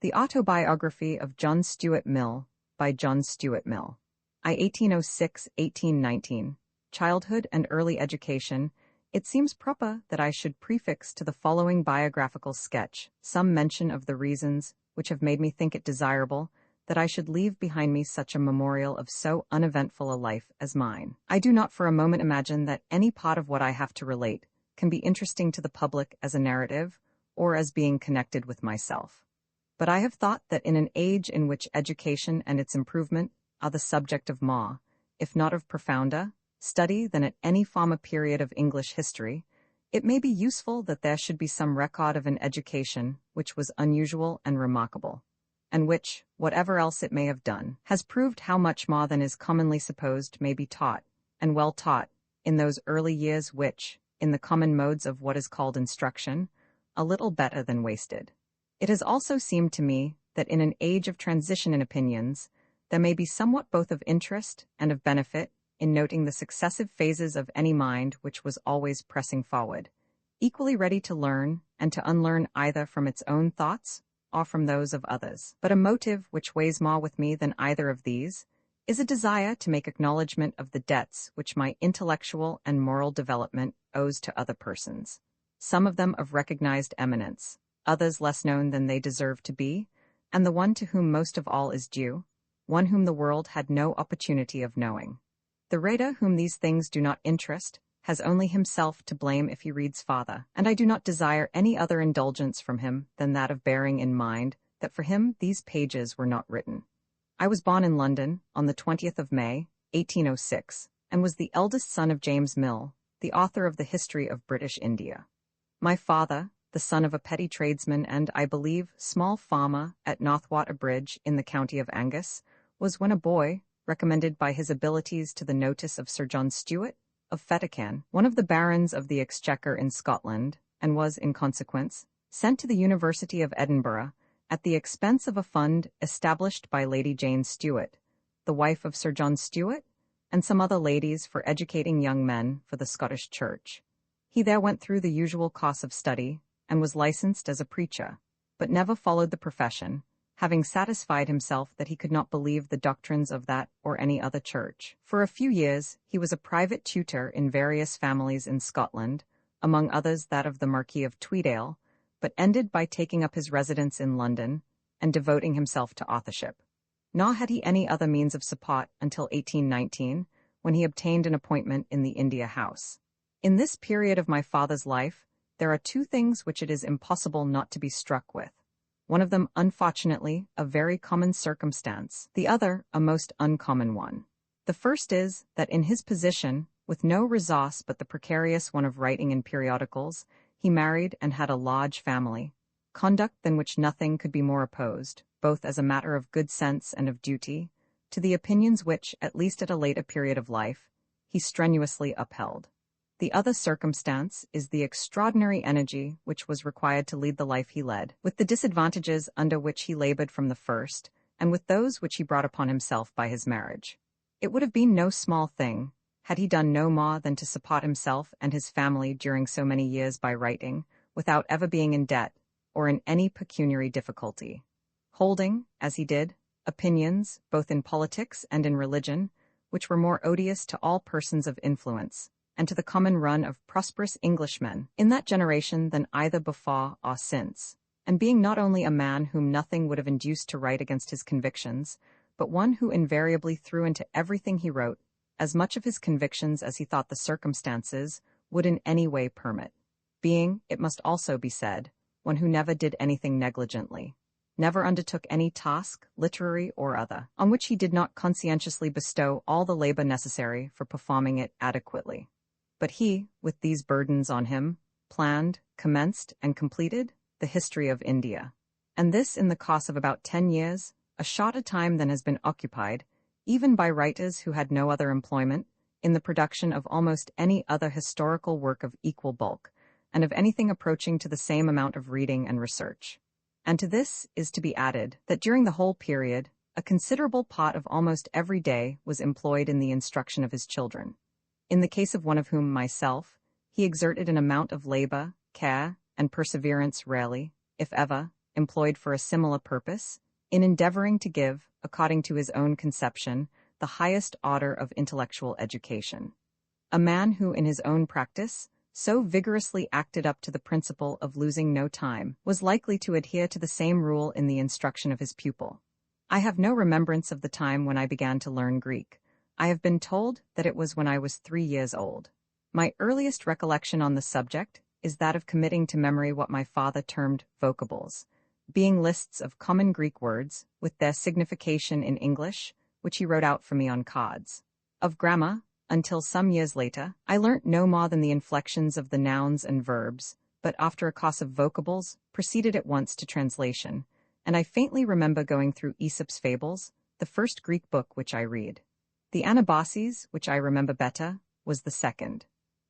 The Autobiography of John Stuart Mill by John Stuart Mill. I 1806-1819. Childhood and early education. It seems proper that I should prefix to the following biographical sketch some mention of the reasons which have made me think it desirable that I should leave behind me such a memorial of so uneventful a life as mine. I do not for a moment imagine that any part of what I have to relate can be interesting to the public as a narrative or as being connected with myself. But I have thought that in an age in which education and its improvement are the subject of more, if not of profounder, study than at any former period of English history, it may be useful that there should be some record of an education which was unusual and remarkable, and which, whatever else it may have done, has proved how much more than is commonly supposed may be taught, and well taught, in those early years which, in the common modes of what is called instruction, a little better than wasted. It has also seemed to me that in an age of transition in opinions, there may be somewhat both of interest and of benefit in noting the successive phases of any mind which was always pressing forward, equally ready to learn and to unlearn either from its own thoughts or from those of others. But a motive which weighs more with me than either of these is a desire to make acknowledgment of the debts which my intellectual and moral development owes to other persons, some of them of recognized eminence, others less known than they deserve to be, and the one to whom most of all is due, one whom the world had no opportunity of knowing. The reader whom these things do not interest has only himself to blame if he reads farther, and I do not desire any other indulgence from him than that of bearing in mind that for him these pages were not written. I was born in London on the 20th of May, 1806, and was the eldest son of James Mill, the author of the History of British India. My father, the son of a petty tradesman and, I believe, small farmer at Northwater Bridge in the county of Angus, was when a boy, recommended by his abilities to the notice of Sir John Stuart, of Fettercan, one of the barons of the Exchequer in Scotland, and was, in consequence, sent to the University of Edinburgh at the expense of a fund established by Lady Jane Stuart, the wife of Sir John Stuart, and some other ladies for educating young men for the Scottish Church. He there went through the usual course of study, and was licensed as a preacher, but never followed the profession, having satisfied himself that he could not believe the doctrines of that or any other church. For a few years he was a private tutor in various families in Scotland, among others that of the Marquis of Tweedale, but ended by taking up his residence in London and devoting himself to authorship. Nor had he any other means of support until 1819, when he obtained an appointment in the India House. In this period of my father's life, there are two things which it is impossible not to be struck with. One of them, unfortunately, a very common circumstance, the other, a most uncommon one. The first is, that in his position, with no resource but the precarious one of writing in periodicals, he married and had a large family, conduct than which nothing could be more opposed, both as a matter of good sense and of duty, to the opinions which, at least at a later period of life, he strenuously upheld. The other circumstance is the extraordinary energy which was required to lead the life he led, with the disadvantages under which he labored from the first, and with those which he brought upon himself by his marriage. It would have been no small thing, had he done no more than to support himself and his family during so many years by writing, without ever being in debt, or in any pecuniary difficulty. Holding, as he did, opinions, both in politics and in religion, which were more odious to all persons of influence, and to the common run of prosperous Englishmen in that generation than either before or since, and being not only a man whom nothing would have induced to write against his convictions, but one who invariably threw into everything he wrote as much of his convictions as he thought the circumstances would in any way permit, being, it must also be said, one who never did anything negligently, never undertook any task, literary or other, on which he did not conscientiously bestow all the labor necessary for performing it adequately. But he, with these burdens on him, planned, commenced, and completed the history of India. And this in the course of about 10 years, a shorter time than has been occupied, even by writers who had no other employment, in the production of almost any other historical work of equal bulk, and of anything approaching to the same amount of reading and research. And to this is to be added, that during the whole period, a considerable part of almost every day was employed in the instruction of his children. In the case of one of whom, myself, he exerted an amount of labor, care, and perseverance rarely, if ever, employed for a similar purpose, in endeavoring to give, according to his own conception, the highest order of intellectual education. A man who, in his own practice, so vigorously acted up to the principle of losing no time, was likely to adhere to the same rule in the instruction of his pupil. I have no remembrance of the time when I began to learn Greek. I have been told that it was when I was 3 years old. My earliest recollection on the subject is that of committing to memory what my father termed vocables, being lists of common Greek words, with their signification in English, which he wrote out for me on cards. Of grammar, until some years later, I learnt no more than the inflections of the nouns and verbs, but after a course of vocables, proceeded at once to translation, and I faintly remember going through Aesop's Fables, the first Greek book which I read. The Anabasis, which I remember better, was the second.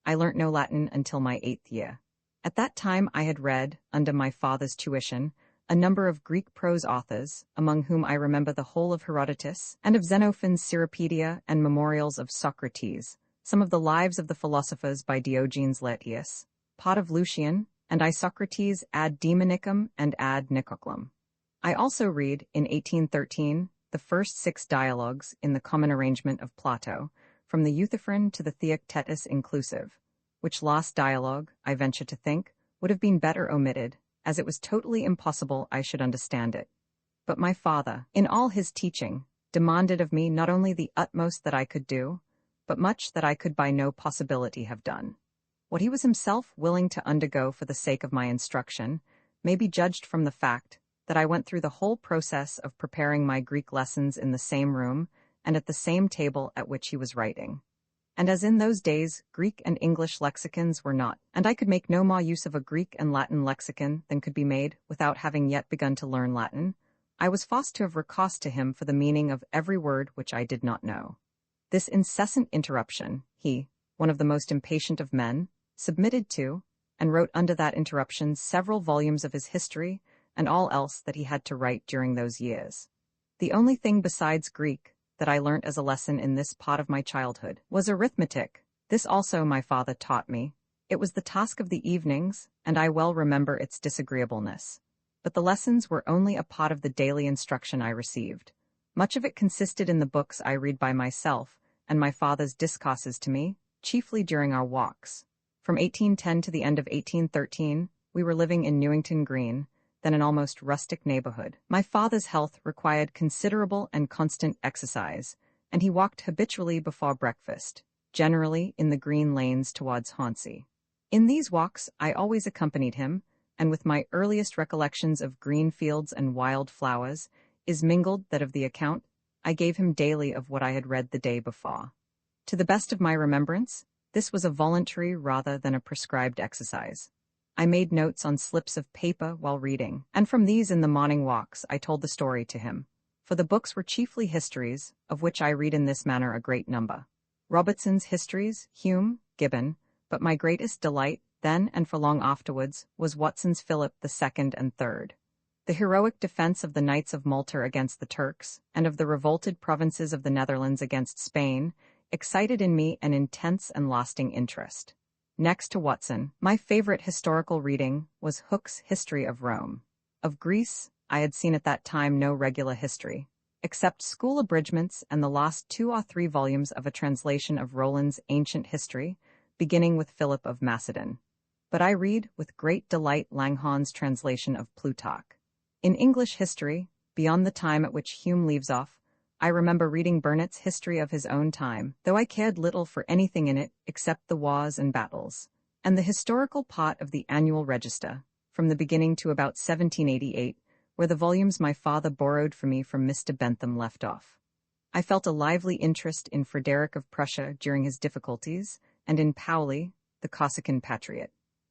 I learnt no Latin until my 8th year. At that time I had read, under my father's tuition, a number of Greek prose authors, among whom I remember the whole of Herodotus, and of Xenophon's Cyropaedia and Memorials of Socrates, some of the Lives of the Philosophers by Diogenes Laertius, part of Lucian, and Isocrates ad Daemonicum and ad Nicoclum. I also read, in 1813, the first 6 dialogues in the common arrangement of Plato, from the Euthyphron to the Theoctetus inclusive, which last dialogue, I venture to think, would have been better omitted, as it was totally impossible I should understand it. But my father, in all his teaching, demanded of me not only the utmost that I could do, but much that I could by no possibility have done. What he was himself willing to undergo for the sake of my instruction may be judged from the fact that I went through the whole process of preparing my Greek lessons in the same room and at the same table at which he was writing. And as in those days Greek and English lexicons were not, and I could make no more use of a Greek and Latin lexicon than could be made without having yet begun to learn Latin, I was forced to have recourse to him for the meaning of every word which I did not know. This incessant interruption, he, one of the most impatient of men, submitted to, and wrote under that interruption several volumes of his history and all else that he had to write during those years. The only thing besides Greek that I learnt as a lesson in this part of my childhood was arithmetic. This also my father taught me. It was the task of the evenings, and I well remember its disagreeableness. But the lessons were only a part of the daily instruction I received. Much of it consisted in the books I read by myself, and my father's discourses to me, chiefly during our walks. From 1810 to the end of 1813, we were living in Newington Green, then an almost rustic neighborhood. My father's health required considerable and constant exercise, and he walked habitually before breakfast, generally in the green lanes towards Hauncey. In these walks I always accompanied him, and with my earliest recollections of green fields and wild flowers is mingled that of the account I gave him daily of what I had read the day before. To the best of my remembrance, this was a voluntary rather than a prescribed exercise. I made notes on slips of paper while reading, and from these in the morning walks I told the story to him, for the books were chiefly histories, of which I read in this manner a great number. Robertson's histories, Hume, Gibbon, but my greatest delight, then and for long afterwards, was Watson's Philip II and III. The heroic defense of the Knights of Malta against the Turks, and of the revolted provinces of the Netherlands against Spain, excited in me an intense and lasting interest. Next to Watson, my favorite historical reading was Hooke's History of Rome. Of Greece, I had seen at that time no regular history, except school abridgments and the last 2 or 3 volumes of a translation of Roland's Ancient History, beginning with Philip of Macedon. But I read with great delight Langhorne's translation of Plutarch. In English history, beyond the time at which Hume leaves off, I remember reading Burnet's history of his own time, though I cared little for anything in it except the wars and battles, and the historical part of the Annual Register, from the beginning to about 1788, where the volumes my father borrowed for me from Mr. Bentham left off. I felt a lively interest in Frederick of Prussia during his difficulties, and in Paoli, the Corsican patriot.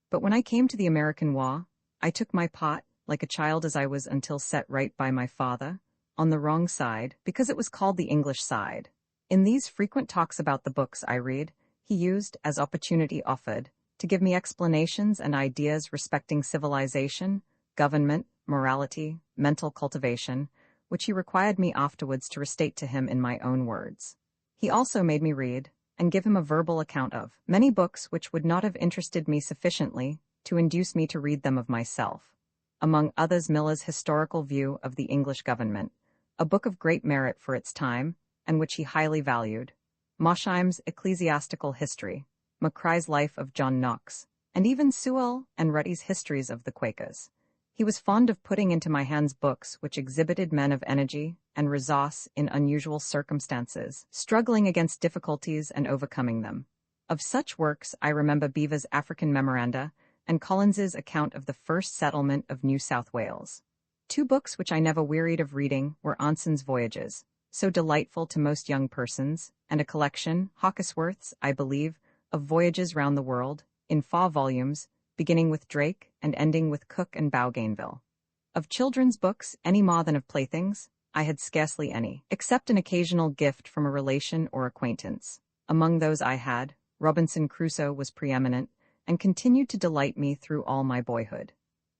But when I came to the American War, I took my part, like a child as I was until set right by my father, on the wrong side, because it was called the English side. In these frequent talks about the books I read, he used, as opportunity offered, to give me explanations and ideas respecting civilization, government, morality, mental cultivation, which he required me afterwards to restate to him in my own words. He also made me read, and give him a verbal account of, many books which would not have interested me sufficiently to induce me to read them of myself. among others Miller's Historical View of the English Government, a book of great merit for its time, and which he highly valued. Mosheim's Ecclesiastical History, Mackay's Life of John Knox, and even Sewell and Rutty's Histories of the Quakers. He was fond of putting into my hands books which exhibited men of energy and resource in unusual circumstances, struggling against difficulties and overcoming them. Of such works I remember Beaver's African Memoranda and Collins's account of the first settlement of New South Wales. Two books which I never wearied of reading were Anson's Voyages, so delightful to most young persons, and a collection, Hawkesworth's, I believe, of voyages round the world, in 4 volumes, beginning with Drake and ending with Cook and Bougainville. Of children's books, any more than of playthings, I had scarcely any, except an occasional gift from a relation or acquaintance. Among those I had, Robinson Crusoe was preeminent, and continued to delight me through all my boyhood.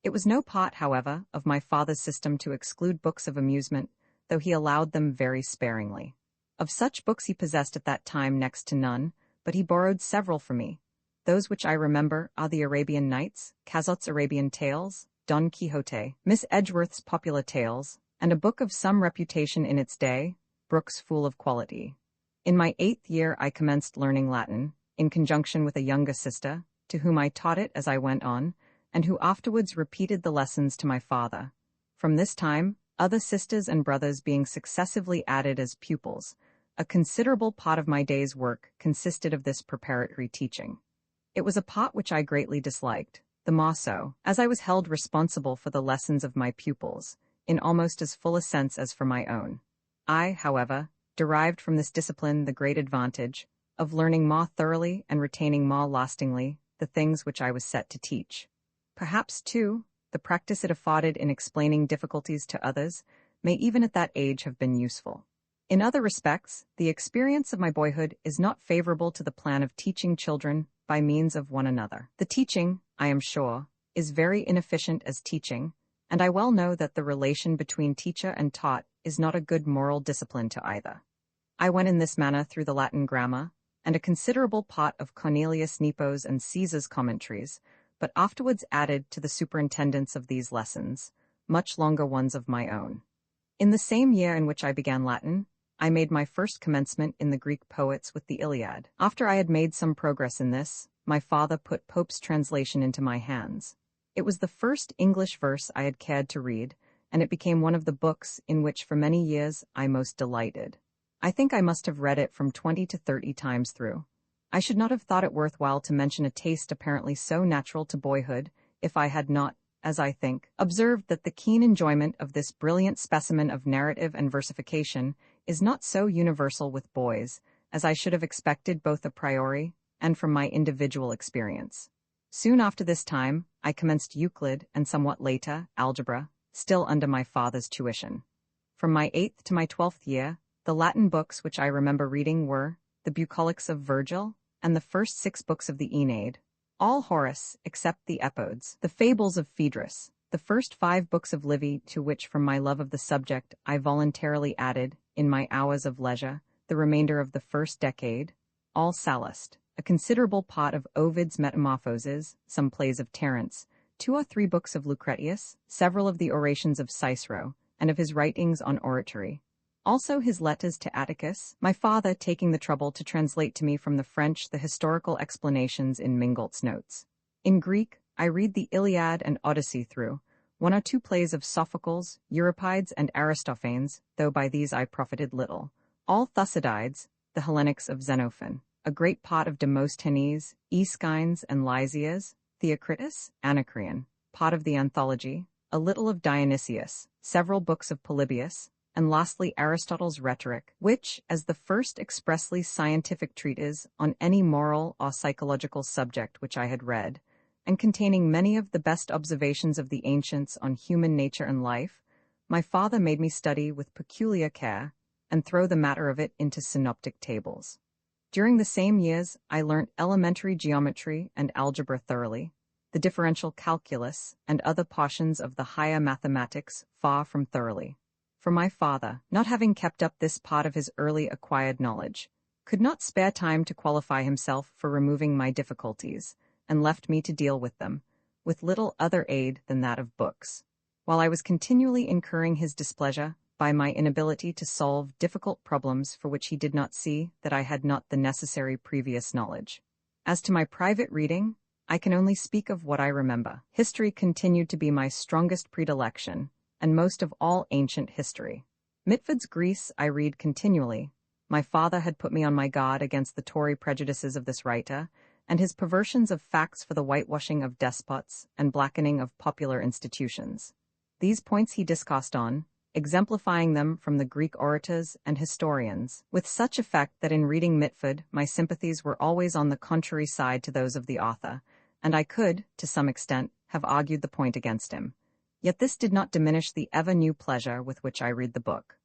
It was no part, however, of my father's system to exclude books of amusement, though he allowed them very sparingly. Of such books he possessed at that time next to none, but he borrowed several from me. Those which I remember are the Arabian Nights, Cazotte's Arabian Tales, Don Quixote, Miss Edgeworth's Popular Tales, and a book of some reputation in its day, Brooke's Fool of Quality. In my 8th year I commenced learning Latin, in conjunction with a younger sister, to whom I taught it as I went on, and who afterwards repeated the lessons to my father. From this time, other sisters and brothers being successively added as pupils, a considerable part of my day's work consisted of this preparatory teaching. It was a part which I greatly disliked, the more so, as I was held responsible for the lessons of my pupils, in almost as full a sense as for my own. I, however, derived from this discipline the great advantage of learning more thoroughly and retaining more lastingly the things which I was set to teach. Perhaps, too, the practice it afforded in explaining difficulties to others may even at that age have been useful. In other respects, the experience of my boyhood is not favorable to the plan of teaching children by means of one another. The teaching, I am sure, is very inefficient as teaching, and I well know that the relation between teacher and taught is not a good moral discipline to either. I went in this manner through the Latin grammar, and a considerable part of Cornelius Nepos and Caesar's commentaries, but afterwards added to the superintendence of these lessons, much longer ones of my own. In the same year in which I began Latin, I made my first commencement in the Greek poets with the Iliad. After I had made some progress in this, my father put Pope's translation into my hands. It was the first English verse I had cared to read, and it became one of the books in which for many years I most delighted. I think I must have read it from 20 to 30 times through. I should not have thought it worthwhile to mention a taste apparently so natural to boyhood, if I had not, as I think, observed that the keen enjoyment of this brilliant specimen of narrative and versification is not so universal with boys, as I should have expected both a priori and from my individual experience. Soon after this time, I commenced Euclid and somewhat later, algebra, still under my father's tuition. From my 8th to my 12th year, the Latin books which I remember reading were the Bucolics of Virgil and the first 6 books of the Aeneid, all Horace except the Epodes, the Fables of Phaedrus, the first 5 books of Livy, to which from my love of the subject I voluntarily added, in my hours of leisure, the remainder of the first decade, all Sallust, a considerable part of Ovid's Metamorphoses, some plays of Terence, 2 or 3 books of Lucretius, several of the orations of Cicero, and of his writings on oratory. Also his letters to Atticus, my father taking the trouble to translate to me from the French the historical explanations in Mingault's notes. In Greek, I read the Iliad and Odyssey through, 1 or 2 plays of Sophocles, Euripides, and Aristophanes, though by these I profited little. All Thucydides, the Hellenics of Xenophon, a great part of Demosthenes, Aeschines, and Lysias, Theocritus, Anacreon, part of the Anthology, a little of Dionysius, several books of Polybius, and lastly Aristotle's Rhetoric, which, as the first expressly scientific treatise on any moral or psychological subject which I had read, and containing many of the best observations of the ancients on human nature and life, my father made me study with peculiar care, and throw the matter of it into synoptic tables. During the same years, I learnt elementary geometry and algebra thoroughly, the differential calculus and other portions of the higher mathematics far from thoroughly. For my father, not having kept up this part of his early acquired knowledge, could not spare time to qualify himself for removing my difficulties, and left me to deal with them, with little other aid than that of books. while I was continually incurring his displeasure by my inability to solve difficult problems for which he did not see that I had not the necessary previous knowledge. As to my private reading, I can only speak of what I remember. History continued to be my strongest predilection, and most of all ancient history. Mitford's Greece I read continually. My father had put me on my guard against the Tory prejudices of this writer, and his perversions of facts for the whitewashing of despots and blackening of popular institutions. These points he discoursed on, exemplifying them from the Greek orators and historians, with such effect that in reading Mitford my sympathies were always on the contrary side to those of the author, and I could, to some extent, have argued the point against him. Yet this did not diminish the ever-new pleasure with which I read the book.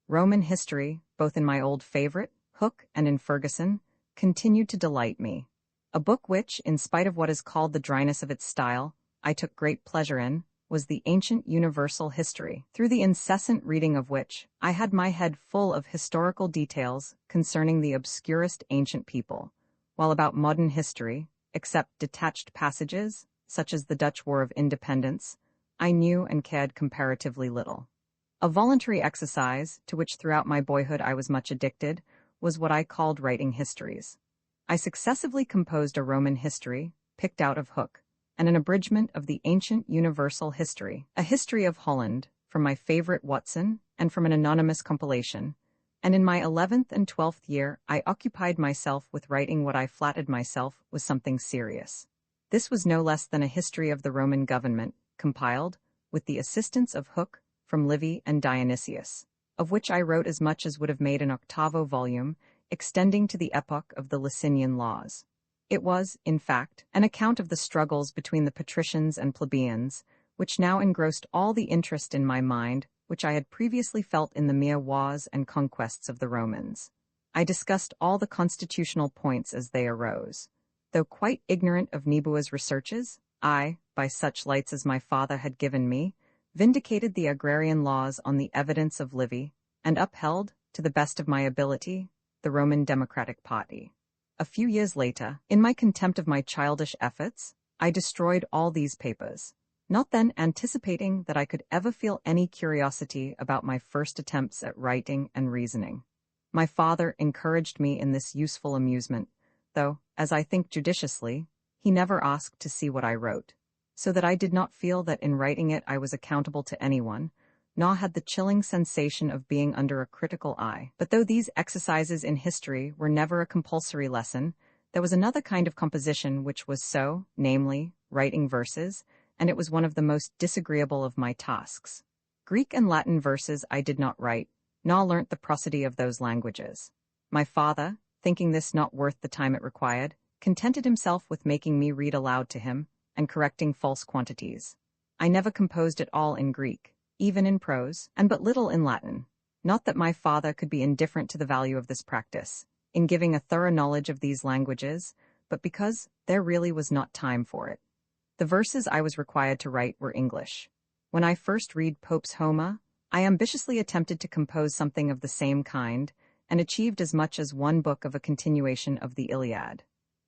Roman history, both in my old favorite, Hooke, and in Ferguson, continued to delight me. A book which, in spite of what is called the dryness of its style, I took great pleasure in, was the ancient universal history, through the incessant reading of which I had my head full of historical details concerning the obscurest ancient people, while about modern history, except detached passages, such as the Dutch War of Independence, I knew and cared comparatively little. A voluntary exercise, to which throughout my boyhood I was much addicted, was what I called writing histories. I successively composed a Roman history, picked out of Hooke, and an abridgment of the ancient universal history, a history of Holland, from my favorite Watson, and from an anonymous compilation, and in my 11th and 12th year I occupied myself with writing what I flattered myself was something serious. This was no less than a history of the Roman government, compiled, with the assistance of Hooke, from Livy and Dionysius, of which I wrote as much as would have made an octavo volume, extending to the epoch of the Licinian laws. It was, in fact, an account of the struggles between the patricians and plebeians, which now engrossed all the interest in my mind which I had previously felt in the mere wars and conquests of the Romans. I discussed all the constitutional points as they arose. Though quite ignorant of Nebua's researches, I, by such lights as my father had given me, vindicated the agrarian laws on the evidence of Livy, and upheld, to the best of my ability, the Roman Democratic party. A few years later, in my contempt of my childish efforts, I destroyed all these papers, not then anticipating that I could ever feel any curiosity about my first attempts at writing and reasoning. My father encouraged me in this useful amusement, though, as I think judiciously, he never asked to see what I wrote, so that I did not feel that in writing it I was accountable to anyone, nor had the chilling sensation of being under a critical eye. But though these exercises in history were never a compulsory lesson, there was another kind of composition which was so, namely, writing verses, and it was one of the most disagreeable of my tasks. Greek and Latin verses I did not write, nor learnt the prosody of those languages. My father, thinking this not worth the time it required, contented himself with making me read aloud to him, and correcting false quantities. I never composed at all in Greek, even in prose, and but little in Latin. Not that my father could be indifferent to the value of this practice, in giving a thorough knowledge of these languages, but because there really was not time for it. The verses I was required to write were English. When I first read Pope's Homer, I ambitiously attempted to compose something of the same kind, and achieved as much as one book of a continuation of the Iliad.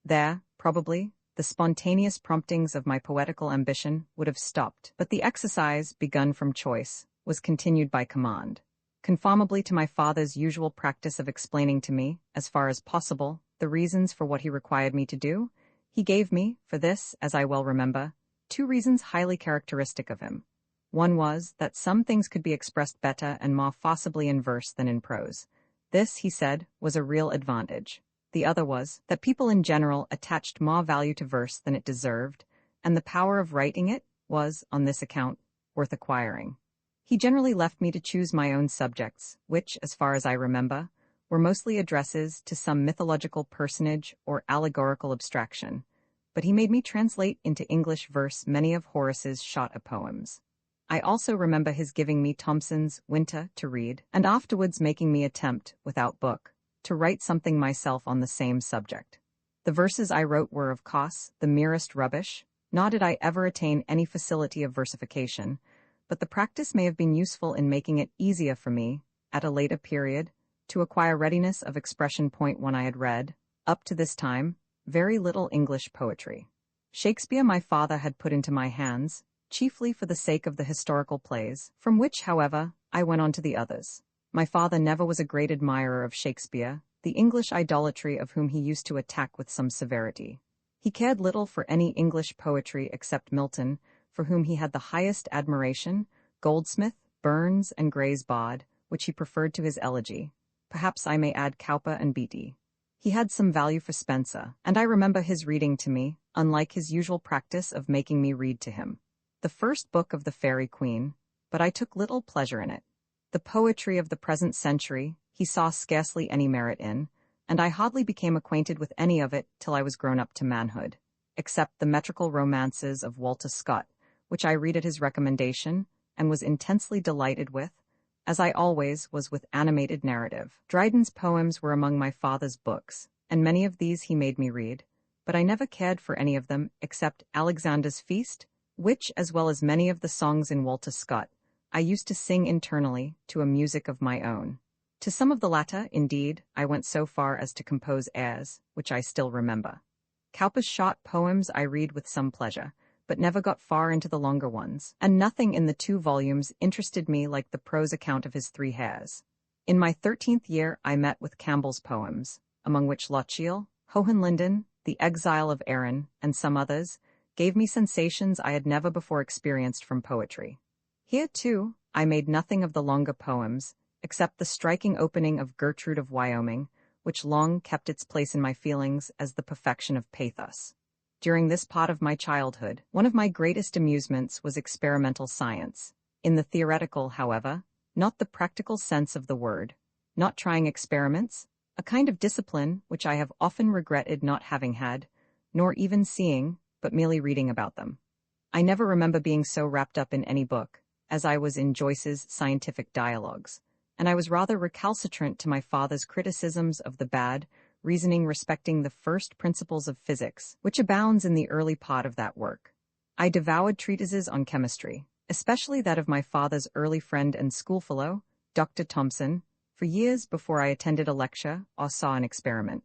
There, probably, the spontaneous promptings of my poetical ambition would have stopped, but the exercise, begun from choice, was continued by command. Conformably to my father's usual practice of explaining to me, as far as possible, the reasons for what he required me to do, he gave me, for this, as I well remember, 2 reasons highly characteristic of him. One was that some things could be expressed better and more forcibly in verse than in prose. This, he said, was a real advantage. The other was that people in general attached more value to verse than it deserved, and the power of writing it was, on this account, worth acquiring. He generally left me to choose my own subjects, which, as far as I remember, were mostly addresses to some mythological personage or allegorical abstraction, but he made me translate into English verse many of Horace's shorter poems. I also remember his giving me Thomson's Winter to read, and afterwards making me attempt, without book, to write something myself on the same subject. The verses I wrote were, of course, the merest rubbish, nor did I ever attain any facility of versification, but the practice may have been useful in making it easier for me, at a later period, to acquire readiness of expression point when I had read, up to this time, very little English poetry. Shakespeare my father had put into my hands, chiefly for the sake of the historical plays, from which, however, I went on to the others. My father never was a great admirer of Shakespeare, the English idolatry of whom he used to attack with some severity. He cared little for any English poetry except Milton, for whom he had the highest admiration, Goldsmith, Burns, and Gray's Bard, which he preferred to his elegy. Perhaps I may add Cowper and Beattie. He had some value for Spenser, and I remember his reading to me, unlike his usual practice of making me read to him the first book of the Faerie Queene, but I took little pleasure in it. The poetry of the present century he saw scarcely any merit in, and I hardly became acquainted with any of it till I was grown up to manhood, except the metrical romances of Walter Scott, which I read at his recommendation, and was intensely delighted with, as I always was with animated narrative. Dryden's poems were among my father's books, and many of these he made me read, but I never cared for any of them except Alexander's Feast, which, as well as many of the songs in Walter Scott, I used to sing internally to a music of my own. To some of the latter, indeed, I went so far as to compose airs, which I still remember. Cowper's short poems I read with some pleasure, but never got far into the longer ones, and nothing in the 2 volumes interested me like the prose account of his 3 hares. In my 13th year I met with Campbell's poems, among which Lochiel, Hohenlinden, The Exile of Erin, and some others, gave me sensations I had never before experienced from poetry. Here, too, I made nothing of the longer poems, except the striking opening of Gertrude of Wyoming, which long kept its place in my feelings as the perfection of pathos. During this part of my childhood, one of my greatest amusements was experimental science. In the theoretical, however, not the practical sense of the word, not trying experiments, a kind of discipline which I have often regretted not having had, nor even seeing, but merely reading about them. I never remember being so wrapped up in any book, as I was in Joyce's scientific dialogues, and I was rather recalcitrant to my father's criticisms of the bad reasoning respecting the first principles of physics, which abounds in the early part of that work. I devoured treatises on chemistry, especially that of my father's early friend and schoolfellow, Dr. Thomson, for years before I attended a lecture or saw an experiment.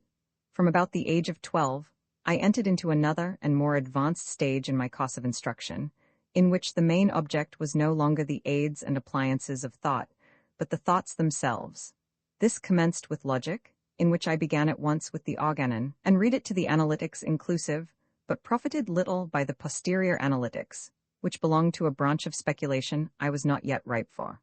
From about the age of 12, I entered into another and more advanced stage in my course of instruction, in which the main object was no longer the aids and appliances of thought, but the thoughts themselves. This commenced with logic, in which I began at once with the organon, and read it to the analytics inclusive, but profited little by the posterior analytics, which belonged to a branch of speculation I was not yet ripe for.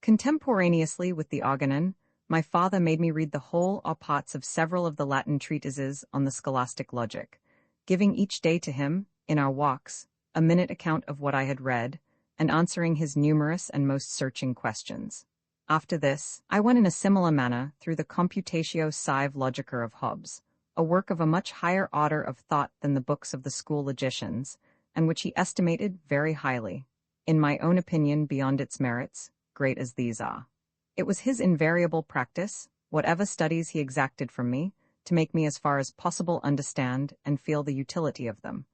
Contemporaneously with the organon, my father made me read the whole or parts of several of the Latin treatises on the scholastic logic, giving each day to him, in our walks, a minute account of what I had read, and answering his numerous and most searching questions. After this, I went in a similar manner through the Computatio Sive Logica of Hobbes, a work of a much higher order of thought than the books of the school logicians, and which he estimated very highly, in my own opinion beyond its merits, great as these are. It was his invariable practice, whatever studies he exacted from me, to make me as far as possible understand and feel the utility of them.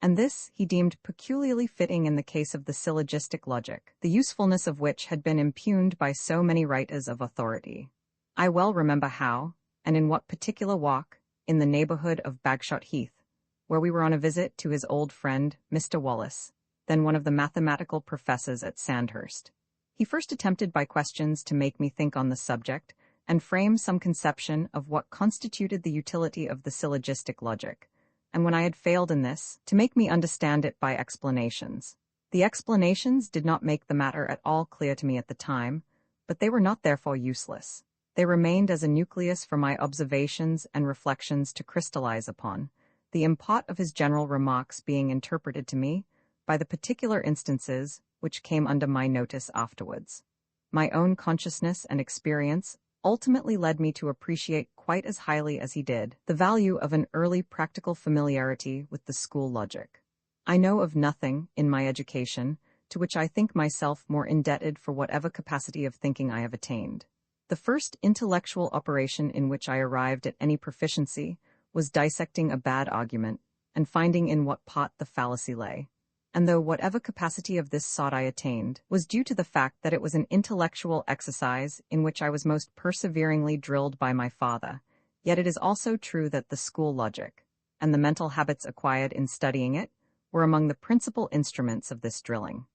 And this he deemed peculiarly fitting in the case of the syllogistic logic, the usefulness of which had been impugned by so many writers of authority. I well remember how, and in what particular walk, in the neighborhood of Bagshot Heath, where we were on a visit to his old friend, Mr. Wallace, then one of the mathematical professors at Sandhurst. He first attempted by questions to make me think on the subject, and frame some conception of what constituted the utility of the syllogistic logic, and when I had failed in this, to make me understand it by explanations. The explanations did not make the matter at all clear to me at the time, but they were not therefore useless. They remained as a nucleus for my observations and reflections to crystallize upon, the import of his general remarks being interpreted to me by the particular instances which came under my notice afterwards. My own consciousness and experience ultimately led me to appreciate quite as highly as he did the value of an early practical familiarity with the school logic. I know of nothing, in my education, to which I think myself more indebted for whatever capacity of thinking I have attained. The first intellectual operation in which I arrived at any proficiency was dissecting a bad argument and finding in what part the fallacy lay. And though whatever capacity of this sort I attained was due to the fact that it was an intellectual exercise in which I was most perseveringly drilled by my father, yet it is also true that the school logic, and the mental habits acquired in studying it, were among the principal instruments of this drilling.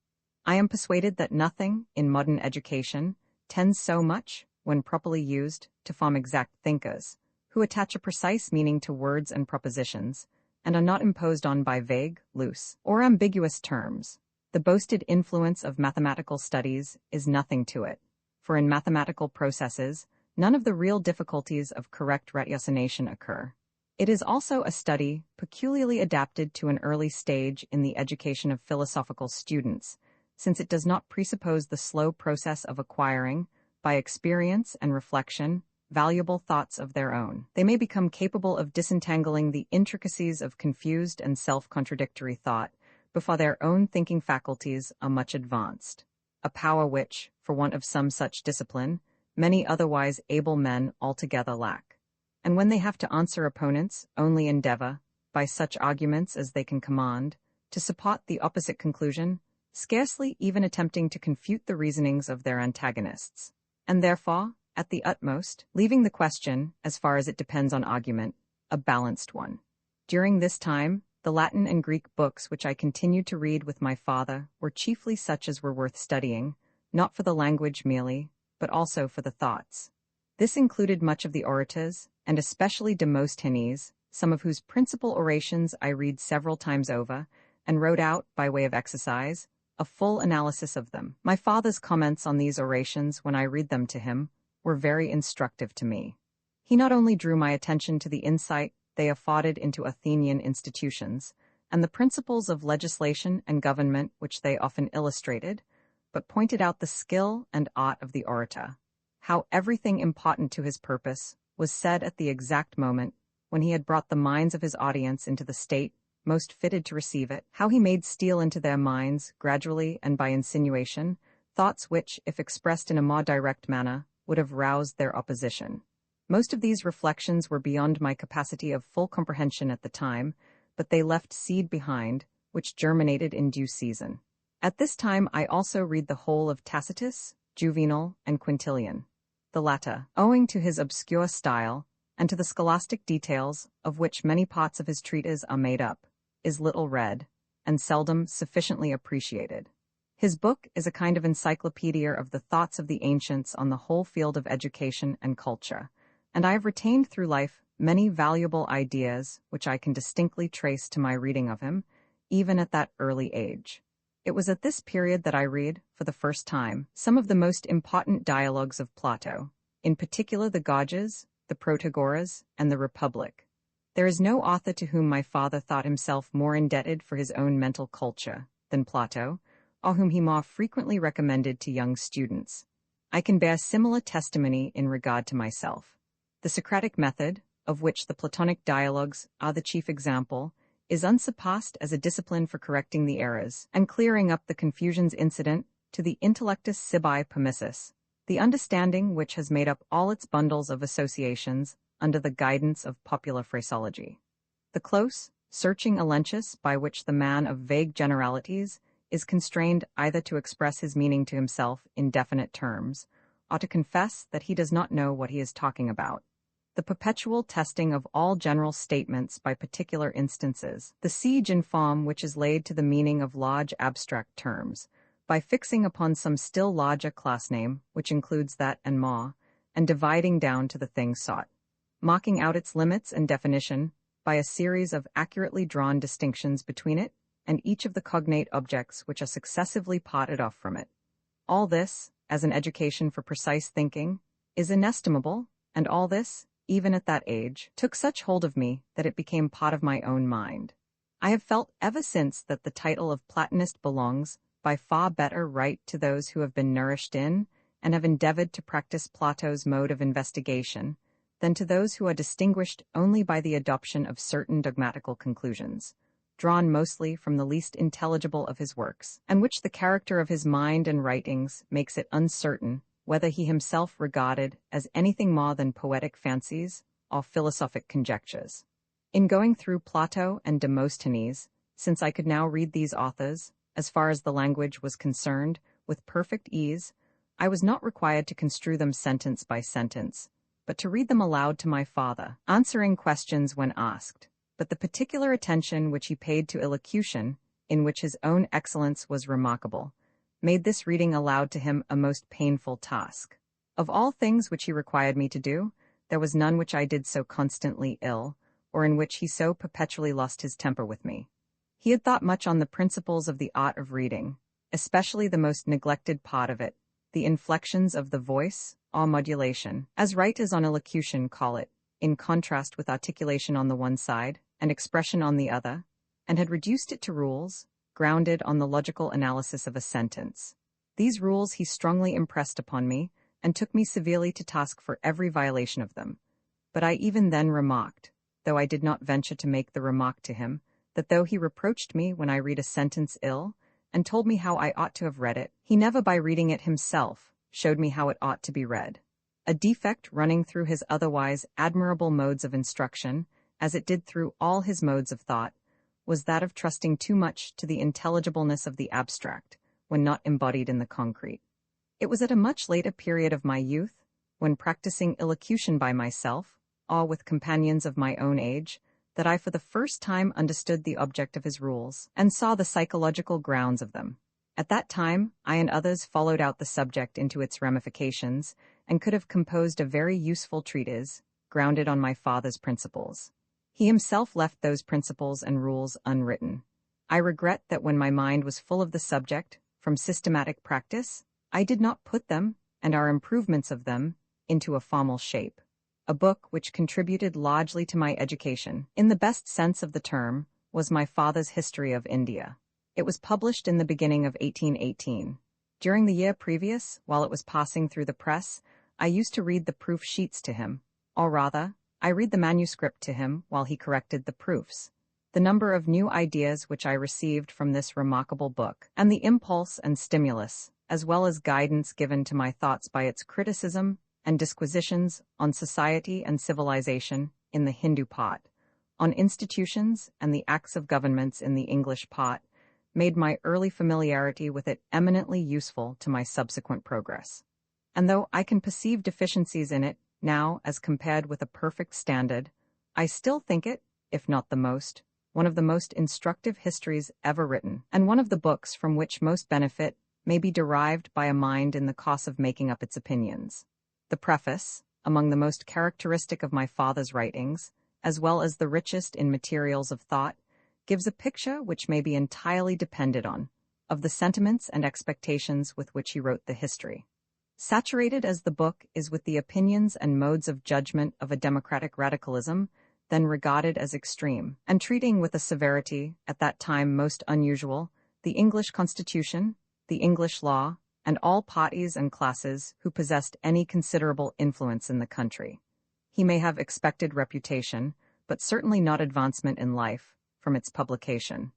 I am persuaded that nothing in modern education tends so much, when properly used, to form exact thinkers, who attach a precise meaning to words and propositions, and are not imposed on by vague, loose, or ambiguous terms. The boasted influence of mathematical studies is nothing to it, for in mathematical processes, none of the real difficulties of correct ratiocination occur. It is also a study peculiarly adapted to an early stage in the education of philosophical students, since it does not presuppose the slow process of acquiring, by experience and reflection, valuable thoughts of their own. They may become capable of disentangling the intricacies of confused and self-contradictory thought before their own thinking faculties are much advanced, a power which, for want of some such discipline, many otherwise able men altogether lack. And when they have to answer opponents, only endeavor, by such arguments as they can command, to support the opposite conclusion, scarcely even attempting to confute the reasonings of their antagonists, and therefore, at the utmost, leaving the question, as far as it depends on argument, a balanced one. During this time, the Latin and Greek books which I continued to read with my father were chiefly such as were worth studying, not for the language merely, but also for the thoughts. This included much of the orators, and especially Demosthenes, some of whose principal orations I read several times over, and wrote out, by way of exercise, a full analysis of them. My father's comments on these orations when I read them to him were very instructive to me. He not only drew my attention to the insight they afforded into Athenian institutions, and the principles of legislation and government which they often illustrated, but pointed out the skill and art of the orator, how everything important to his purpose was said at the exact moment when he had brought the minds of his audience into the state most fitted to receive it, how he made steal into their minds, gradually and by insinuation, thoughts which, if expressed in a more direct manner, would have roused their opposition. Most of these reflections were beyond my capacity of full comprehension at the time, but they left seed behind, which germinated in due season. At this time I also read the whole of Tacitus, Juvenal, and Quintilian. The latter, owing to his obscure style, and to the scholastic details of which many parts of his treatise are made up, is little read, and seldom sufficiently appreciated. His book is a kind of encyclopedia of the thoughts of the ancients on the whole field of education and culture, and I have retained through life many valuable ideas which I can distinctly trace to my reading of him, even at that early age. It was at this period that I read, for the first time, some of the most important dialogues of Plato, in particular the Gorgias, the Protagoras, and the Republic. There is no author to whom my father thought himself more indebted for his own mental culture than Plato, or whom he more frequently recommended to young students. I can bear similar testimony in regard to myself. The Socratic method, of which the Platonic dialogues are the chief example, is unsurpassed as a discipline for correcting the errors and clearing up the confusions incident to the intellectus sibi permissus, the understanding which has made up all its bundles of associations under the guidance of popular phraseology. The close, searching elenchus by which the man of vague generalities is constrained either to express his meaning to himself in definite terms, or to confess that he does not know what he is talking about. The perpetual testing of all general statements by particular instances, the siege in form which is laid to the meaning of large abstract terms, by fixing upon some still larger class name, which includes that and more, and dividing down to the thing sought, marking out its limits and definition by a series of accurately drawn distinctions between it and each of the cognate objects which are successively parted off from it. All this, as an education for precise thinking, is inestimable, and all this, even at that age, took such hold of me that it became part of my own mind. I have felt ever since that the title of Platonist belongs, by far better right to those who have been nourished in, and have endeavored to practice Plato's mode of investigation, than to those who are distinguished only by the adoption of certain dogmatical conclusions, drawn mostly from the least intelligible of his works, and which the character of his mind and writings makes it uncertain whether he himself regarded as anything more than poetic fancies or philosophic conjectures. In going through Plato and Demosthenes, since I could now read these authors, as far as the language was concerned, with perfect ease, I was not required to construe them sentence by sentence, but to read them aloud to my father, answering questions when asked. But the particular attention which he paid to elocution in which his own excellence was remarkable, made this reading aloud to him a most painful task. Of all things which he required me to do, there was none which I did so constantly ill, or in which he so perpetually lost his temper with me. He had thought much on the principles of the art of reading, especially the most neglected part of it, the inflections of the voice, or modulation, as writers on elocution call it, in contrast with articulation on the one side, and expression on the other, and had reduced it to rules, grounded on the logical analysis of a sentence. These rules he strongly impressed upon me, and took me severely to task for every violation of them. But I even then remarked, though I did not venture to make the remark to him, that though he reproached me when I read a sentence ill, and told me how I ought to have read it, he never by reading it himself showed me how it ought to be read. A defect running through his otherwise admirable modes of instruction, as it did through all his modes of thought, was that of trusting too much to the intelligibleness of the abstract, when not embodied in the concrete. It was at a much later period of my youth, when practicing elocution by myself, or with companions of my own age, that I for the first time understood the object of his rules, and saw the psychological grounds of them. At that time, I and others followed out the subject into its ramifications, and could have composed a very useful treatise, grounded on my father's principles. He himself left those principles and rules unwritten. I regret that when my mind was full of the subject, from systematic practice, I did not put them, and our improvements of them, into a formal shape. A book which contributed largely to my education, in the best sense of the term, was my father's History of India. It was published in the beginning of 1818. During the year previous, while it was passing through the press, I used to read the proof sheets to him, or rather, I read the manuscript to him while he corrected the proofs. The number of new ideas which I received from this remarkable book, and the impulse and stimulus, as well as guidance given to my thoughts by its criticism and disquisitions on society and civilization in the Hindu part, on institutions and the acts of governments in the English part, made my early familiarity with it eminently useful to my subsequent progress. And though I can perceive deficiencies in it now as compared with a perfect standard, I still think it, if not the most, one of the most instructive histories ever written, and one of the books from which most benefit may be derived by a mind in the course of making up its opinions. The preface, among the most characteristic of my father's writings, as well as the richest in materials of thought, gives a picture which may be entirely depended on, of the sentiments and expectations with which he wrote the history. Saturated as the book is with the opinions and modes of judgment of a democratic radicalism, then regarded as extreme, and treating with a severity, at that time most unusual, the English Constitution, the English law, and all parties and classes who possessed any considerable influence in the country. He may have expected reputation, but certainly not advancement in life, from its publication.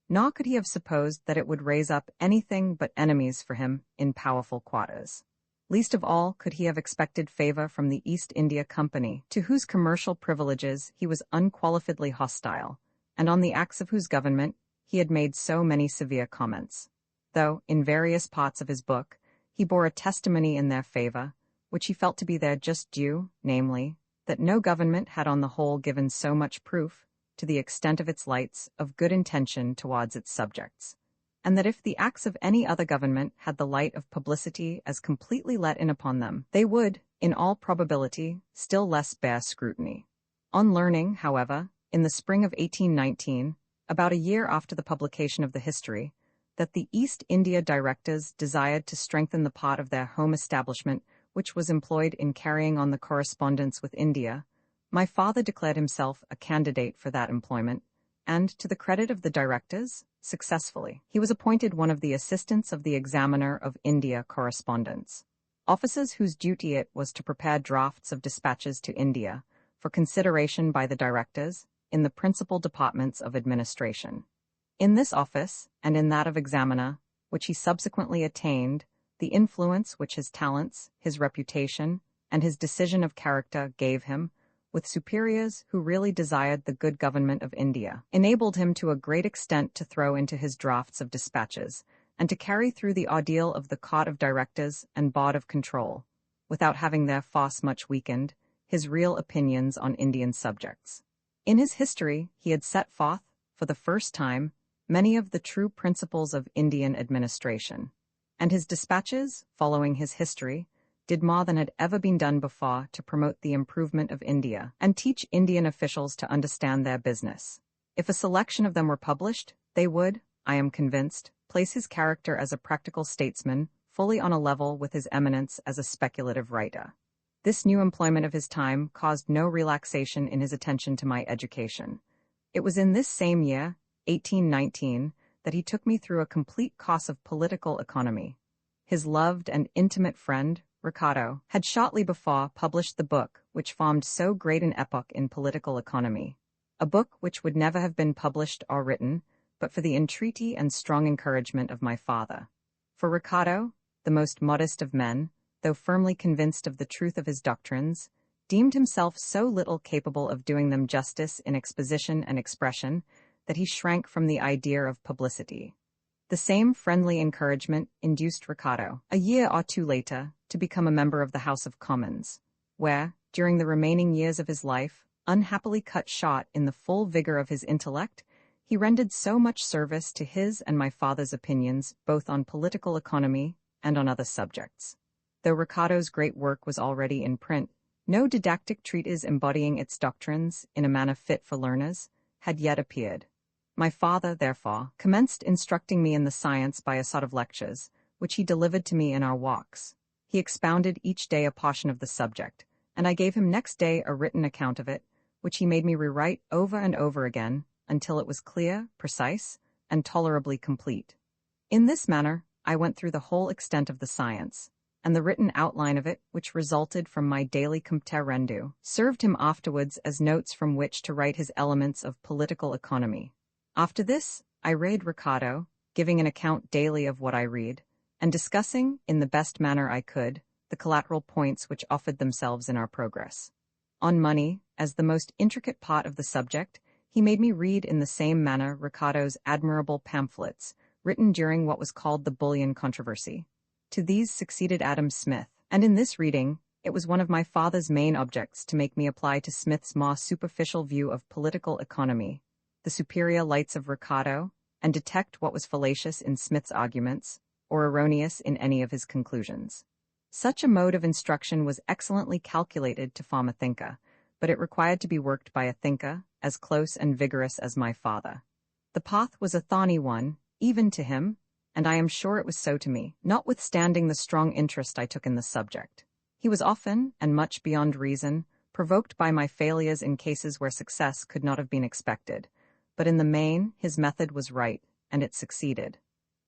Nor could he have supposed that it would raise up anything but enemies for him in powerful quarters. Least of all could he have expected favor from the East India Company, to whose commercial privileges he was unqualifiedly hostile, and on the acts of whose government he had made so many severe comments. Though, in various parts of his book, he bore a testimony in their favor, which he felt to be their just due, namely, that no government had on the whole given so much proof, to the extent of its lights, of good intention towards its subjects, and that if the acts of any other government had the light of publicity as completely let in upon them, they would, in all probability, still less bear scrutiny. On learning, however, in the spring of 1819, about a year after the publication of the history, that the East India directors desired to strengthen the part of their home establishment which was employed in carrying on the correspondence with India, my father declared himself a candidate for that employment, and, to the credit of the directors, successfully. He was appointed one of the assistants of the Examiner of India correspondence, officers whose duty it was to prepare drafts of dispatches to India, for consideration by the directors, in the principal departments of administration. In this office, and in that of examiner, which he subsequently attained, the influence which his talents, his reputation, and his decision of character gave him, with superiors who really desired the good government of India, enabled him to a great extent to throw into his drafts of dispatches, and to carry through the ordeal of the Court of Directors and Board of Control, without having their force much weakened, his real opinions on Indian subjects. In his history he had set forth, for the first time, many of the true principles of Indian administration. And his dispatches, following his history, did more than had ever been done before to promote the improvement of India and teach Indian officials to understand their business. If a selection of them were published, they would, I am convinced, place his character as a practical statesman fully on a level with his eminence as a speculative writer. This new employment of his time caused no relaxation in his attention to my education. It was in this same year, 1819, that he took me through a complete course of political economy. His loved and intimate friend, Ricardo, had shortly before published the book which formed so great an epoch in political economy, a book which would never have been published or written, but for the entreaty and strong encouragement of my father. For Ricardo, the most modest of men, though firmly convinced of the truth of his doctrines, deemed himself so little capable of doing them justice in exposition and expression that he shrank from the idea of publicity. The same friendly encouragement induced Ricardo, a year or two later, to become a member of the House of Commons, where, during the remaining years of his life, unhappily cut short in the full vigor of his intellect, he rendered so much service to his and my father's opinions both on political economy and on other subjects. Though Ricardo's great work was already in print, no didactic treatise embodying its doctrines in a manner fit for learners had yet appeared. My father, therefore, commenced instructing me in the science by a sort of lectures, which he delivered to me in our walks. He expounded each day a portion of the subject, and I gave him next day a written account of it, which he made me rewrite over and over again until it was clear, precise, and tolerably complete. In this manner, I went through the whole extent of the science, and the written outline of it, which resulted from my daily compte rendu, served him afterwards as notes from which to write his elements of political economy. After this, I read Ricardo, giving an account daily of what I read, and discussing, in the best manner I could, the collateral points which offered themselves in our progress. On money, as the most intricate part of the subject, he made me read in the same manner Ricardo's admirable pamphlets, written during what was called the Bullion Controversy. To these succeeded Adam Smith, and in this reading, it was one of my father's main objects to make me apply to Smith's more superficial view of political economy the superior lights of Ricardo, and detect what was fallacious in Smith's arguments, or erroneous in any of his conclusions. Such a mode of instruction was excellently calculated to form a thinker, but it required to be worked by a thinker as close and vigorous as my father. The path was a thorny one, even to him, and I am sure it was so to me, notwithstanding the strong interest I took in the subject. He was often, and much beyond reason, provoked by my failures in cases where success could not have been expected, but in the main, his method was right, and it succeeded.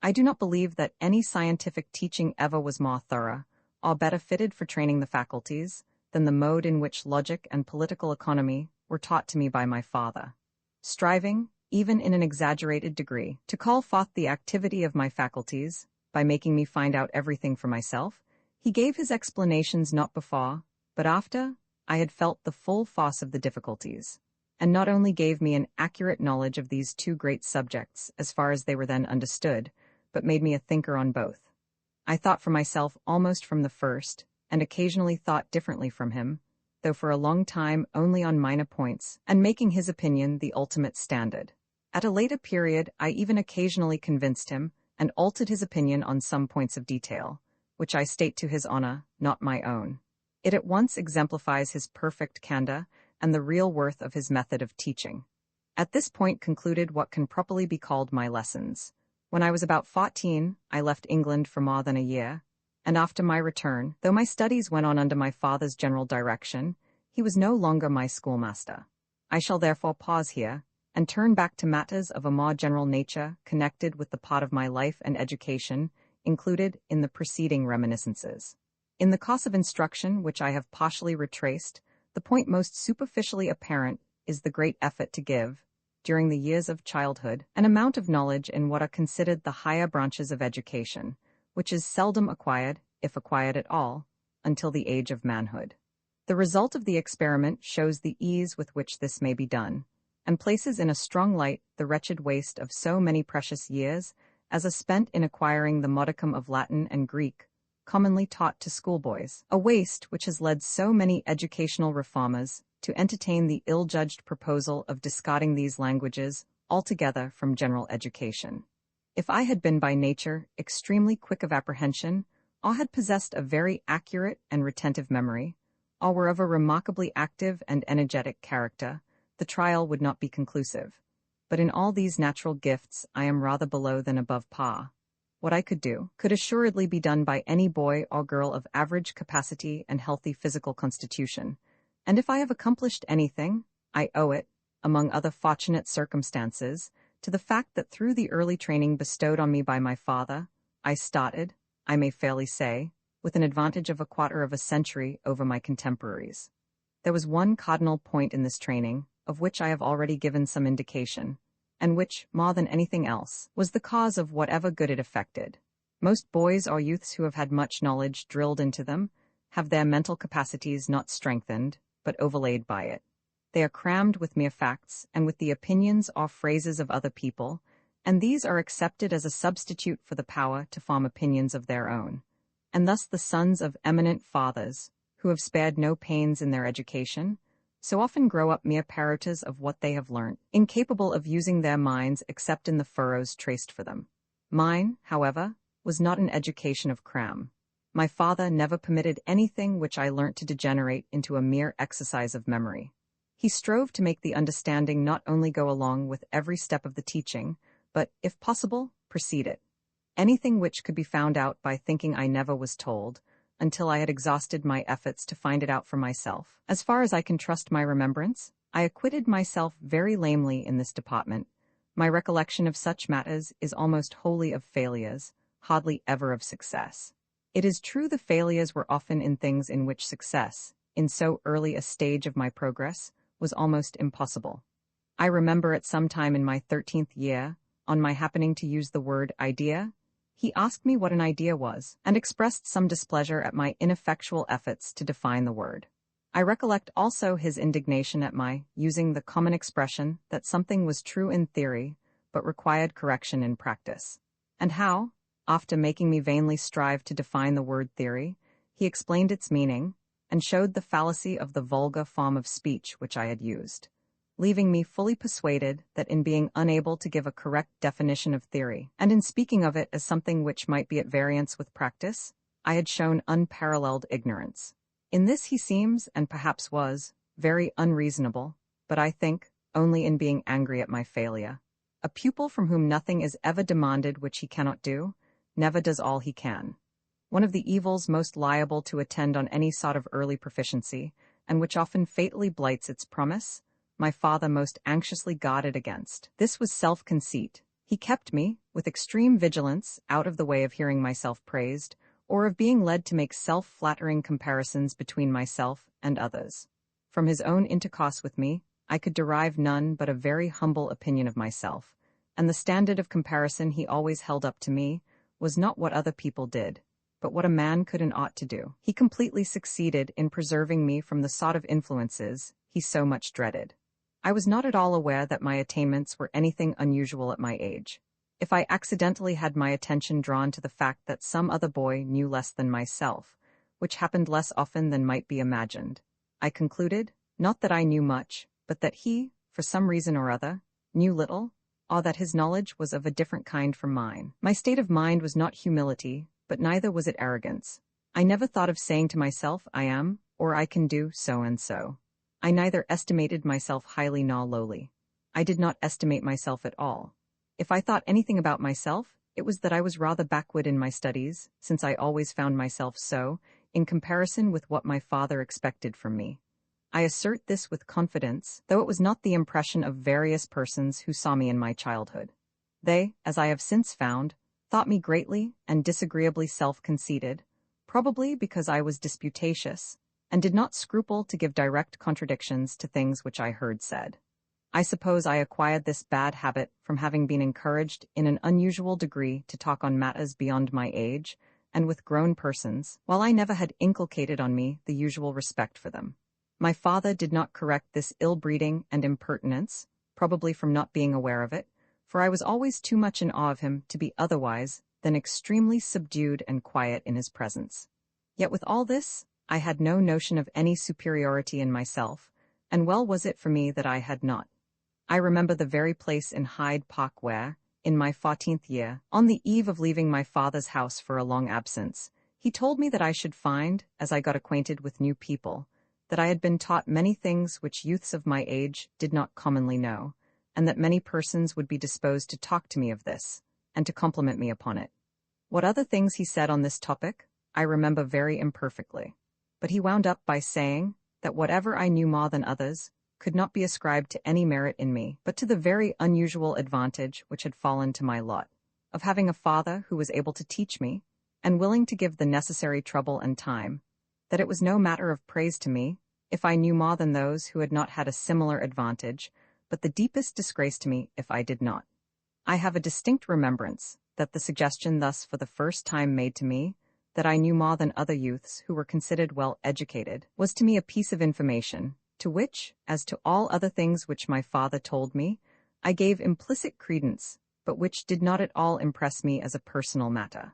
I do not believe that any scientific teaching ever was more thorough, or better fitted for training the faculties, than the mode in which logic and political economy were taught to me by my father. Striving, even in an exaggerated degree, to call forth the activity of my faculties, by making me find out everything for myself, he gave his explanations not before, but after, I had felt the full force of the difficulties, and not only gave me an accurate knowledge of these two great subjects as far as they were then understood, but made me a thinker on both. I thought for myself almost from the first, and occasionally thought differently from him, though for a long time only on minor points, and making his opinion the ultimate standard. At a later period, I even occasionally convinced him, and altered his opinion on some points of detail, which I state to his honor, not my own. It at once exemplifies his perfect candor, and the real worth of his method of teaching. At this point concluded what can properly be called my lessons. When I was about 14, I left England for more than a year, and after my return, though my studies went on under my father's general direction, he was no longer my schoolmaster. I shall therefore pause here, and turn back to matters of a more general nature connected with the part of my life and education included in the preceding reminiscences. In the course of instruction which I have partially retraced, the point most superficially apparent is the great effort to give, during the years of childhood, an amount of knowledge in what are considered the higher branches of education, which is seldom acquired, if acquired at all, until the age of manhood. The result of the experiment shows the ease with which this may be done, and places in a strong light the wretched waste of so many precious years as are spent in acquiring the modicum of Latin and Greek, commonly taught to schoolboys, a waste which has led so many educational reformers to entertain the ill-judged proposal of discarding these languages altogether from general education. If I had been by nature extremely quick of apprehension, or had possessed a very accurate and retentive memory, or were of a remarkably active and energetic character, the trial would not be conclusive. But in all these natural gifts I am rather below than above par. What I could do could assuredly be done by any boy or girl of average capacity and healthy physical constitution, and if I have accomplished anything, I owe it, among other fortunate circumstances, to the fact that through the early training bestowed on me by my father, I started, I may fairly say, with an advantage of a quarter of a century over my contemporaries. There was one cardinal point in this training, of which I have already given some indication, and which, more than anything else, was the cause of whatever good it effected. Most boys or youths who have had much knowledge drilled into them have their mental capacities not strengthened, but overlaid by it. They are crammed with mere facts and with the opinions or phrases of other people, and these are accepted as a substitute for the power to form opinions of their own. And thus the sons of eminent fathers, who have spared no pains in their education, so often grow up mere parroters of what they have learnt, incapable of using their minds except in the furrows traced for them. Mine, however, was not an education of cram. My father never permitted anything which I learnt to degenerate into a mere exercise of memory. He strove to make the understanding not only go along with every step of the teaching, but, if possible, precede it. Anything which could be found out by thinking I never was told, until I had exhausted my efforts to find it out for myself. As far as I can trust my remembrance, I acquitted myself very lamely in this department. My recollection of such matters is almost wholly of failures, hardly ever of success. It is true the failures were often in things in which success, in so early a stage of my progress, was almost impossible. I remember at some time in my 13th year, on my happening to use the word idea, he asked me what an idea was, and expressed some displeasure at my ineffectual efforts to define the word. I recollect also his indignation at my using the common expression that something was true in theory, but required correction in practice, and how, after making me vainly strive to define the word theory, he explained its meaning, and showed the fallacy of the vulgar form of speech which I had used, leaving me fully persuaded that in being unable to give a correct definition of theory, and in speaking of it as something which might be at variance with practice, I had shown unparalleled ignorance. In this he seems, and perhaps was, very unreasonable, but I think, only in being angry at my failure. A pupil from whom nothing is ever demanded which he cannot do, never does all he can. One of the evils most liable to attend on any sort of early proficiency, and which often fatally blights its promise, my father most anxiously guarded against. This was self-conceit. He kept me, with extreme vigilance, out of the way of hearing myself praised, or of being led to make self-flattering comparisons between myself and others. From his own intercourse with me, I could derive none but a very humble opinion of myself, and the standard of comparison he always held up to me was not what other people did, but what a man could and ought to do. He completely succeeded in preserving me from the sort of influences he so much dreaded. I was not at all aware that my attainments were anything unusual at my age. If I accidentally had my attention drawn to the fact that some other boy knew less than myself, which happened less often than might be imagined, I concluded, not that I knew much, but that he, for some reason or other, knew little, or that his knowledge was of a different kind from mine. My state of mind was not humility, but neither was it arrogance. I never thought of saying to myself, I am, or I can do so and so. I neither estimated myself highly nor lowly. I did not estimate myself at all. If I thought anything about myself, it was that I was rather backward in my studies, since I always found myself so, in comparison with what my father expected from me. I assert this with confidence, though it was not the impression of various persons who saw me in my childhood. They, as I have since found, thought me greatly and disagreeably self-conceited, probably because I was disputatious, and did not scruple to give direct contradictions to things which I heard said. I suppose I acquired this bad habit from having been encouraged in an unusual degree to talk on matters beyond my age, and with grown persons, while I never had inculcated on me the usual respect for them. My father did not correct this ill-breeding and impertinence, probably from not being aware of it, for I was always too much in awe of him to be otherwise than extremely subdued and quiet in his presence. Yet with all this, I had no notion of any superiority in myself, and well was it for me that I had not. I remember the very place in Hyde Park where, in my 14th year, on the eve of leaving my father's house for a long absence, he told me that I should find, as I got acquainted with new people, that I had been taught many things which youths of my age did not commonly know, and that many persons would be disposed to talk to me of this, and to compliment me upon it. What other things he said on this topic, I remember very imperfectly. But he wound up by saying that whatever I knew more than others could not be ascribed to any merit in me, but to the very unusual advantage which had fallen to my lot, of having a father who was able to teach me, and willing to give the necessary trouble and time, that it was no matter of praise to me if I knew more than those who had not had a similar advantage, but the deepest disgrace to me if I did not. I have a distinct remembrance that the suggestion thus for the first time made to me, that I knew more than other youths who were considered well educated, was to me a piece of information, to which, as to all other things which my father told me, I gave implicit credence, but which did not at all impress me as a personal matter.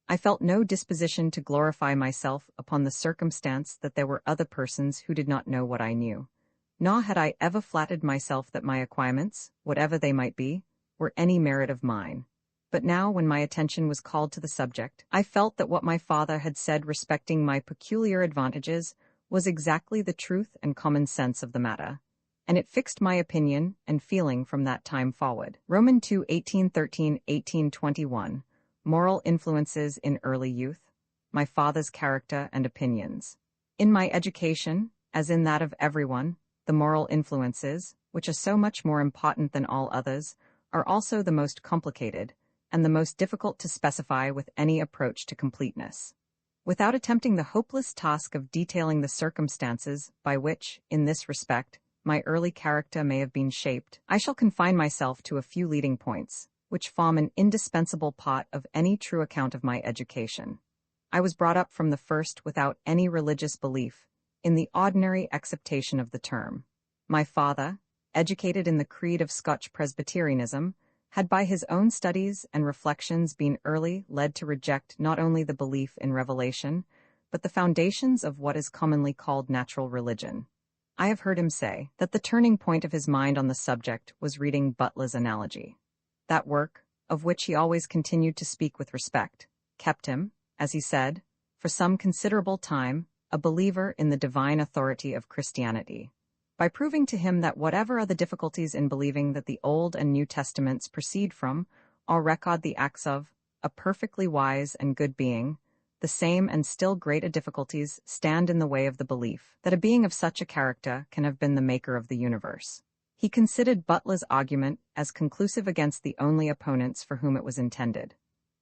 I felt no disposition to glorify myself upon the circumstance that there were other persons who did not know what I knew, nor had I ever flattered myself that my acquirements, whatever they might be, were any merit of mine. But now, when my attention was called to the subject, I felt that what my father had said respecting my peculiar advantages was exactly the truth and common sense of the matter, and it fixed my opinion and feeling from that time forward. Roman 2, 1813-1821, Moral Influences in Early Youth, My Father's Character and Opinions. In my education, as in that of everyone, the moral influences, which are so much more important than all others, are also the most complicated, and the most difficult to specify with any approach to completeness. Without attempting the hopeless task of detailing the circumstances by which, in this respect, my early character may have been shaped, I shall confine myself to a few leading points, which form an indispensable part of any true account of my education. I was brought up from the first without any religious belief, in the ordinary acceptation of the term. My father, educated in the creed of Scotch Presbyterianism, had by his own studies and reflections been early led to reject not only the belief in revelation, but the foundations of what is commonly called natural religion. I have heard him say that the turning point of his mind on the subject was reading Butler's Analogy. That work, of which he always continued to speak with respect, kept him, as he said, for some considerable time, a believer in the divine authority of Christianity, by proving to him that whatever are the difficulties in believing that the Old and New Testaments proceed from, or record the acts of, a perfectly wise and good being, the same and still greater difficulties stand in the way of the belief that a being of such a character can have been the maker of the universe. He considered Butler's argument as conclusive against the only opponents for whom it was intended.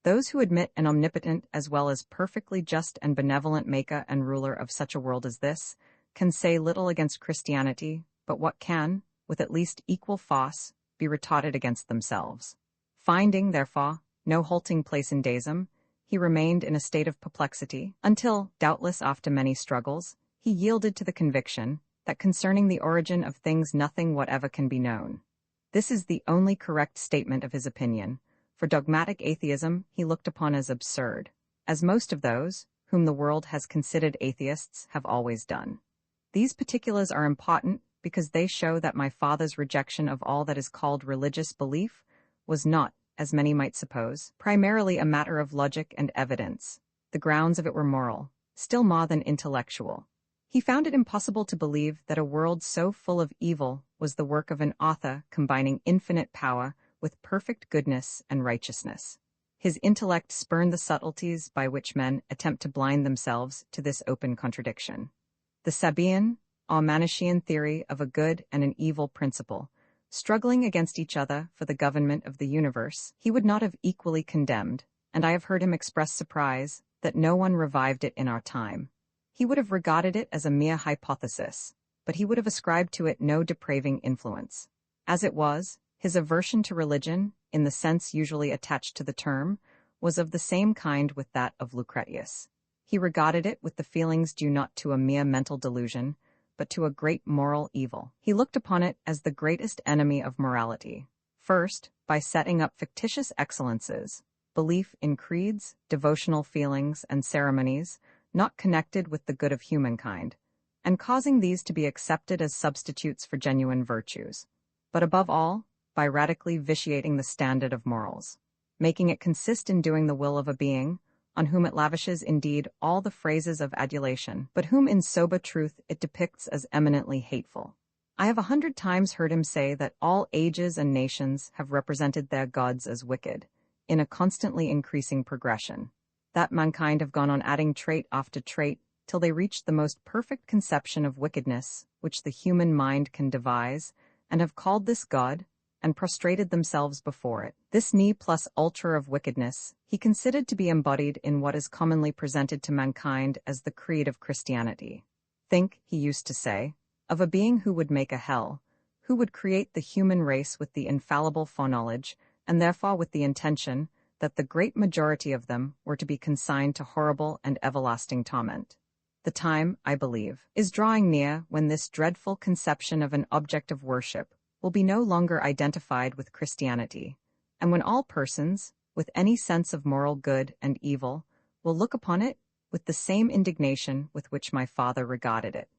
Those who admit an omnipotent as well as perfectly just and benevolent maker and ruler of such a world as this, can say little against Christianity, but what can, with at least equal force, be retorted against themselves. Finding, therefore, no halting place in deism, he remained in a state of perplexity, until, doubtless after many struggles, he yielded to the conviction that concerning the origin of things nothing whatever can be known. This is the only correct statement of his opinion, for dogmatic atheism he looked upon as absurd, as most of those whom the world has considered atheists have always done. These particulars are important because they show that my father's rejection of all that is called religious belief was not, as many might suppose, primarily a matter of logic and evidence. The grounds of it were moral, still more than intellectual. He found it impossible to believe that a world so full of evil was the work of an author combining infinite power with perfect goodness and righteousness. His intellect spurned the subtleties by which men attempt to blind themselves to this open contradiction. The Sabaean, or Manichaean theory of a good and an evil principle, struggling against each other for the government of the universe, he would not have equally condemned, and I have heard him express surprise that no one revived it in our time. He would have regarded it as a mere hypothesis, but he would have ascribed to it no depraving influence. As it was, his aversion to religion, in the sense usually attached to the term, was of the same kind with that of Lucretius. He regarded it with the feelings due not to a mere mental delusion, but to a great moral evil. He looked upon it as the greatest enemy of morality. First, by setting up fictitious excellences, belief in creeds, devotional feelings, and ceremonies, not connected with the good of humankind, and causing these to be accepted as substitutes for genuine virtues. but above all, by radically vitiating the standard of morals, making it consist in doing the will of a being, on whom it lavishes indeed all the phrases of adulation, but whom in sober truth it depicts as eminently hateful. I have 100 times heard him say that all ages and nations have represented their gods as wicked, in a constantly increasing progression, that mankind have gone on adding trait after trait, till they reached the most perfect conception of wickedness which the human mind can devise, and have called this God, and prostrated themselves before it. This ne plus ultra of wickedness he considered to be embodied in what is commonly presented to mankind as the creed of Christianity. Think, he used to say, of a being who would make a hell, who would create the human race with the infallible foreknowledge, and therefore with the intention that the great majority of them were to be consigned to horrible and everlasting torment. The time, I believe, is drawing near when this dreadful conception of an object of worship will be no longer identified with Christianity, and when all persons, with any sense of moral good and evil, will look upon it with the same indignation with which my father regarded it.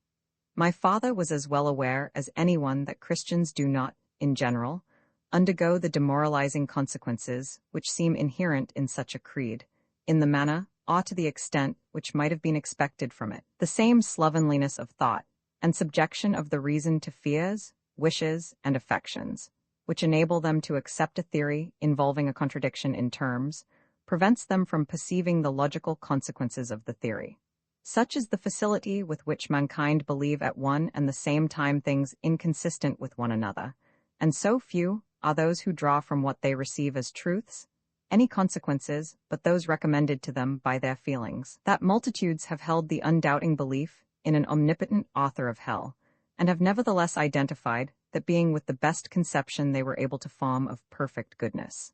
My father was as well aware as anyone that Christians do not, in general, undergo the demoralizing consequences which seem inherent in such a creed, in the manner or to the extent which might have been expected from it. The same slovenliness of thought, and subjection of the reason to fears, wishes, and affections, which enable them to accept a theory involving a contradiction in terms, prevents them from perceiving the logical consequences of the theory. Such is the facility with which mankind believe at one and the same time things inconsistent with one another, and so few are those who draw from what they receive as truths any consequences but those recommended to them by their feelings, that multitudes have held the undoubting belief in an omnipotent author of hell, and have nevertheless identified that being with the best conception they were able to form of perfect goodness.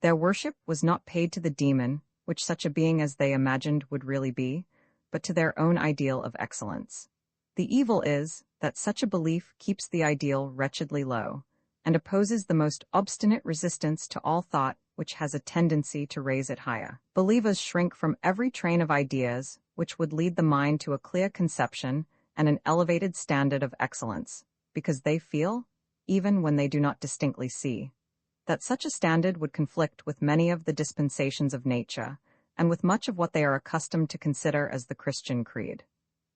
Their worship was not paid to the demon, which such a being as they imagined would really be, but to their own ideal of excellence. The evil is that such a belief keeps the ideal wretchedly low, and opposes the most obstinate resistance to all thought which has a tendency to raise it higher. Believers shrink from every train of ideas which would lead the mind to a clear conception and an elevated standard of excellence, because they feel, even when they do not distinctly see, that such a standard would conflict with many of the dispensations of nature, and with much of what they are accustomed to consider as the Christian creed.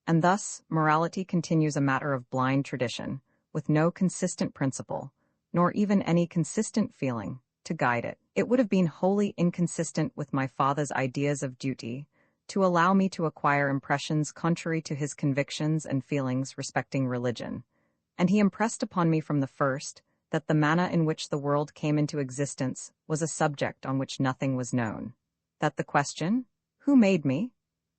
And thus, morality continues a matter of blind tradition, with no consistent principle, nor even any consistent feeling, to guide it. It would have been wholly inconsistent with my father's ideas of duty to allow me to acquire impressions contrary to his convictions and feelings respecting religion, and he impressed upon me from the first that the manner in which the world came into existence was a subject on which nothing was known, that the question, "Who made me?"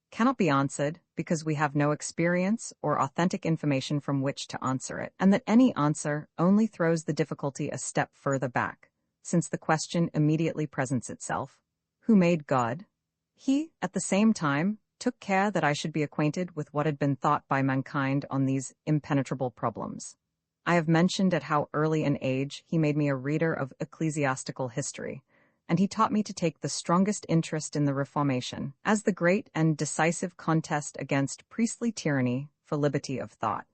cannot be answered because we have no experience or authentic information from which to answer it, and that any answer only throws the difficulty a step further back, since the question immediately presents itself, "Who made God?" He, at the same time, took care that I should be acquainted with what had been thought by mankind on these impenetrable problems. I have mentioned at how early an age he made me a reader of ecclesiastical history, and he taught me to take the strongest interest in the Reformation, as the great and decisive contest against priestly tyranny for liberty of thought.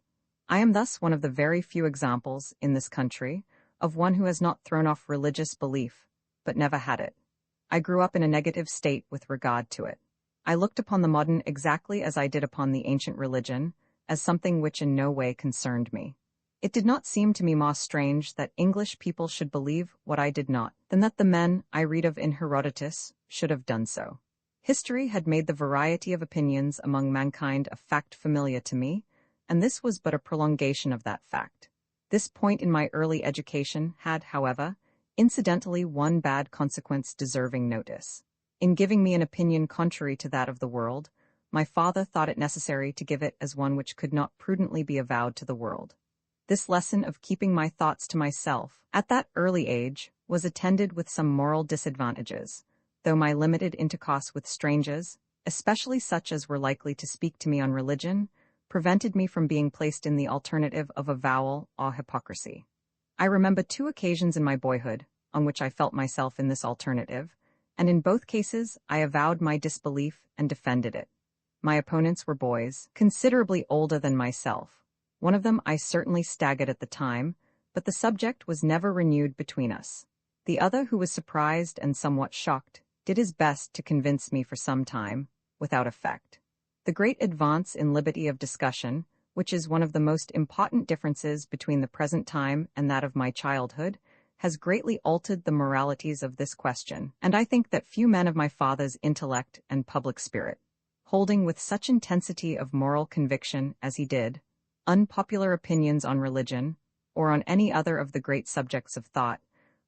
I am thus one of the very few examples, in this country, of one who has not thrown off religious belief, but never had it. I grew up in a negative state with regard to it. I looked upon the modern exactly as I did upon the ancient religion, as something which in no way concerned me. It did not seem to me more strange that English people should believe what I did not, than that the men I read of in Herodotus should have done so. History had made the variety of opinions among mankind a fact familiar to me, and this was but a prolongation of that fact. This point in my early education had, however, incidentally one bad consequence deserving notice. In giving me an opinion contrary to that of the world, my father thought it necessary to give it as one which could not prudently be avowed to the world. This lesson of keeping my thoughts to myself, at that early age, was attended with some moral disadvantages, though my limited intercourse with strangers, especially such as were likely to speak to me on religion, prevented me from being placed in the alternative of avowal or hypocrisy. I remember 2 occasions in my boyhood on which I felt myself in this alternative, and in both cases I avowed my disbelief and defended it. My opponents were boys, considerably older than myself. One of them I certainly staggered at the time, but the subject was never renewed between us. The other, who was surprised and somewhat shocked, did his best to convince me for some time, without effect. The great advance in liberty of discussion, which is one of the most important differences between the present time and that of my childhood, has greatly altered the moralities of this question, and I think that few men of my father's intellect and public spirit, holding with such intensity of moral conviction as he did, unpopular opinions on religion, or on any other of the great subjects of thought,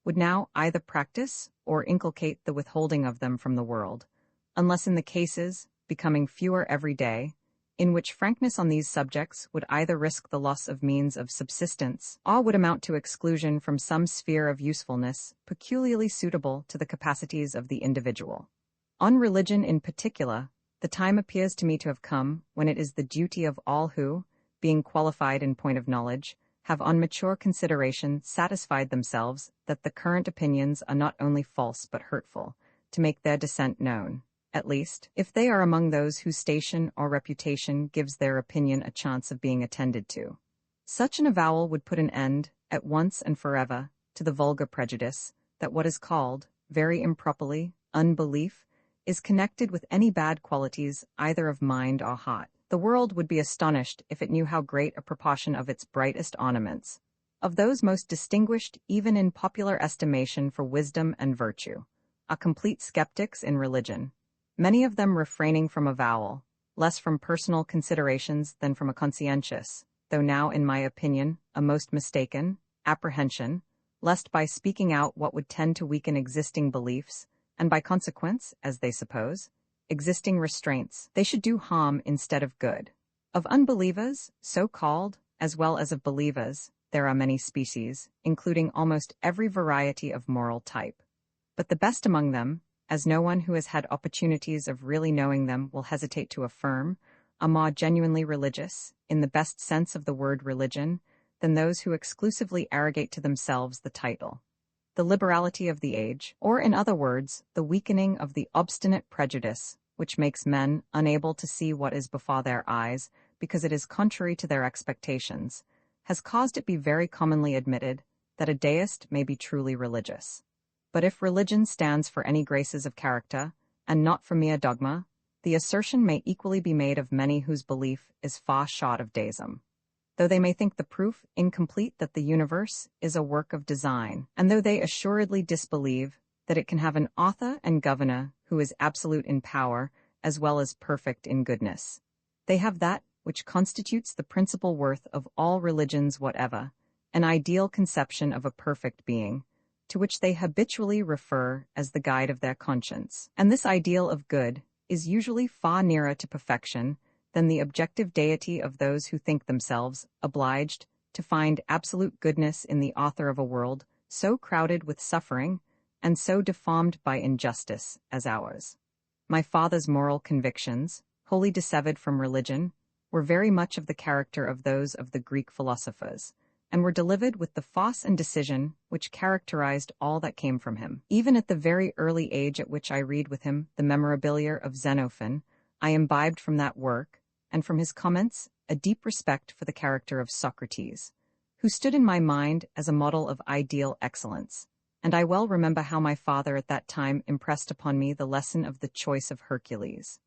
would now either practice or inculcate the withholding of them from the world, unless in the cases, becoming fewer every day, in which frankness on these subjects would either risk the loss of means of subsistence, or would amount to exclusion from some sphere of usefulness peculiarly suitable to the capacities of the individual. On religion in particular, the time appears to me to have come when it is the duty of all who, being qualified in point of knowledge, have on mature consideration satisfied themselves that the current opinions are not only false but hurtful, to make their dissent known, at least, if they are among those whose station or reputation gives their opinion a chance of being attended to. Such an avowal would put an end, at once and forever, to the vulgar prejudice that what is called, very improperly, unbelief, is connected with any bad qualities either of mind or heart. The world would be astonished if it knew how great a proportion of its brightest ornaments, of those most distinguished even in popular estimation for wisdom and virtue, are complete skeptics in religion, many of them refraining from avowal, less from personal considerations than from a conscientious, though now, in my opinion, a most mistaken, apprehension, lest by speaking out what would tend to weaken existing beliefs, and by consequence, as they suppose, existing restraints, they should do harm instead of good. Of unbelievers, so-called, as well as of believers, there are many species, including almost every variety of moral type. But the best among them, as no one who has had opportunities of really knowing them will hesitate to affirm, are more genuinely religious, in the best sense of the word religion, than those who exclusively arrogate to themselves the title. The liberality of the age, or in other words, the weakening of the obstinate prejudice, which makes men unable to see what is before their eyes because it is contrary to their expectations, has caused it be very commonly admitted that a deist may be truly religious. But if religion stands for any graces of character, and not for mere dogma, the assertion may equally be made of many whose belief is far short of deism. Though they may think the proof incomplete that the universe is a work of design, and though they assuredly disbelieve that it can have an author and governor who is absolute in power as well as perfect in goodness, they have that which constitutes the principal worth of all religions whatever, an ideal conception of a perfect being, to which they habitually refer as the guide of their conscience. And this ideal of good is usually far nearer to perfection than the objective deity of those who think themselves obliged to find absolute goodness in the author of a world so crowded with suffering and so deformed by injustice as ours. My father's moral convictions, wholly dissevered from religion, were very much of the character of those of the Greek philosophers, and were delivered with the force and decision which characterized all that came from him. Even at the very early age at which I read with him the memorabilia of Xenophon, I imbibed from that work, and from his comments, a deep respect for the character of Socrates, who stood in my mind as a model of ideal excellence, and I well remember how my father at that time impressed upon me the lesson of the choice of Hercules.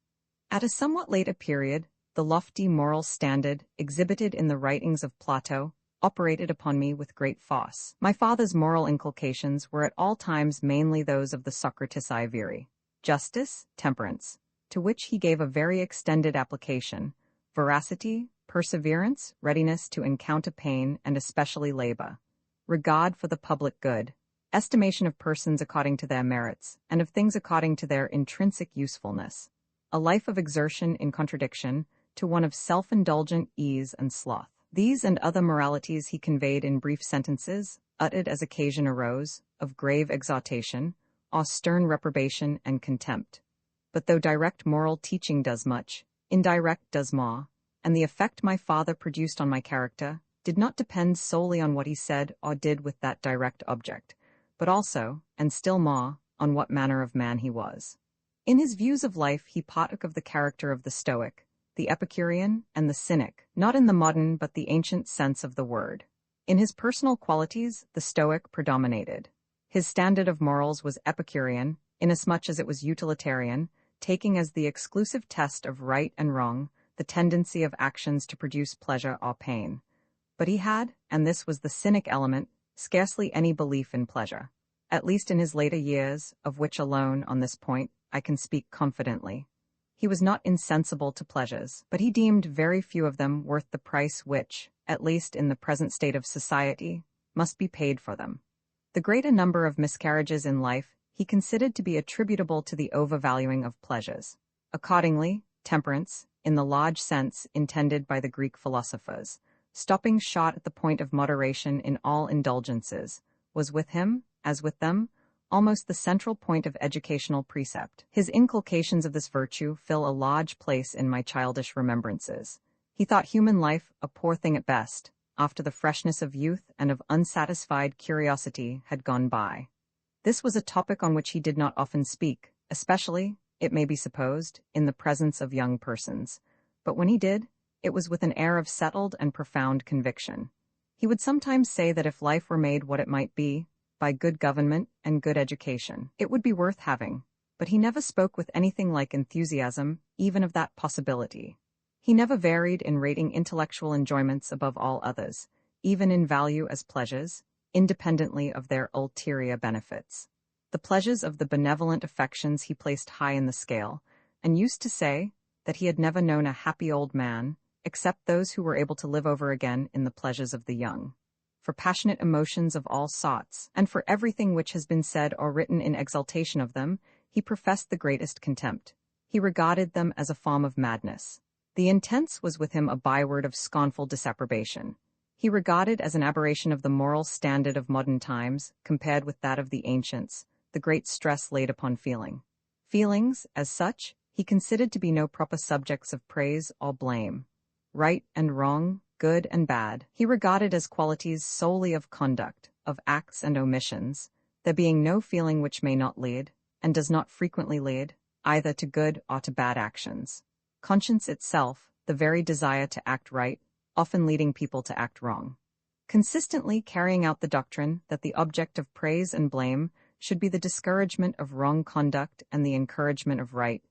At a somewhat later period, the lofty moral standard exhibited in the writings of Plato operated upon me with great force. My father's moral inculcations were at all times mainly those of the Socraticiae viri, justice, temperance, to which he gave a very extended application, veracity, perseverance, readiness to encounter pain and especially labor, regard for the public good, estimation of persons according to their merits, and of things according to their intrinsic usefulness, a life of exertion in contradiction to one of self-indulgent ease and sloth. These and other moralities he conveyed in brief sentences, uttered as occasion arose, of grave exhortation, or stern reprobation and contempt. But though direct moral teaching does much, indirect does more, and the effect my father produced on my character did not depend solely on what he said or did with that direct object, but also, and still more, on what manner of man he was. In his views of life he partook of the character of the Stoic, the Epicurean, and the Cynic, not in the modern but the ancient sense of the word. In his personal qualities, the Stoic predominated. His standard of morals was Epicurean, inasmuch as it was utilitarian, taking as the exclusive test of right and wrong the tendency of actions to produce pleasure or pain. But he had, and this was the cynic element, scarcely any belief in pleasure. At least in his later years, of which alone, on this point, I can speak confidently. He was not insensible to pleasures, but he deemed very few of them worth the price which, at least in the present state of society, must be paid for them. The greater number of miscarriages in life he considered to be attributable to the overvaluing of pleasures. Accordingly, temperance, in the large sense intended by the Greek philosophers, stopping short at the point of moderation in all indulgences, was with him, as with them, almost the central point of educational precept. His inculcations of this virtue fill a large place in my childish remembrances. He thought human life a poor thing at best, after the freshness of youth and of unsatisfied curiosity had gone by. This was a topic on which he did not often speak, especially, it may be supposed, in the presence of young persons. But when he did, it was with an air of settled and profound conviction. He would sometimes say that if life were made what it might be, by good government and good education, it would be worth having, but he never spoke with anything like enthusiasm, even of that possibility. He never varied in rating intellectual enjoyments above all others, even in value as pleasures, independently of their ulterior benefits. The pleasures of the benevolent affections he placed high in the scale, and used to say that he had never known a happy old man, except those who were able to live over again in the pleasures of the young. For passionate emotions of all sorts, and for everything which has been said or written in exaltation of them, he professed the greatest contempt. He regarded them as a form of madness. The intense was with him a byword of scornful disapprobation. He regarded as an aberration of the moral standard of modern times, compared with that of the ancients, the great stress laid upon feeling. Feelings, as such, he considered to be no proper subjects of praise or blame. Right and wrong, good and bad, he regarded as qualities solely of conduct, of acts and omissions, there being no feeling which may not lead, and does not frequently lead, either to good or to bad actions. Conscience itself, the very desire to act right, often leading people to act wrong. Consistently carrying out the doctrine that the object of praise and blame should be the discouragement of wrong conduct and the encouragement of right,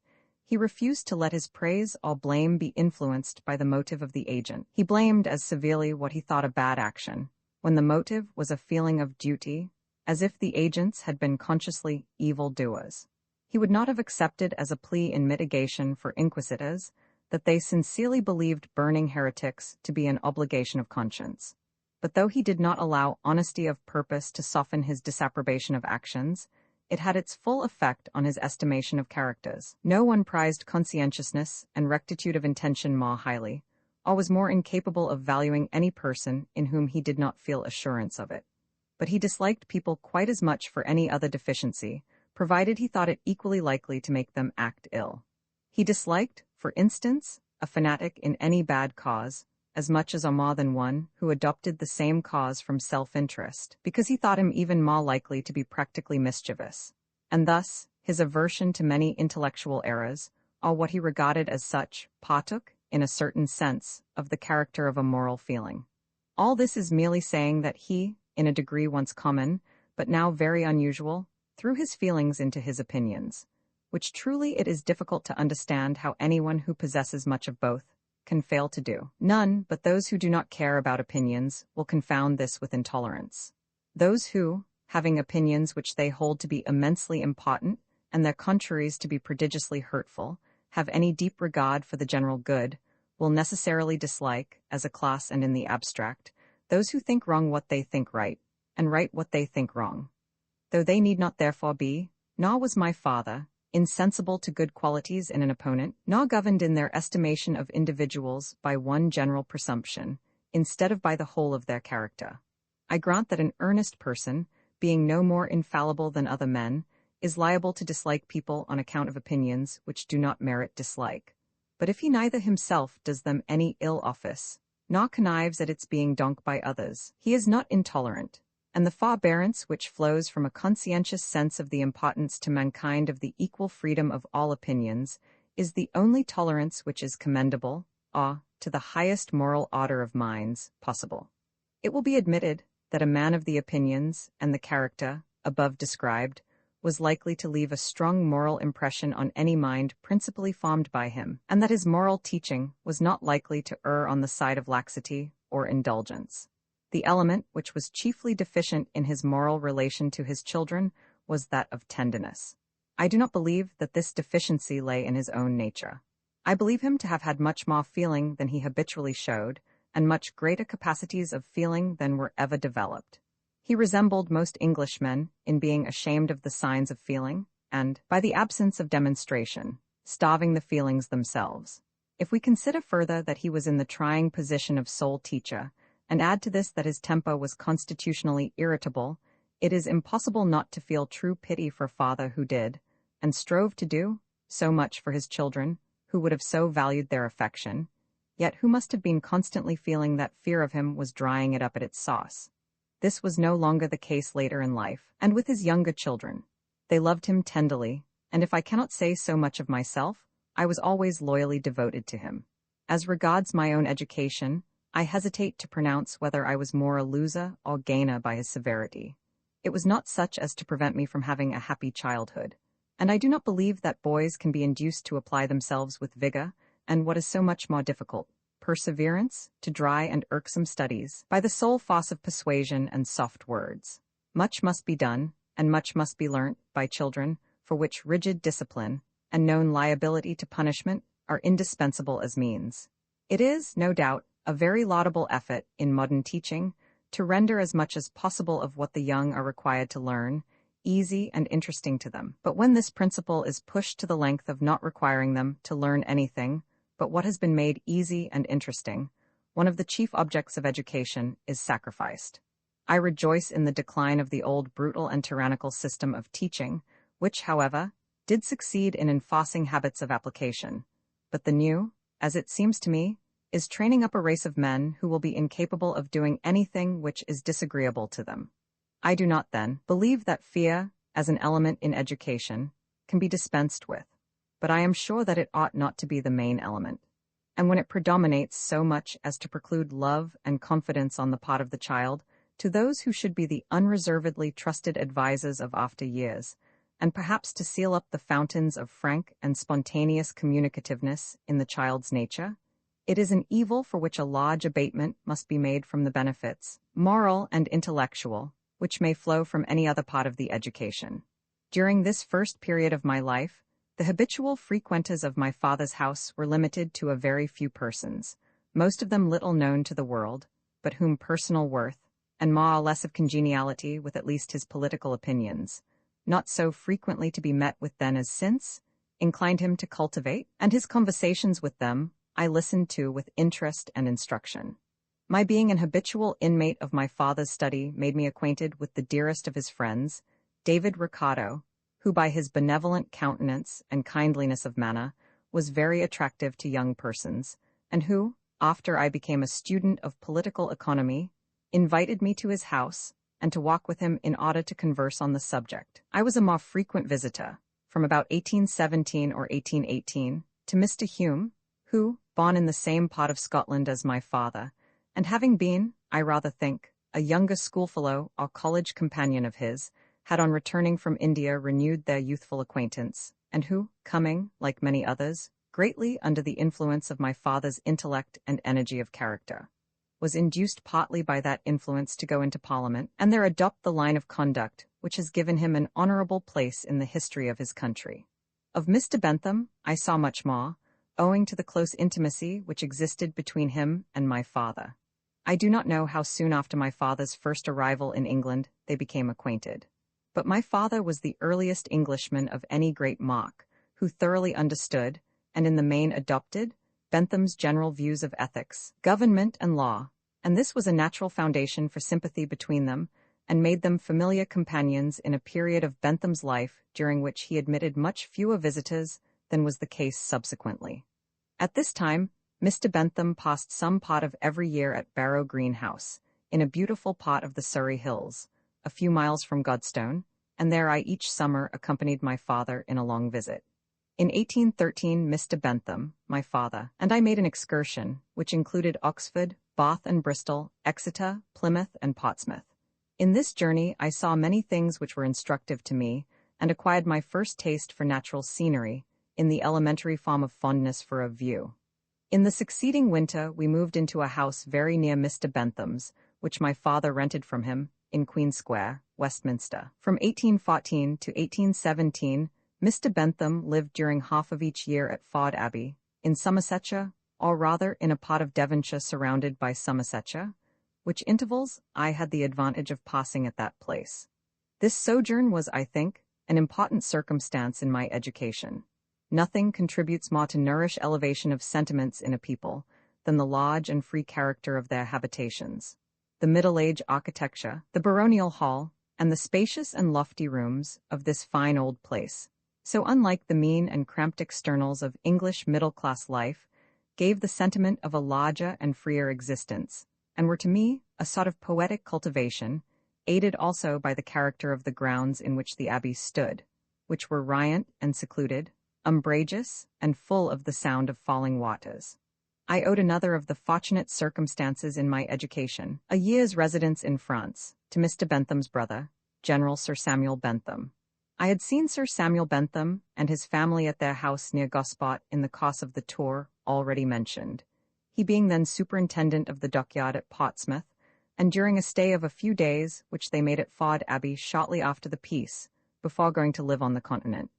he refused to let his praise or blame be influenced by the motive of the agent. He blamed as severely what he thought a bad action, when the motive was a feeling of duty, as if the agents had been consciously evil doers. He would not have accepted as a plea in mitigation for inquisitors that they sincerely believed burning heretics to be an obligation of conscience. But though he did not allow honesty of purpose to soften his disapprobation of actions, it had its full effect on his estimation of characters. No one prized conscientiousness and rectitude of intention more highly, or was more incapable of valuing any person in whom he did not feel assurance of it. But he disliked people quite as much for any other deficiency, provided he thought it equally likely to make them act ill. He disliked, for instance, a fanatic in any bad cause, as much as or more than one who adopted the same cause from self-interest, because he thought him even more likely to be practically mischievous. And thus, his aversion to many intellectual errors, or what he regarded as such, partook, in a certain sense, of the character of a moral feeling. All this is merely saying that he, in a degree once common, but now very unusual, threw his feelings into his opinions, which truly it is difficult to understand how anyone who possesses much of both can fail to do. None but those who do not care about opinions will confound this with intolerance. Those who, having opinions which they hold to be immensely important and their contraries to be prodigiously hurtful, have any deep regard for the general good, will necessarily dislike, as a class and in the abstract, those who think wrong what they think right, and right what they think wrong. Though they need not therefore be, nor was my father, insensible to good qualities in an opponent, nor governed in their estimation of individuals by one general presumption, instead of by the whole of their character. I grant that an earnest person, being no more infallible than other men, is liable to dislike people on account of opinions which do not merit dislike. But if he neither himself does them any ill office, nor connives at its being done by others, he is not intolerant, and the forbearance which flows from a conscientious sense of the importance to mankind of the equal freedom of all opinions is the only tolerance which is commendable, or, to the highest moral order of minds, possible. It will be admitted that a man of the opinions and the character above described was likely to leave a strong moral impression on any mind principally formed by him, and that his moral teaching was not likely to err on the side of laxity or indulgence. The element which was chiefly deficient in his moral relation to his children was that of tenderness. I do not believe that this deficiency lay in his own nature. I believe him to have had much more feeling than he habitually showed, and much greater capacities of feeling than were ever developed. He resembled most Englishmen in being ashamed of the signs of feeling, and, by the absence of demonstration, starving the feelings themselves. If we consider further that he was in the trying position of sole teacher, and add to this that his temper was constitutionally irritable, it is impossible not to feel true pity for a father who did, and strove to do, so much for his children, who would have so valued their affection, yet who must have been constantly feeling that fear of him was drying it up at its source. This was no longer the case later in life, and with his younger children. They loved him tenderly, and if I cannot say so much of myself, I was always loyally devoted to him. As regards my own education, I hesitate to pronounce whether I was more a loser or gainer by his severity. It was not such as to prevent me from having a happy childhood, and I do not believe that boys can be induced to apply themselves with vigor, and what is so much more difficult, perseverance, to dry and irksome studies, by the sole force of persuasion and soft words. Much must be done, and much must be learnt, by children, for which rigid discipline, and known liability to punishment, are indispensable as means. It is, no doubt, a very laudable effort, in modern teaching, to render as much as possible of what the young are required to learn, easy and interesting to them. But when this principle is pushed to the length of not requiring them to learn anything but what has been made easy and interesting, one of the chief objects of education is sacrificed. I rejoice in the decline of the old brutal and tyrannical system of teaching, which, however, did succeed in enforcing habits of application. But the new, as it seems to me, is training up a race of men who will be incapable of doing anything which is disagreeable to them. I do not, then, believe that fear, as an element in education, can be dispensed with, but I am sure that it ought not to be the main element. And when it predominates so much as to preclude love and confidence on the part of the child to those who should be the unreservedly trusted advisers of after years, and perhaps to seal up the fountains of frank and spontaneous communicativeness in the child's nature, it is an evil for which a large abatement must be made from the benefits, moral and intellectual, which may flow from any other part of the education. During this first period of my life, the habitual frequenters of my father's house were limited to a very few persons, most of them little known to the world, but whom personal worth, and more or less of congeniality with at least his political opinions, not so frequently to be met with then as since, inclined him to cultivate, and his conversations with them I listened to with interest and instruction. My being an habitual inmate of my father's study made me acquainted with the dearest of his friends, David Ricardo, who by his benevolent countenance and kindliness of manner was very attractive to young persons, and who, after I became a student of political economy, invited me to his house, and to walk with him in order to converse on the subject. I was a more frequent visitor, from about 1817 or 1818, to Mr. Hume, who, born in the same part of Scotland as my father, and having been, I rather think, a younger schoolfellow or college companion of his, had on returning from India renewed their youthful acquaintance, and who, coming, like many others, greatly under the influence of my father's intellect and energy of character, was induced partly by that influence to go into Parliament, and there adopt the line of conduct which has given him an honourable place in the history of his country. Of Mr. Bentham I saw much more, owing to the close intimacy which existed between him and my father. I do not know how soon after my father's first arrival in England they became acquainted. But my father was the earliest Englishman of any great mark, who thoroughly understood, and in the main adopted, Bentham's general views of ethics, government, and law, and this was a natural foundation for sympathy between them, and made them familiar companions in a period of Bentham's life during which he admitted much fewer visitors than was the case subsequently. At this time, Mr. Bentham passed some part of every year at Barrow Green House, in a beautiful part of the Surrey Hills, a few miles from Godstone, and there I each summer accompanied my father in a long visit. In 1813, Mr. Bentham, my father, and I made an excursion, which included Oxford, Bath and Bristol, Exeter, Plymouth, and Portsmouth. In this journey, I saw many things which were instructive to me, and acquired my first taste for natural scenery, in the elementary form of fondness for a view. In the succeeding winter, we moved into a house very near Mr. Bentham's, which my father rented from him, in Queen Square, Westminster. From 1814 to 1817, Mr. Bentham lived during half of each year at Ford Abbey, in Somersetshire, or rather in a part of Devonshire surrounded by Somersetshire, which intervals I had the advantage of passing at that place. This sojourn was, I think, an important circumstance in my education. Nothing contributes more to nourish elevation of sentiments in a people than the large and free character of their habitations. The Middle-Age architecture, the baronial hall, and the spacious and lofty rooms of this fine old place, so unlike the mean and cramped externals of English middle-class life, gave the sentiment of a larger and freer existence, and were to me a sort of poetic cultivation, aided also by the character of the grounds in which the abbey stood, which were riant and secluded, umbrageous, and full of the sound of falling waters. I owed another of the fortunate circumstances in my education, a year's residence in France, to Mr. Bentham's brother, General Sir Samuel Bentham. I had seen Sir Samuel Bentham and his family at their house near Gosport in the course of the tour already mentioned, he being then superintendent of the dockyard at Portsmouth, and during a stay of a few days which they made at Ford Abbey shortly after the peace, before going to live on the continent.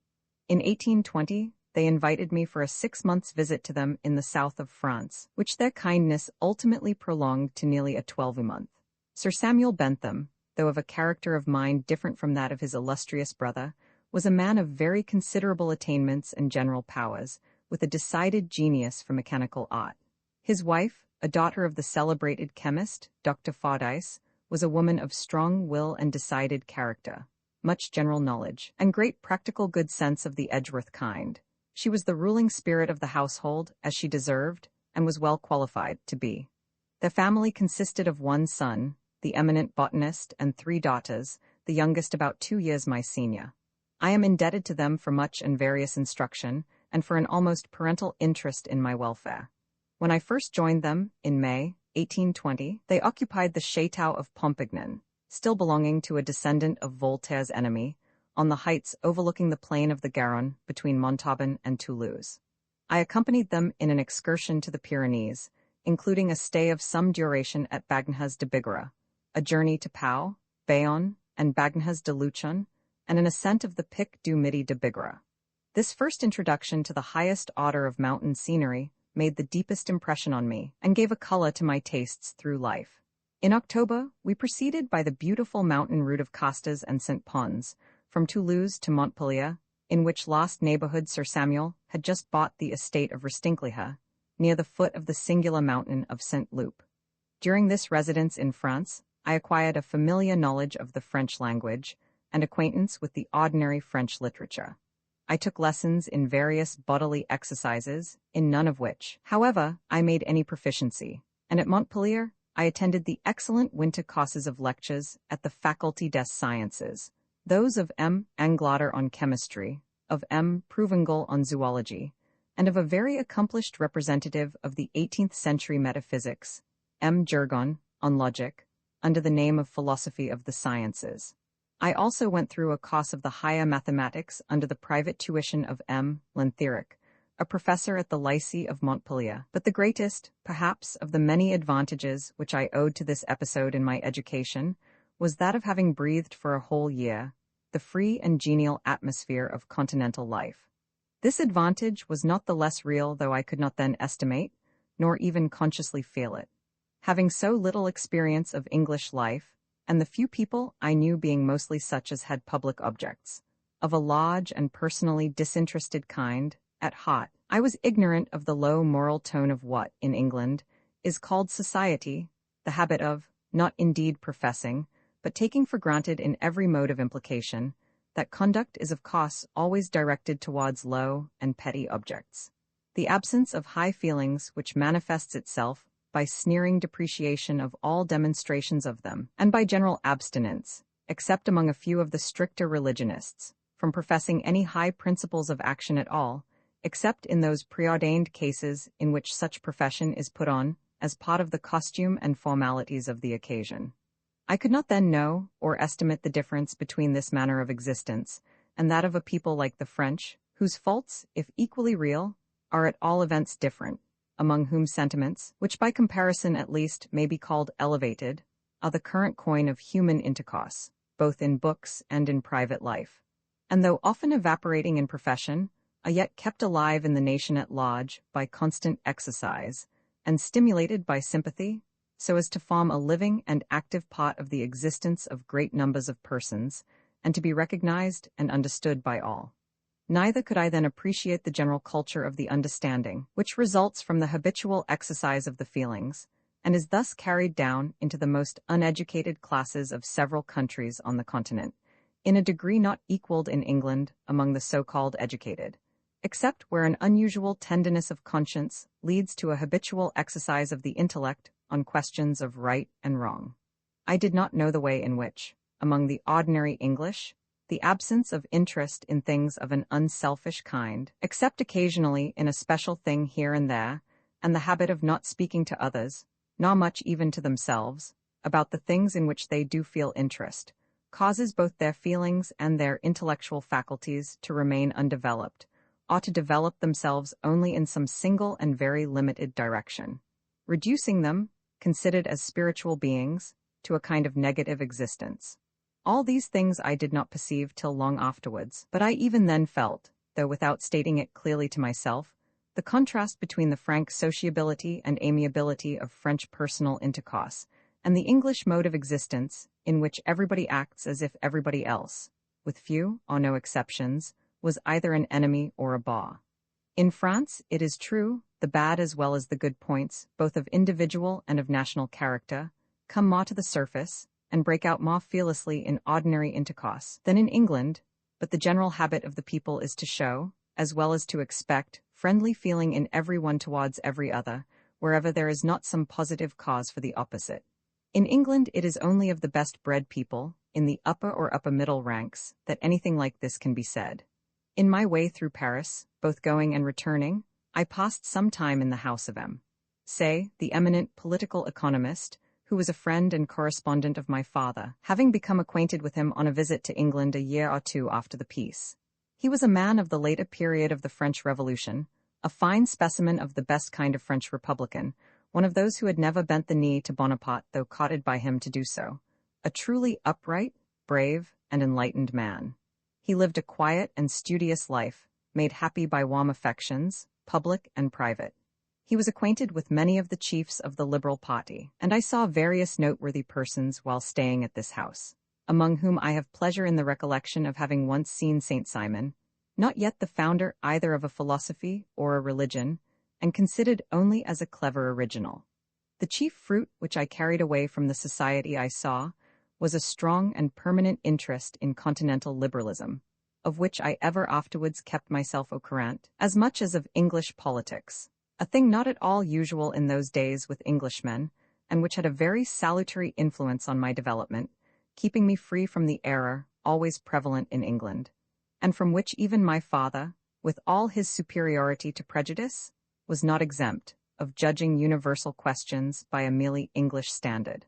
In 1820, they invited me for a 6 months' visit to them in the south of France, which their kindness ultimately prolonged to nearly a 12-month. Sir Samuel Bentham, though of a character of mind different from that of his illustrious brother, was a man of very considerable attainments and general powers, with a decided genius for mechanical art. His wife, a daughter of the celebrated chemist, Dr. Fordyce, was a woman of strong will and decided character, much general knowledge, and great practical good sense of the Edgeworth kind. She was the ruling spirit of the household, as she deserved, and was well qualified to be. Their family consisted of one son, the eminent botanist, and 3 daughters, the youngest about 2 years my senior. I am indebted to them for much and various instruction, and for an almost parental interest in my welfare. When I first joined them, in May, 1820, they occupied the Château of Pompignan, still belonging to a descendant of Voltaire's enemy, on the heights overlooking the plain of the Garonne between Montauban and Toulouse. I accompanied them in an excursion to the Pyrenees, including a stay of some duration at Bagnères de Bigorre, a journey to Pau, Bayonne, and Bagnères de Luchon, and an ascent of the Pic du Midi de Bigorre. This first introduction to the highest order of mountain scenery made the deepest impression on me, and gave a color to my tastes through life. In October, we proceeded by the beautiful mountain route of Castres and St. Pons, from Toulouse to Montpellier, in which last neighborhood Sir Samuel had just bought the estate of Restincliha, near the foot of the singular mountain of St. Loup. During this residence in France, I acquired a familiar knowledge of the French language, and acquaintance with the ordinary French literature. I took lessons in various bodily exercises, in none of which, however, I made any proficiency, and at Montpellier I attended the excellent winter courses of lectures at the Faculté des Sciences, those of M. Anglotter on chemistry, of M. Prouvengal on zoology, and of a very accomplished representative of the 18th century metaphysics, M. Jurgon, on logic, under the name of Philosophy of the Sciences. I also went through a course of the higher mathematics under the private tuition of M. Lantheric, a professor at the Lycée of Montpellier. But the greatest, perhaps, of the many advantages which I owed to this episode in my education was that of having breathed for a whole year the free and genial atmosphere of continental life. This advantage was not the less real, though I could not then estimate, nor even consciously feel it. Having so little experience of English life, and the few people I knew being mostly such as had public objects, of a large and personally disinterested kind, at heart, I was ignorant of the low moral tone of what, in England, is called society, the habit of, not indeed professing, but taking for granted in every mode of implication, that conduct is of course always directed towards low and petty objects. The absence of high feelings which manifests itself by sneering depreciation of all demonstrations of them, and by general abstinence, except among a few of the stricter religionists, from professing any high principles of action at all, except in those preordained cases in which such profession is put on as part of the costume and formalities of the occasion. I could not then know or estimate the difference between this manner of existence and that of a people like the French, whose faults, if equally real, are at all events different, among whom sentiments, which by comparison at least may be called elevated, are the current coin of human intercourse, both in books and in private life. And though often evaporating in profession, are yet kept alive in the nation at large by constant exercise, and stimulated by sympathy, so as to form a living and active part of the existence of great numbers of persons, and to be recognized and understood by all. Neither could I then appreciate the general culture of the understanding, which results from the habitual exercise of the feelings, and is thus carried down into the most uneducated classes of several countries on the continent, in a degree not equaled in England among the so-called educated, except where an unusual tenderness of conscience leads to a habitual exercise of the intellect on questions of right and wrong. I did not know the way in which, among the ordinary English, the absence of interest in things of an unselfish kind, except occasionally in a special thing here and there, and the habit of not speaking to others, nor much even to themselves, about the things in which they do feel interest, causes both their feelings and their intellectual faculties to remain undeveloped, or to develop themselves only in some single and very limited direction, reducing them, considered as spiritual beings, to a kind of negative existence. All these things I did not perceive till long afterwards, but I even then felt, though without stating it clearly to myself, the contrast between the frank sociability and amiability of French personal intercourse, and the English mode of existence, in which everybody acts as if everybody else, with few or no exceptions, was either an enemy or a bore. In France, it is true, the bad as well as the good points, both of individual and of national character, come more to the surface, and break out more fearlessly in ordinary intercourse than in England, but the general habit of the people is to show, as well as to expect, friendly feeling in every one towards every other, wherever there is not some positive cause for the opposite. In England it is only of the best-bred people, in the upper or upper-middle ranks, that anything like this can be said. In my way through Paris, both going and returning, I passed some time in the house of M. Say, the eminent political economist, who was a friend and correspondent of my father, having become acquainted with him on a visit to England a year or two after the peace. He was a man of the later period of the French Revolution, a fine specimen of the best kind of French republican, one of those who had never bent the knee to Bonaparte though courted by him to do so, a truly upright, brave, and enlightened man. He lived a quiet and studious life, made happy by warm affections, public and private. He was acquainted with many of the chiefs of the Liberal party, and I saw various noteworthy persons while staying at this house, among whom I have pleasure in the recollection of having once seen Saint Simon, not yet the founder either of a philosophy or a religion, and considered only as a clever original. The chief fruit which I carried away from the society I saw was a strong and permanent interest in continental liberalism, of which I ever afterwards kept myself au courant, as much as of English politics, a thing not at all usual in those days with Englishmen, and which had a very salutary influence on my development, keeping me free from the error always prevalent in England, and from which even my father, with all his superiority to prejudice, was not exempt, of judging universal questions by a merely English standard.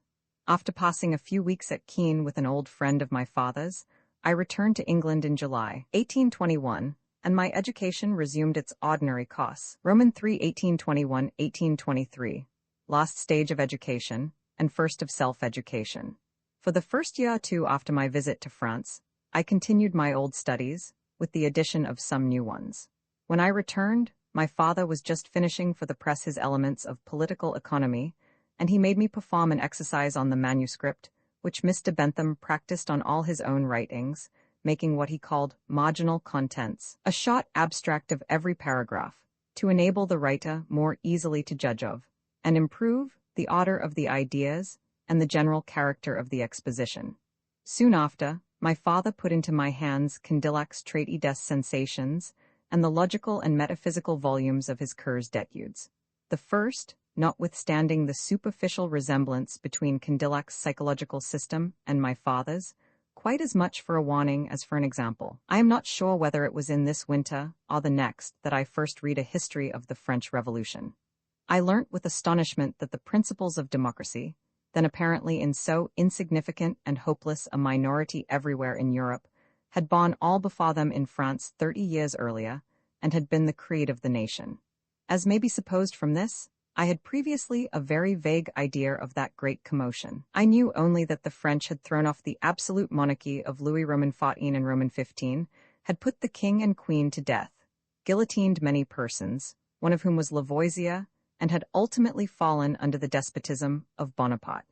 After passing a few weeks at Keene with an old friend of my father's, I returned to England in July 1821, and my education resumed its ordinary course. Roman 3 1821-1823, last stage of education, and first of self-education. For the first year or two after my visit to France, I continued my old studies, with the addition of some new ones. When I returned, my father was just finishing for the press his elements of political economy, and he made me perform an exercise on the manuscript, which Mr. Bentham practiced on all his own writings, making what he called marginal contents, a short abstract of every paragraph, to enable the writer more easily to judge of, and improve, the order of the ideas, and the general character of the exposition. Soon after, my father put into my hands Condillac's Traité des Sensations, and the logical and metaphysical volumes of his Cours d'études. The first, notwithstanding the superficial resemblance between Condillac's psychological system and my father's, quite as much for a warning as for an example. I am not sure whether it was in this winter or the next that I first read a history of the French Revolution. I learnt with astonishment that the principles of democracy, then apparently in so insignificant and hopeless a minority everywhere in Europe, had borne all before them in France 30 years earlier, and had been the creed of the nation. As may be supposed from this, I had previously a very vague idea of that great commotion. I knew only that the French had thrown off the absolute monarchy of Louis Roman XIV and Roman XV, had put the king and queen to death, guillotined many persons, one of whom was Lavoisier, and had ultimately fallen under the despotism of Bonaparte.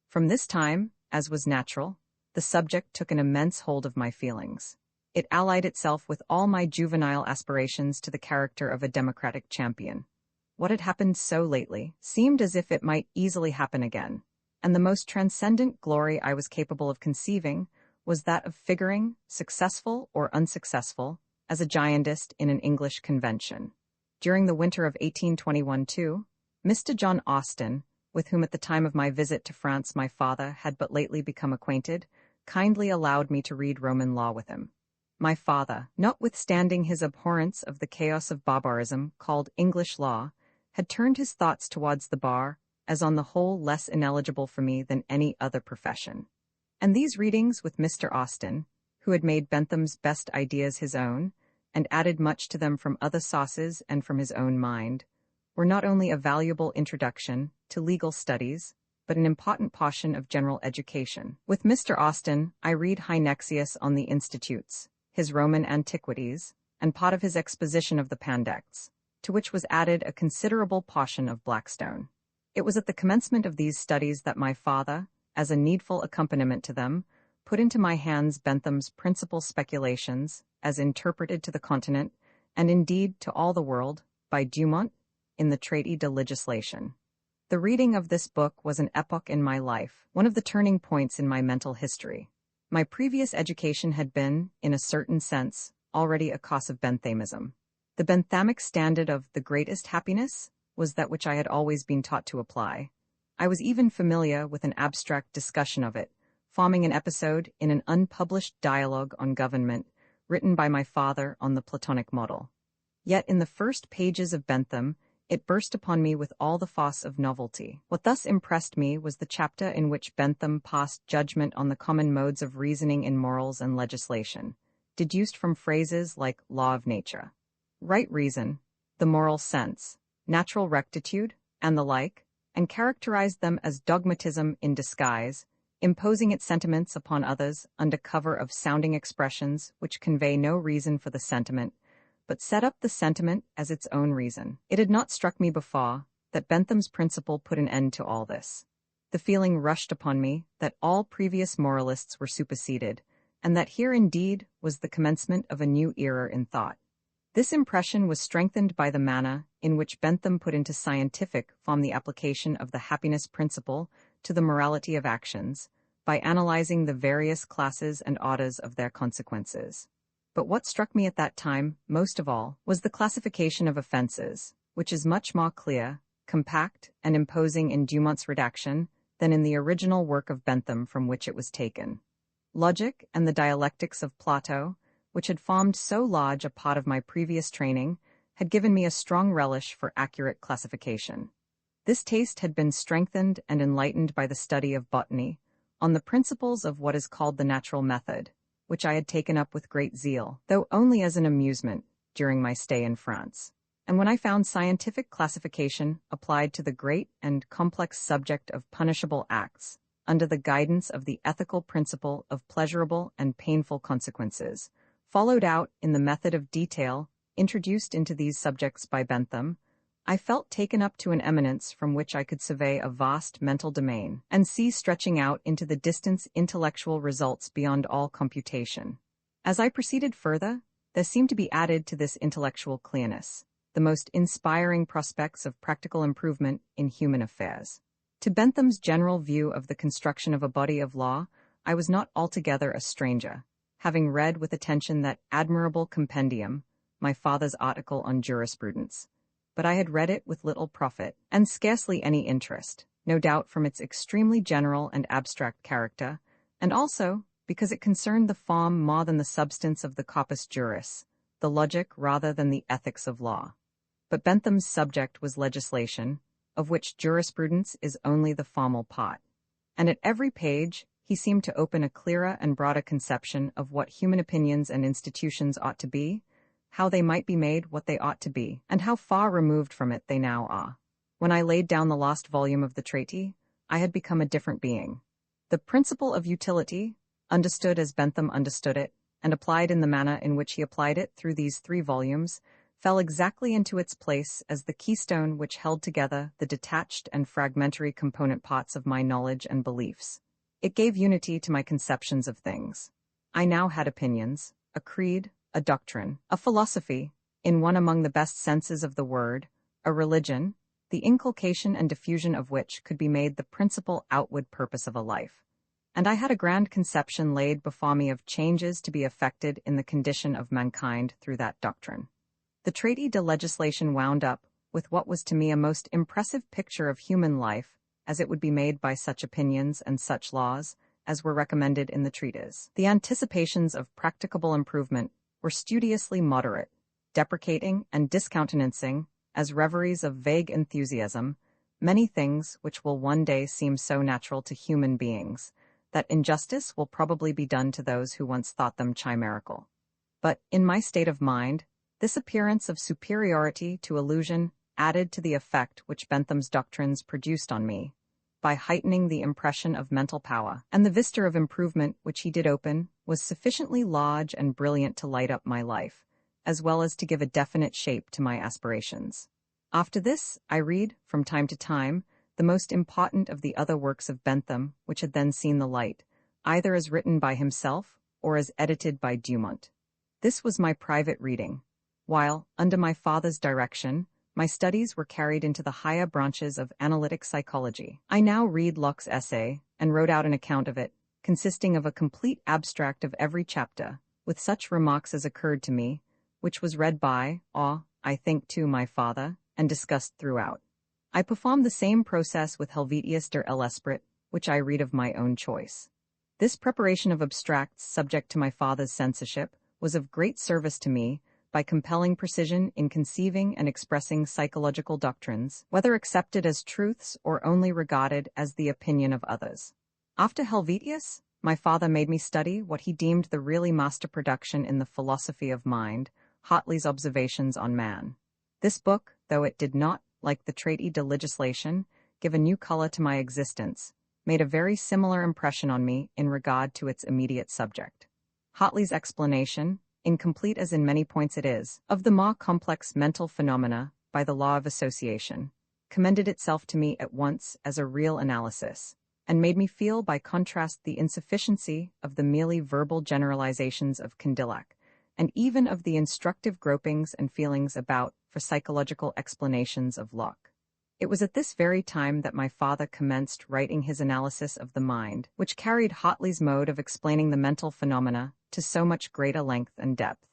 From this time, as was natural, the subject took an immense hold of my feelings. It allied itself with all my juvenile aspirations to the character of a democratic champion. What had happened so lately seemed as if it might easily happen again, and the most transcendent glory I was capable of conceiving was that of figuring, successful or unsuccessful, as a giantist in an English convention. During the winter of 1821-2, Mr. John Austen, with whom at the time of my visit to France my father had but lately become acquainted, kindly allowed me to read Roman law with him. My father, notwithstanding his abhorrence of the chaos of barbarism called English law, had turned his thoughts towards the bar, as on the whole less ineligible for me than any other profession. And these readings with Mr. Austen, who had made Bentham's best ideas his own, and added much to them from other sources and from his own mind, were not only a valuable introduction to legal studies, but an important portion of general education. With Mr. Austen, I read Hynexius on the Institutes, his Roman Antiquities, and part of his exposition of the Pandects, to which was added a considerable portion of Blackstone. It was at the commencement of these studies that my father, as a needful accompaniment to them, put into my hands Bentham's principal speculations, as interpreted to the continent, and indeed to all the world, by Dumont, in the Traité de Legislation. The reading of this book was an epoch in my life, one of the turning points in my mental history. My previous education had been, in a certain sense, already a cause of Benthamism. The Benthamic standard of the greatest happiness was that which I had always been taught to apply. I was even familiar with an abstract discussion of it, forming an episode in an unpublished dialogue on government written by my father on the Platonic model. Yet in the first pages of Bentham, it burst upon me with all the force of novelty. What thus impressed me was the chapter in which Bentham passed judgment on the common modes of reasoning in morals and legislation, deduced from phrases like law of nature, right reason, the moral sense, natural rectitude, and the like, and characterized them as dogmatism in disguise, imposing its sentiments upon others under cover of sounding expressions which convey no reason for the sentiment, but set up the sentiment as its own reason. It had not struck me before that Bentham's principle put an end to all this. The feeling rushed upon me that all previous moralists were superseded, and that here indeed was the commencement of a new era in thought. This impression was strengthened by the manner in which Bentham put into scientific form the application of the happiness principle to the morality of actions, by analyzing the various classes and orders of their consequences. But what struck me at that time, most of all, was the classification of offenses, which is much more clear, compact, and imposing in Dumont's redaction than in the original work of Bentham from which it was taken. Logic and the dialectics of Plato, which had formed so large a part of my previous training, had given me a strong relish for accurate classification. This taste had been strengthened and enlightened by the study of botany, on the principles of what is called the natural method, which I had taken up with great zeal, though only as an amusement, during my stay in France. And when I found scientific classification applied to the great and complex subject of punishable acts, under the guidance of the ethical principle of pleasurable and painful consequences, followed out in the method of detail introduced into these subjects by Bentham, I felt taken up to an eminence from which I could survey a vast mental domain, and see stretching out into the distance intellectual results beyond all computation. As I proceeded further, there seemed to be added to this intellectual clearness the most inspiring prospects of practical improvement in human affairs. To Bentham's general view of the construction of a body of law, I was not altogether a stranger, having read with attention that admirable compendium, my father's article on jurisprudence. But I had read it with little profit, and scarcely any interest, no doubt from its extremely general and abstract character, and also because it concerned the form more than the substance of the corpus juris, the logic rather than the ethics of law. But Bentham's subject was legislation, of which jurisprudence is only the formal part. And at every page, he seemed to open a clearer and broader conception of what human opinions and institutions ought to be, how they might be made what they ought to be, and how far removed from it they now are. When I laid down the last volume of the treatise, I had become a different being. The principle of utility, understood as Bentham understood it, and applied in the manner in which he applied it through these 3 volumes, fell exactly into its place as the keystone which held together the detached and fragmentary component parts of my knowledge and beliefs. It gave unity to my conceptions of things. I now had opinions, a creed, a doctrine, a philosophy, in one among the best senses of the word, a religion, the inculcation and diffusion of which could be made the principal outward purpose of a life. And I had a grand conception laid before me of changes to be effected in the condition of mankind through that doctrine. The Traité de Legislation wound up with what was to me a most impressive picture of human life, as it would be made by such opinions and such laws as were recommended in the treatise. The anticipations of practicable improvement were studiously moderate, deprecating and discountenancing, as reveries of vague enthusiasm, many things which will one day seem so natural to human beings, that injustice will probably be done to those who once thought them chimerical. But, in my state of mind, this appearance of superiority to illusion added to the effect which Bentham's doctrines produced on me, by heightening the impression of mental power, and the vista of improvement which he did open was sufficiently large and brilliant to light up my life, as well as to give a definite shape to my aspirations. After this, I read, from time to time, the most important of the other works of Bentham which had then seen the light, either as written by himself or as edited by Dumont. This was my private reading, while, under my father's direction, my studies were carried into the higher branches of analytic psychology. I now read Locke's essay, and wrote out an account of it, consisting of a complete abstract of every chapter, with such remarks as occurred to me, which was read by, or, I think to my father, and discussed throughout. I perform the same process with Helvetius der L'Esprit, which I read of my own choice. This preparation of abstracts subject to my father's censorship was of great service to me, by compelling precision in conceiving and expressing psychological doctrines, whether accepted as truths or only regarded as the opinion of others. After Helvetius, my father made me study what he deemed the really master production in the philosophy of mind, Hartley's Observations on Man. This book, though it did not, like the Traité de Legislation, give a new color to my existence, made a very similar impression on me in regard to its immediate subject. Hartley's explanation, incomplete as in many points it is, of the more complex mental phenomena by the law of association, commended itself to me at once as a real analysis, and made me feel by contrast the insufficiency of the merely verbal generalizations of Condillac, and even of the instructive gropings and feelings about for psychological explanations of Locke. It was at this very time that my father commenced writing his analysis of the mind, which carried Hartley's mode of explaining the mental phenomena to so much greater length and depth.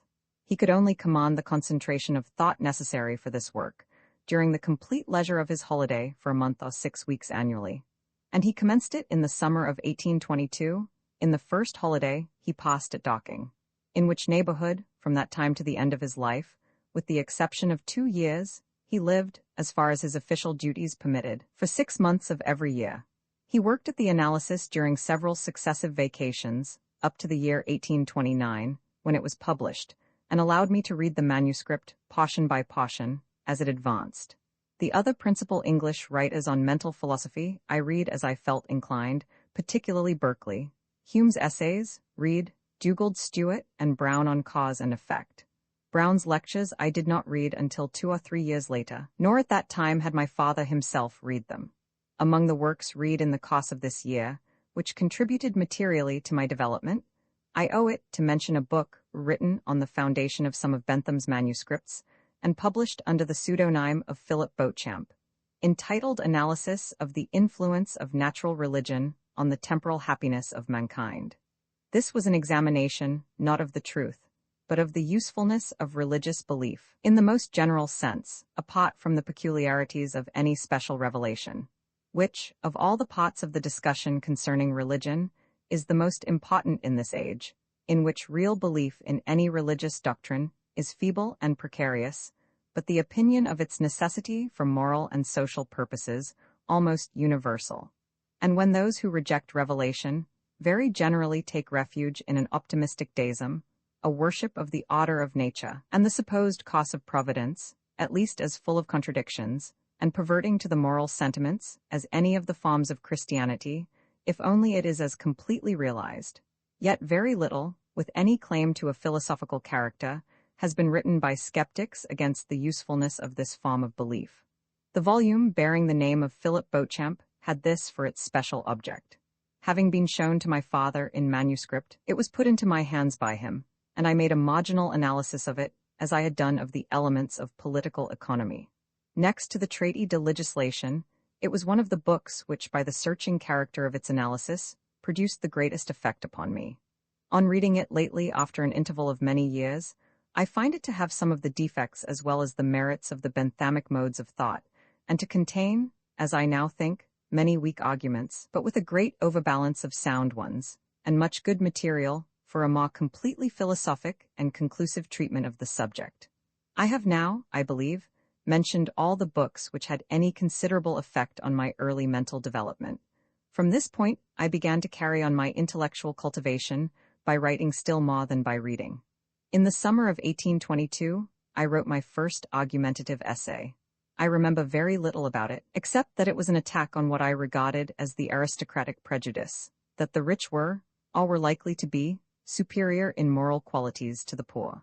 He could only command the concentration of thought necessary for this work, during the complete leisure of his holiday for a month or 6 weeks annually. And he commenced it in the summer of 1822, in the first holiday he passed at Docking, in which neighborhood, from that time to the end of his life, with the exception of 2 years, he lived, as far as his official duties permitted, for 6 months of every year. He worked at the analysis during several successive vacations, up to the year 1829, when it was published, and allowed me to read the manuscript, portion by portion, as it advanced. The other principal English writers on mental philosophy I read as I felt inclined, particularly Berkeley, Hume's essays, Reed, Dugald Stewart, and Brown on Cause and Effect. Brown's lectures I did not read until 2 or 3 years later, nor at that time had my father himself read them. Among the works read in the course of this year, which contributed materially to my development, I owe it to mention a book written on the foundation of some of Bentham's manuscripts, and published under the pseudonym of Philip Beauchamp, entitled Analysis of the Influence of Natural Religion on the Temporal Happiness of Mankind. This was an examination, not of the truth, but of the usefulness of religious belief, in the most general sense, apart from the peculiarities of any special revelation, which, of all the parts of the discussion concerning religion, is the most important in this age, in which real belief in any religious doctrine is feeble and precarious, but the opinion of its necessity for moral and social purposes almost universal. And when those who reject revelation very generally take refuge in an optimistic deism, a worship of the order of nature, and the supposed cause of providence, at least as full of contradictions, and perverting to the moral sentiments as any of the forms of Christianity, if only it is as completely realized. Yet very little, with any claim to a philosophical character, has been written by skeptics against the usefulness of this form of belief. The volume bearing the name of Philip Beauchamp had this for its special object. Having been shown to my father in manuscript, it was put into my hands by him, and I made a marginal analysis of it, as I had done of the elements of political economy. Next to the Traité de Legislation, it was one of the books which, by the searching character of its analysis, produced the greatest effect upon me. On reading it lately after an interval of many years, I find it to have some of the defects as well as the merits of the Benthamic modes of thought, and to contain, as I now think, many weak arguments, but with a great overbalance of sound ones, and much good material for a more completely philosophic and conclusive treatment of the subject. I have now, I believe, mentioned all the books which had any considerable effect on my early mental development. From this point, I began to carry on my intellectual cultivation by writing still more than by reading. In the summer of 1822, I wrote my first argumentative essay. I remember very little about it, except that it was an attack on what I regarded as the aristocratic prejudice, that the rich were, or were likely to be, superior in moral qualities to the poor.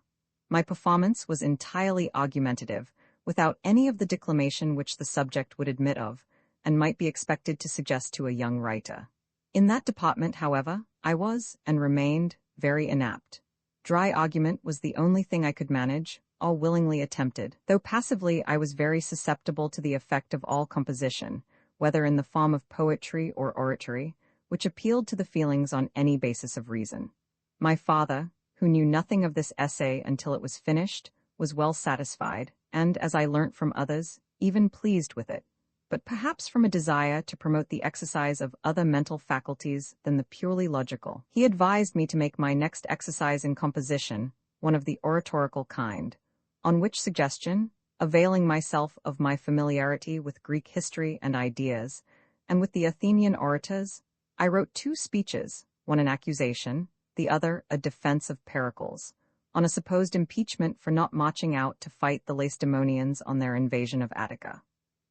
My performance was entirely argumentative, without any of the declamation which the subject would admit of, and might be expected to suggest to a young writer. In that department, however, I was, and remained, very inapt. Dry argument was the only thing I could manage, all willingly attempted, though passively I was very susceptible to the effect of all composition, whether in the form of poetry or oratory, which appealed to the feelings on any basis of reason. My father, who knew nothing of this essay until it was finished, was well satisfied, and, as I learnt from others, even pleased with it, but perhaps from a desire to promote the exercise of other mental faculties than the purely logical. He advised me to make my next exercise in composition one of the oratorical kind, on which suggestion, availing myself of my familiarity with Greek history and ideas, and with the Athenian orators, I wrote 2 speeches, one an accusation, the other a defense of Pericles, on a supposed impeachment for not marching out to fight the Lacedaemonians on their invasion of Attica.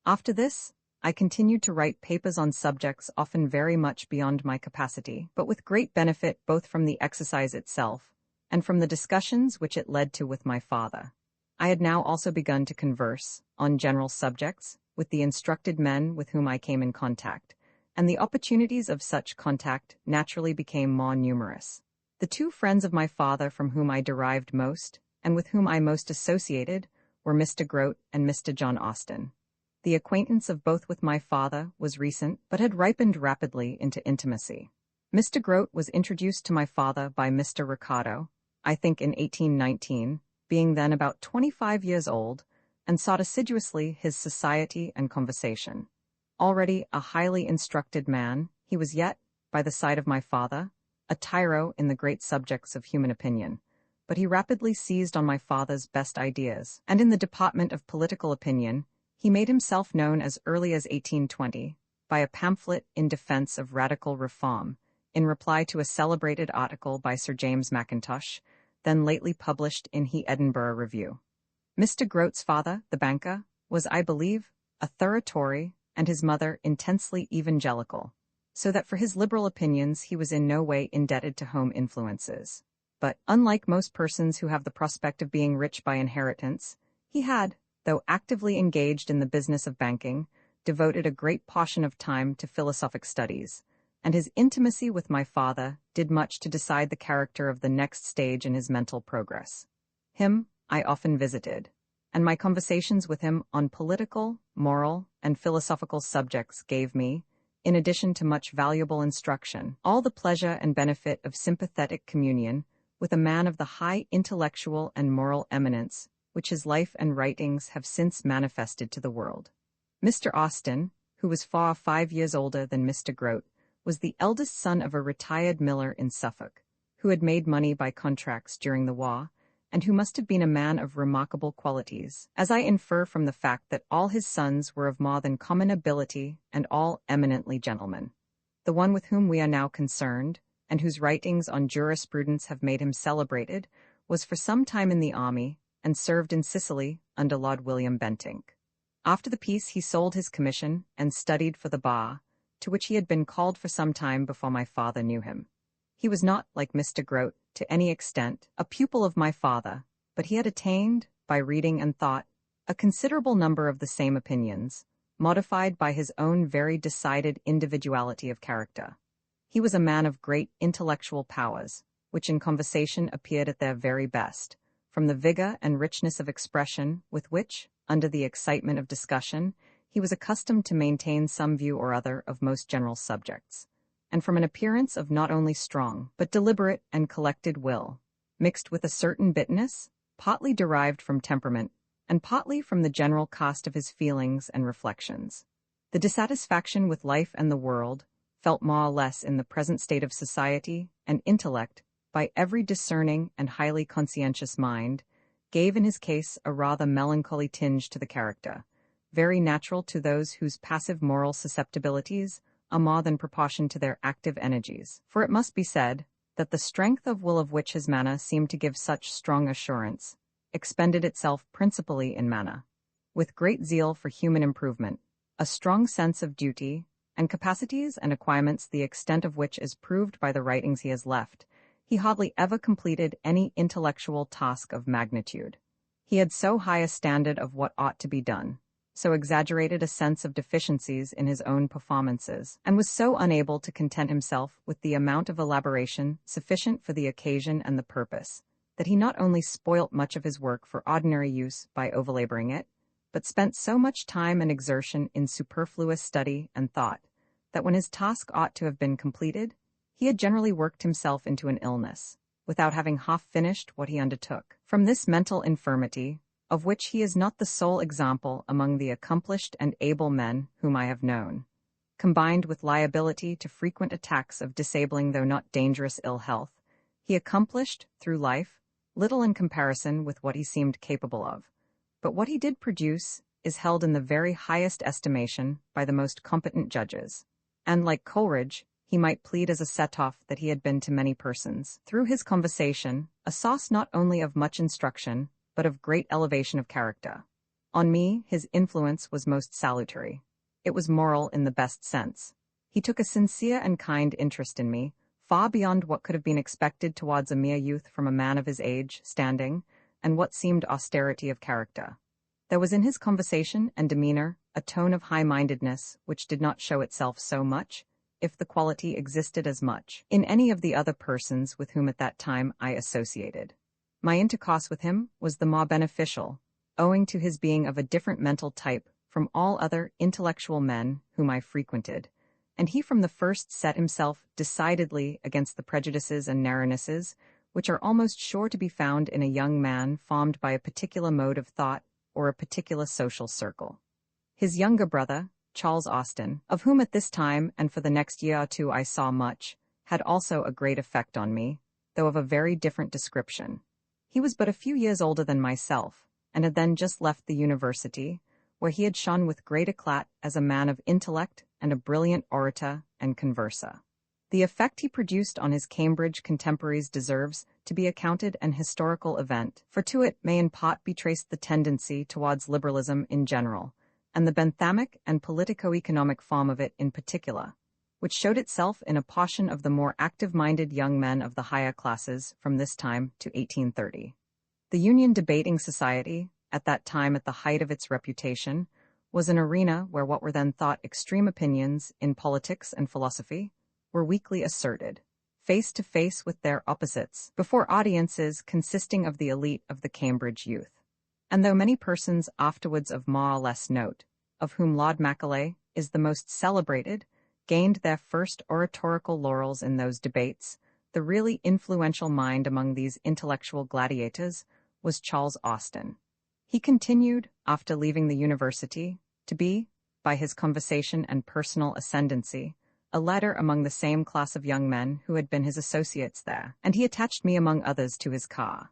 After this, I continued to write papers on subjects often very much beyond my capacity, but with great benefit both from the exercise itself and from the discussions which it led to with my father. I had now also begun to converse, on general subjects, with the instructed men with whom I came in contact, and the opportunities of such contact naturally became more numerous. The 2 friends of my father from whom I derived most, and with whom I most associated, were Mr. Grote and Mr. John Austen. The acquaintance of both with my father was recent, but had ripened rapidly into intimacy. Mr. Grote was introduced to my father by Mr. Ricardo, I think in 1819, being then about 25 years old, and sought assiduously his society and conversation. Already a highly instructed man, he was yet, by the side of my father, a tyro in the great subjects of human opinion, but he rapidly seized on my father's best ideas, and in the department of political opinion, he made himself known as early as 1820, by a pamphlet in defense of radical reform, in reply to a celebrated article by Sir James Mackintosh, then lately published in the Edinburgh Review. Mr. Grote's father, the banker, was, I believe, a thorough Tory, and his mother intensely evangelical, so that for his liberal opinions he was in no way indebted to home influences. But, unlike most persons who have the prospect of being rich by inheritance, he had, though actively engaged in the business of banking, devoted a great portion of time to philosophic studies, and his intimacy with my father did much to decide the character of the next stage in his mental progress. Him I often visited, and my conversations with him on political, moral, and philosophical subjects gave me, in addition to much valuable instruction, all the pleasure and benefit of sympathetic communion with a man of the high intellectual and moral eminence which his life and writings have since manifested to the world. Mr. Austen, who was 5 years older than Mr. Grote, was the eldest son of a retired miller in Suffolk, who had made money by contracts during the war, and who must have been a man of remarkable qualities, as I infer from the fact that all his sons were of more than common ability and all eminently gentlemen. The one with whom we are now concerned, and whose writings on jurisprudence have made him celebrated, was for some time in the army, and served in Sicily under Lord William Bentinck. After the peace he sold his commission and studied for the bar, to which he had been called for some time before my father knew him. He was not, like Mr. Grote, to any extent, a pupil of my father, but he had attained, by reading and thought, a considerable number of the same opinions, modified by his own very decided individuality of character. He was a man of great intellectual powers, which in conversation appeared at their very best, from the vigor and richness of expression with which, under the excitement of discussion, he was accustomed to maintain some view or other of most general subjects, and from an appearance of not only strong, but deliberate and collected will, mixed with a certain bitterness, partly derived from temperament, and partly from the general cast of his feelings and reflections. The dissatisfaction with life and the world, felt more or less in the present state of society and intellect by every discerning and highly conscientious mind, gave in his case a rather melancholy tinge to the character, very natural to those whose passive moral susceptibilities are more than proportioned to their active energies. For it must be said that the strength of will of which his manner seemed to give such strong assurance expended itself principally in manner, with great zeal for human improvement, a strong sense of duty, and capacities and acquirements the extent of which is proved by the writings he has left. He hardly ever completed any intellectual task of magnitude. He had so high a standard of what ought to be done, so exaggerated a sense of deficiencies in his own performances, and was so unable to content himself with the amount of elaboration sufficient for the occasion and the purpose, that he not only spoilt much of his work for ordinary use by overlaboring it, but spent so much time and exertion in superfluous study and thought, that when his task ought to have been completed, he had generally worked himself into an illness, without having half finished what he undertook. From this mental infirmity, of which he is not the sole example among the accomplished and able men whom I have known, combined with liability to frequent attacks of disabling though not dangerous ill health, he accomplished, through life, little in comparison with what he seemed capable of. But what he did produce is held in the very highest estimation by the most competent judges, and, like Coleridge, he might plead as a set-off that he had been to many persons, through his conversation, a source not only of much instruction, but of great elevation of character. On me, his influence was most salutary. It was moral in the best sense. He took a sincere and kind interest in me, far beyond what could have been expected towards a mere youth from a man of his age, standing, and what seemed austerity of character. There was in his conversation and demeanor a tone of high-mindedness which did not show itself so much, if the quality existed as much, in any of the other persons with whom at that time I associated. My intercourse with him was the more beneficial, owing to his being of a different mental type from all other intellectual men whom I frequented, and he from the first set himself decidedly against the prejudices and narrownesses which are almost sure to be found in a young man formed by a particular mode of thought or a particular social circle. His younger brother, Charles Austin, of whom at this time and for the next year or two I saw much, had also a great effect on me, though of a very different description. He was but a few years older than myself, and had then just left the university, where he had shone with great eclat as a man of intellect and a brilliant orator and converser. The effect he produced on his Cambridge contemporaries deserves to be accounted an historical event, for to it may in part be traced the tendency towards liberalism in general, and the Benthamic and politico-economic form of it in particular, which showed itself in a portion of the more active-minded young men of the higher classes from this time to 1830. The Union Debating Society, at that time at the height of its reputation, was an arena where what were then thought extreme opinions in politics and philosophy were weekly asserted, face to face with their opposites, before audiences consisting of the elite of the Cambridge youth. And though many persons afterwards of more or less note, of whom Lord Macaulay is the most celebrated, gained their first oratorical laurels in those debates, the really influential mind among these intellectual gladiators was Charles Austin. He continued, after leaving the university, to be, by his conversation and personal ascendancy, a leader among the same class of young men who had been his associates there, and he attached me among others to his car.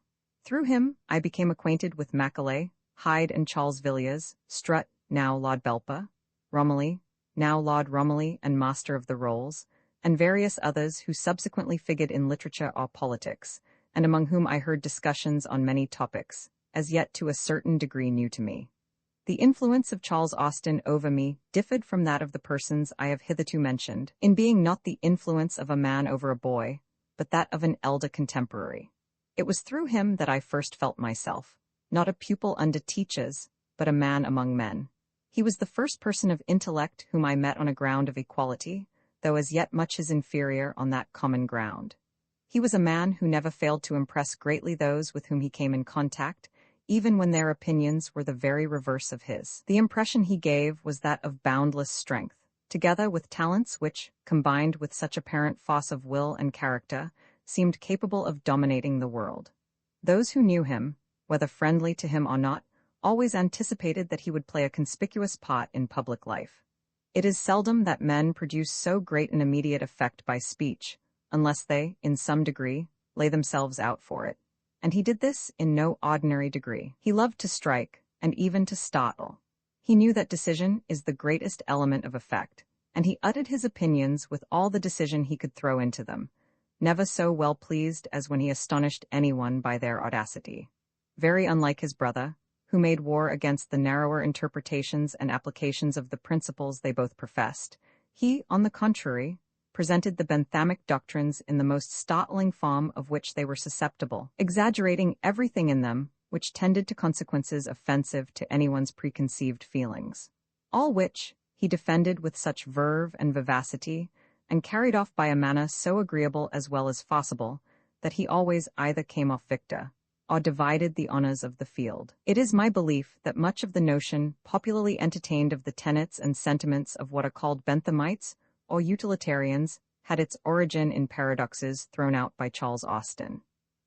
Through him, I became acquainted with Macaulay, Hyde and Charles Villiers, Stuart, now Lord Belper, Romilly, now Lord Romilly and Master of the Rolls, and various others who subsequently figured in literature or politics, and among whom I heard discussions on many topics, as yet to a certain degree new to me. The influence of Charles Austin over me differed from that of the persons I have hitherto mentioned, in being not the influence of a man over a boy, but that of an elder contemporary. It was through him that I first felt myself, not a pupil under teachers, but a man among men. He was the first person of intellect whom I met on a ground of equality, though as yet much his inferior on that common ground. He was a man who never failed to impress greatly those with whom he came in contact, even when their opinions were the very reverse of his. The impression he gave was that of boundless strength, together with talents which, combined with such apparent force of will and character, seemed capable of dominating the world. Those who knew him, whether friendly to him or not, always anticipated that he would play a conspicuous part in public life. It is seldom that men produce so great an immediate effect by speech, unless they, in some degree, lay themselves out for it. And he did this in no ordinary degree. He loved to strike, and even to startle. He knew that decision is the greatest element of effect, and he uttered his opinions with all the decision he could throw into them, never so well pleased as when he astonished anyone by their audacity. Very unlike his brother, who made war against the narrower interpretations and applications of the principles they both professed, he, on the contrary, presented the Benthamic doctrines in the most startling form of which they were susceptible, exaggerating everything in them which tended to consequences offensive to anyone's preconceived feelings. All which he defended with such verve and vivacity, and carried off by a manner so agreeable as well as forcible, that he always either came off victor, or divided the honors of the field. It is my belief that much of the notion popularly entertained of the tenets and sentiments of what are called Benthamites, or utilitarians, had its origin in paradoxes thrown out by Charles Austin.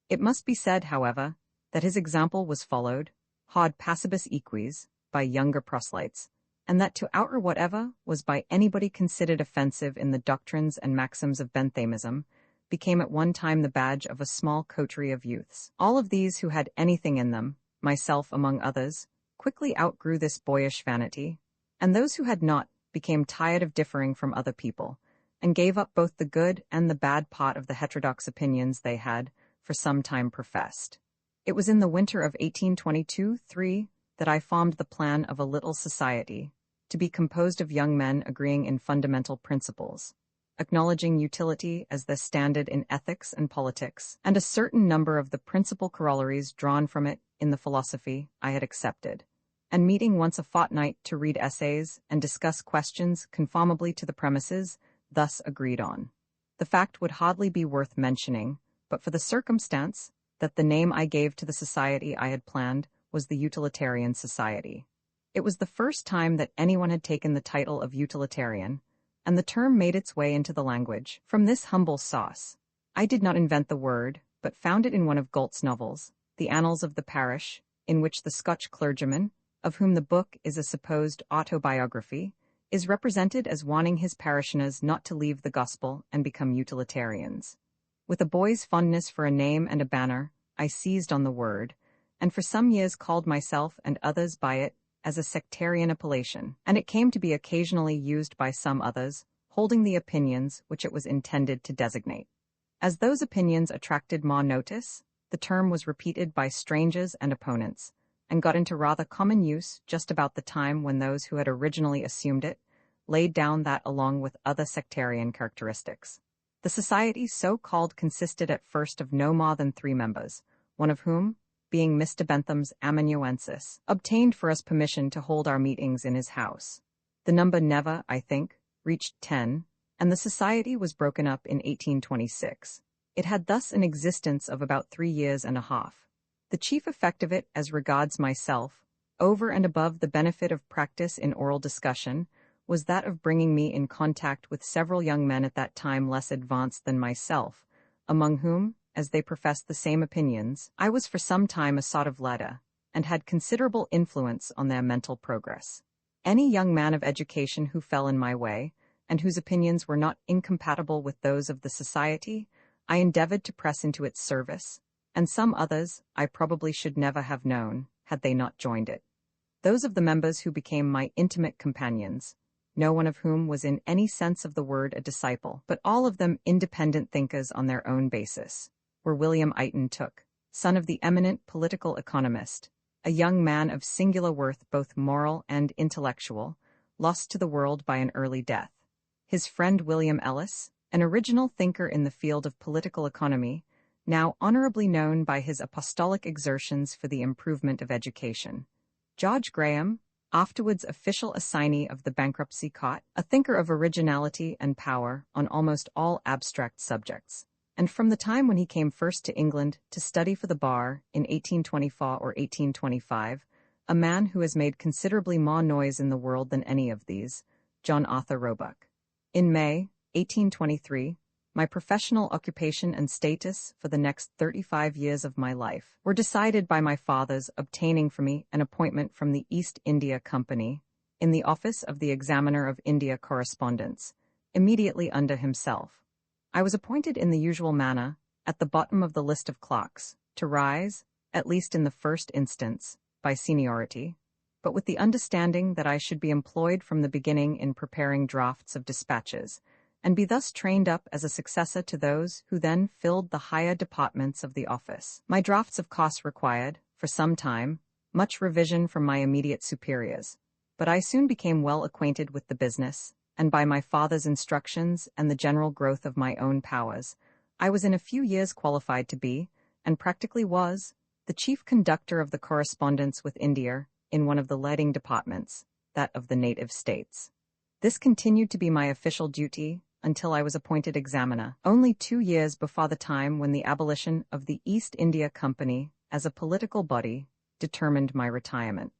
It must be said, however, that his example was followed, haud passibus eques, by younger proselytes, and that to outer whatever was by anybody considered offensive in the doctrines and maxims of Benthamism became at one time the badge of a small coterie of youths. All of these who had anything in them, myself among others, quickly outgrew this boyish vanity, and those who had not became tired of differing from other people, and gave up both the good and the bad part of the heterodox opinions they had for some time professed. It was in the winter of 1822-3 that I formed the plan of a little society, to be composed of young men agreeing in fundamental principles, acknowledging utility as the standard in ethics and politics, and a certain number of the principal corollaries drawn from it in the philosophy I had accepted, and meeting once a fortnight to read essays and discuss questions conformably to the premises thus agreed on. The fact would hardly be worth mentioning, but for the circumstance that the name I gave to the society I had planned was the Utilitarian Society. It was the first time that anyone had taken the title of utilitarian, and the term made its way into the language from this humble source. I did not invent the word, but found it in one of Galt's novels, The Annals of the Parish, in which the Scotch clergyman, of whom the book is a supposed autobiography, is represented as warning his parishioners not to leave the gospel and become utilitarians. With a boy's fondness for a name and a banner, I seized on the word, and for some years called myself and others by it as a sectarian appellation, and it came to be occasionally used by some others, holding the opinions which it was intended to designate. As those opinions attracted more notice, the term was repeated by strangers and opponents, and got into rather common use just about the time when those who had originally assumed it laid down that along with other sectarian characteristics. The society so called consisted at first of no more than 3 members, one of whom, being Mr. Bentham's amanuensis, obtained for us permission to hold our meetings in his house. The number never, I think, reached 10, and the society was broken up in 1826. It had thus an existence of about 3 years and a half. The chief effect of it as regards myself, over and above the benefit of practice in oral discussion, was that of bringing me in contact with several young men at that time less advanced than myself, among whom, as they professed the same opinions, I was for some time a sort of ladder, and had considerable influence on their mental progress. Any young man of education who fell in my way, and whose opinions were not incompatible with those of the society, I endeavored to press into its service, and some others I probably should never have known had they not joined it. Those of the members who became my intimate companions, no one of whom was in any sense of the word a disciple, but all of them independent thinkers on their own basis, were William Eaton Tooke, son of the eminent political economist, a young man of singular worth both moral and intellectual, lost to the world by an early death. His friend William Ellis, an original thinker in the field of political economy, now honorably known by his apostolic exertions for the improvement of education. George Graham, afterwards official assignee of the bankruptcy court, a thinker of originality and power on almost all abstract subjects, and from the time when he came first to England to study for the bar in 1824 or 1825, a man who has made considerably more noise in the world than any of these, John Arthur Roebuck. In May 1823, my professional occupation and status for the next 35 years of my life were decided by my father's obtaining for me an appointment from the East India Company in the office of the Examiner of India Correspondence, immediately under himself. I was appointed in the usual manner, at the bottom of the list of clerks, to rise, at least in the first instance, by seniority, but with the understanding that I should be employed from the beginning in preparing drafts of dispatches, and be thus trained up as a successor to those who then filled the higher departments of the office. My drafts of course required, for some time, much revision from my immediate superiors, but I soon became well acquainted with the business, and by my father's instructions and the general growth of my own powers, I was in a few years qualified to be, and practically was, the chief conductor of the correspondence with India in one of the leading departments, that of the native states. This continued to be my official duty until I was appointed examiner, only 2 years before the time when the abolition of the East India Company as a political body determined my retirement.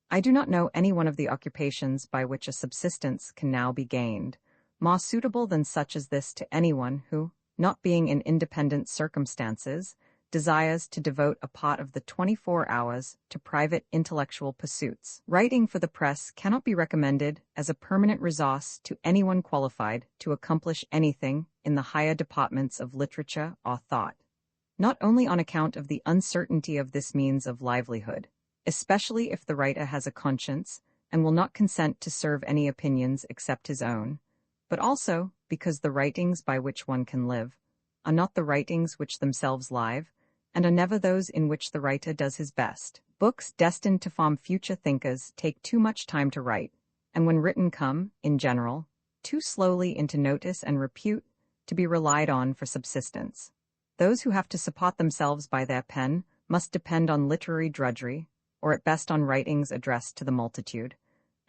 I do not know any one of the occupations by which a subsistence can now be gained, more suitable than such as this to anyone who, not being in independent circumstances, desires to devote a part of the 24 hours to private intellectual pursuits. Writing for the press cannot be recommended as a permanent resource to anyone qualified to accomplish anything in the higher departments of literature or thought, not only on account of the uncertainty of this means of livelihood, especially if the writer has a conscience and will not consent to serve any opinions except his own, but also because the writings by which one can live are not the writings which themselves live, and are never those in which the writer does his best. Books destined to form future thinkers take too much time to write, and when written come, in general, too slowly into notice and repute to be relied on for subsistence. Those who have to support themselves by their pen must depend on literary drudgery, or at best on writings addressed to the multitude,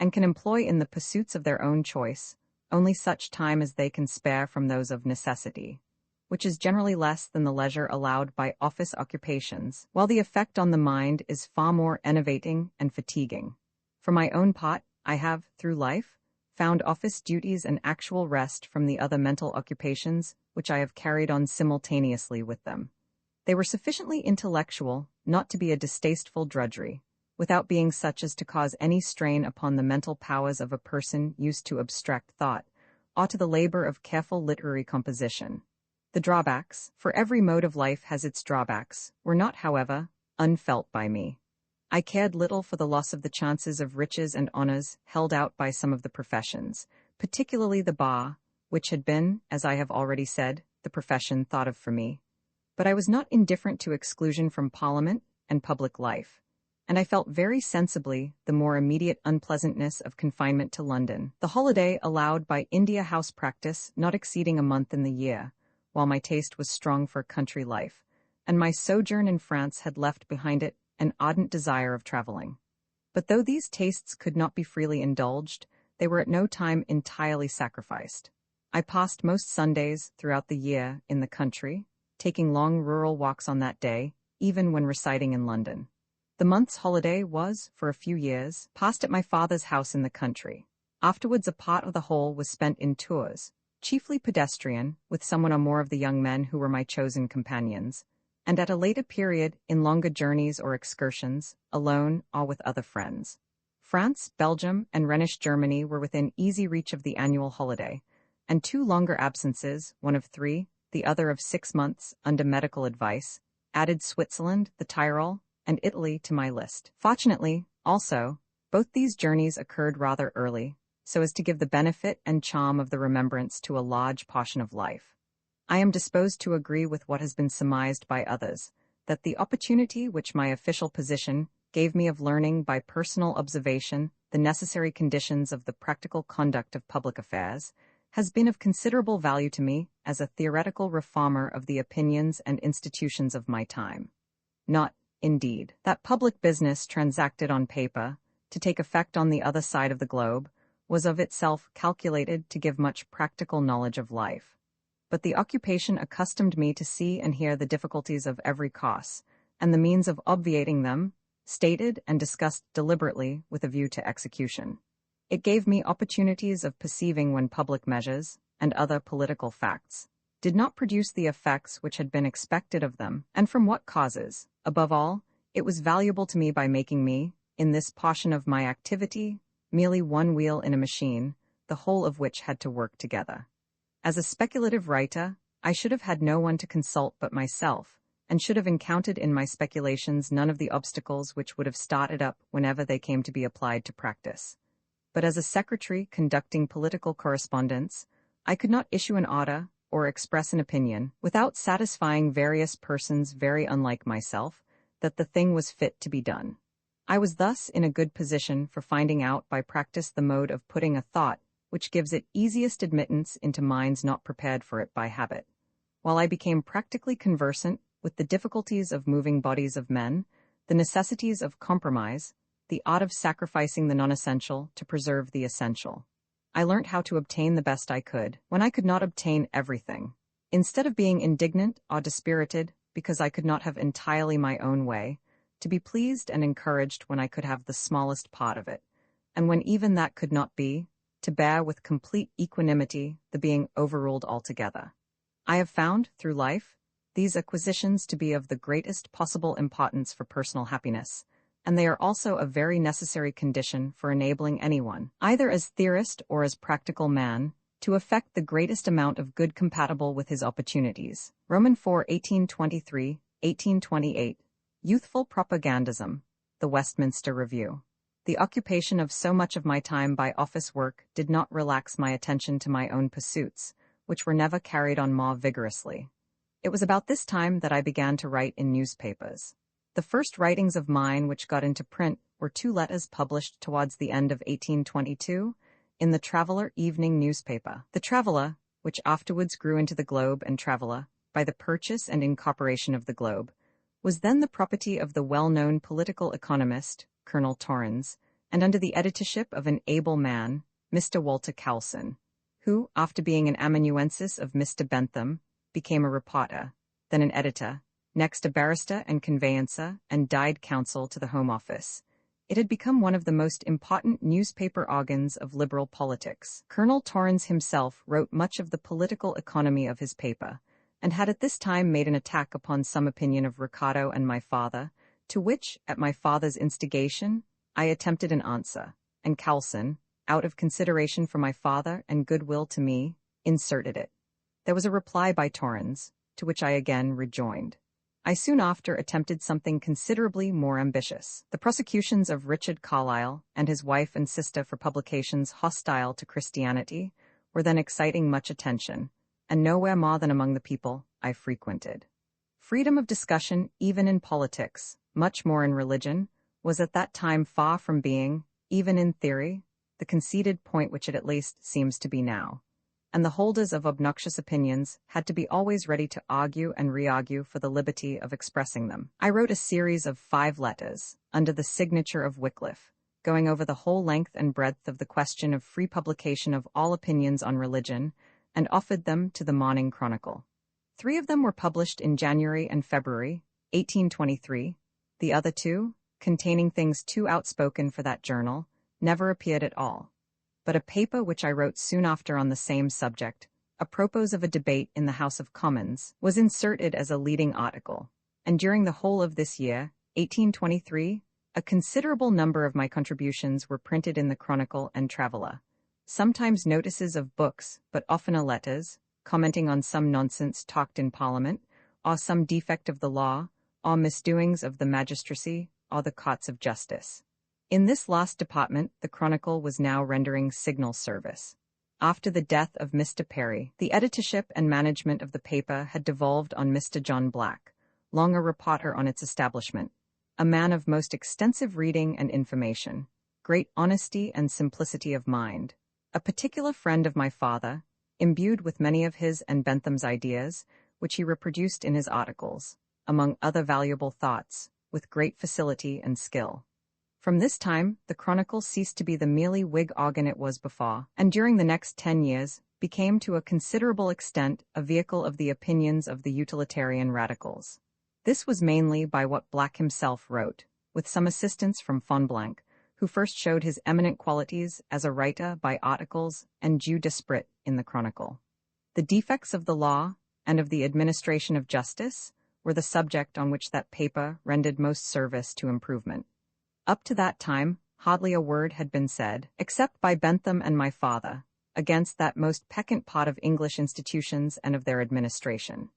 and can employ in the pursuits of their own choice only such time as they can spare from those of necessity, which is generally less than the leisure allowed by office occupations, while the effect on the mind is far more enervating and fatiguing. For my own part, I have, through life, found office duties an actual rest from the other mental occupations which I have carried on simultaneously with them. They were sufficiently intellectual not to be a distasteful drudgery, without being such as to cause any strain upon the mental powers of a person used to abstract thought, or to the labor of careful literary composition. The drawbacks, for every mode of life has its drawbacks, were not, however, unfelt by me. I cared little for the loss of the chances of riches and honors held out by some of the professions, particularly the bar, which had been, as I have already said, the profession thought of for me. But I was not indifferent to exclusion from Parliament and public life, and I felt very sensibly the more immediate unpleasantness of confinement to London, the holiday allowed by India House practice not exceeding a month in the year, while my taste was strong for country life, and my sojourn in France had left behind it an ardent desire of traveling. But though these tastes could not be freely indulged, they were at no time entirely sacrificed. I passed most Sundays throughout the year in the country, taking long rural walks on that day, even when residing in London. The month's holiday was, for a few years, passed at my father's house in the country. Afterwards a part of the whole was spent in tours, chiefly pedestrian, with someone or more of the young men who were my chosen companions, and at a later period in longer journeys or excursions, alone or with other friends. France, Belgium, and Rhenish Germany were within easy reach of the annual holiday, and 2 longer absences, one of 3, the other of 6 months, under medical advice, added Switzerland, the Tyrol, and Italy to my list. Fortunately, also, both these journeys occurred rather early, so as to give the benefit and charm of the remembrance to a large portion of life. I am disposed to agree with what has been surmised by others, that the opportunity which my official position gave me of learning by personal observation the necessary conditions of the practical conduct of public affairs has been of considerable value to me as a theoretical reformer of the opinions and institutions of my time. Not, indeed, that public business transacted on paper, to take effect on the other side of the globe, was of itself calculated to give much practical knowledge of life. But the occupation accustomed me to see and hear the difficulties of every cause, and the means of obviating them, stated and discussed deliberately with a view to execution. It gave me opportunities of perceiving when public measures, and other political facts, did not produce the effects which had been expected of them, and from what causes. Above all, it was valuable to me by making me, in this portion of my activity, merely one wheel in a machine, the whole of which had to work together. As a speculative writer, I should have had no one to consult but myself, and should have encountered in my speculations none of the obstacles which would have started up whenever they came to be applied to practice. But as a secretary conducting political correspondence, I could not issue an order or express an opinion without satisfying various persons very unlike myself that the thing was fit to be done. I was thus in a good position for finding out by practice the mode of putting a thought which gives it easiest admittance into minds not prepared for it by habit. While I became practically conversant with the difficulties of moving bodies of men, the necessities of compromise, the art of sacrificing the non-essential to preserve the essential, I learnt how to obtain the best I could, when I could not obtain everything. Instead of being indignant or dispirited because I could not have entirely my own way, to be pleased and encouraged when I could have the smallest part of it, and when even that could not be, to bear with complete equanimity the being overruled altogether. I have found, through life, these acquisitions to be of the greatest possible importance for personal happiness, and they are also a very necessary condition for enabling anyone, either as theorist or as practical man, to effect the greatest amount of good compatible with his opportunities. Roman 4, 1823, 1828. Youthful Propagandism. The Westminster Review. The occupation of so much of my time by office work did not relax my attention to my own pursuits, which were never carried on more vigorously. It was about this time that I began to write in newspapers. The first writings of mine which got into print were 2 letters published towards the end of 1822 in the Traveller evening newspaper. The Traveller, which afterwards grew into the Globe and Traveller by the purchase and incorporation of the Globe, was then the property of the well-known political economist, Colonel Torrens, and under the editorship of an able man, Mr. Walter Cowlson, who, after being an amanuensis of Mr. Bentham, became a reporter, then an editor, next a barrister and conveyancer, and died counsel to the Home Office. It had become one of the most important newspaper organs of liberal politics. Colonel Torrens himself wrote much of the political economy of his paper, and had at this time made an attack upon some opinion of Ricardo and my father, to which, at my father's instigation, I attempted an answer, and Cowlson, out of consideration for my father and goodwill to me, inserted it. There was a reply by Torrens, to which I again rejoined. I soon after attempted something considerably more ambitious. The prosecutions of Richard Carlile and his wife and sister for publications hostile to Christianity were then exciting much attention, and nowhere more than among the people I frequented. Freedom of discussion, even in politics, much more in religion, was at that time far from being, even in theory, the conceded point which it at least seems to be now, and the holders of obnoxious opinions had to be always ready to argue and re-argue for the liberty of expressing them. I wrote a series of 5 letters, under the signature of Wycliffe, going over the whole length and breadth of the question of free publication of all opinions on religion, and offered them to the Morning Chronicle. 3 of them were published in January and February, 1823. The other 2, containing things too outspoken for that journal, never appeared at all. But a paper which I wrote soon after on the same subject, apropos of a debate in the House of Commons, was inserted as a leading article, and during the whole of this year, 1823, a considerable number of my contributions were printed in the Chronicle and Traveller, sometimes notices of books, but oftener letters, commenting on some nonsense talked in Parliament, or some defect of the law, or misdoings of the magistracy, or the courts of justice. In this last department, the Chronicle was now rendering signal service. After the death of Mr. Perry, the editorship and management of the paper had devolved on Mr. John Black, long a reporter on its establishment, a man of most extensive reading and information, great honesty and simplicity of mind, a particular friend of my father, imbued with many of his and Bentham's ideas, which he reproduced in his articles, among other valuable thoughts, with great facility and skill. From this time, the Chronicle ceased to be the merely Whig organ it was before, and during the next 10 years, became to a considerable extent a vehicle of the opinions of the utilitarian radicals. This was mainly by what Black himself wrote, with some assistance from Fonblanc, who first showed his eminent qualities as a writer by articles and jus d'esprit in the Chronicle. The defects of the law and of the administration of justice were the subject on which that paper rendered most service to improvement. Up to that time, hardly a word had been said, except by Bentham and my father, against that most peccant part of English institutions and of their administration.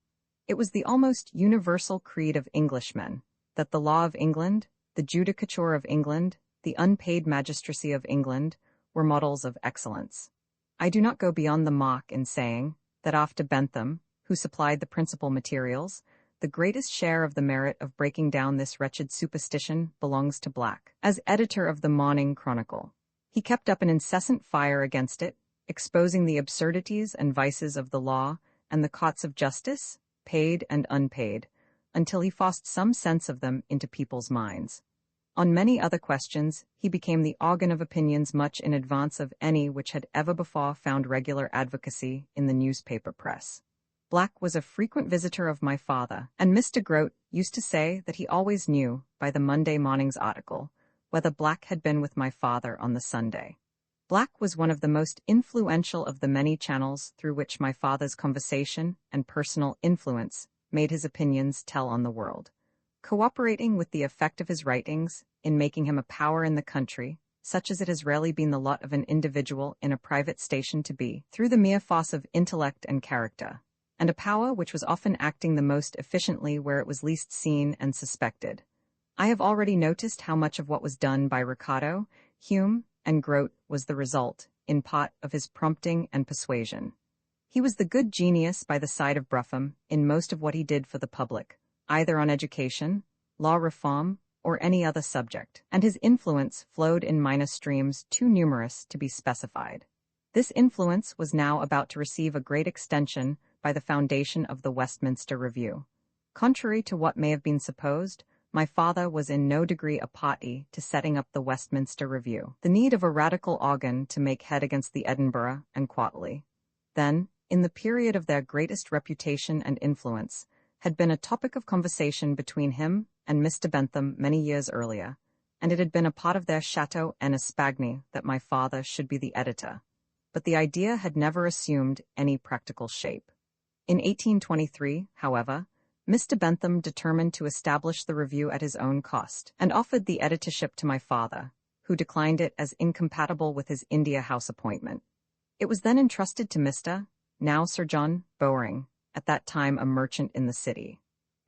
It was the almost universal creed of Englishmen that the law of England, the judicature of England, the unpaid magistracy of England, were models of excellence. I do not go beyond the mark in saying that after Bentham, who supplied the principal materials, the greatest share of the merit of breaking down this wretched superstition belongs to Black. As editor of the Morning Chronicle, he kept up an incessant fire against it, exposing the absurdities and vices of the law and the courts of justice, paid and unpaid, until he forced some sense of them into people's minds. On many other questions, he became the organ of opinions much in advance of any which had ever before found regular advocacy in the newspaper press. Black was a frequent visitor of my father, and Mr. Grote used to say that he always knew, by the Monday morning's article, whether Black had been with my father on the Sunday. Black was one of the most influential of the many channels through which my father's conversation and personal influence made his opinions tell on the world. Cooperating with the effect of his writings in making him a power in the country, such as it has rarely been the lot of an individual in a private station to be, through the mere force of intellect and character, and a power which was often acting the most efficiently where it was least seen and suspected. I have already noticed how much of what was done by Ricardo, Hume, and Grote was the result, in part, of his prompting and persuasion. He was the good genius by the side of Brougham in most of what he did for the public, either on education, law reform, or any other subject, and his influence flowed in minor streams too numerous to be specified. This influence was now about to receive a great extension by the foundation of the Westminster Review. Contrary to what may have been supposed, my father was in no degree a party to setting up the Westminster Review, the need of a radical organ to make head against the Edinburgh and Quarterly. Then, in the period of their greatest reputation and influence, had been a topic of conversation between him and Mr. Bentham many years earlier, and it had been a part of their chateau en Espagne that my father should be the editor. But the idea had never assumed any practical shape. In 1823, however, Mr. Bentham determined to establish the review at his own cost, and offered the editorship to my father, who declined it as incompatible with his India House appointment. It was then entrusted to Mr. now Sir John Bowring, at that time a merchant in the city.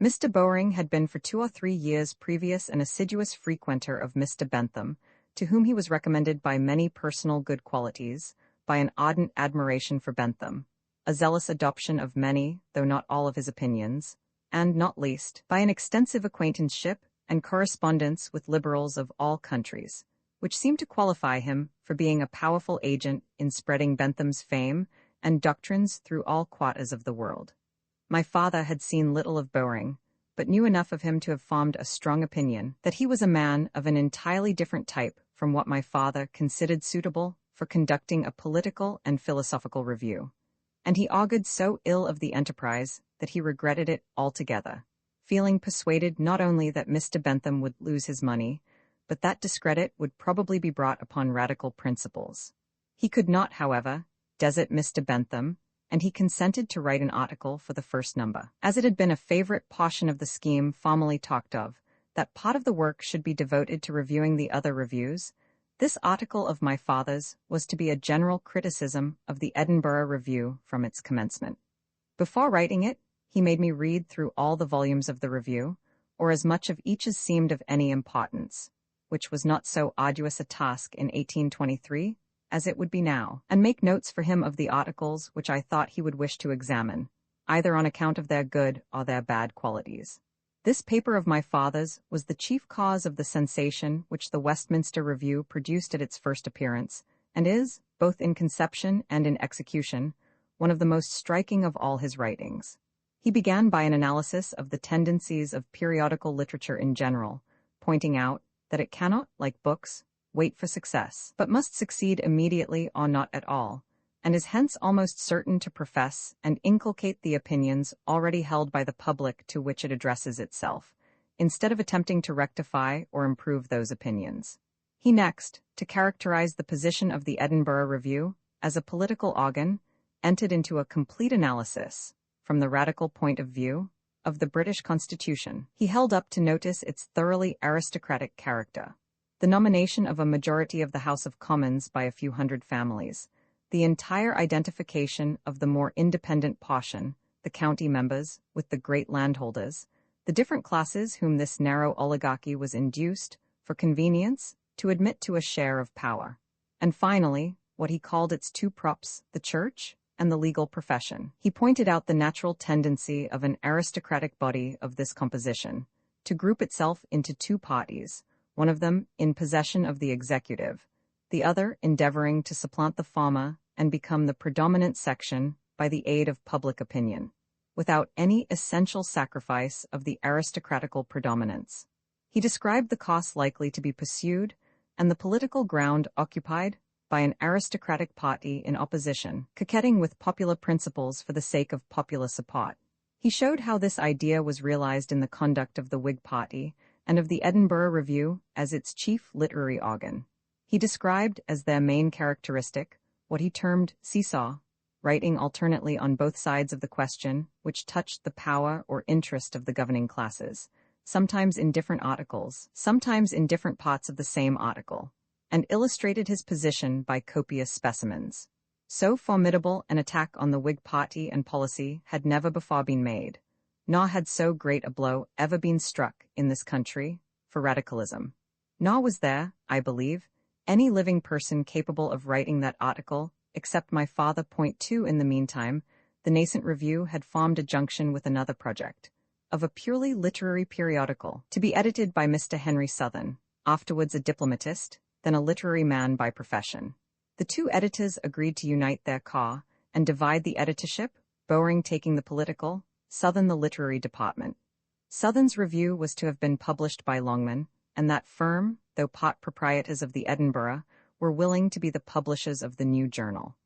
Mr. Bowring had been for 2 or 3 years previous an assiduous frequenter of Mr. Bentham, to whom he was recommended by many personal good qualities, by an ardent admiration for Bentham, a zealous adoption of many, though not all of his opinions, and, not least, by an extensive acquaintanceship and correspondence with liberals of all countries, which seemed to qualify him for being a powerful agent in spreading Bentham's fame and doctrines through all quarters of the world. My father had seen little of Bowring, but knew enough of him to have formed a strong opinion that he was a man of an entirely different type from what my father considered suitable for conducting a political and philosophical review. And he augured so ill of the enterprise that he regretted it altogether, feeling persuaded not only that Mr. Bentham would lose his money, but that discredit would probably be brought upon radical principles. He could not, however, desert Mr. Bentham, and he consented to write an article for the first number. As it had been a favorite portion of the scheme formerly talked of, that part of the work should be devoted to reviewing the other reviews, this article of my father's was to be a general criticism of the Edinburgh Review from its commencement. Before writing it, he made me read through all the volumes of the review, or as much of each as seemed of any importance, which was not so arduous a task in 1823 as it would be now, and make notes for him of the articles which I thought he would wish to examine, either on account of their good or their bad qualities. This paper of my father's was the chief cause of the sensation which the Westminster Review produced at its first appearance, and is, both in conception and in execution, one of the most striking of all his writings. He began by an analysis of the tendencies of periodical literature in general, pointing out that it cannot, like books, wait for success, but must succeed immediately or not at all, and is hence almost certain to profess and inculcate the opinions already held by the public to which it addresses itself, instead of attempting to rectify or improve those opinions. He next, to characterize the position of the Edinburgh Review as a political organ, entered into a complete analysis, from the radical point of view, of the British Constitution. He held up to notice its thoroughly aristocratic character, the nomination of a majority of the House of Commons by a few hundred families, the entire identification of the more independent portion, the county members, with the great landholders, the different classes whom this narrow oligarchy was induced, for convenience, to admit to a share of power, and finally, what he called its two props, the Church and the legal profession. He pointed out the natural tendency of an aristocratic body of this composition to group itself into two parties, one of them in possession of the executive, the other endeavoring to supplant the former and become the predominant section by the aid of public opinion, without any essential sacrifice of the aristocratical predominance. He described the course likely to be pursued and the political ground occupied by an aristocratic party in opposition, coquetting with popular principles for the sake of popular support. He showed how this idea was realized in the conduct of the Whig party and of the Edinburgh Review as its chief literary organ. He described as their main characteristic what he termed seesaw, writing alternately on both sides of the question which touched the power or interest of the governing classes, sometimes in different articles, sometimes in different parts of the same article, and illustrated his position by copious specimens. So formidable an attack on the Whig party and policy had never before been made, nor had so great a blow ever been struck in this country for radicalism. Nor was there, I believe, any living person capable of writing that article, except my father. 2. In the meantime, the nascent Review had formed a junction with another project, of a purely literary periodical, to be edited by Mr. Henry Southern, afterwards a diplomatist, then a literary man by profession. The two editors agreed to unite their corps and divide the editorship, Bowring taking the political, Southern the literary department. Southern's review was to have been published by Longman, and that firm, though part proprietors of the Edinburgh, were willing to be the publishers of the new journal.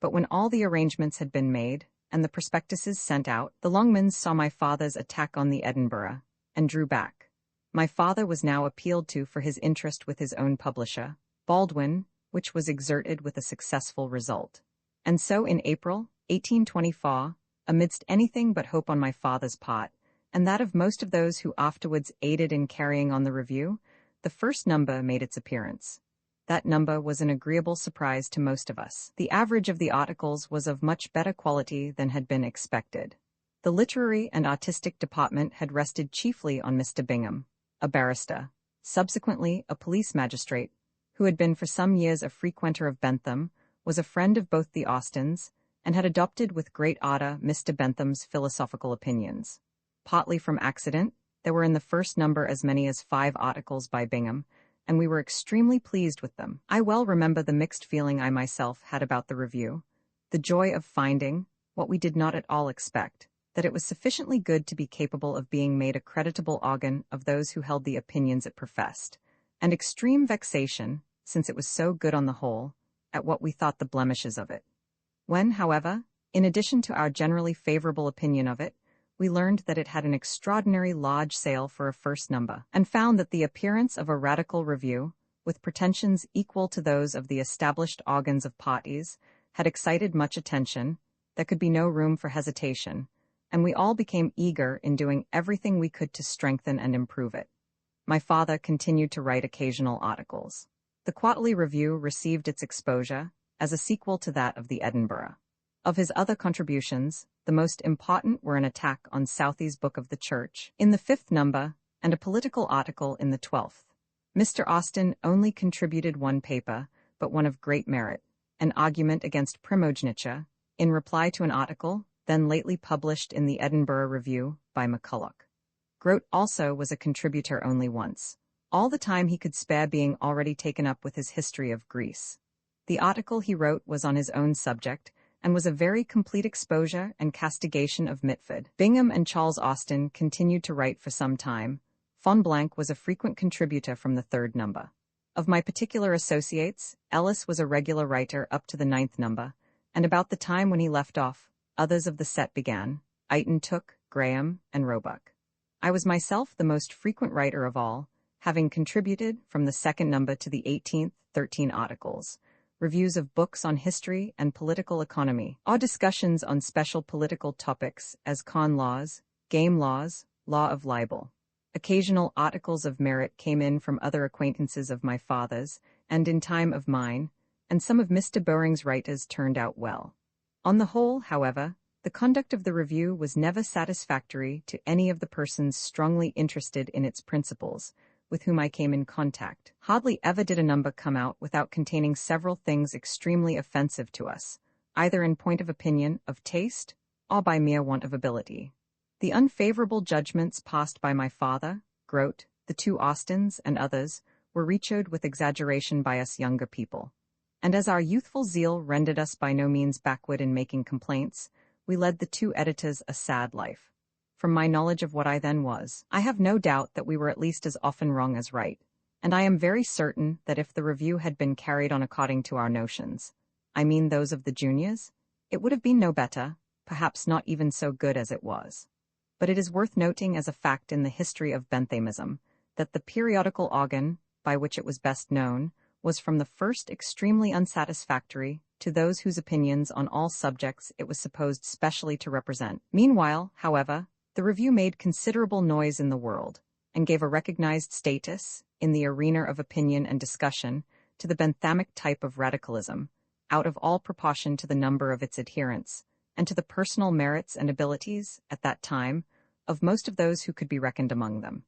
But when all the arrangements had been made, and the prospectuses sent out, the Longmans saw my father's attack on the Edinburgh, and drew back. My father was now appealed to for his interest with his own publisher, Baldwin, which was exerted with a successful result. And so in April, 1824, amidst anything but hope on my father's part, and that of most of those who afterwards aided in carrying on the review, the first number made its appearance. That number was an agreeable surprise to most of us. The average of the articles was of much better quality than had been expected. The literary and artistic department had rested chiefly on Mr. Bingham, a barrister, subsequently a police magistrate, who had been for some years a frequenter of Bentham, was a friend of both the Austins, and had adopted with great ardor Mr. Bentham's philosophical opinions. Partly from accident, there were in the first number as many as 5 articles by Bingham, and we were extremely pleased with them. I well remember the mixed feeling I myself had about the review, the joy of finding, what we did not at all expect, that it was sufficiently good to be capable of being made a creditable organ of those who held the opinions it professed, and extreme vexation, since it was so good on the whole, at what we thought the blemishes of it. When, however, in addition to our generally favorable opinion of it, we learned that it had an extraordinary large sale for a first number, and found that the appearance of a radical review, with pretensions equal to those of the established organs of parties, had excited much attention, there could be no room for hesitation, and we all became eager in doing everything we could to strengthen and improve it. My father continued to write occasional articles. The Quarterly Review received its exposure as a sequel to that of the Edinburgh. Of his other contributions, the most important were an attack on Southey's Book of the Church. In the 5th number, and a political article in the 12th. Mr. Austen only contributed one paper, but one of great merit, an argument against primogeniture, in reply to an article then lately published in the Edinburgh Review by McCulloch. Grote also was a contributor only once, all the time he could spare being already taken up with his history of Greece. The article he wrote was on his own subject, and was a very complete exposure and castigation of Mitford. Bingham and Charles Austen continued to write for some time. Fonblanque was a frequent contributor from the 3rd number. Of my particular associates, Ellis was a regular writer up to the 9th number, and about the time when he left off, others of the set began, Eighton Tooke, Graham, and Roebuck. I was myself the most frequent writer of all, having contributed from the 2nd number to the 18th 13 articles, reviews of books on history and political economy, or discussions on special political topics as con laws, game laws, law of libel. Occasional articles of merit came in from other acquaintances of my father's, and in time of mine, and some of Mr. Boring's writers turned out well. On the whole, however, the conduct of the review was never satisfactory to any of the persons strongly interested in its principles, with whom I came in contact. Hardly ever did a number come out without containing several things extremely offensive to us, either in point of opinion, of taste, or by mere want of ability. The unfavorable judgments passed by my father, Grote, the 2 Austens, and others, were rechoed with exaggeration by us younger people. And as our youthful zeal rendered us by no means backward in making complaints, we led the 2 editors a sad life. From my knowledge of what I then was, I have no doubt that we were at least as often wrong as right, and I am very certain that if the review had been carried on according to our notions, I mean those of the juniors, it would have been no better, perhaps not even so good as it was. But it is worth noting as a fact in the history of Benthamism that the periodical organ, by which it was best known, was from the first extremely unsatisfactory to those whose opinions on all subjects it was supposed specially to represent. Meanwhile, however, the review made considerable noise in the world, and gave a recognized status, in the arena of opinion and discussion, to the Benthamic type of radicalism, out of all proportion to the number of its adherents, and to the personal merits and abilities, at that time, of most of those who could be reckoned among them.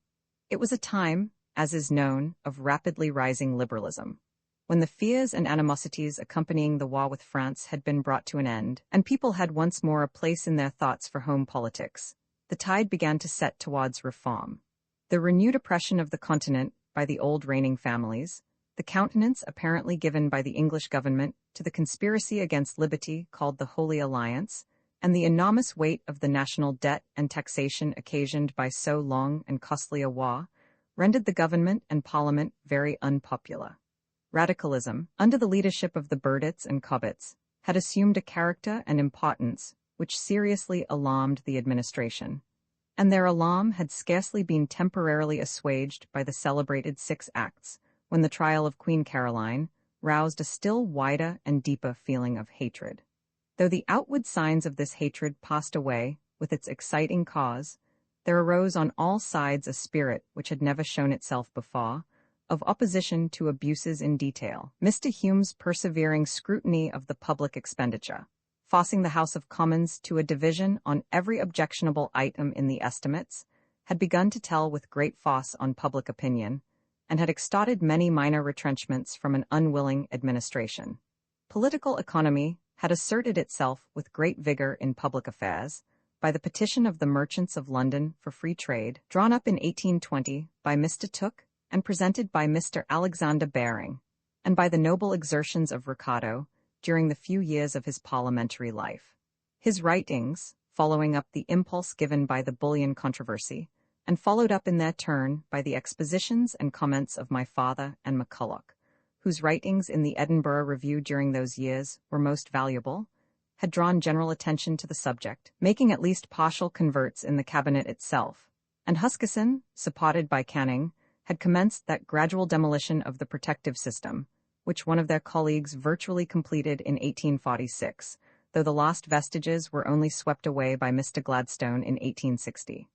It was a time, as is known, of rapidly rising liberalism, when the fears and animosities accompanying the war with France had been brought to an end, and people had once more a place in their thoughts for home politics. The tide began to set towards reform. The renewed oppression of the continent by the old reigning families, the countenance apparently given by the English government to the conspiracy against liberty called the Holy Alliance, and the enormous weight of the national debt and taxation occasioned by so long and costly a war, rendered the government and parliament very unpopular. Radicalism, under the leadership of the Burdetts and Cobbetts, had assumed a character and importance which seriously alarmed the administration, and their alarm had scarcely been temporarily assuaged by the celebrated 6 acts, when the trial of Queen Caroline roused a still wider and deeper feeling of hatred. Though the outward signs of this hatred passed away with its exciting cause, there arose on all sides a spirit which had never shown itself before, of opposition to abuses in detail. Mr. Hume's persevering scrutiny of the public expenditure, forcing the House of Commons to a division on every objectionable item in the estimates, had begun to tell with great force on public opinion, and had extorted many minor retrenchments from an unwilling administration. Political economy had asserted itself with great vigor in public affairs by the petition of the merchants of London for free trade, drawn up in 1820 by Mr. Tooke and presented by Mr. Alexander Baring, and by the noble exertions of Ricardo during the few years of his parliamentary life. His writings, following up the impulse given by the bullion controversy, and followed up in their turn by the expositions and comments of my father and McCulloch, whose writings in the Edinburgh Review during those years were most valuable, had drawn general attention to the subject, making at least partial converts in the cabinet itself, and Huskisson, supported by Canning, had commenced that gradual demolition of the protective system, which one of their colleagues virtually completed in 1846, though the last vestiges were only swept away by Mr. Gladstone in 1860.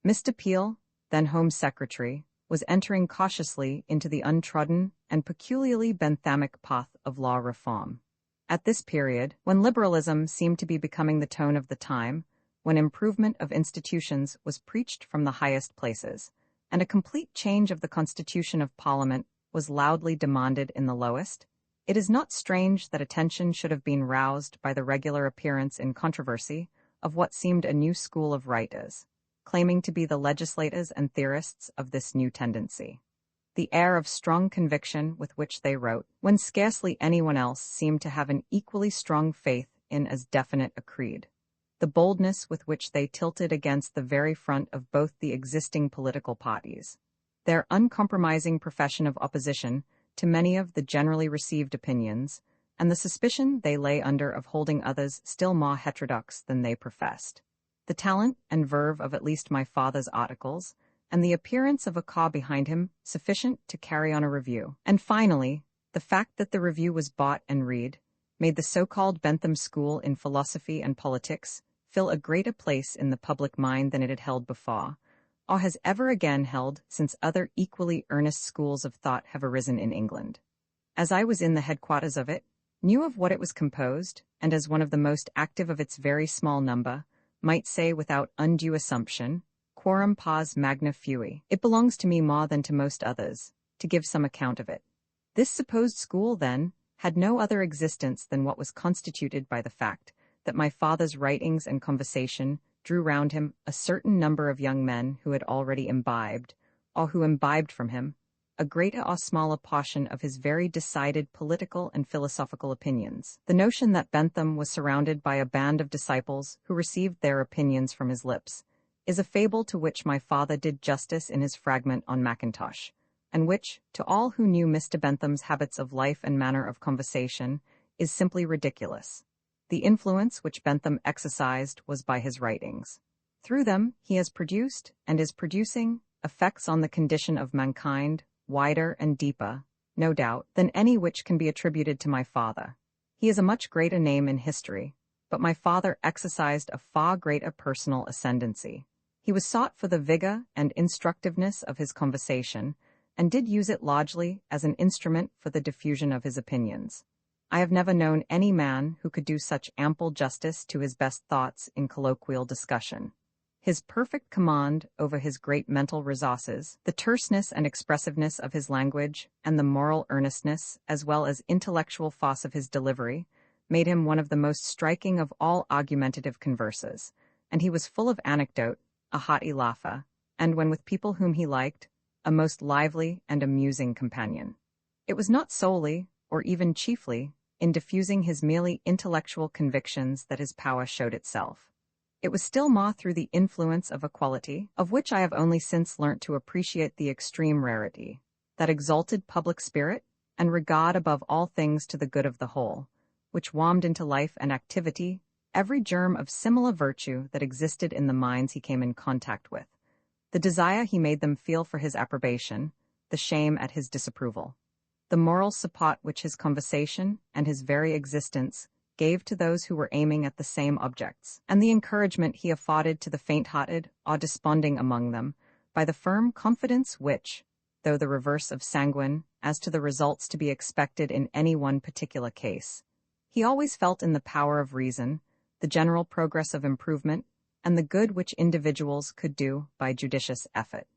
Mr. Peel, then Home Secretary, was entering cautiously into the untrodden and peculiarly Benthamic path of law reform. At this period, when liberalism seemed to be becoming the tone of the time, when improvement of institutions was preached from the highest places, and a complete change of the constitution of Parliament was loudly demanded in the lowest, it is not strange that attention should have been roused by the regular appearance in controversy of what seemed a new school of writers, claiming to be the legislators and theorists of this new tendency. The air of strong conviction with which they wrote, when scarcely anyone else seemed to have an equally strong faith in as definite a creed. The boldness with which they tilted against the very front of both the existing political parties. Their uncompromising profession of opposition to many of the generally received opinions, and the suspicion they lay under of holding others still more heterodox than they professed. The talent and verve of at least my father's articles, and the appearance of a car behind him sufficient to carry on a review. And finally, the fact that the review was bought and read, made the so-called Bentham School in philosophy and politics fill a greater place in the public mind than it had held before, or has ever again held since other equally earnest schools of thought have arisen in England. As I was in the headquarters of it, knew of what it was composed, and as one of the most active of its very small number, might say without undue assumption, quorum pars magna fui, it belongs to me more than to most others, to give some account of it. This supposed school, then, had no other existence than what was constituted by the fact that my father's writings and conversation drew round him a certain number of young men who had already imbibed, or who imbibed from him, a greater or smaller portion of his very decided political and philosophical opinions. The notion that Bentham was surrounded by a band of disciples who received their opinions from his lips is a fable to which my father did justice in his fragment on Mackintosh, and which, to all who knew Mr. Bentham's habits of life and manner of conversation, is simply ridiculous. The influence which Bentham exercised was by his writings. Through them he has produced, and is producing, effects on the condition of mankind, wider and deeper, no doubt, than any which can be attributed to my father. He is a much greater name in history, but my father exercised a far greater personal ascendancy. He was sought for the vigor and instructiveness of his conversation, and did use it largely as an instrument for the diffusion of his opinions. I have never known any man who could do such ample justice to his best thoughts in colloquial discussion. His perfect command over his great mental resources, the terseness and expressiveness of his language, and the moral earnestness as well as intellectual force of his delivery, made him one of the most striking of all argumentative conversers, and he was full of anecdote, a hearty laugher, and when with people whom he liked, a most lively and amusing companion. It was not solely, or even chiefly, in diffusing his merely intellectual convictions that his power showed itself. It was still more through the influence of a quality, of which I have only since learnt to appreciate the extreme rarity, that exalted public spirit, and regard above all things to the good of the whole, which warmed into life and activity every germ of similar virtue that existed in the minds he came in contact with, the desire he made them feel for his approbation, the shame at his disapproval, the moral support which his conversation and his very existence gave to those who were aiming at the same objects, and the encouragement he afforded to the faint-hearted or desponding among them by the firm confidence which, though the reverse of sanguine as to the results to be expected in any one particular case, he always felt in the power of reason, the general progress of improvement, and the good which individuals could do by judicious effort.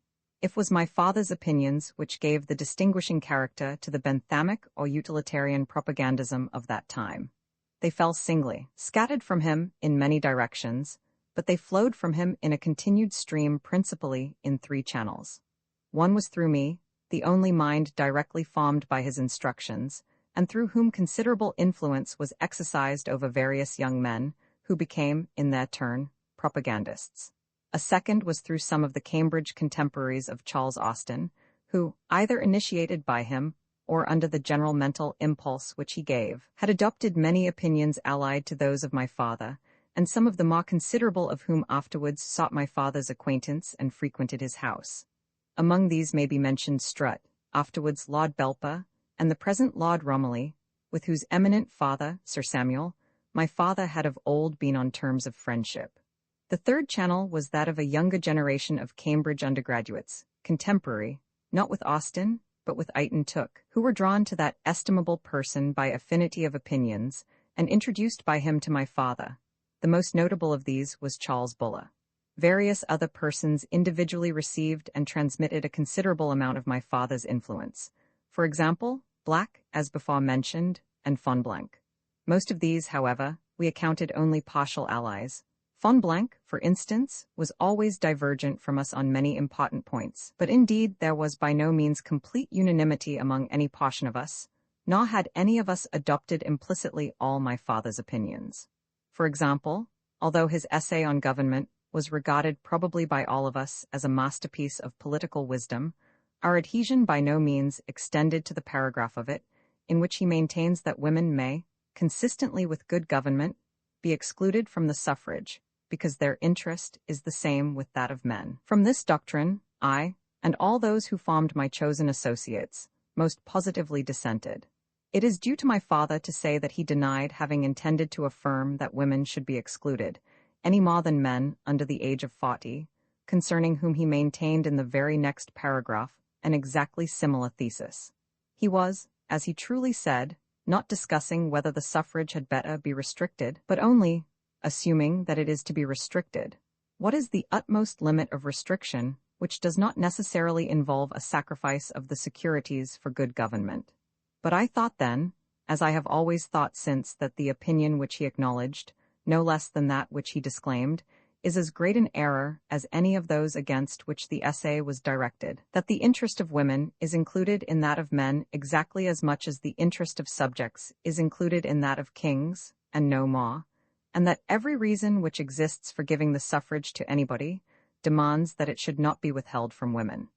It was my father's opinions which gave the distinguishing character to the Benthamic or utilitarian propagandism of that time. They fell singly, scattered from him in many directions, but they flowed from him in a continued stream principally in three channels. One was through me, the only mind directly formed by his instructions, and through whom considerable influence was exercised over various young men, who became, in their turn, propagandists. A second was through some of the Cambridge contemporaries of Charles Austin, who, either initiated by him, or under the general mental impulse which he gave, had adopted many opinions allied to those of my father, and some of the more considerable of whom afterwards sought my father's acquaintance and frequented his house. Among these may be mentioned Stuart, afterwards Lord Belper, and the present Lord Romilly, with whose eminent father, Sir Samuel, my father had of old been on terms of friendship. The third channel was that of a younger generation of Cambridge undergraduates, contemporary, not with Austin, but with Eighton Tooke, who were drawn to that estimable person by affinity of opinions, and introduced by him to my father. The most notable of these was Charles Buller. Various other persons individually received and transmitted a considerable amount of my father's influence. For example, Black, as before mentioned, and Fonblanc. Most of these, however, we accounted only partial allies. Fonblanc, for instance, was always divergent from us on many important points, but indeed there was by no means complete unanimity among any portion of us, nor had any of us adopted implicitly all my father's opinions. For example, although his essay on government was regarded probably by all of us as a masterpiece of political wisdom, our adhesion by no means extended to the paragraph of it, in which he maintains that women may, consistently with good government, be excluded from the suffrage, because their interest is the same with that of men. From this doctrine, I, and all those who formed my chosen associates, most positively dissented. It is due to my father to say that he denied having intended to affirm that women should be excluded, any more than men under the age of 40, concerning whom he maintained in the very next paragraph an exactly similar thesis. He was, as he truly said, not discussing whether the suffrage had better be restricted, but only, assuming that it is to be restricted, what is the utmost limit of restriction, which does not necessarily involve a sacrifice of the securities for good government. But I thought then, as I have always thought since, that the opinion which he acknowledged, no less than that which he disclaimed, is as great an error as any of those against which the essay was directed, that the interest of women is included in that of men exactly as much as the interest of subjects is included in that of kings, and no more, and that every reason which exists for giving the suffrage to anybody demands that it should not be withheld from women.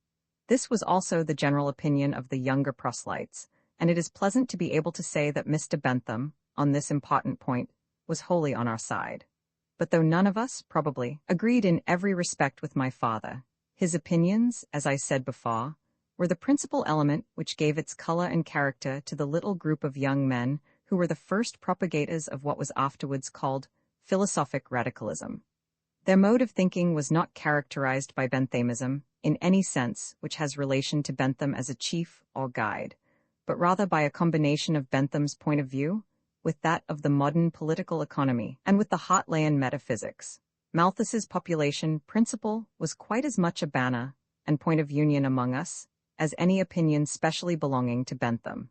This was also the general opinion of the younger proselytes, and it is pleasant to be able to say that Mr. Bentham, on this important point, was wholly on our side. But though none of us, probably, agreed in every respect with my father, his opinions, as I said before, were the principal element which gave its color and character to the little group of young men who were the first propagators of what was afterwards called philosophic radicalism. Their mode of thinking was not characterized by Benthamism in any sense which has relation to Bentham as a chief or guide, but rather by a combination of Bentham's point of view with that of the modern political economy, and with the Hartleian metaphysics. Malthus's population principle was quite as much a banner and point of union among us as any opinion specially belonging to Bentham.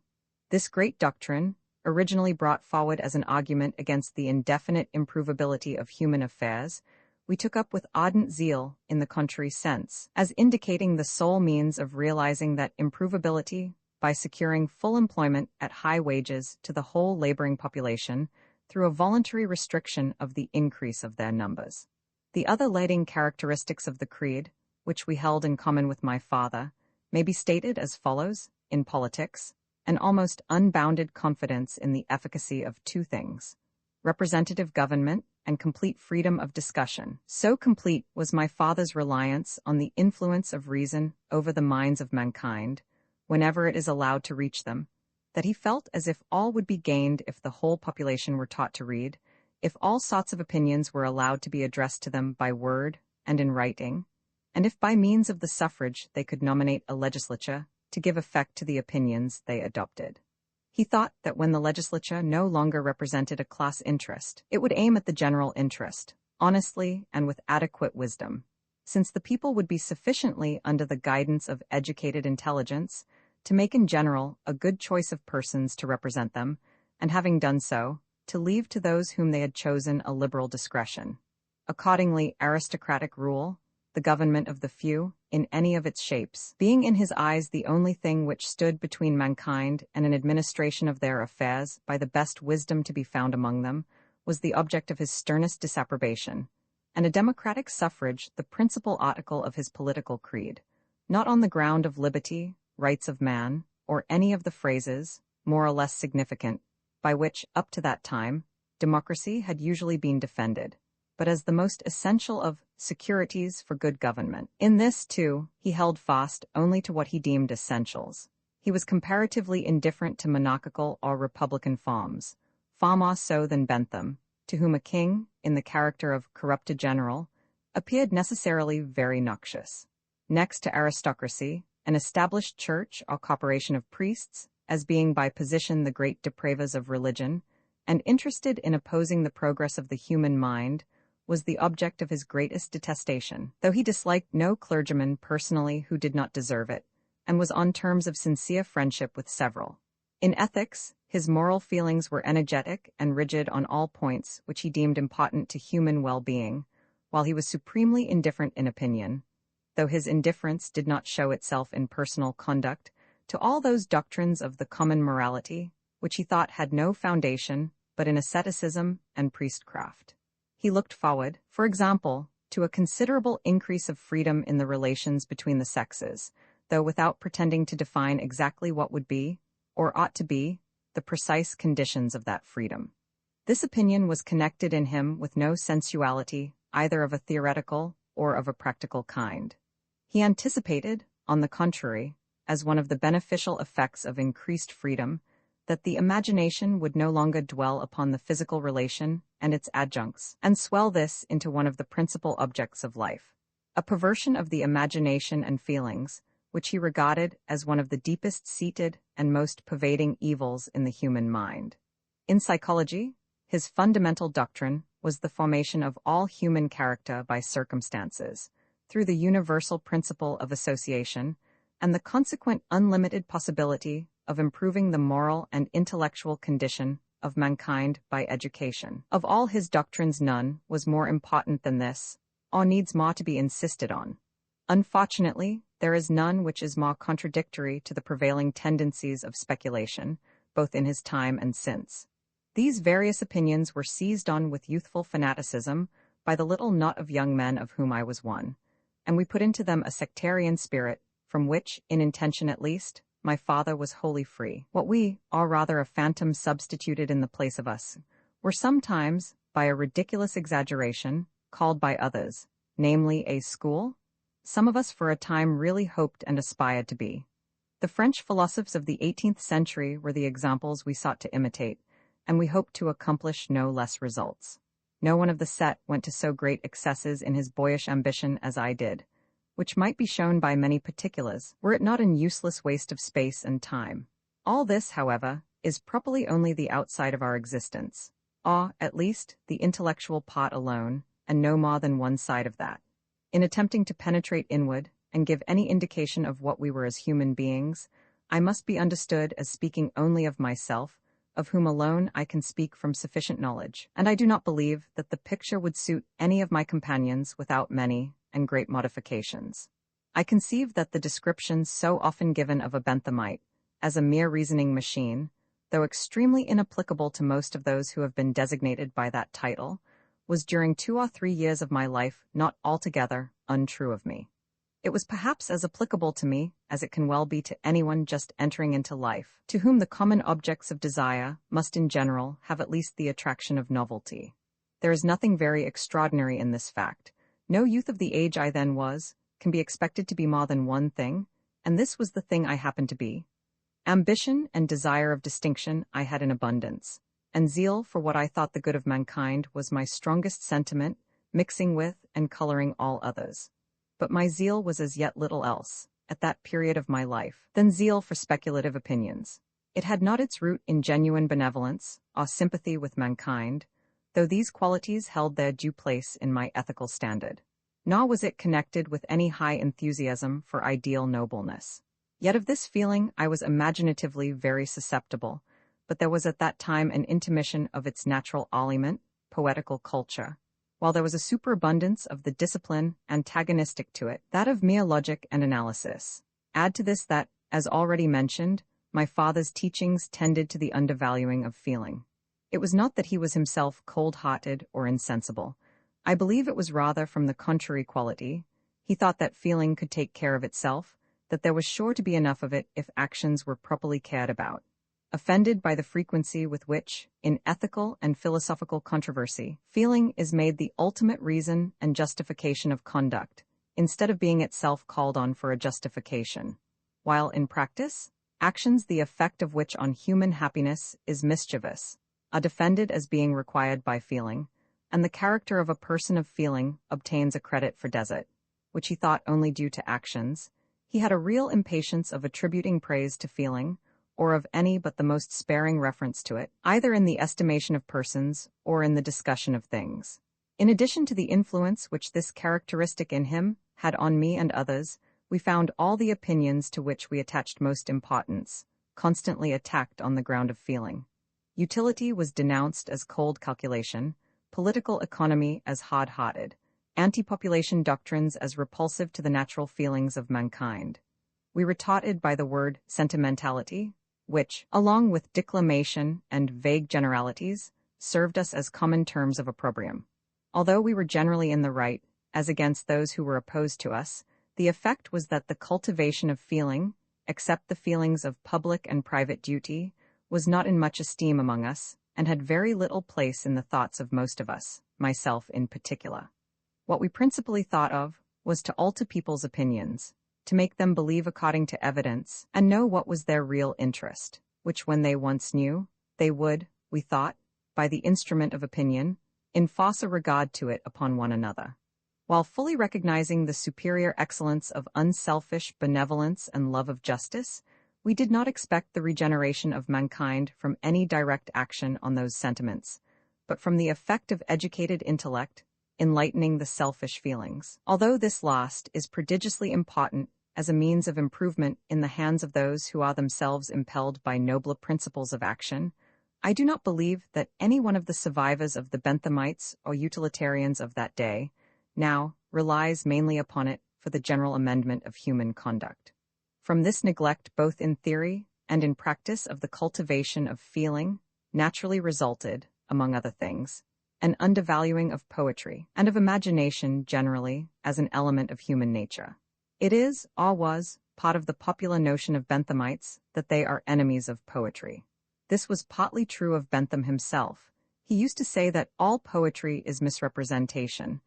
This great doctrine, originally brought forward as an argument against the indefinite improvability of human affairs, we took up with ardent zeal in the contrary sense, as indicating the sole means of realizing that improvability by securing full employment at high wages to the whole laboring population through a voluntary restriction of the increase of their numbers. The other leading characteristics of the creed, which we held in common with my father, may be stated as follows: in politics, an almost unbounded confidence in the efficacy of two things: representative government and complete freedom of discussion. So complete was my father's reliance on the influence of reason over the minds of mankind, whenever it is allowed to reach them, that he felt as if all would be gained if the whole population were taught to read, if all sorts of opinions were allowed to be addressed to them by word and in writing, and if by means of the suffrage they could nominate a legislature to give effect to the opinions they adopted. He thought that when the legislature no longer represented a class interest, it would aim at the general interest, honestly and with adequate wisdom, since the people would be sufficiently under the guidance of educated intelligence to make in general a good choice of persons to represent them, and having done so, to leave to those whom they had chosen a liberal discretion. Accordingly, aristocratic rule, the government of the few, in any of its shapes, being in his eyes the only thing which stood between mankind and an administration of their affairs by the best wisdom to be found among them, was the object of his sternest disapprobation, and a democratic suffrage the principal article of his political creed, not on the ground of liberty, rights of man, or any of the phrases, more or less significant, by which, up to that time, democracy had usually been defended, but as the most essential of securities for good government. In this, too, he held fast only to what he deemed essentials. He was comparatively indifferent to monarchical or republican forms, far more so than Bentham, to whom a king, in the character of corrupted general, appeared necessarily very noxious. Next to aristocracy, an established church or corporation of priests, as being by position the great depravers of religion, and interested in opposing the progress of the human mind, was the object of his greatest detestation, though he disliked no clergyman personally who did not deserve it, and was on terms of sincere friendship with several. In ethics, his moral feelings were energetic and rigid on all points which he deemed important to human well-being, while he was supremely indifferent in opinion, though his indifference did not show itself in personal conduct, to all those doctrines of the common morality, which he thought had no foundation but in asceticism and priestcraft. He looked forward, for example, to a considerable increase of freedom in the relations between the sexes, though without pretending to define exactly what would be, or ought to be, the precise conditions of that freedom. This opinion was connected in him with no sensuality, either of a theoretical or of a practical kind. He anticipated, on the contrary, as one of the beneficial effects of increased freedom, that the imagination would no longer dwell upon the physical relation and its adjuncts, and swell this into one of the principal objects of life. A perversion of the imagination and feelings, which he regarded as one of the deepest-seated and most pervading evils in the human mind. In psychology, his fundamental doctrine was the formation of all human character by circumstances, through the universal principle of association, and the consequent unlimited possibility of improving the moral and intellectual condition of mankind by education. Of all his doctrines, none was more important than this, or needs more to be insisted on. Unfortunately, there is none which is more contradictory to the prevailing tendencies of speculation, both in his time and since. These various opinions were seized on with youthful fanaticism by the little knot of young men of whom I was one, and we put into them a sectarian spirit, from which, in intention at least, my father was wholly free. What we, or rather a phantom substituted in the place of us, were sometimes, by a ridiculous exaggeration, called by others, namely a school, some of us for a time really hoped and aspired to be. The French philosophers of the 18th century were the examples we sought to imitate, and we hoped to accomplish no less results. No one of the set went to so great excesses in his boyish ambition as I did, which might be shown by many particulars, were it not an useless waste of space and time. All this, however, is properly only the outside of our existence, or, at least, the intellectual part alone, and no more than one side of that. In attempting to penetrate inward, and give any indication of what we were as human beings, I must be understood as speaking only of myself, of whom alone I can speak from sufficient knowledge, and I do not believe that the picture would suit any of my companions without many and great modifications. I conceive that the descriptions so often given of a Benthamite, as a mere reasoning machine, though extremely inapplicable to most of those who have been designated by that title, was during 2 or 3 years of my life not altogether untrue of me. It was perhaps as applicable to me as it can well be to anyone just entering into life, to whom the common objects of desire must in general have at least the attraction of novelty. There is nothing very extraordinary in this fact. No youth of the age I then was can be expected to be more than one thing, and this was the thing I happened to be. Ambition and desire of distinction I had in abundance, and zeal for what I thought the good of mankind was my strongest sentiment, mixing with and coloring all others. But my zeal was as yet little else, at that period of my life, than zeal for speculative opinions. It had not its root in genuine benevolence or sympathy with mankind, though these qualities held their due place in my ethical standard. Nor was it connected with any high enthusiasm for ideal nobleness. Yet of this feeling I was imaginatively very susceptible, but there was at that time an intermission of its natural aliment, poetical culture, while there was a superabundance of the discipline antagonistic to it, that of mere logic and analysis. Add to this that, as already mentioned, my father's teachings tended to the undervaluing of feeling. It was not that he was himself cold-hearted or insensible. I believe it was rather from the contrary quality. He thought that feeling could take care of itself, that there was sure to be enough of it if actions were properly cared about. Offended by the frequency with which, in ethical and philosophical controversy, feeling is made the ultimate reason and justification of conduct, instead of being itself called on for a justification, while in practice, actions the effect of which on human happiness is mischievous, are defended as being required by feeling, and the character of a person of feeling obtains a credit for desert, which he thought only due to actions. He had a real impatience of attributing praise to feeling, or of any but the most sparing reference to it, either in the estimation of persons or in the discussion of things. In addition to the influence which this characteristic in him had on me and others, we found all the opinions to which we attached most importance, constantly attacked on the ground of feeling. Utility was denounced as cold calculation, political economy as hard-hearted, anti-population doctrines as repulsive to the natural feelings of mankind. We were taught by the word sentimentality, which, along with declamation and vague generalities, served us as common terms of opprobrium. Although we were generally in the right, as against those who were opposed to us, the effect was that the cultivation of feeling, except the feelings of public and private duty, was not in much esteem among us, and had very little place in the thoughts of most of us, myself in particular. What we principally thought of was to alter people's opinions, to make them believe according to evidence, and know what was their real interest, which when they once knew, they would, we thought, by the instrument of opinion, enforce a regard to it upon one another. While fully recognizing the superior excellence of unselfish benevolence and love of justice, we did not expect the regeneration of mankind from any direct action on those sentiments, but from the effect of educated intellect, enlightening the selfish feelings. Although this last is prodigiously important as a means of improvement in the hands of those who are themselves impelled by nobler principles of action, I do not believe that any one of the survivors of the Benthamites or utilitarians of that day now relies mainly upon it for the general amendment of human conduct. From this neglect both in theory and in practice of the cultivation of feeling naturally resulted, among other things, an undervaluing of poetry and of imagination generally as an element of human nature. It is, or was, part of the popular notion of Benthamites that they are enemies of poetry. This was partly true of Bentham himself. He used to say that all poetry is misrepresentation,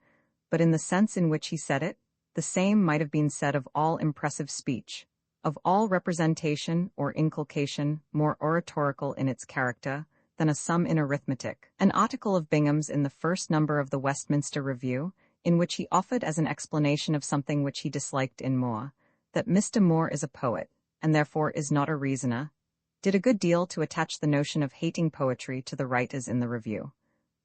but in the sense in which he said it, the same might have been said of all impressive speech, of all representation or inculcation more oratorical in its character than a sum in arithmetic. An article of Bingham's in the first number of the Westminster Review, in which he offered as an explanation of something which he disliked in Moore, that Mr. Moore is a poet, and therefore is not a reasoner, did a good deal to attach the notion of hating poetry to the writers in the review.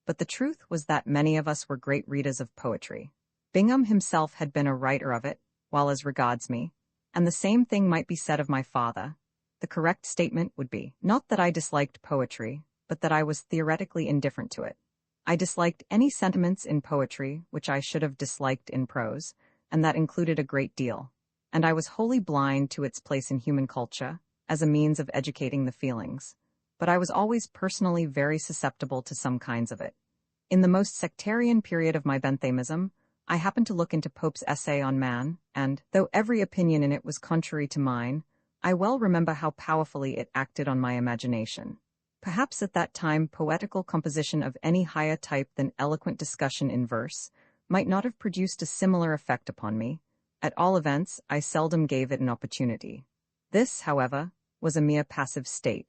But the truth was that many of us were great readers of poetry. Bingham himself had been a writer of it, while as regards me, and the same thing might be said of my father. The correct statement would be, not that I disliked poetry, but that I was theoretically indifferent to it. I disliked any sentiments in poetry which I should have disliked in prose, and that included a great deal, and I was wholly blind to its place in human culture, as a means of educating the feelings. But I was always personally very susceptible to some kinds of it. In the most sectarian period of my Benthamism, I happened to look into Pope's essay on man, and, though every opinion in it was contrary to mine, I well remember how powerfully it acted on my imagination. Perhaps at that time poetical composition of any higher type than eloquent discussion in verse might not have produced a similar effect upon me. At all events, I seldom gave it an opportunity. This, however, was a mere passive state.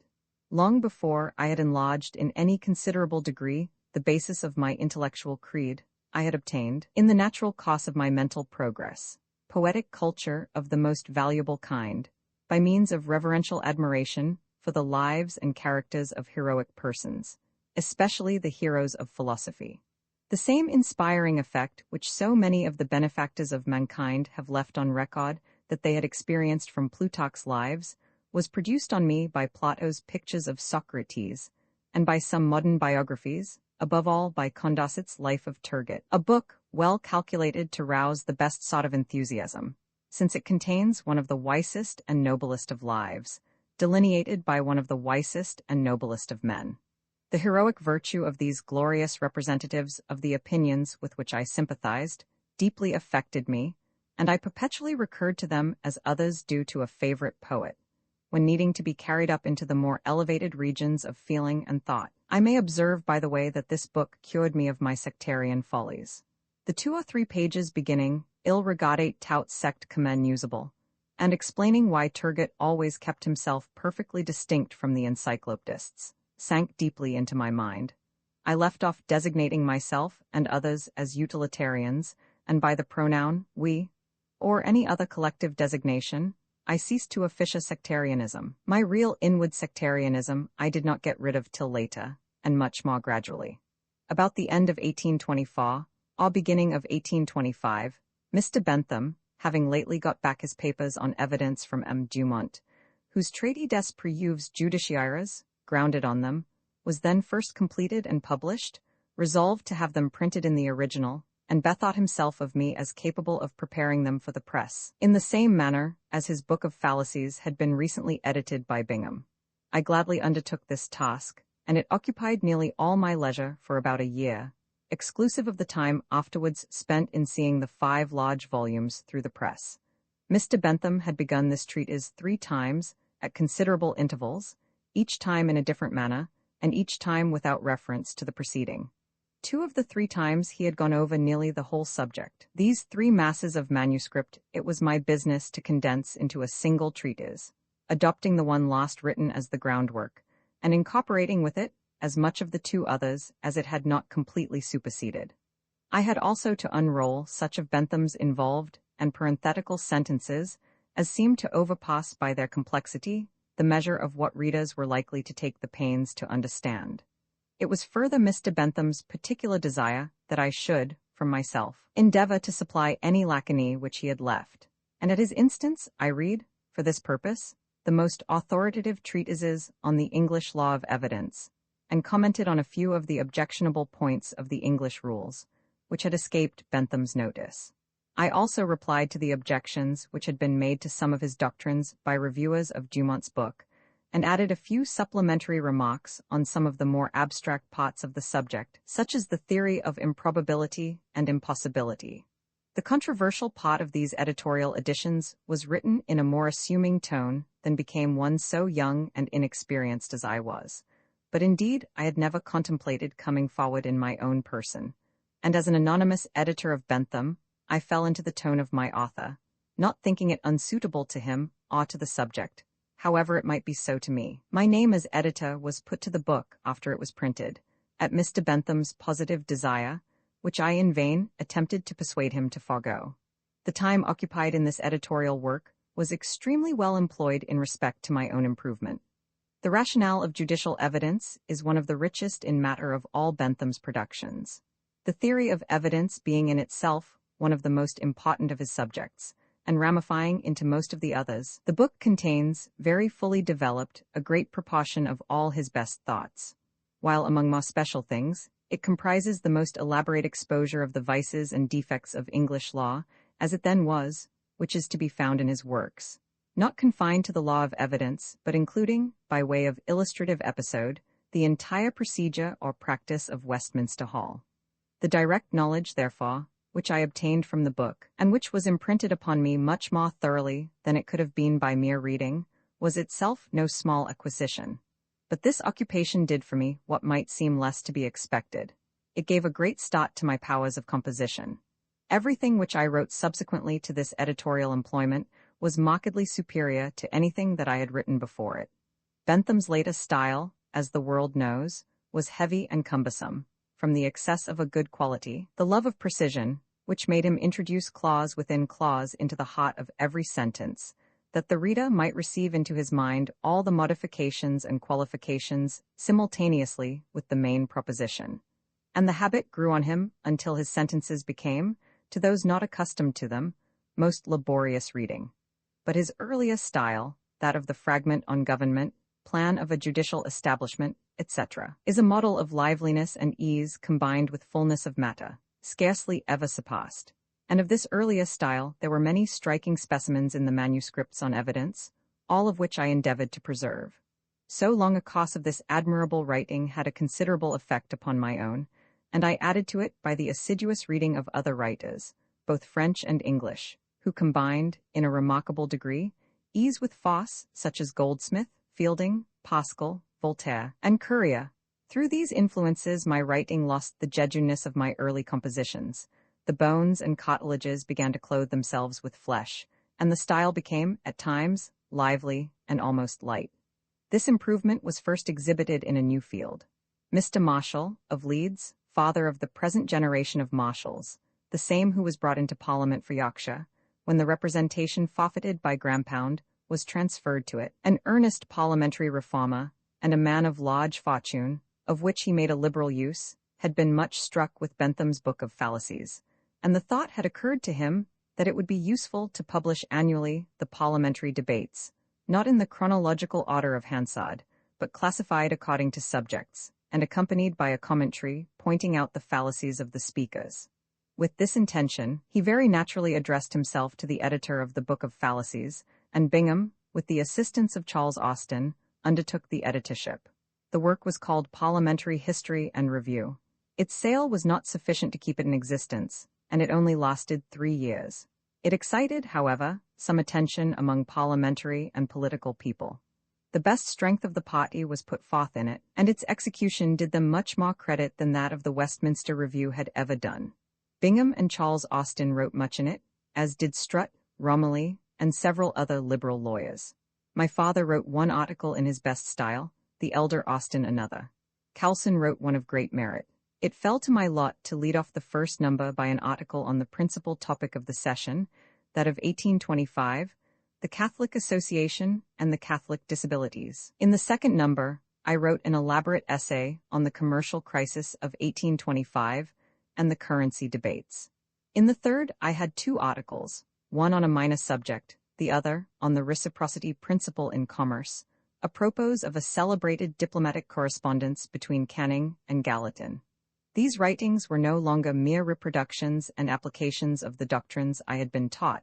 Long before I had enlarged in any considerable degree the basis of my intellectual creed, I had obtained, in the natural course of my mental progress, poetic culture of the most valuable kind, by means of reverential admiration for the lives and characters of heroic persons, especially the heroes of philosophy. The same inspiring effect which so many of the benefactors of mankind have left on record that they had experienced from Plutarch's lives was produced on me by Plato's pictures of Socrates, and by some modern biographies, above all by Condorcet's Life of Turgot, a book well calculated to rouse the best sort of enthusiasm, since it contains one of the wisest and noblest of lives, delineated by one of the wisest and noblest of men. The heroic virtue of these glorious representatives of the opinions with which I sympathized deeply affected me, and I perpetually recurred to them as others do to a favorite poet, when needing to be carried up into the more elevated regions of feeling and thought. I may observe, by the way, that this book cured me of my sectarian follies. The 2 or 3 pages beginning, Il regardate tout sect comme usable, and explaining why Turgot always kept himself perfectly distinct from the encyclopedists, sank deeply into my mind. I left off designating myself and others as utilitarians, and by the pronoun we, or any other collective designation, I ceased to officia sectarianism. My real inward sectarianism I did not get rid of till later, and much more gradually. About the end of 1824, Au beginning of 1825, Mr. Bentham, having lately got back his papers on evidence from M. Dumont, whose Traité des Preuves judiciaires, grounded on them, was then first completed and published, resolved to have them printed in the original, and bethought himself of me as capable of preparing them for the press, in the same manner as his book of fallacies had been recently edited by Bingham. I gladly undertook this task, and it occupied nearly all my leisure for about a year, exclusive of the time afterwards spent in seeing the 5 large volumes through the press. Mr. Bentham had begun this treatise 3 times, at considerable intervals, each time in a different manner, and each time without reference to the preceding. 2 of the 3 times he had gone over nearly the whole subject. These 3 masses of manuscript it was my business to condense into a single treatise, adopting the one last written as the groundwork, and incorporating with it as much of the 2 others as it had not completely superseded. I had also to unroll such of Bentham's involved and parenthetical sentences as seemed to overpass by their complexity the measure of what readers were likely to take the pains to understand. It was further Mr. Bentham's particular desire that I should, from myself, endeavor to supply any lacunae which he had left, and at his instance I read, for this purpose, the most authoritative treatises on the English law of evidence, and commented on a few of the objectionable points of the English rules, which had escaped Bentham's notice. I also replied to the objections which had been made to some of his doctrines by reviewers of Dumont's book, and added a few supplementary remarks on some of the more abstract parts of the subject, such as the theory of improbability and impossibility. The controversial part of these editorial editions was written in a more assuming tone than became one so young and inexperienced as I was. But indeed, I had never contemplated coming forward in my own person, and as an anonymous editor of Bentham, I fell into the tone of my author, not thinking it unsuitable to him or to the subject, however it might be so to me. My name as editor was put to the book after it was printed, at Mr. Bentham's positive desire, which I in vain attempted to persuade him to forego. The time occupied in this editorial work was extremely well employed in respect to my own improvement. The rationale of judicial evidence is one of the richest in matter of all Bentham's productions. The theory of evidence being in itself one of the most important of his subjects, and ramifying into most of the others, the book contains, very fully developed, a great proportion of all his best thoughts, while among more special things, it comprises the most elaborate exposure of the vices and defects of English law, as it then was, which is to be found in his works, not confined to the law of evidence, but including, by way of illustrative episode, the entire procedure or practice of Westminster Hall. The direct knowledge, therefore, which I obtained from the book, and which was imprinted upon me much more thoroughly than it could have been by mere reading, was itself no small acquisition. But this occupation did for me what might seem less to be expected. It gave a great start to my powers of composition. Everything which I wrote subsequently to this editorial employment was markedly superior to anything that I had written before it. Bentham's latest style, as the world knows, was heavy and cumbersome, from the excess of a good quality, the love of precision, which made him introduce clause within clause into the heart of every sentence, that the reader might receive into his mind all the modifications and qualifications simultaneously with the main proposition. And the habit grew on him until his sentences became, to those not accustomed to them, most laborious reading. But his earliest style, that of the fragment on government, plan of a judicial establishment, etc., is a model of liveliness and ease combined with fullness of matter, scarcely ever surpassed. And of this earliest style there were many striking specimens in the manuscripts on evidence, all of which I endeavored to preserve. So long a course of this admirable writing had a considerable effect upon my own, and I added to it by the assiduous reading of other writers, both French and English, who combined, in a remarkable degree, ease with force, such as Goldsmith, Fielding, Pascal, Voltaire, and Courier. Through these influences my writing lost the genuineness of my early compositions. The bones and cartilages began to clothe themselves with flesh, and the style became, at times, lively and almost light. This improvement was first exhibited in a new field. Mr. Marshall, of Leeds, father of the present generation of Marshalls, the same who was brought into Parliament for Yorkshire, when the representation forfeited by Grampound was transferred to it, an earnest parliamentary reformer, and a man of large fortune, of which he made a liberal use, had been much struck with Bentham's Book of Fallacies, and the thought had occurred to him that it would be useful to publish annually the parliamentary debates, not in the chronological order of Hansard, but classified according to subjects, and accompanied by a commentary pointing out the fallacies of the speakers. With this intention, he very naturally addressed himself to the editor of the Book of Fallacies, and Bingham, with the assistance of Charles Austin, undertook the editorship. The work was called Parliamentary History and Review. Its sale was not sufficient to keep it in existence, and it only lasted 3 years. It excited, however, some attention among parliamentary and political people. The best strength of the party was put forth in it, and its execution did them much more credit than that of the Westminster Review had ever done. Bingham and Charles Austin wrote much in it, as did Stuart, Romilly, and several other liberal lawyers. My father wrote one article in his best style, the elder Austin another. Cowlson wrote one of great merit. It fell to my lot to lead off the first number by an article on the principal topic of the session, that of 1825, the Catholic Association and the Catholic Disabilities. In the second number, I wrote an elaborate essay on the commercial crisis of 1825 and the currency debates. In the third, I had 2 articles, one on a minor subject, the other on the reciprocity principle in commerce, apropos of a celebrated diplomatic correspondence between Canning and Gallatin. These writings were no longer mere reproductions and applications of the doctrines I had been taught.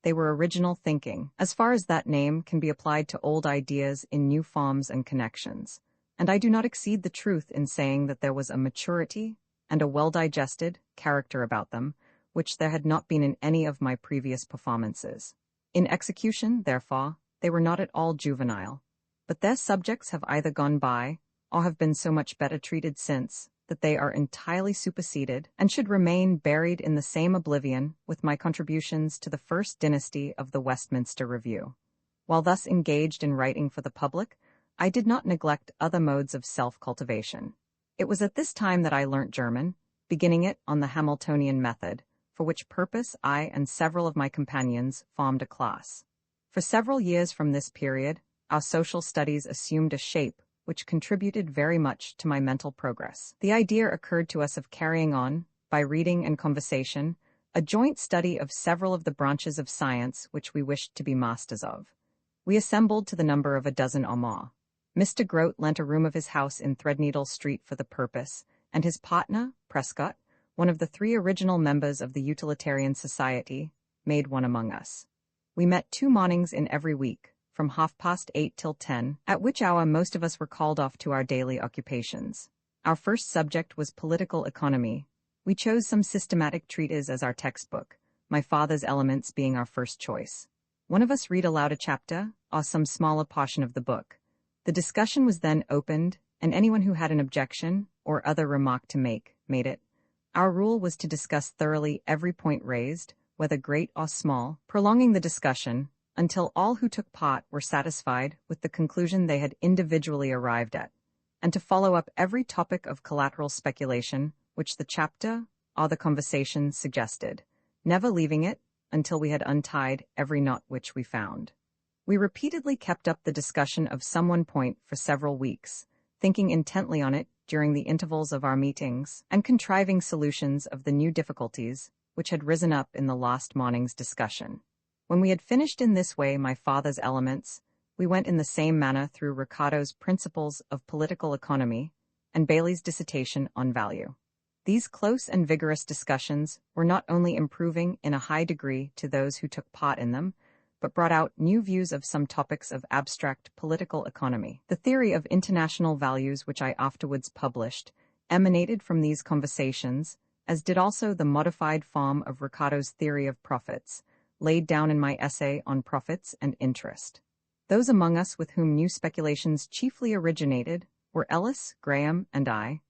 They were original thinking, as far as that name can be applied to old ideas in new forms and connections, and I do not exceed the truth in saying that there was a maturity and a well-digested character about them, which there had not been in any of my previous performances. In execution, therefore, they were not at all juvenile, but their subjects have either gone by, or have been so much better treated since, that they are entirely superseded, and should remain buried in the same oblivion with my contributions to the first dynasty of the Westminster Review. While thus engaged in writing for the public, I did not neglect other modes of self-cultivation. It was at this time that I learnt German, beginning it on the Hamiltonian method, for which purpose I and several of my companions formed a class. For several years from this period, our social studies assumed a shape which contributed very much to my mental progress. The idea occurred to us of carrying on, by reading and conversation, a joint study of several of the branches of science which we wished to be masters of. We assembled to the number of a dozen or more. Mr. Grote lent a room of his house in Threadneedle Street for the purpose, and his partner, Prescott, one of the 3 original members of the Utilitarian Society, made one among us. We met 2 mornings in every week, from 8:30 till 10, at which hour most of us were called off to our daily occupations. Our first subject was political economy. We chose some systematic treatise as our textbook, my father's Elements being our first choice. One of us read aloud a chapter, or some smaller portion of the book. The discussion was then opened, and anyone who had an objection, or other remark to make, made it. Our rule was to discuss thoroughly every point raised, whether great or small, prolonging the discussion, until all who took part were satisfied with the conclusion they had individually arrived at, and to follow up every topic of collateral speculation which the chapter or the conversation suggested, never leaving it until we had untied every knot which we found. We repeatedly kept up the discussion of some one point for several weeks, thinking intently on it during the intervals of our meetings, and contriving solutions of the new difficulties which had risen up in the last morning's discussion. When we had finished in this way my father's Elements, we went in the same manner through Ricardo's Principles of Political Economy and Bailey's Dissertation on Value. These close and vigorous discussions were not only improving in a high degree to those who took part in them, but brought out new views of some topics of abstract political economy. The theory of international values which I afterwards published emanated from these conversations, as did also the modified form of Ricardo's theory of profits, laid down in my essay on profits and interest. Those among us with whom new speculations chiefly originated were Ellis, Graham, and I,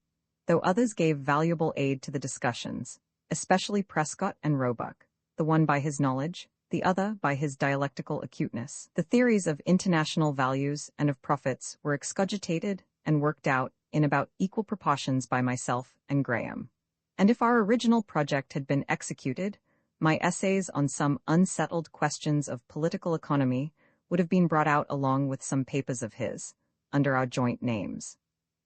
though others gave valuable aid to the discussions, especially Prescott and Roebuck, the one by his knowledge, the other by his dialectical acuteness. The theories of international values and of profits were excogitated and worked out in about equal proportions by myself and Graham. And if our original project had been executed, my essays on some unsettled questions of political economy would have been brought out along with some papers of his, under our joint names.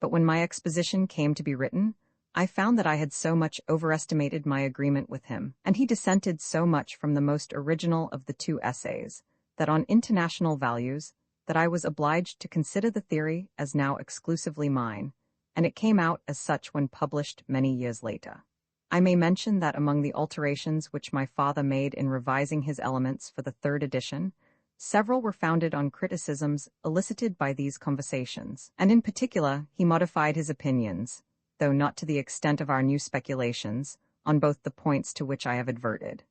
But when my exposition came to be written, I found that I had so much overestimated my agreement with him, and he dissented so much from the most original of the two essays, that on international values, that I was obliged to consider the theory as now exclusively mine, and it came out as such when published many years later. I may mention that among the alterations which my father made in revising his elements for the third edition, several were founded on criticisms elicited by these conversations, and in particular he modified his opinions, though not to the extent of our new speculations, on both the points to which I have adverted.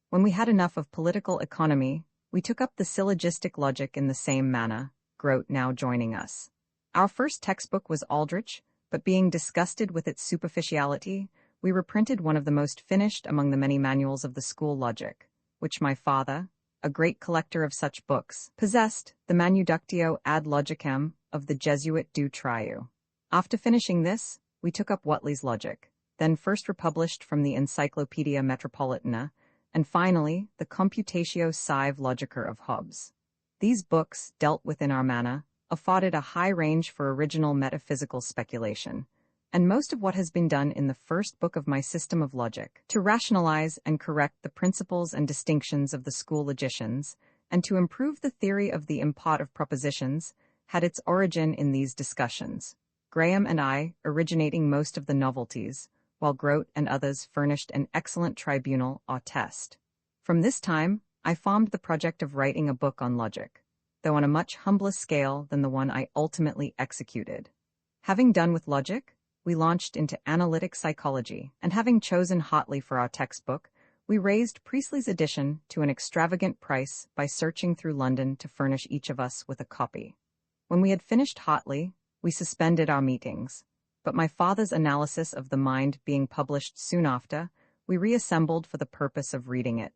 When we had enough of political economy, we took up the syllogistic logic in the same manner, Grote now joining us. Our first textbook was Aldrich, but being disgusted with its superficiality, we reprinted one of the most finished among the many manuals of the school logic, which my father, a great collector of such books, possessed, the Manuductio ad Logicam of the Jesuit Du Trieu. After finishing this, we took up Whately's Logic, then first republished from the Encyclopaedia Metropolitana, and finally the Computatio Sive Logica of Hobbes. These books, dealt with in our manner, afforded a high range for original metaphysical speculation, and most of what has been done in the first book of my system of logic, to rationalize and correct the principles and distinctions of the school logicians, and to improve the theory of the import of propositions, had its origin in these discussions, Graham and I originating most of the novelties, while Grote and others furnished an excellent tribunal or test. From this time, I formed the project of writing a book on logic, though on a much humbler scale than the one I ultimately executed. Having done with logic, we launched into analytic psychology, and having chosen Hartley for our textbook, we raised Priestley's edition to an extravagant price by searching through London to furnish each of us with a copy. When we had finished Hartley, we suspended our meetings, but my father's analysis of the mind being published soon after, we reassembled for the purpose of reading it.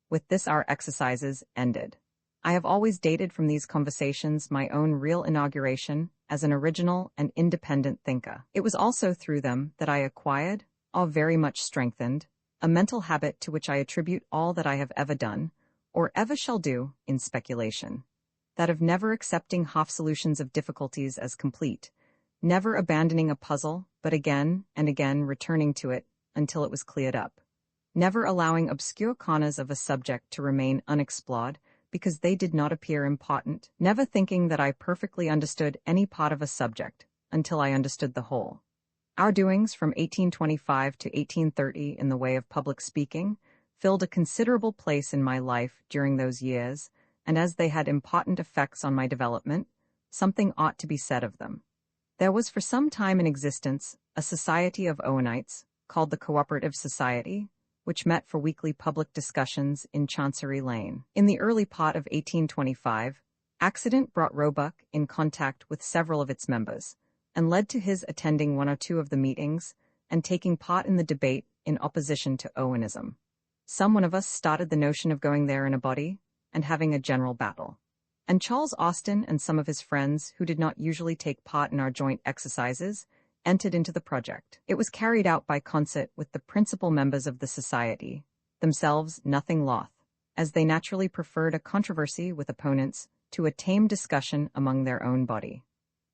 With this our exercises ended. I have always dated from these conversations my own real inauguration as an original and independent thinker. It was also through them that I acquired, or very much strengthened, a mental habit to which I attribute all that I have ever done, or ever shall do, in speculation. That of never accepting half solutions of difficulties as complete, never abandoning a puzzle, but again and again returning to it until it was cleared up, never allowing obscure corners of a subject to remain unexplored because they did not appear important, never thinking that I perfectly understood any part of a subject until I understood the whole. Our doings from 1825 to 1830 in the way of public speaking filled a considerable place in my life during those years, and as they had important effects on my development, something ought to be said of them. There was for some time in existence a society of Owenites, called the Cooperative Society, which met for weekly public discussions in Chancery Lane. In the early part of 1825, accident brought Roebuck in contact with several of its members, and led to his attending one or two of the meetings and taking part in the debate in opposition to Owenism. Some one of us started the notion of going there in a body and having a general battle. And Charles Austin and some of his friends, who did not usually take part in our joint exercises, entered into the project. It was carried out by concert with the principal members of the society, themselves nothing loth, as they naturally preferred a controversy with opponents to a tame discussion among their own body.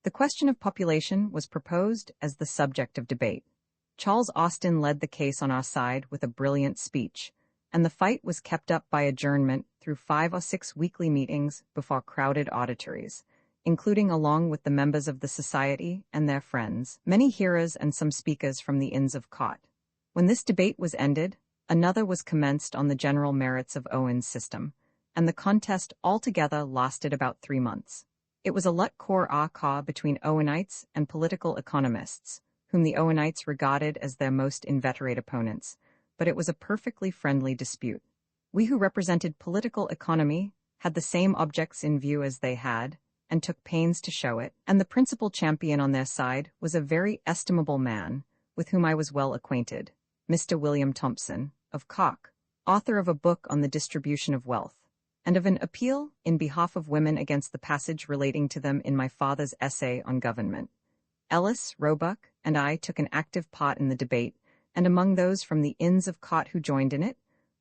The question of population was proposed as the subject of debate. Charles Austin led the case on our side with a brilliant speech, and the fight was kept up by adjournment through 5 or 6 weekly meetings before crowded auditories, including along with the members of the society and their friends, many hearers and some speakers from the Inns of Court. When this debate was ended, another was commenced on the general merits of Owen's system, and the contest altogether lasted about 3 months. It was a lutte corps à corps between Owenites and political economists, whom the Owenites regarded as their most inveterate opponents, but it was a perfectly friendly dispute. We who represented political economy had the same objects in view as they had, and took pains to show it, and the principal champion on their side was a very estimable man, with whom I was well acquainted, Mr. William Thompson, of Cock, author of a book on the distribution of wealth, and of an appeal in behalf of women against the passage relating to them in my father's essay on government. Ellis, Roebuck, and I took an active part in the debate, and among those from the Inns of Court who joined in it,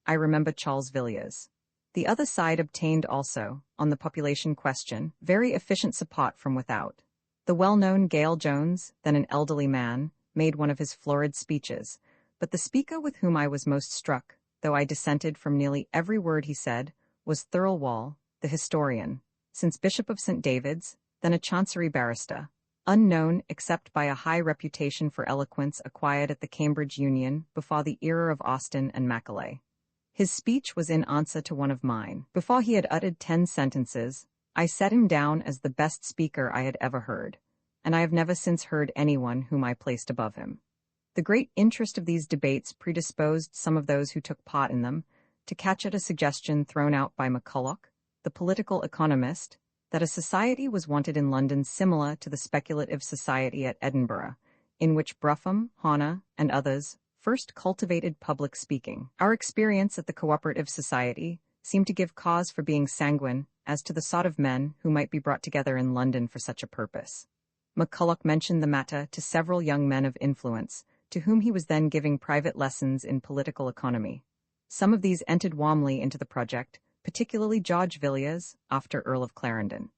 I remember Charles Villiers. The other side obtained also, on the population question, very efficient support from without. The well-known Gale Jones, then an elderly man, made one of his florid speeches, but the speaker with whom I was most struck, though I dissented from nearly every word he said, was Thirlwall, the historian, since Bishop of St. David's, then a Chancery barrister, unknown except by a high reputation for eloquence acquired at the Cambridge Union before the era of Austen and Macaulay. His speech was in answer to one of mine. Before he had uttered 10 sentences, I set him down as the best speaker I had ever heard, and I have never since heard anyone whom I placed above him. The great interest of these debates predisposed some of those who took part in them to catch at a suggestion thrown out by McCulloch, the political economist, that a society was wanted in London similar to the speculative society at Edinburgh, in which Brougham, Horner, and others first cultivated public speaking. Our experience at the Cooperative Society seemed to give cause for being sanguine as to the sort of men who might be brought together in London for such a purpose. McCulloch mentioned the matter to several young men of influence, to whom he was then giving private lessons in political economy. Some of these entered warmly into the project, particularly George Villiers, after Earl of Clarendon.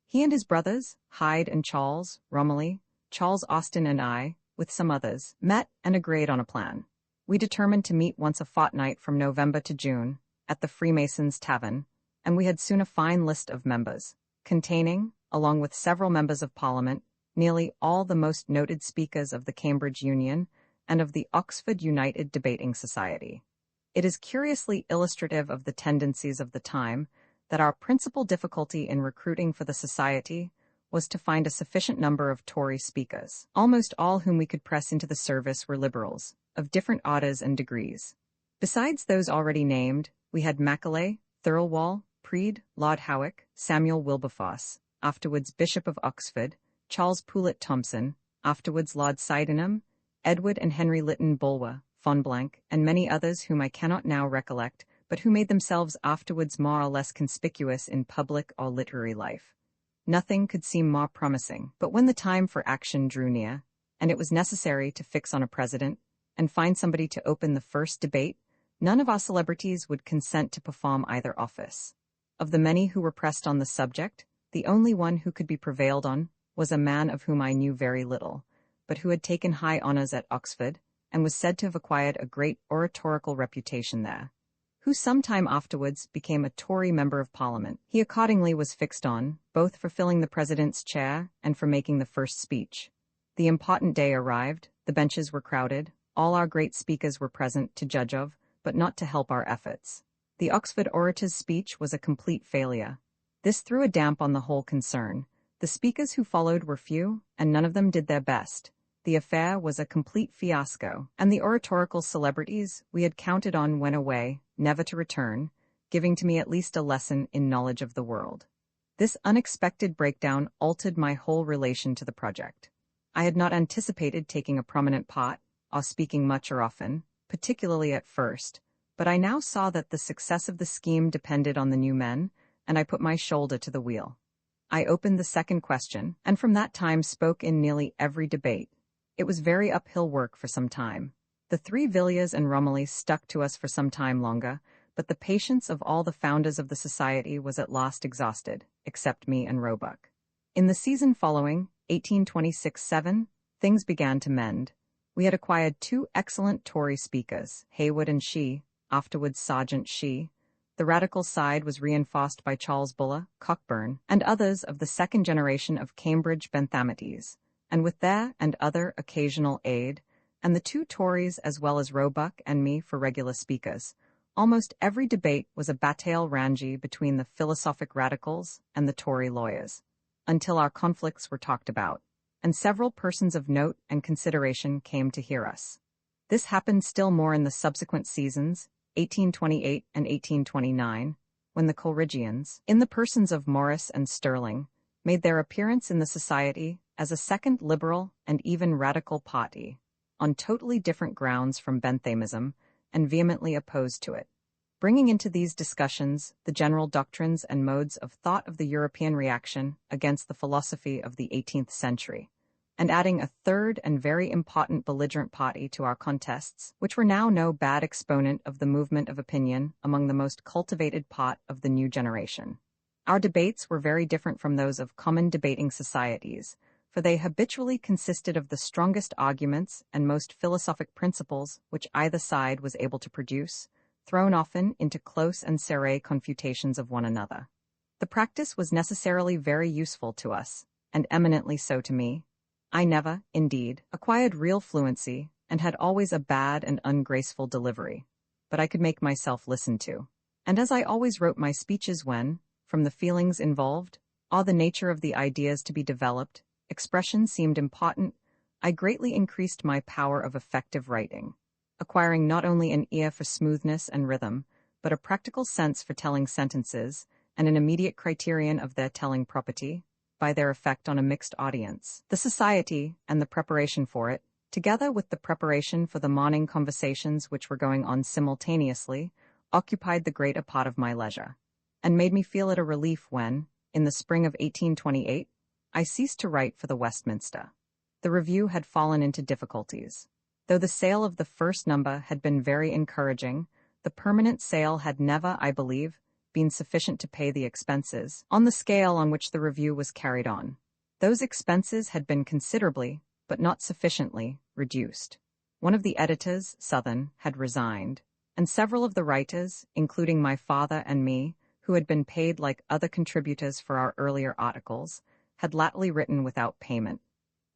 He and his brothers, Hyde and Charles, Romilly, Charles Austin and I, with some others, met and agreed on a plan. We determined to meet once a fortnight from November to June, at the Freemasons' Tavern, and we had soon a fine list of members, containing, along with several members of Parliament, nearly all the most noted speakers of the Cambridge Union and of the Oxford United Debating Society. It is curiously illustrative of the tendencies of the time that our principal difficulty in recruiting for the society was to find a sufficient number of Tory speakers. Almost all whom we could press into the service were Liberals, of different orders and degrees. Besides those already named, we had Macaulay, Thirlwall, Preed, Lord Howick, Samuel Wilberforce, afterwards Bishop of Oxford, Charles Poulett Thomson, afterwards Lord Sydenham, Edward and Henry Lytton Bulwer, Fonblanc, and many others whom I cannot now recollect, but who made themselves afterwards more or less conspicuous in public or literary life. Nothing could seem more promising, but when the time for action drew near, and it was necessary to fix on a president, and find somebody to open the first debate, none of our celebrities would consent to perform either office. Of the many who were pressed on the subject, the only one who could be prevailed on was a man of whom I knew very little, but who had taken high honors at Oxford, and was said to have acquired a great oratorical reputation there, who some time afterwards became a Tory member of Parliament. He accordingly was fixed on, both for filling the president's chair and for making the first speech. The important day arrived, the benches were crowded, all our great speakers were present to judge of, but not to help our efforts. The Oxford orator's speech was a complete failure. This threw a damp on the whole concern. The speakers who followed were few, and none of them did their best. The affair was a complete fiasco, and the oratorical celebrities we had counted on went away, never to return, giving to me at least a lesson in knowledge of the world. This unexpected breakdown altered my whole relation to the project. I had not anticipated taking a prominent part, or speaking much or often, particularly at first, but I now saw that the success of the scheme depended on the new men, and I put my shoulder to the wheel. I opened the second question, and from that time spoke in nearly every debate. It was very uphill work for some time. The three Villiers and Romilly stuck to us for some time longer, but the patience of all the founders of the society was at last exhausted, except me and Roebuck. In the season following, 1826-7, things began to mend. We had acquired 2 excellent Tory speakers, Haywood and Shee, afterwards Sergeant Shee. The radical side was reinforced by Charles Buller, Cockburn, and others of the second generation of Cambridge Benthamites, and with their and other occasional aid, and the 2 Tories as well as Roebuck and me for regular speakers, almost every debate was a bataille rangée between the philosophic radicals and the Tory lawyers, until our conflicts were talked about, and several persons of note and consideration came to hear us. This happened still more in the subsequent seasons, 1828 and 1829, when the Coleridgians, in the persons of Morris and Stirling, made their appearance in the society as a second liberal and even radical party, on totally different grounds from Benthamism, and vehemently opposed to it, bringing into these discussions the general doctrines and modes of thought of the European reaction against the philosophy of the 18th century, and adding a third and very important belligerent party to our contests, which were now no bad exponent of the movement of opinion among the most cultivated part of the new generation. Our debates were very different from those of common debating societies, for they habitually consisted of the strongest arguments and most philosophic principles which either side was able to produce, thrown often into close and serré confutations of one another. The practice was necessarily very useful to us, and eminently so to me. I never, indeed, acquired real fluency, and had always a bad and ungraceful delivery, but I could make myself listened to. And as I always wrote my speeches when, from the feelings involved, or the nature of the ideas to be developed, expression seemed important, I greatly increased my power of effective writing, acquiring not only an ear for smoothness and rhythm, but a practical sense for telling sentences, and an immediate criterion of their telling property, by their effect on a mixed audience. The society, and the preparation for it, together with the preparation for the morning conversations which were going on simultaneously, occupied the greater part of my leisure, and made me feel it a relief when, in the spring of 1828, I ceased to write for the Westminster. The review had fallen into difficulties. Though the sale of the first number had been very encouraging, the permanent sale had never, I believe, been sufficient to pay the expenses, on the scale on which the review was carried on. Those expenses had been considerably, but not sufficiently, reduced. One of the editors, Southern, had resigned, and several of the writers, including my father and me, who had been paid like other contributors for our earlier articles, had latterly written without payment.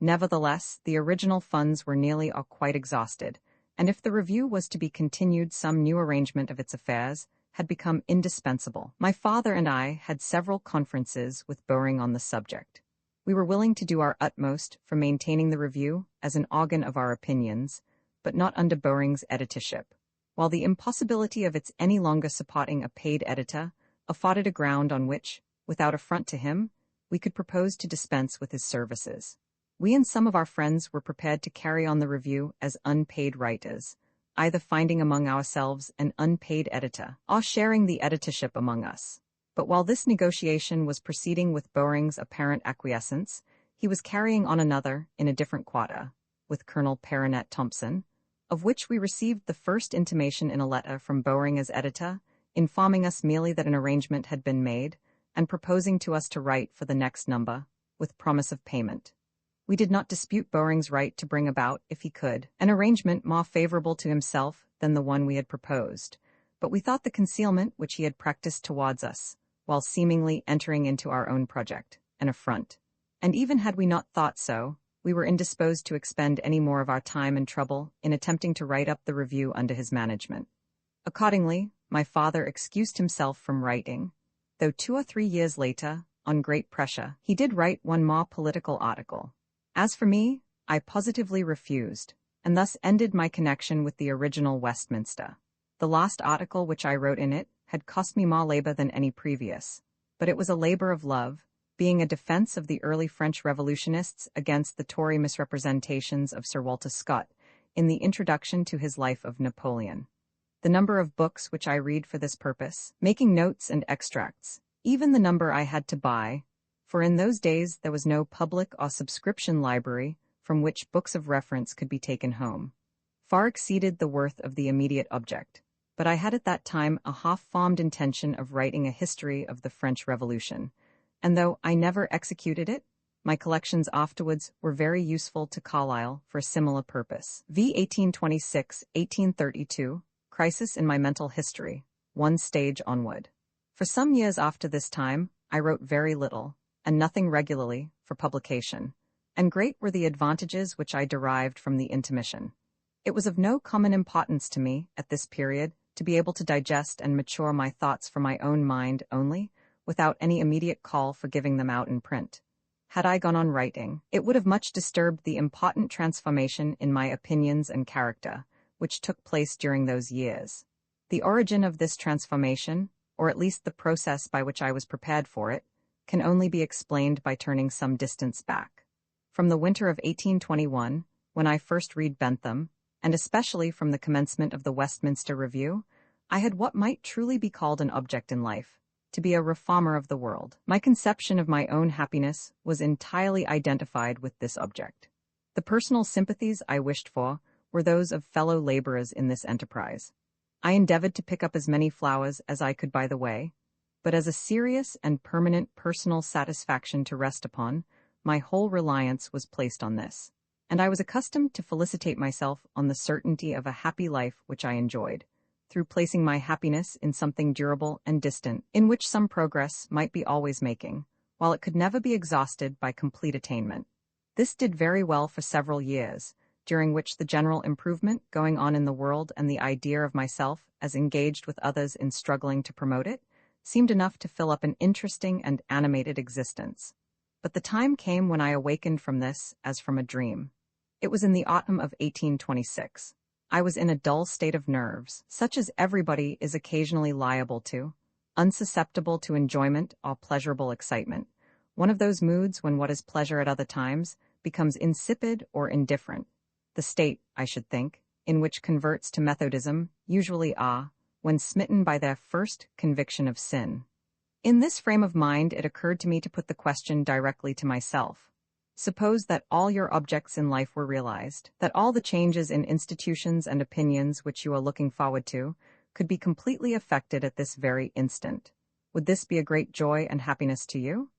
Nevertheless, the original funds were nearly or quite exhausted, and if the review was to be continued, some new arrangement of its affairs had become indispensable. My father and I had several conferences with Bowring on the subject. We were willing to do our utmost for maintaining the review as an organ of our opinions, but not under Bowring's editorship, while the impossibility of its any longer supporting a paid editor afforded a ground on which, without affront to him, we could propose to dispense with his services. We and some of our friends were prepared to carry on the review as unpaid writers, either finding among ourselves an unpaid editor, or sharing the editorship among us. But while this negotiation was proceeding with Bowring's apparent acquiescence, he was carrying on another, in a different quarter, with Colonel Perronet Thompson, of which we received the first intimation in a letter from Bowring as editor, informing us merely that an arrangement had been made, and proposing to us to write for the next number, with promise of payment. We did not dispute Bowring's right to bring about, if he could, an arrangement more favorable to himself than the one we had proposed, but we thought the concealment which he had practiced towards us, while seemingly entering into our own project, an affront. And even had we not thought so, we were indisposed to expend any more of our time and trouble in attempting to write up the review under his management. Accordingly, my father excused himself from writing, though 2 or 3 years later, on great pressure, he did write one more political article. As for me, I positively refused, and thus ended my connection with the original Westminster. The last article which I wrote in it had cost me more labor than any previous, but it was a labor of love, being a defense of the early French revolutionists against the Tory misrepresentations of Sir Walter Scott in the introduction to his Life of Napoleon. The number of books which I read for this purpose, making notes and extracts, even the number I had to buy, for in those days there was no public or subscription library from which books of reference could be taken home, far exceeded the worth of the immediate object. But I had at that time a half-formed intention of writing a history of the French Revolution, and though I never executed it, my collections afterwards were very useful to Carlyle for a similar purpose. V. 1826-1832, Crisis in My Mental History, One Stage Onward. For some years after this time, I wrote very little, and nothing regularly, for publication, and great were the advantages which I derived from the intermission. It was of no common importance to me, at this period, to be able to digest and mature my thoughts for my own mind only, without any immediate call for giving them out in print. Had I gone on writing, it would have much disturbed the important transformation in my opinions and character, which took place during those years. The origin of this transformation, or at least the process by which I was prepared for it, can only be explained by turning some distance back. From the winter of 1821, when I first read Bentham, and especially from the commencement of the Westminster Review, I had what might truly be called an object in life, to be a reformer of the world. My conception of my own happiness was entirely identified with this object. The personal sympathies I wished for were those of fellow laborers in this enterprise. I endeavored to pick up as many flowers as I could by the way, but as a serious and permanent personal satisfaction to rest upon, my whole reliance was placed on this. And I was accustomed to felicitate myself on the certainty of a happy life which I enjoyed, through placing my happiness in something durable and distant, in which some progress might be always making, while it could never be exhausted by complete attainment. This did very well for several years, during which the general improvement going on in the world and the idea of myself as engaged with others in struggling to promote it seemed enough to fill up an interesting and animated existence. But the time came when I awakened from this as from a dream. It was in the autumn of 1826. I was in a dull state of nerves, such as everybody is occasionally liable to, unsusceptible to enjoyment or pleasurable excitement, one of those moods when what is pleasure at other times becomes insipid or indifferent. The state, I should think, in which converts to Methodism usually are, when smitten by their first conviction of sin. In this frame of mind, it occurred to me to put the question directly to myself. Suppose that all your objects in life were realized, that all the changes in institutions and opinions which you are looking forward to could be completely effected at this very instant. Would this be a great joy and happiness to you?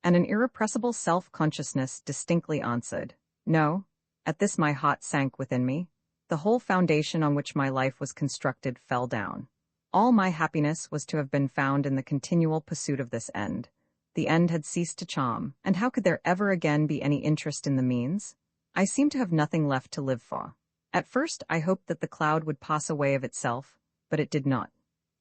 And an irrepressible self-consciousness distinctly answered, no. At this my heart sank within me. The whole foundation on which my life was constructed fell down. All my happiness was to have been found in the continual pursuit of this end. The end had ceased to charm, and how could there ever again be any interest in the means? I seemed to have nothing left to live for. At first I hoped that the cloud would pass away of itself, but it did not.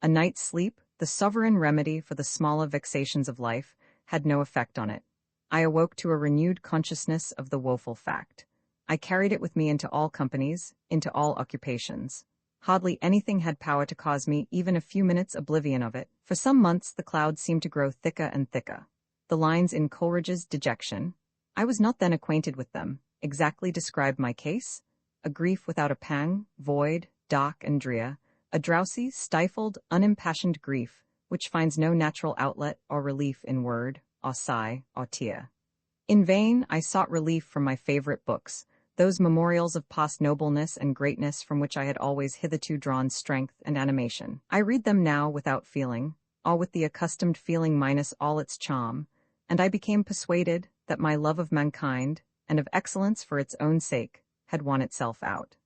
A night's sleep, the sovereign remedy for the smaller vexations of life, had no effect on it. I awoke to a renewed consciousness of the woeful fact. I carried it with me into all companies, into all occupations. Hardly anything had power to cause me even a few minutes' oblivion of it. For some months the clouds seemed to grow thicker and thicker. The lines in Coleridge's Dejection, I was not then acquainted with them, exactly described my case: a grief without a pang, void, dark and drear, a drowsy, stifled, unimpassioned grief, which finds no natural outlet or relief in word, or sigh, or tear. In vain I sought relief from my favorite books, those memorials of past nobleness and greatness from which I had always hitherto drawn strength and animation. I read them now without feeling, or with the accustomed feeling minus all its charm, and I became persuaded that my love of mankind, and of excellence for its own sake, had won itself out.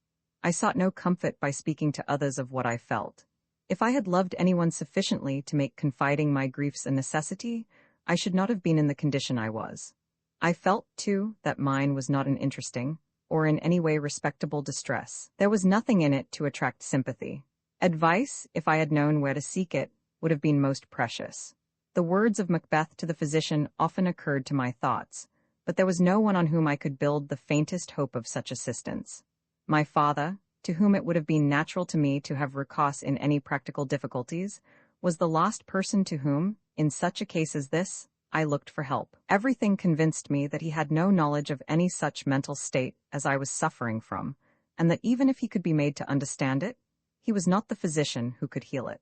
I sought no comfort by speaking to others of what I felt. If I had loved anyone sufficiently to make confiding my griefs a necessity, I should not have been in the condition I was. I felt, too, that mine was not an interesting, or in any way respectable distress. There was nothing in it to attract sympathy. Advice, if I had known where to seek it, would have been most precious. The words of Macbeth to the physician often occurred to my thoughts, but there was no one on whom I could build the faintest hope of such assistance. My father, to whom it would have been natural to me to have recourse in any practical difficulties, was the last person to whom, in such a case as this, I looked for help. Everything convinced me that he had no knowledge of any such mental state as I was suffering from, and that even if he could be made to understand it, he was not the physician who could heal it.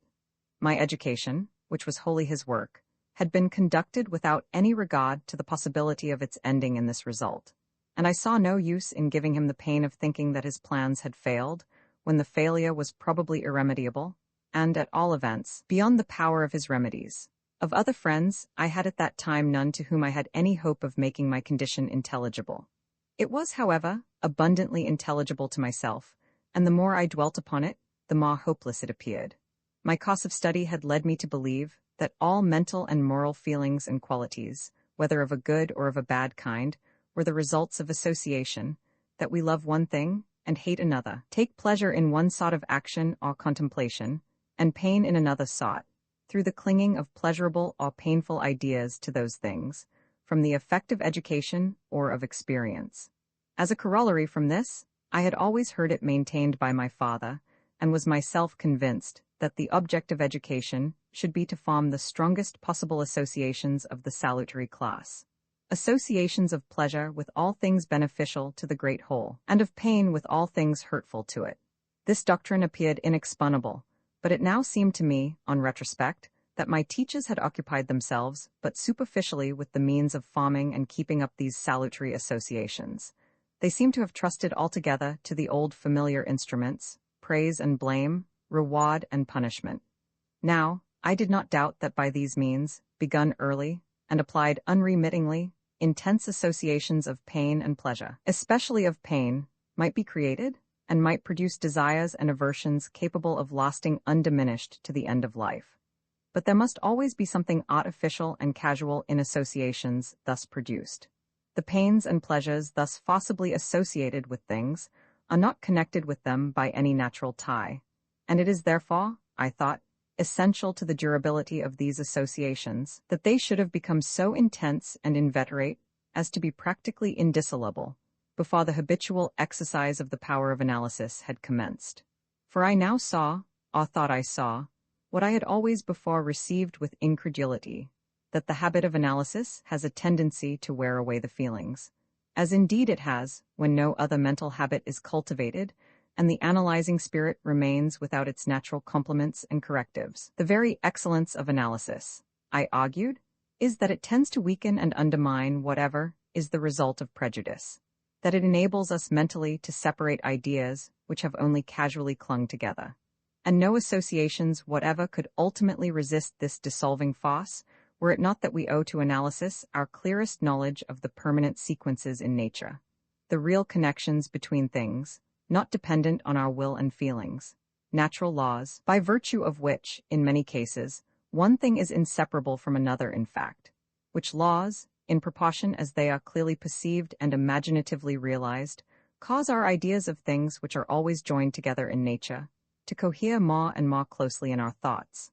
My education, which was wholly his work, had been conducted without any regard to the possibility of its ending in this result, and I saw no use in giving him the pain of thinking that his plans had failed, when the failure was probably irremediable, and, at all events, beyond the power of his remedies. Of other friends, I had at that time none to whom I had any hope of making my condition intelligible. It was, however, abundantly intelligible to myself, and the more I dwelt upon it, the more hopeless it appeared. My course of study had led me to believe that all mental and moral feelings and qualities, whether of a good or of a bad kind, were the results of association, that we love one thing and hate another, take pleasure in one sort of action or contemplation, and pain in another sort, through the clinging of pleasurable or painful ideas to those things, from the effect of education or of experience. As a corollary from this, I had always heard it maintained by my father, and was myself convinced that the object of education should be to form the strongest possible associations of the salutary class. Associations of pleasure with all things beneficial to the great whole, and of pain with all things hurtful to it. This doctrine appeared inexpugnable, but it now seemed to me, on retrospect, that my teachers had occupied themselves but superficially with the means of forming and keeping up these salutary associations. They seemed to have trusted altogether to the old familiar instruments, praise and blame, reward and punishment. Now, I did not doubt that by these means, begun early, and applied unremittingly, intense associations of pain and pleasure, especially of pain, might be created and might produce desires and aversions capable of lasting undiminished to the end of life. But there must always be something artificial and casual in associations thus produced. The pains and pleasures thus forcibly associated with things are not connected with them by any natural tie, and it is therefore, I thought, essential to the durability of these associations that they should have become so intense and inveterate as to be practically indissoluble before the habitual exercise of the power of analysis had commenced. For I now saw, or thought I saw, what I had always before received with incredulity, that the habit of analysis has a tendency to wear away the feelings, as indeed it has when no other mental habit is cultivated, and the analyzing spirit remains without its natural complements and correctives. The very excellence of analysis, I argued, is that it tends to weaken and undermine whatever is the result of prejudice, that it enables us mentally to separate ideas which have only casually clung together. And no associations whatever could ultimately resist this dissolving force, were it not that we owe to analysis our clearest knowledge of the permanent sequences in nature, the real connections between things, not dependent on our will and feelings, natural laws, by virtue of which, in many cases, one thing is inseparable from another in fact, which laws, in proportion as they are clearly perceived and imaginatively realized, cause our ideas of things which are always joined together in nature, to cohere more and more closely in our thoughts.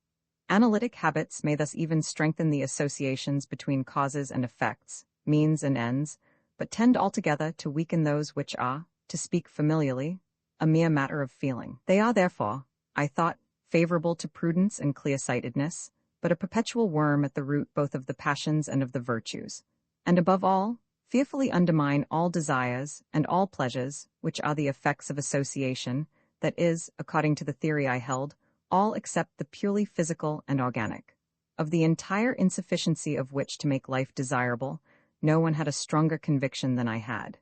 Analytic habits may thus even strengthen the associations between causes and effects, means and ends, but tend altogether to weaken those which are, to speak familiarly, a mere matter of feeling. They are therefore, I thought, favorable to prudence and clear-sightedness, but a perpetual worm at the root both of the passions and of the virtues, and above all, fearfully undermine all desires and all pleasures, which are the effects of association, that is, according to the theory I held, all except the purely physical and organic, of the entire insufficiency of which to make life desirable. No one had a stronger conviction than I had.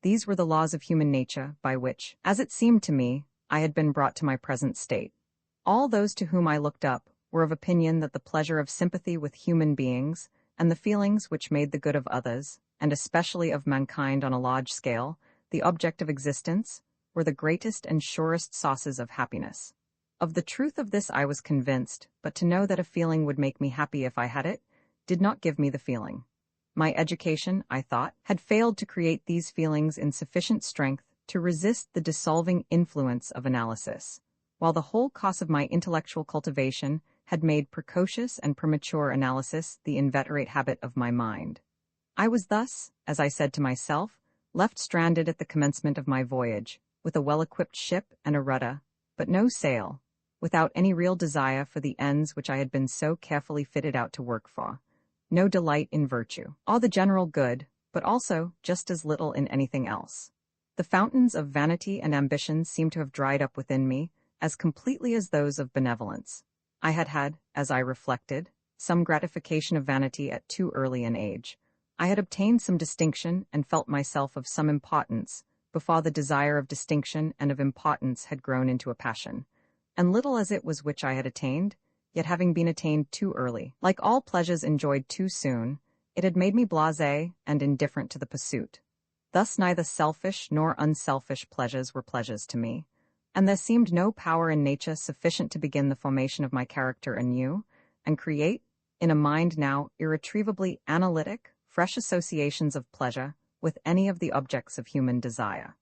These were the laws of human nature by which, as it seemed to me, I had been brought to my present state. All those to whom I looked up were of opinion that the pleasure of sympathy with human beings, and the feelings which made the good of others, and especially of mankind on a large scale, the object of existence, were the greatest and surest sources of happiness. Of the truth of this I was convinced, but to know that a feeling would make me happy if I had it, did not give me the feeling. My education, I thought, had failed to create these feelings in sufficient strength to resist the dissolving influence of analysis, while the whole course of my intellectual cultivation had made precocious and premature analysis the inveterate habit of my mind. I was thus, as I said to myself, left stranded at the commencement of my voyage, with a well-equipped ship and a rudder, but no sail, without any real desire for the ends which I had been so carefully fitted out to work for, no delight in virtue, or the general good, but also just as little in anything else. The fountains of vanity and ambition seemed to have dried up within me, as completely as those of benevolence. I had had, as I reflected, some gratification of vanity at too early an age. I had obtained some distinction and felt myself of some importance, before the desire of distinction and of importance had grown into a passion. And little as it was which I had attained, yet having been attained too early, like all pleasures enjoyed too soon, it had made me blasé and indifferent to the pursuit. Thus neither selfish nor unselfish pleasures were pleasures to me, and there seemed no power in nature sufficient to begin the formation of my character anew, and create, in a mind now irretrievably analytic, fresh associations of pleasure with any of the objects of human desire.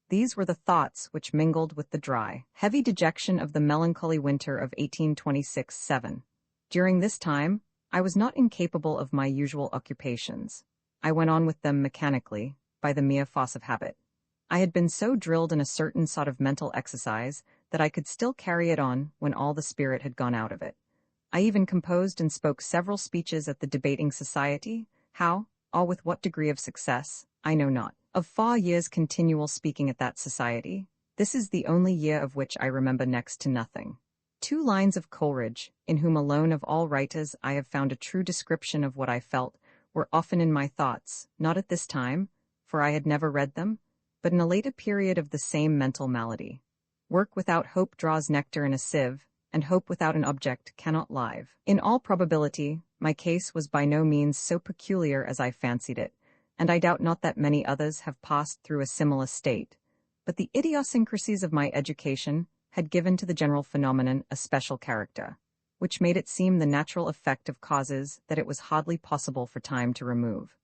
These were the thoughts which mingled with the dry, heavy dejection of the melancholy winter of 1826-7. During this time, I was not incapable of my usual occupations. I went on with them mechanically, by the mere force of habit. I had been so drilled in a certain sort of mental exercise that I could still carry it on when all the spirit had gone out of it. I even composed and spoke several speeches at the debating society. How, or with what degree of success, I know not. Of 4 years' continual speaking at that society, this is the only year of which I remember next to nothing. 2 lines of Coleridge, in whom alone of all writers I have found a true description of what I felt, were often in my thoughts, not at this time, for I had never read them, but in a later period of the same mental malady. Work without hope draws nectar in a sieve, and hope without an object cannot live. In all probability, my case was by no means so peculiar as I fancied it, and I doubt not that many others have passed through a similar state, but the idiosyncrasies of my education had given to the general phenomenon a special character, which made it seem the natural effect of causes that it was hardly possible for time to remove.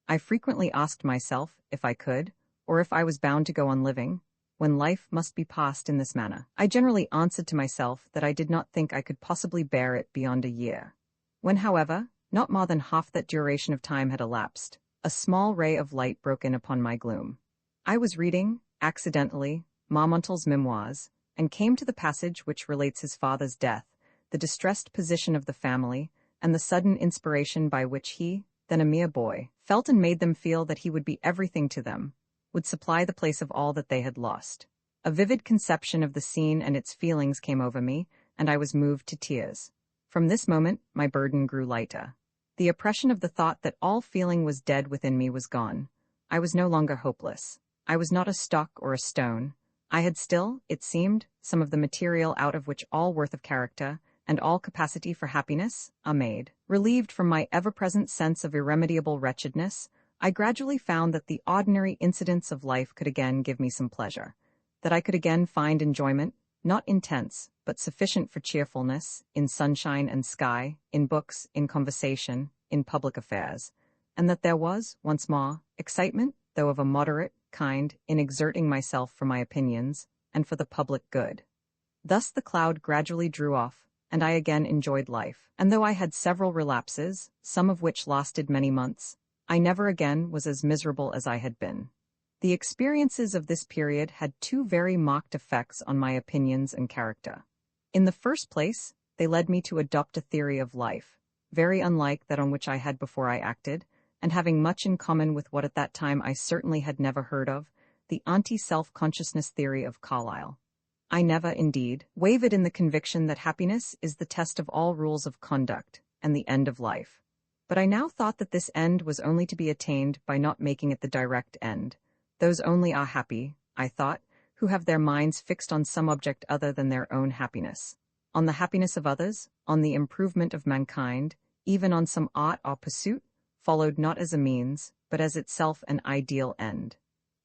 I frequently asked myself if I could, or if I was bound to go on living, when life must be passed in this manner. I generally answered to myself that I did not think I could possibly bear it beyond a year. When, however, not more than half that duration of time had elapsed, a small ray of light broke in upon my gloom. I was reading, accidentally, Marmontel's memoirs, and came to the passage which relates his father's death, the distressed position of the family, and the sudden inspiration by which he, then a mere boy, felt and made them feel that he would be everything to them, would supply the place of all that they had lost. A vivid conception of the scene and its feelings came over me, and I was moved to tears. From this moment, my burden grew lighter. The oppression of the thought that all feeling was dead within me was gone. I was no longer hopeless. I was not a stock or a stone. I had still, it seemed, some of the material out of which all worth of character and all capacity for happiness are made. Relieved from my ever-present sense of irremediable wretchedness, I gradually found that the ordinary incidents of life could again give me some pleasure, that I could again find enjoyment, not intense, but sufficient for cheerfulness, in sunshine and sky, in books, in conversation, in public affairs, and that there was, once more, excitement, though of a moderate kind, in exerting myself for my opinions, and for the public good. Thus the cloud gradually drew off, and I again enjoyed life, and though I had several relapses, some of which lasted many months, I never again was as miserable as I had been. The experiences of this period had two very marked effects on my opinions and character. In the first place, they led me to adopt a theory of life, very unlike that on which I had before I acted, and having much in common with what at that time I certainly had never heard of, the anti-self-consciousness theory of Carlyle. I never, indeed, wavered in the conviction that happiness is the test of all rules of conduct and the end of life. But I now thought that this end was only to be attained by not making it the direct end. Those only are happy, I thought, who have their minds fixed on some object other than their own happiness, on the happiness of others, on the improvement of mankind, even on some art or pursuit, followed not as a means, but as itself an ideal end.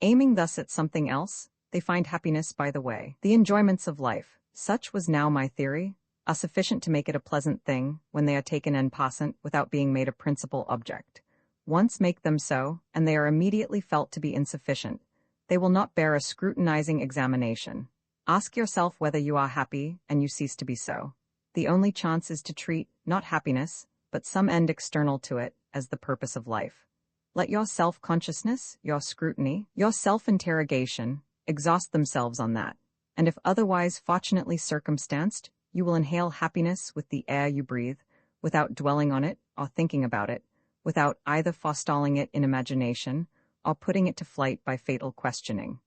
Aiming thus at something else, they find happiness by the way. The enjoyments of life, such was now my theory, are sufficient to make it a pleasant thing when they are taken en passant without being made a principal object. Once make them so, and they are immediately felt to be insufficient. They will not bear a scrutinizing examination. Ask yourself whether you are happy, and you cease to be so. The only chance is to treat, not happiness, but some end external to it, as the purpose of life. Let your self-consciousness, your scrutiny, your self-interrogation, exhaust themselves on that, and if otherwise fortunately circumstanced, you will inhale happiness with the air you breathe, without dwelling on it or thinking about it, without either forestalling it in imagination or putting it to flight by fatal questioning.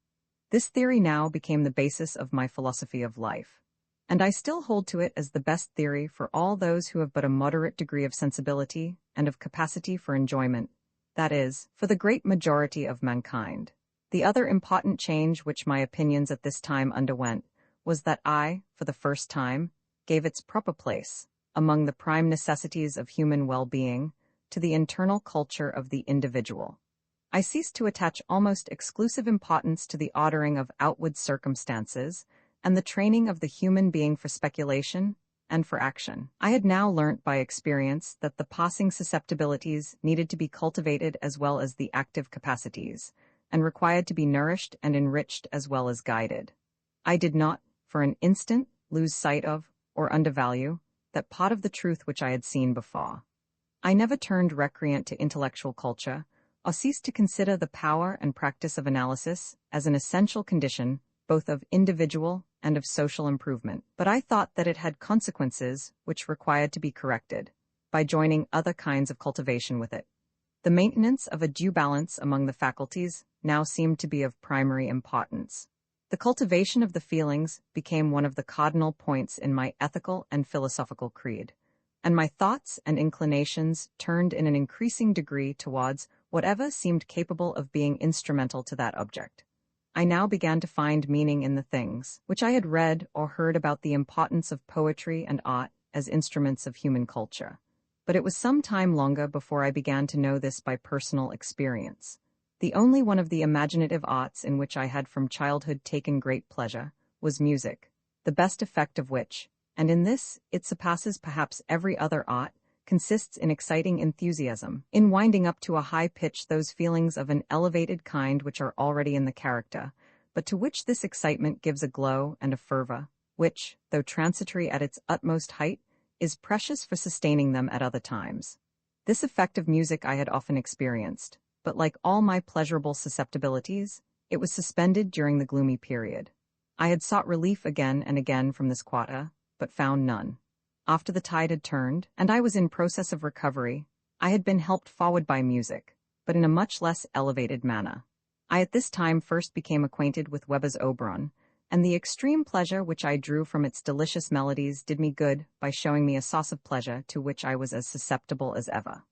This theory now became the basis of my philosophy of life, and I still hold to it as the best theory for all those who have but a moderate degree of sensibility and of capacity for enjoyment, that is, for the great majority of mankind. The other important change which my opinions at this time underwent was that I, for the first time, gave its proper place, among the prime necessities of human well-being, to the internal culture of the individual. I ceased to attach almost exclusive importance to the ordering of outward circumstances and the training of the human being for speculation and for action. I had now learnt by experience that the passing susceptibilities needed to be cultivated as well as the active capacities, and required to be nourished and enriched as well as guided. I did not, for an instant, lose sight of, or undervalue, that part of the truth which I had seen before. I never turned recreant to intellectual culture, or ceased to consider the power and practice of analysis as an essential condition both of individual and of social improvement, but I thought that it had consequences which required to be corrected, by joining other kinds of cultivation with it. The maintenance of a due balance among the faculties now seemed to be of primary importance. The cultivation of the feelings became one of the cardinal points in my ethical and philosophical creed, and my thoughts and inclinations turned in an increasing degree towards whatever seemed capable of being instrumental to that object. I now began to find meaning in the things which I had read or heard about the importance of poetry and art as instruments of human culture, But it was some time longer before I began to know this by personal experience. The only one of the imaginative arts in which I had from childhood taken great pleasure was music, the best effect of which, and in this it surpasses perhaps every other art, consists in exciting enthusiasm, in winding up to a high pitch those feelings of an elevated kind which are already in the character, but to which this excitement gives a glow and a fervor, which, though transitory at its utmost height, is precious for sustaining them at other times. This effect of music I had often experienced, but like all my pleasurable susceptibilities, it was suspended during the gloomy period. I had sought relief again and again from this quarter, but found none. After the tide had turned, and I was in process of recovery, I had been helped forward by music, but in a much less elevated manner. I at this time first became acquainted with Weber's Oberon, and the extreme pleasure which I drew from its delicious melodies did me good by showing me a source of pleasure to which I was as susceptible as ever.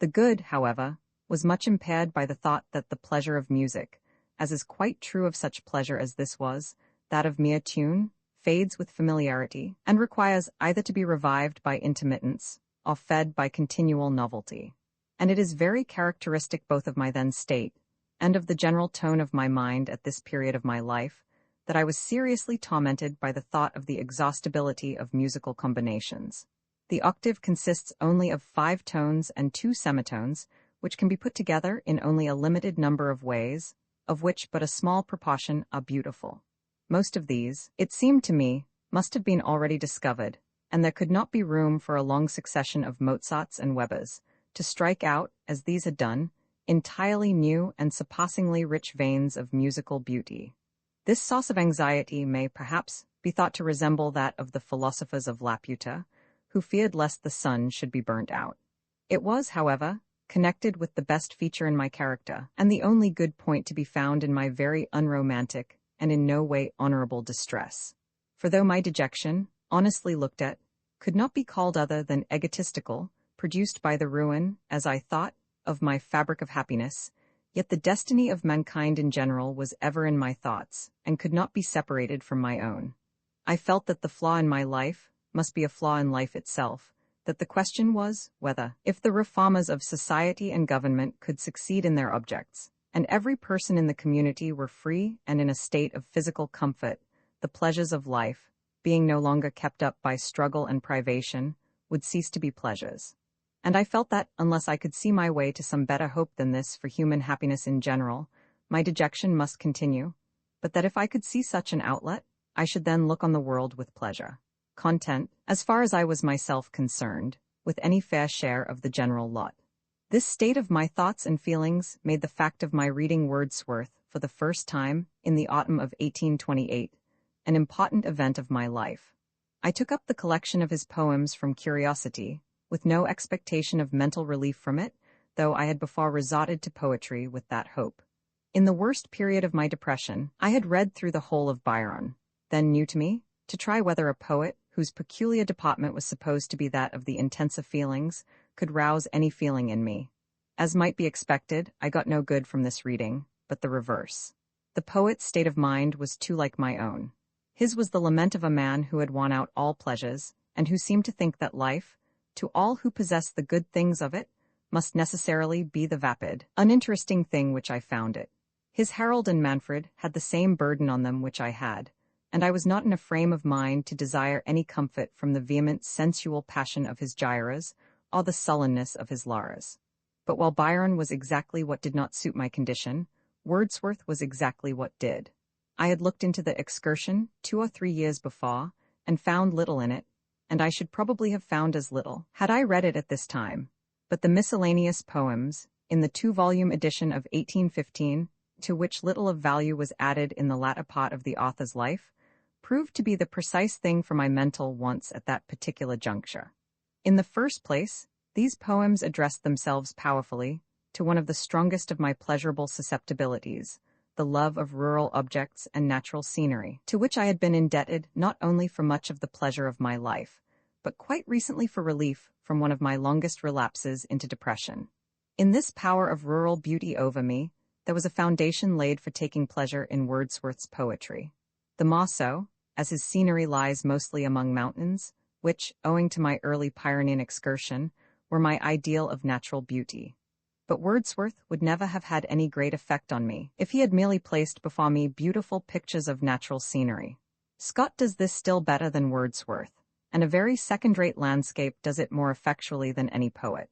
The good, however, was much impaired by the thought that the pleasure of music, as is quite true of such pleasure as this was, that of mere tune, fades with familiarity, and requires either to be revived by intermittence, or fed by continual novelty. And it is very characteristic both of my then state, and of the general tone of my mind at this period of my life, that I was seriously tormented by the thought of the exhaustibility of musical combinations. The octave consists only of 5 tones and 2 semitones, which can be put together in only a limited number of ways, of which but a small proportion are beautiful. Most of these, it seemed to me, must have been already discovered, and there could not be room for a long succession of Mozarts and Webers, to strike out, as these had done, entirely new and surpassingly rich veins of musical beauty. This source of anxiety may, perhaps, be thought to resemble that of the philosophers of Laputa, who feared lest the sun should be burnt out. It was, however, connected with the best feature in my character, and the only good point to be found in my very unromantic and in no way honorable distress. For though my dejection, honestly looked at, could not be called other than egotistical, produced by the ruin, as I thought, of my fabric of happiness, yet the destiny of mankind in general was ever in my thoughts, and could not be separated from my own. I felt that the flaw in my life must be a flaw in life itself, that the question was whether, if the reformers of society and government could succeed in their objects, and every person in the community were free and in a state of physical comfort, the pleasures of life, being no longer kept up by struggle and privation, would cease to be pleasures. And I felt that, unless I could see my way to some better hope than this for human happiness in general, my dejection must continue, but that if I could see such an outlet, I should then look on the world with pleasure, content, as far as I was myself concerned, with any fair share of the general lot. This state of my thoughts and feelings made the fact of my reading Wordsworth for the first time, in the autumn of 1828, an important event of my life. I took up the collection of his poems from curiosity, with no expectation of mental relief from it, though I had before resorted to poetry with that hope. In the worst period of my depression, I had read through the whole of Byron, then new to me, to try whether a poet, whose peculiar department was supposed to be that of the intensive feelings, could rouse any feeling in me. As might be expected, I got no good from this reading, but the reverse. The poet's state of mind was too like my own. His was the lament of a man who had won out all pleasures, and who seemed to think that life, to all who possessed the good things of it, must necessarily be the vapid, uninteresting thing which I found it. His Harold and Manfred had the same burden on them which I had, and I was not in a frame of mind to desire any comfort from the vehement sensual passion of his Gyras, or the sullenness of his Laras. But while Byron was exactly what did not suit my condition, Wordsworth was exactly what did. I had looked into the Excursion 2 or 3 years before, and found little in it, and I should probably have found as little, had I read it at this time. But the miscellaneous poems, in the 2-volume edition of 1815, to which little of value was added in the latter part of the author's life, proved to be the precise thing for my mental wants at that particular juncture. In the first place, these poems addressed themselves powerfully to one of the strongest of my pleasurable susceptibilities, the love of rural objects and natural scenery, to which I had been indebted not only for much of the pleasure of my life, but quite recently for relief from one of my longest relapses into depression. In this power of rural beauty over me, there was a foundation laid for taking pleasure in Wordsworth's poetry. The more so, as his scenery lies mostly among mountains, which, owing to my early Pyrenean excursion, were my ideal of natural beauty. But Wordsworth would never have had any great effect on me if he had merely placed before me beautiful pictures of natural scenery. Scott does this still better than Wordsworth, and a very second-rate landscape does it more effectually than any poet.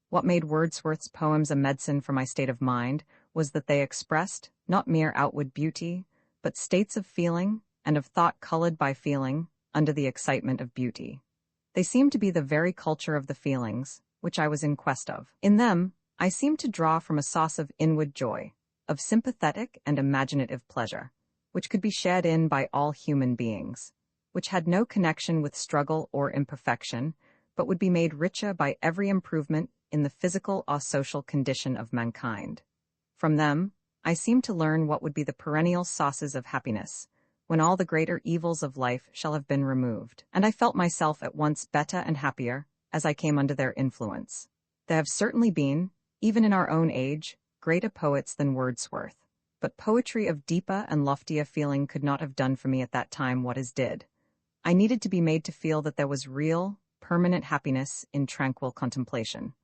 What made Wordsworth's poems a medicine for my state of mind was that they expressed, not mere outward beauty, but states of feeling and of thought colored by feeling under the excitement of beauty. They seemed to be the very culture of the feelings, which I was in quest of. In them, I seemed to draw from a source of inward joy, of sympathetic and imaginative pleasure, which could be shared in by all human beings, which had no connection with struggle or imperfection, but would be made richer by every improvement in the physical or social condition of mankind. From them, I seemed to learn what would be the perennial sources of happiness, when all the greater evils of life shall have been removed, and I felt myself at once better and happier as I came under their influence. There have certainly been, even in our own age, greater poets than Wordsworth, but poetry of deeper and loftier feeling could not have done for me at that time what his did. I needed to be made to feel that there was real, permanent happiness in tranquil contemplation.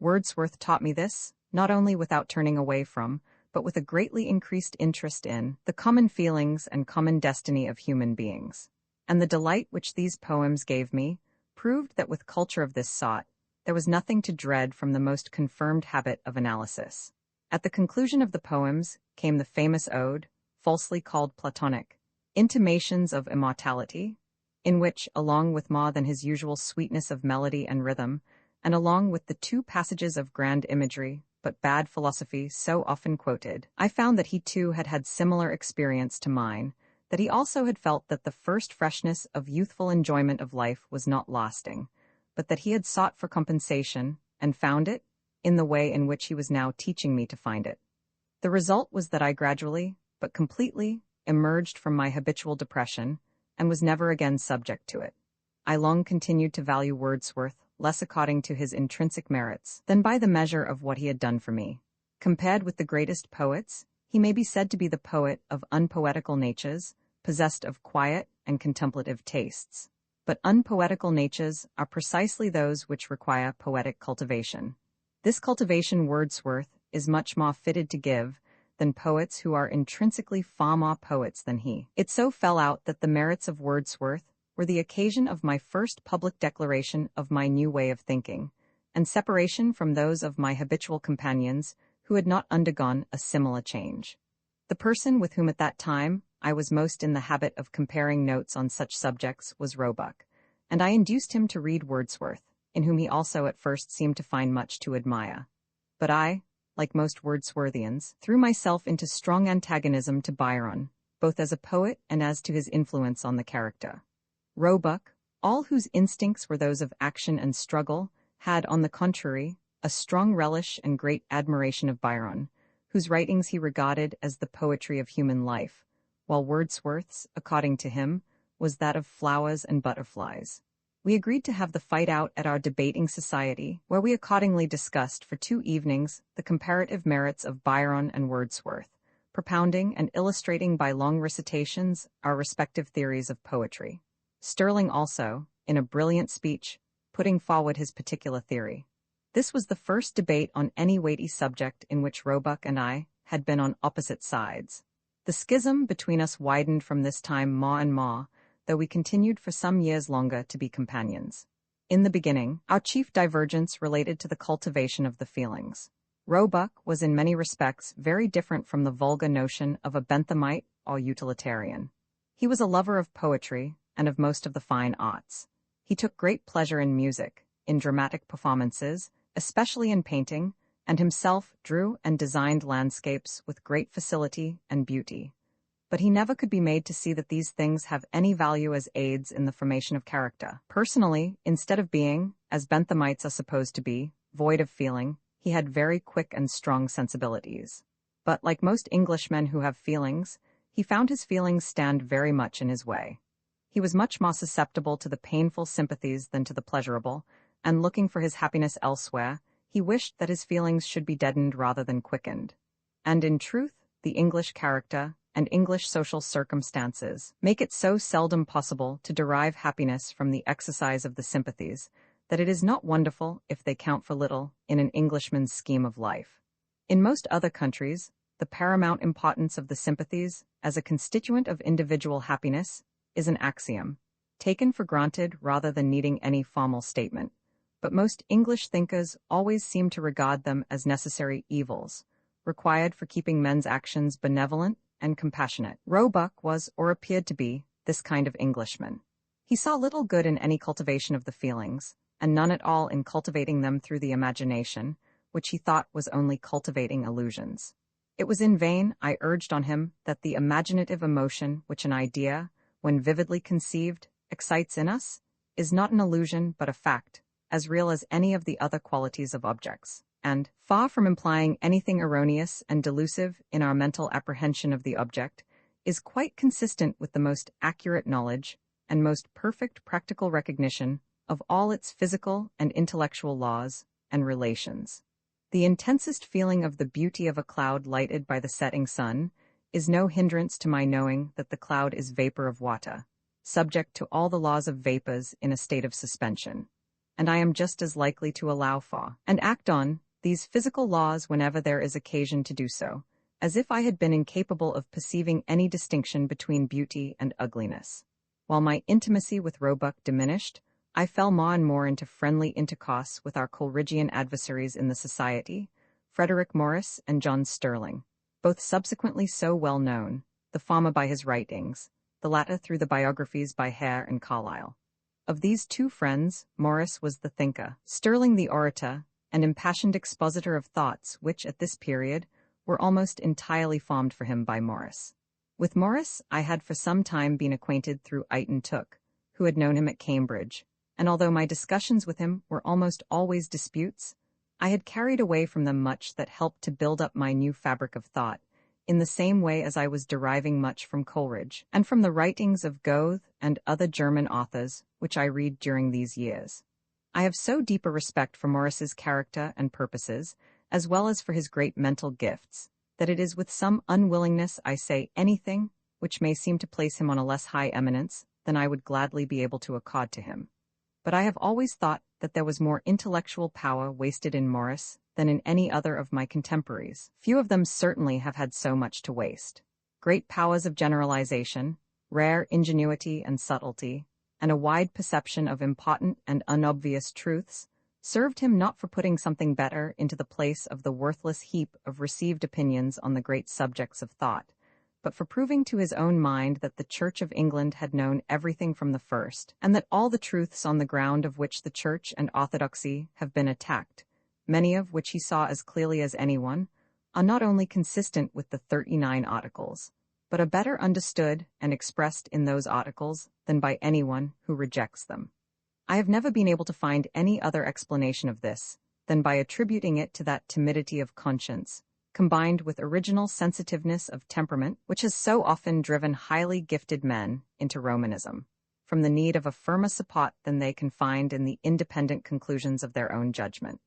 Wordsworth taught me this, not only without turning away from, but with a greatly increased interest in, the common feelings and common destiny of human beings. And the delight which these poems gave me proved that with culture of this sort, there was nothing to dread from the most confirmed habit of analysis. At the conclusion of the poems came the famous ode, falsely called Platonic, Intimations of Immortality, in which, along with more than his usual sweetness of melody and rhythm, and along with the two passages of grand imagery, but bad philosophy so often quoted, I found that he too had had similar experience to mine, that he also had felt that the first freshness of youthful enjoyment of life was not lasting, but that he had sought for compensation, and found it, in the way in which he was now teaching me to find it. The result was that I gradually, but completely, emerged from my habitual depression, and was never again subject to it. I long continued to value Wordsworth less according to his intrinsic merits than by the measure of what he had done for me. Compared with the greatest poets, he may be said to be the poet of unpoetical natures, possessed of quiet and contemplative tastes. But unpoetical natures are precisely those which require poetic cultivation. This cultivation Wordsworth is much more fitted to give than poets who are intrinsically far more poets than he. It so fell out that the merits of Wordsworth were the occasion of my first public declaration of my new way of thinking, and separation from those of my habitual companions who had not undergone a similar change. The person with whom at that time I was most in the habit of comparing notes on such subjects was Roebuck, and I induced him to read Wordsworth, in whom he also at first seemed to find much to admire. But I, like most Wordsworthians, threw myself into strong antagonism to Byron, both as a poet and as to his influence on the character. Roebuck, all whose instincts were those of action and struggle, had, on the contrary, a strong relish and great admiration of Byron, whose writings he regarded as the poetry of human life, while Wordsworth's, according to him, was that of flowers and butterflies. We agreed to have the fight out at our debating society, where we accordingly discussed for 2 evenings the comparative merits of Byron and Wordsworth, propounding and illustrating by long recitations our respective theories of poetry. Sterling also, in a brilliant speech, putting forward his particular theory. This was the first debate on any weighty subject in which Roebuck and I had been on opposite sides. The schism between us widened from this time more and more, though we continued for some years longer to be companions. In the beginning, our chief divergence related to the cultivation of the feelings. Roebuck was in many respects very different from the vulgar notion of a Benthamite or utilitarian. He was a lover of poetry, and of most of the fine arts. He took great pleasure in music, in dramatic performances, especially in painting, and himself drew and designed landscapes with great facility and beauty. But he never could be made to see that these things have any value as aids in the formation of character. Personally, instead of being, as Benthamites are supposed to be, void of feeling, he had very quick and strong sensibilities. But, like most Englishmen who have feelings, he found his feelings stand very much in his way. He was much more susceptible to the painful sympathies than to the pleasurable, and looking for his happiness elsewhere, he wished that his feelings should be deadened rather than quickened. And in truth, the English character and English social circumstances make it so seldom possible to derive happiness from the exercise of the sympathies, that it is not wonderful if they count for little in an Englishman's scheme of life. In most other countries, the paramount importance of the sympathies as a constituent of individual happiness is an axiom, taken for granted rather than needing any formal statement. But most English thinkers always seem to regard them as necessary evils, required for keeping men's actions benevolent and compassionate. Roebuck was, or appeared to be, this kind of Englishman. He saw little good in any cultivation of the feelings, and none at all in cultivating them through the imagination, which he thought was only cultivating illusions. It was in vain I urged on him that the imaginative emotion which an idea, when vividly conceived, excites in us, is not an illusion but a fact, as real as any of the other qualities of objects, and, far from implying anything erroneous and delusive in our mental apprehension of the object, is quite consistent with the most accurate knowledge and most perfect practical recognition of all its physical and intellectual laws and relations. The intensest feeling of the beauty of a cloud lighted by the setting sun is no hindrance to my knowing that the cloud is vapor of water, subject to all the laws of vapors in a state of suspension, and I am just as likely to allow for, and act on, these physical laws whenever there is occasion to do so, as if I had been incapable of perceiving any distinction between beauty and ugliness. While my intimacy with Roebuck diminished, I fell more and more into friendly intercourse with our Coleridgean adversaries in the Society, Frederick Morris and John Sterling, both subsequently so well known, the former by his writings, the latter through the biographies by Hare and Carlyle. Of these two friends, Morris was the thinker, Sterling the orator, and impassioned expositor of thoughts which, at this period, were almost entirely formed for him by Morris. With Morris I had for some time been acquainted through Eyton Tooke, who had known him at Cambridge, and although my discussions with him were almost always disputes, I had carried away from them much that helped to build up my new fabric of thought, in the same way as I was deriving much from Coleridge, and from the writings of Goethe and other German authors which I read during these years. I have so deep a respect for Morris's character and purposes, as well as for his great mental gifts, that it is with some unwillingness I say anything which may seem to place him on a less high eminence than I would gladly be able to accord to him. But I have always thought that there was more intellectual power wasted in Morris than in any other of my contemporaries. Few of them certainly have had so much to waste. Great powers of generalization, rare ingenuity and subtlety, and a wide perception of important and unobvious truths served him not for putting something better into the place of the worthless heap of received opinions on the great subjects of thought, but for proving to his own mind that the Church of England had known everything from the first, and that all the truths on the ground of which the Church and orthodoxy have been attacked, many of which he saw as clearly as anyone, are not only consistent with the 39 Articles, but are better understood and expressed in those articles than by anyone who rejects them. I have never been able to find any other explanation of this than by attributing it to that timidity of conscience, combined with original sensitiveness of temperament, which has so often driven highly gifted men into Romanism, from the need of a firmer support than they can find in the independent conclusions of their own judgment.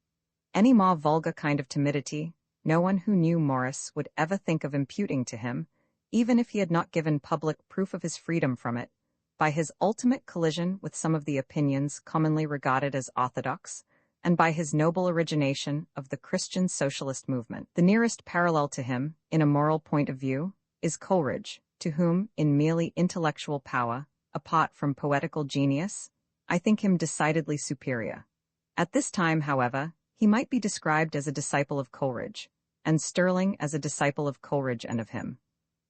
Any more vulgar kind of timidity, no one who knew Morris would ever think of imputing to him, even if he had not given public proof of his freedom from it, by his ultimate collision with some of the opinions commonly regarded as orthodox, and by his noble origination of the Christian socialist movement. The nearest parallel to him, in a moral point of view, is Coleridge, to whom, in merely intellectual power, apart from poetical genius, I think him decidedly superior. At this time, however, he might be described as a disciple of Coleridge, and Sterling as a disciple of Coleridge and of him.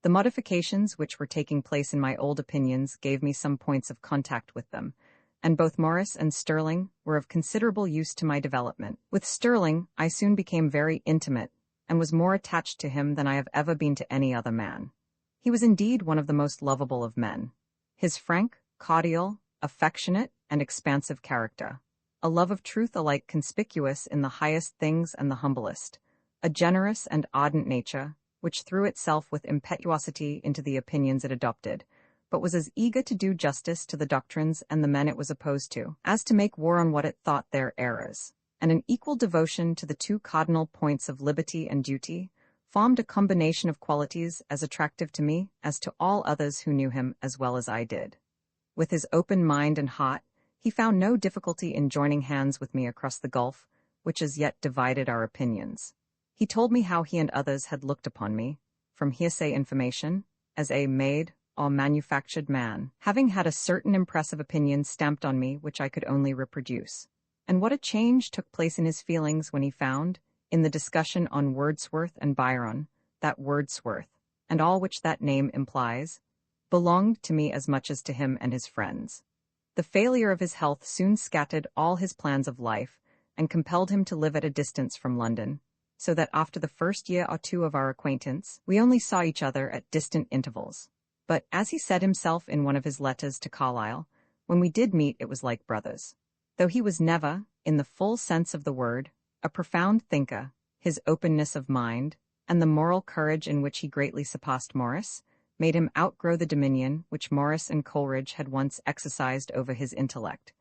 The modifications which were taking place in my old opinions gave me some points of contact with them, and both Morris and Sterling were of considerable use to my development. With Sterling, I soon became very intimate, and was more attached to him than I have ever been to any other man. He was indeed one of the most lovable of men. His frank, cordial, affectionate, and expansive character, a love of truth alike conspicuous in the highest things and the humblest, a generous and ardent nature, which threw itself with impetuosity into the opinions it adopted, but was as eager to do justice to the doctrines and the men it was opposed to, as to make war on what it thought their errors, and an equal devotion to the two cardinal points of liberty and duty, formed a combination of qualities as attractive to me as to all others who knew him as well as I did. With his open mind and heart, He found no difficulty in joining hands with me across the gulf, which as yet divided our opinions. He told me how he and others had looked upon me, from hearsay information, as a made or manufactured man, having had a certain impressive opinion stamped on me which I could only reproduce. And what a change took place in his feelings when he found, in the discussion on Wordsworth and Byron, that Wordsworth, and all which that name implies, belonged to me as much as to him and his friends. The failure of his health soon scattered all his plans of life, and compelled him to live at a distance from London, so that after the first year or two of our acquaintance, we only saw each other at distant intervals. But, as he said himself in one of his letters to Carlyle, when we did meet it was like brothers. Though he was never, in the full sense of the word, a profound thinker, his openness of mind, and the moral courage in which he greatly surpassed Morris, made him outgrow the dominion which Morris and Coleridge had once exercised over his intellect,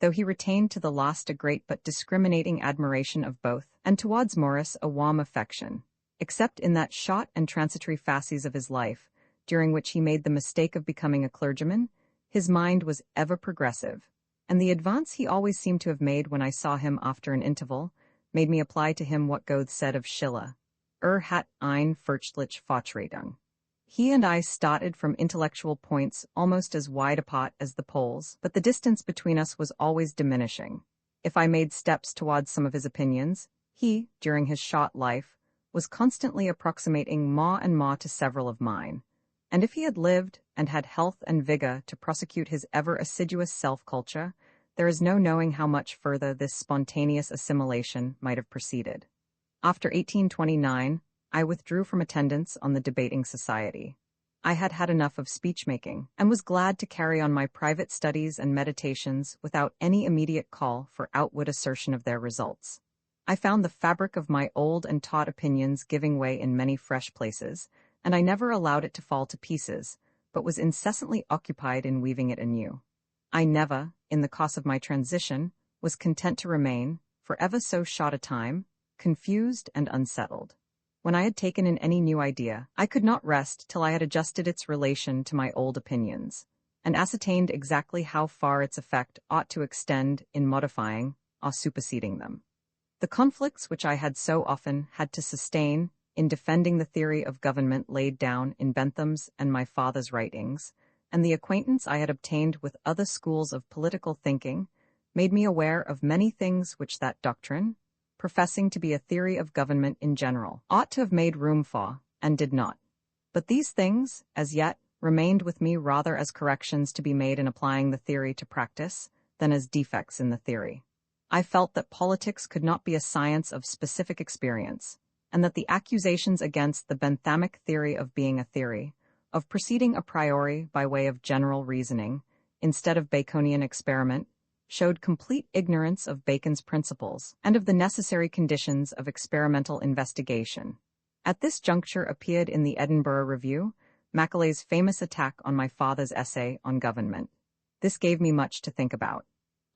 though he retained to the last a great but discriminating admiration of both, and towards Morris a warm affection, except in that short and transitory phase of his life, during which he made the mistake of becoming a clergyman. His mind was ever progressive, and the advance he always seemed to have made when I saw him after an interval made me apply to him what Goethe said of Schiller, hat ein fürchterliche Fortschreibung. He and I started from intellectual points almost as wide apart as the poles, but the distance between us was always diminishing. If I made steps towards some of his opinions, he, during his short life, was constantly approximating more and more to several of mine, and if he had lived and had health and vigor to prosecute his ever assiduous self-culture, there is no knowing how much further this spontaneous assimilation might have proceeded. After 1829, I withdrew from attendance on the debating society. I had had enough of speech-making, and was glad to carry on my private studies and meditations without any immediate call for outward assertion of their results. I found the fabric of my old and taught opinions giving way in many fresh places, and I never allowed it to fall to pieces, but was incessantly occupied in weaving it anew. I never, in the course of my transition, was content to remain, for ever so short a time, confused and unsettled. When I had taken in any new idea, I could not rest till I had adjusted its relation to my old opinions, and ascertained exactly how far its effect ought to extend in modifying or superseding them. The conflicts which I had so often had to sustain in defending the theory of government laid down in Bentham's and my father's writings, and the acquaintance I had obtained with other schools of political thinking, made me aware of many things which that doctrine, professing to be a theory of government in general, ought to have made room for, and did not. But these things, as yet, remained with me rather as corrections to be made in applying the theory to practice, than as defects in the theory. I felt that politics could not be a science of specific experience, and that the accusations against the Benthamic theory of being a theory, of proceeding a priori by way of general reasoning, instead of Baconian experiment, showed complete ignorance of Bacon's principles and of the necessary conditions of experimental investigation. At this juncture appeared in the Edinburgh Review Macaulay's famous attack on my father's essay on government. This gave me much to think about.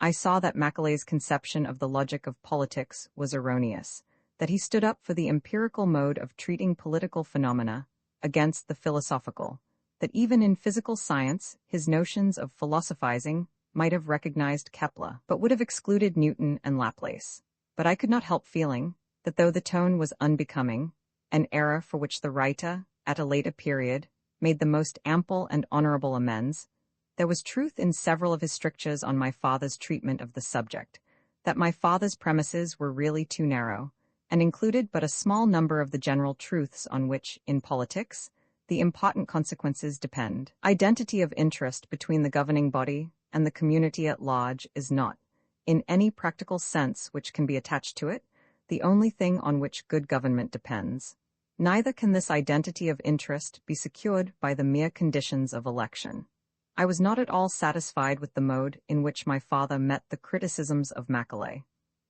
I saw that Macaulay's conception of the logic of politics was erroneous, that he stood up for the empirical mode of treating political phenomena against the philosophical, that even in physical science his notions of philosophizing might have recognized Kepler, but would have excluded Newton and Laplace. But I could not help feeling that though the tone was unbecoming, an error for which the writer, at a later period, made the most ample and honorable amends, there was truth in several of his strictures on my father's treatment of the subject, that my father's premises were really too narrow, and included but a small number of the general truths on which, in politics, the important consequences depend. Identity of interest between the governing body and the community at large is not, in any practical sense which can be attached to it, the only thing on which good government depends. Neither can this identity of interest be secured by the mere conditions of election. I was not at all satisfied with the mode in which my father met the criticisms of Macaulay.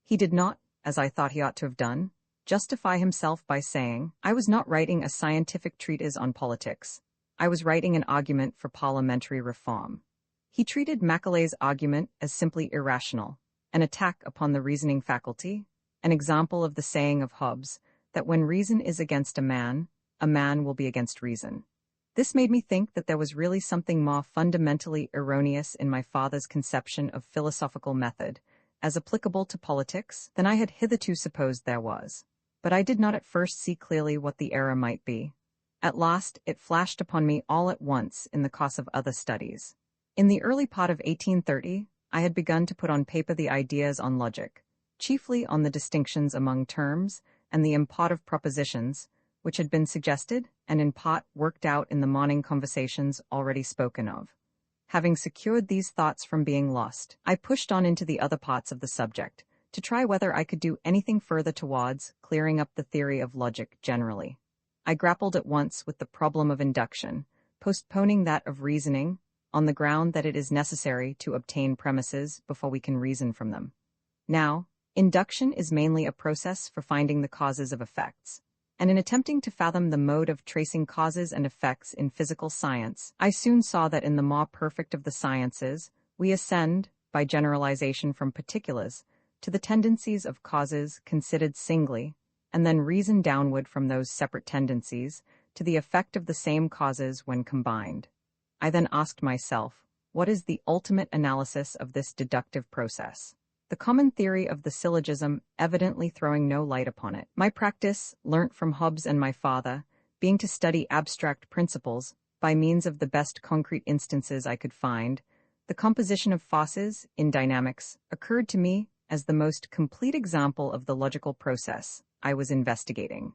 He did not, as I thought he ought to have done, justify himself by saying, I was not writing a scientific treatise on politics. I was writing an argument for parliamentary reform. He treated Macaulay's argument as simply irrational, an attack upon the reasoning faculty, an example of the saying of Hobbes, that when reason is against a man will be against reason. This made me think that there was really something more fundamentally erroneous in my father's conception of philosophical method, as applicable to politics, than I had hitherto supposed there was. But I did not at first see clearly what the error might be. At last, it flashed upon me all at once in the course of other studies. In the early part of 1830, I had begun to put on paper the ideas on logic, chiefly on the distinctions among terms and the import of propositions, which had been suggested and in part worked out in the morning conversations already spoken of. Having secured these thoughts from being lost, I pushed on into the other parts of the subject, to try whether I could do anything further towards clearing up the theory of logic generally. I grappled at once with the problem of induction, postponing that of reasoning, on the ground that it is necessary to obtain premises before we can reason from them. Now, induction is mainly a process for finding the causes of effects, and in attempting to fathom the mode of tracing causes and effects in physical science, I soon saw that in the more perfect of the sciences, we ascend, by generalization from particulars, to the tendencies of causes considered singly, and then reason downward from those separate tendencies to the effect of the same causes when combined. I then asked myself, what is the ultimate analysis of this deductive process? The common theory of the syllogism evidently throwing no light upon it. My practice, learnt from Hobbes and my father, being to study abstract principles, by means of the best concrete instances I could find, the composition of forces, in dynamics, occurred to me as the most complete example of the logical process I was investigating.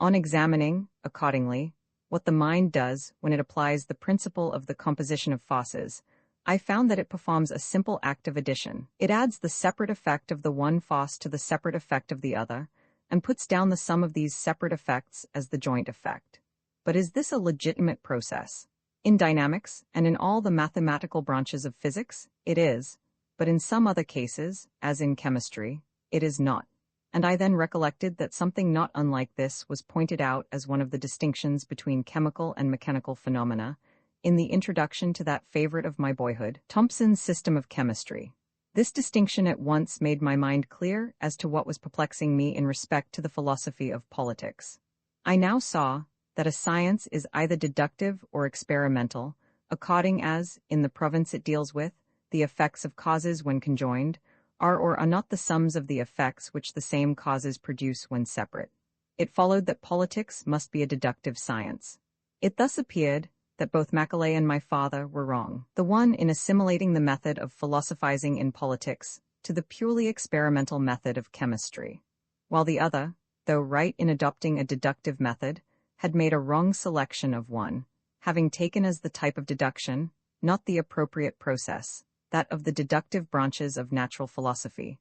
On examining, accordingly, what the mind does when it applies the principle of the composition of forces, I found that it performs a simple act of addition. It adds the separate effect of the one force to the separate effect of the other, and puts down the sum of these separate effects as the joint effect. But is this a legitimate process? In dynamics, and in all the mathematical branches of physics, it is, but in some other cases, as in chemistry, it is not. And I then recollected that something not unlike this was pointed out as one of the distinctions between chemical and mechanical phenomena, in the introduction to that favorite of my boyhood, Thomson's System of Chemistry. This distinction at once made my mind clear as to what was perplexing me in respect to the philosophy of politics. I now saw that a science is either deductive or experimental, according as, in the province it deals with, the effects of causes when conjoined, are or are not the sums of the effects which the same causes produce when separate. It followed that politics must be a deductive science. It thus appeared that both Macaulay and my father were wrong, the one in assimilating the method of philosophizing in politics to the purely experimental method of chemistry, while the other, though right in adopting a deductive method, had made a wrong selection of one, having taken as the type of deduction, not the appropriate process, that of the deductive branches of natural philosophy,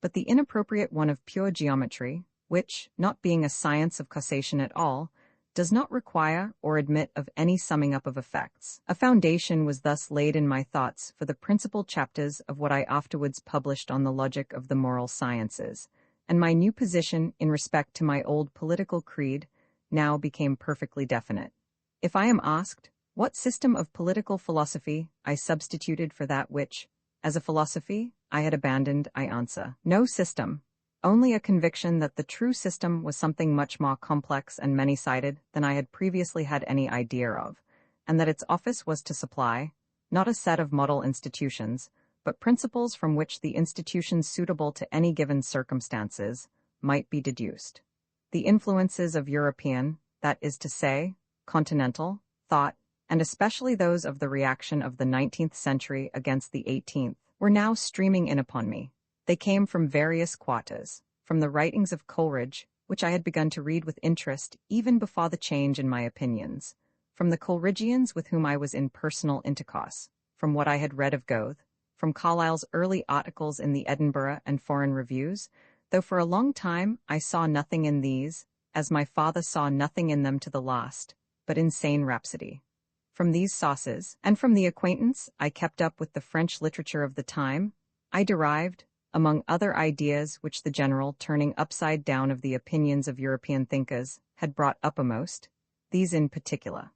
but the inappropriate one of pure geometry, which, not being a science of causation at all, does not require or admit of any summing up of effects. A foundation was thus laid in my thoughts for the principal chapters of what I afterwards published on the logic of the moral sciences, and my new position in respect to my old political creed now became perfectly definite. If I am asked, what system of political philosophy I substituted for that which, as a philosophy, I had abandoned, I answer, no system. Only a conviction that the true system was something much more complex and many-sided than I had previously had any idea of, and that its office was to supply, not a set of model institutions, but principles from which the institutions suitable to any given circumstances might be deduced. The influences of European, that is to say, continental, thought, and especially those of the reaction of the 19th century against the 18th, were now streaming in upon me. They came from various quarters, from the writings of Coleridge, which I had begun to read with interest even before the change in my opinions, from the Coleridgians with whom I was in personal intercourse, from what I had read of Goethe, from Carlyle's early articles in the Edinburgh and Foreign Reviews, though for a long time I saw nothing in these, as my father saw nothing in them to the last, but insane rhapsody. From these sources, and from the acquaintance I kept up with the French literature of the time, I derived, among other ideas which the general turning upside down of the opinions of European thinkers had brought uppermost, these in particular,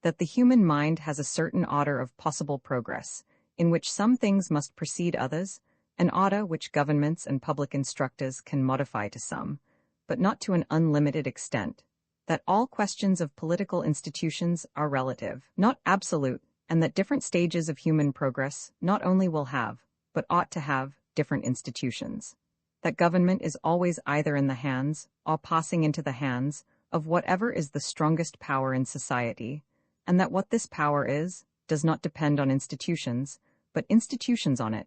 that the human mind has a certain order of possible progress, in which some things must precede others, an order which governments and public instructors can modify to some, but not to an unlimited extent, that all questions of political institutions are relative, not absolute, and that different stages of human progress not only will have, but ought to have, different institutions. That government is always either in the hands, or passing into the hands, of whatever is the strongest power in society, and that what this power is, does not depend on institutions, but institutions on it.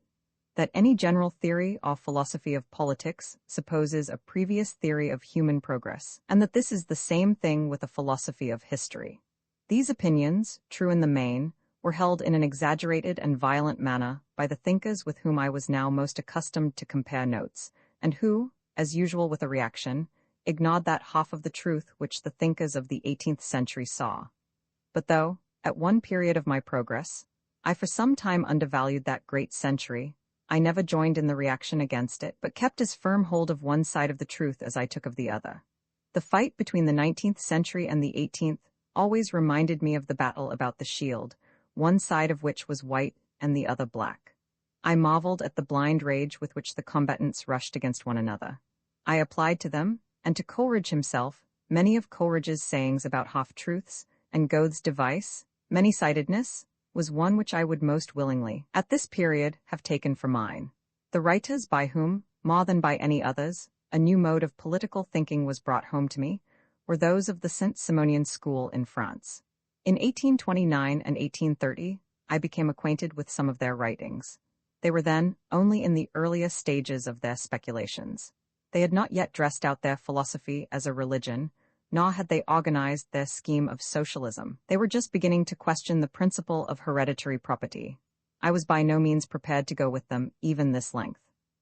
That any general theory or philosophy of politics supposes a previous theory of human progress, and that this is the same thing with a philosophy of history. These opinions, true in the main, were held in an exaggerated and violent manner by the thinkers with whom I was now most accustomed to compare notes, and who, as usual with a reaction, ignored that half of the truth which the thinkers of the 18th century saw. But though, at one period of my progress, I for some time undervalued that great century, I never joined in the reaction against it, but kept as firm hold of one side of the truth as I took of the other. The fight between the 19th century and the 18th always reminded me of the battle about the shield, one side of which was white and the other black. I marveled at the blind rage with which the combatants rushed against one another. I applied to them, and to Coleridge himself, many of Coleridge's sayings about half-truths, and Goethe's device, many-sidedness, was one which I would most willingly, at this period, have taken for mine. The writers by whom, more than by any others, a new mode of political thinking was brought home to me, were those of the Saint-Simonian school in France. In 1829 and 1830, I became acquainted with some of their writings. They were then only in the earliest stages of their speculations. They had not yet dressed out their philosophy as a religion, nor had they organized their scheme of socialism. They were just beginning to question the principle of hereditary property. I was by no means prepared to go with them even this length.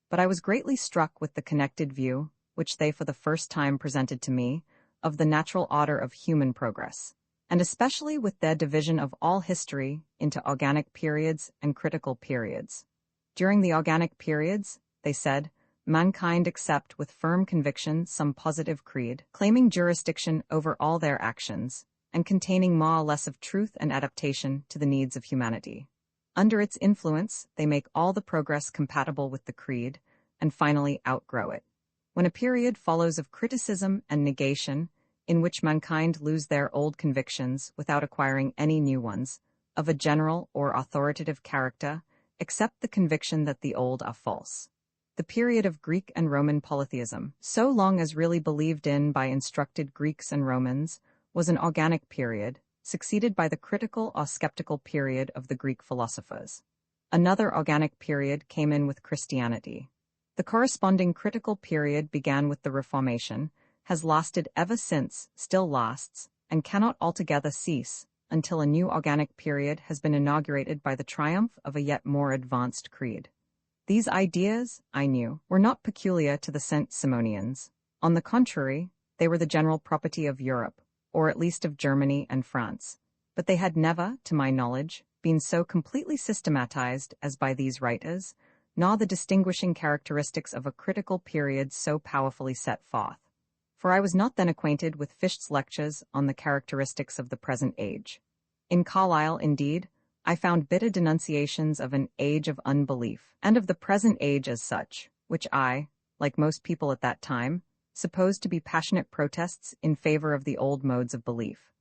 But I was greatly struck with the connected view, which they for the first time presented to me, of the natural order of human progress, and especially with their division of all history into organic periods and critical periods. During the organic periods, they said, mankind accept with firm conviction some positive creed, claiming jurisdiction over all their actions, and containing more or less of truth and adaptation to the needs of humanity. Under its influence, they make all the progress compatible with the creed, and finally outgrow it. When a period follows of criticism and negation, in which mankind lose their old convictions without acquiring any new ones, of a general or authoritative character, except the conviction that the old are false. The period of Greek and Roman polytheism, so long as really believed in by instructed Greeks and Romans, was an organic period, succeeded by the critical or skeptical period of the Greek philosophers. Another organic period came in with Christianity. The corresponding critical period began with the Reformation, has lasted ever since, still lasts, and cannot altogether cease, until a new organic period has been inaugurated by the triumph of a yet more advanced creed. These ideas, I knew, were not peculiar to the Saint-Simonians. On the contrary, they were the general property of Europe, or at least of Germany and France. But they had never, to my knowledge, been so completely systematized as by these writers, nor the distinguishing characteristics of a critical period so powerfully set forth. For I was not then acquainted with Fichte's lectures on the characteristics of the present age. In Carlyle, indeed, I found bitter denunciations of an age of unbelief, and of the present age as such, which I, like most people at that time, supposed to be passionate protests in favor of the old modes of belief.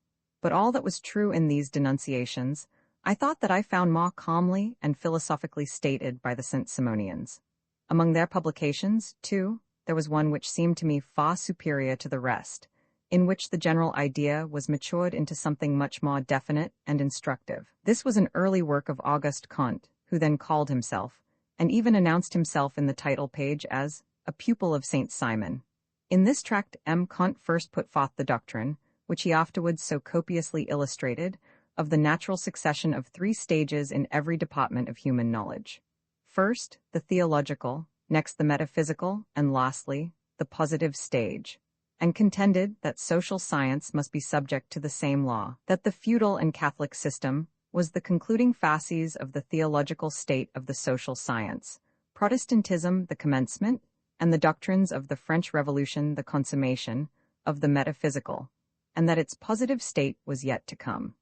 But all that was true in these denunciations, I thought that I found more calmly and philosophically stated by the Saint-Simonians. Among their publications, too, there was one which seemed to me far superior to the rest, in which the general idea was matured into something much more definite and instructive. This was an early work of Auguste Comte, who then called himself, and even announced himself in the title page as, a pupil of Saint Simon. In this tract Comte first put forth the doctrine, which he afterwards so copiously illustrated, of the natural succession of 3 stages in every department of human knowledge. First, the theological, next the metaphysical, and lastly, the positive stage, and contended that social science must be subject to the same law, that the feudal and Catholic system was the concluding phases of the theological state of the social science, Protestantism the commencement, and the doctrines of the French Revolution the consummation, of the metaphysical, and that its positive state was yet to come.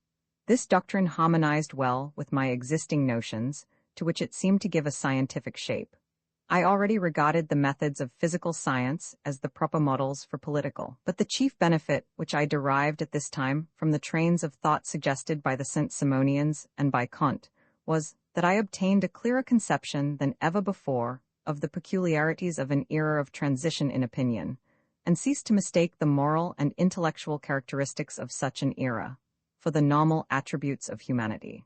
This doctrine harmonized well with my existing notions, to which it seemed to give a scientific shape. I already regarded the methods of physical science as the proper models for political. But the chief benefit which I derived at this time from the trains of thought suggested by the Saint-Simonians and by Kant was that I obtained a clearer conception than ever before of the peculiarities of an era of transition in opinion, and ceased to mistake the moral and intellectual characteristics of such an era for the normal attributes of humanity.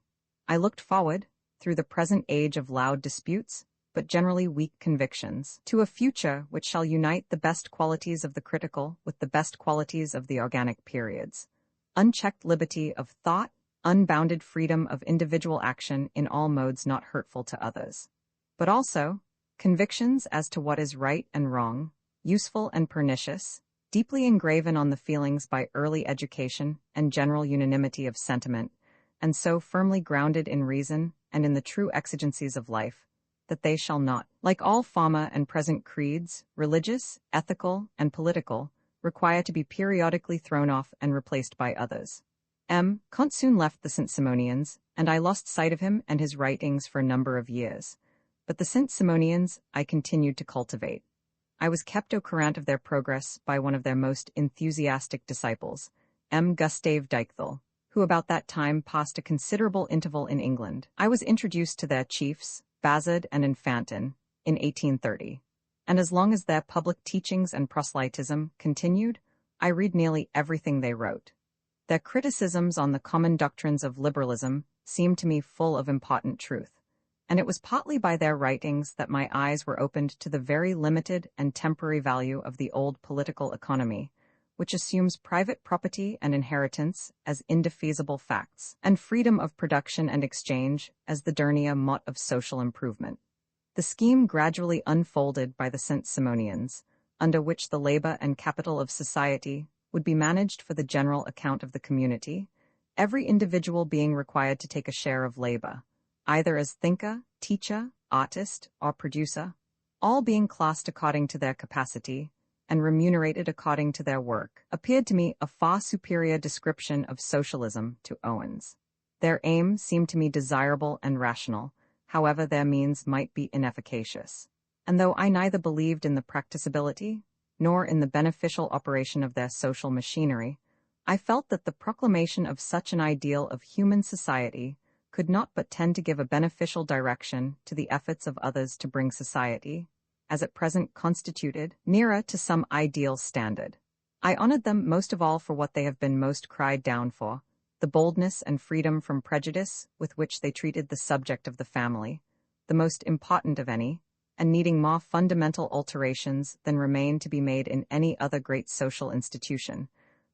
I looked forward, through the present age of loud disputes, but generally weak convictions, to a future which shall unite the best qualities of the critical with the best qualities of the organic periods. Unchecked liberty of thought, unbounded freedom of individual action in all modes not hurtful to others. But also, convictions as to what is right and wrong, useful and pernicious, deeply engraven on the feelings by early education and general unanimity of sentiment, and so firmly grounded in reason and in the true exigencies of life, that they shall not, like all former and present creeds, religious, ethical, and political, require to be periodically thrown off and replaced by others. Kant soon left the Saint-Simonians, and I lost sight of him and his writings for a number of years. But the Saint-Simonians I continued to cultivate. I was kept au courant of their progress by one of their most enthusiastic disciples, Gustave Deichthel, who about that time passed a considerable interval in England. I was introduced to their chiefs, Bazard and Infantin, in 1830, and as long as their public teachings and proselytism continued, I read nearly everything they wrote. Their criticisms on the common doctrines of liberalism seemed to me full of important truth, and it was partly by their writings that my eyes were opened to the very limited and temporary value of the old political economy, which assumes private property and inheritance as indefeasible facts, and freedom of production and exchange as the dernier mot of social improvement. The scheme gradually unfolded by the Saint-Simonians, under which the labor and capital of society would be managed for the general account of the community, every individual being required to take a share of labor, either as thinker, teacher, artist, or producer, all being classed according to their capacity, and remunerated according to their work, appeared to me a far superior description of socialism to Owen's. Their aim seemed to me desirable and rational, however their means might be inefficacious. And though I neither believed in the practicability, nor in the beneficial operation of their social machinery, I felt that the proclamation of such an ideal of human society could not but tend to give a beneficial direction to the efforts of others to bring society, as at present constituted, nearer to some ideal standard. I honored them most of all for what they have been most cried down for, the boldness and freedom from prejudice with which they treated the subject of the family, the most important of any, and needing more fundamental alterations than remain to be made in any other great social institution,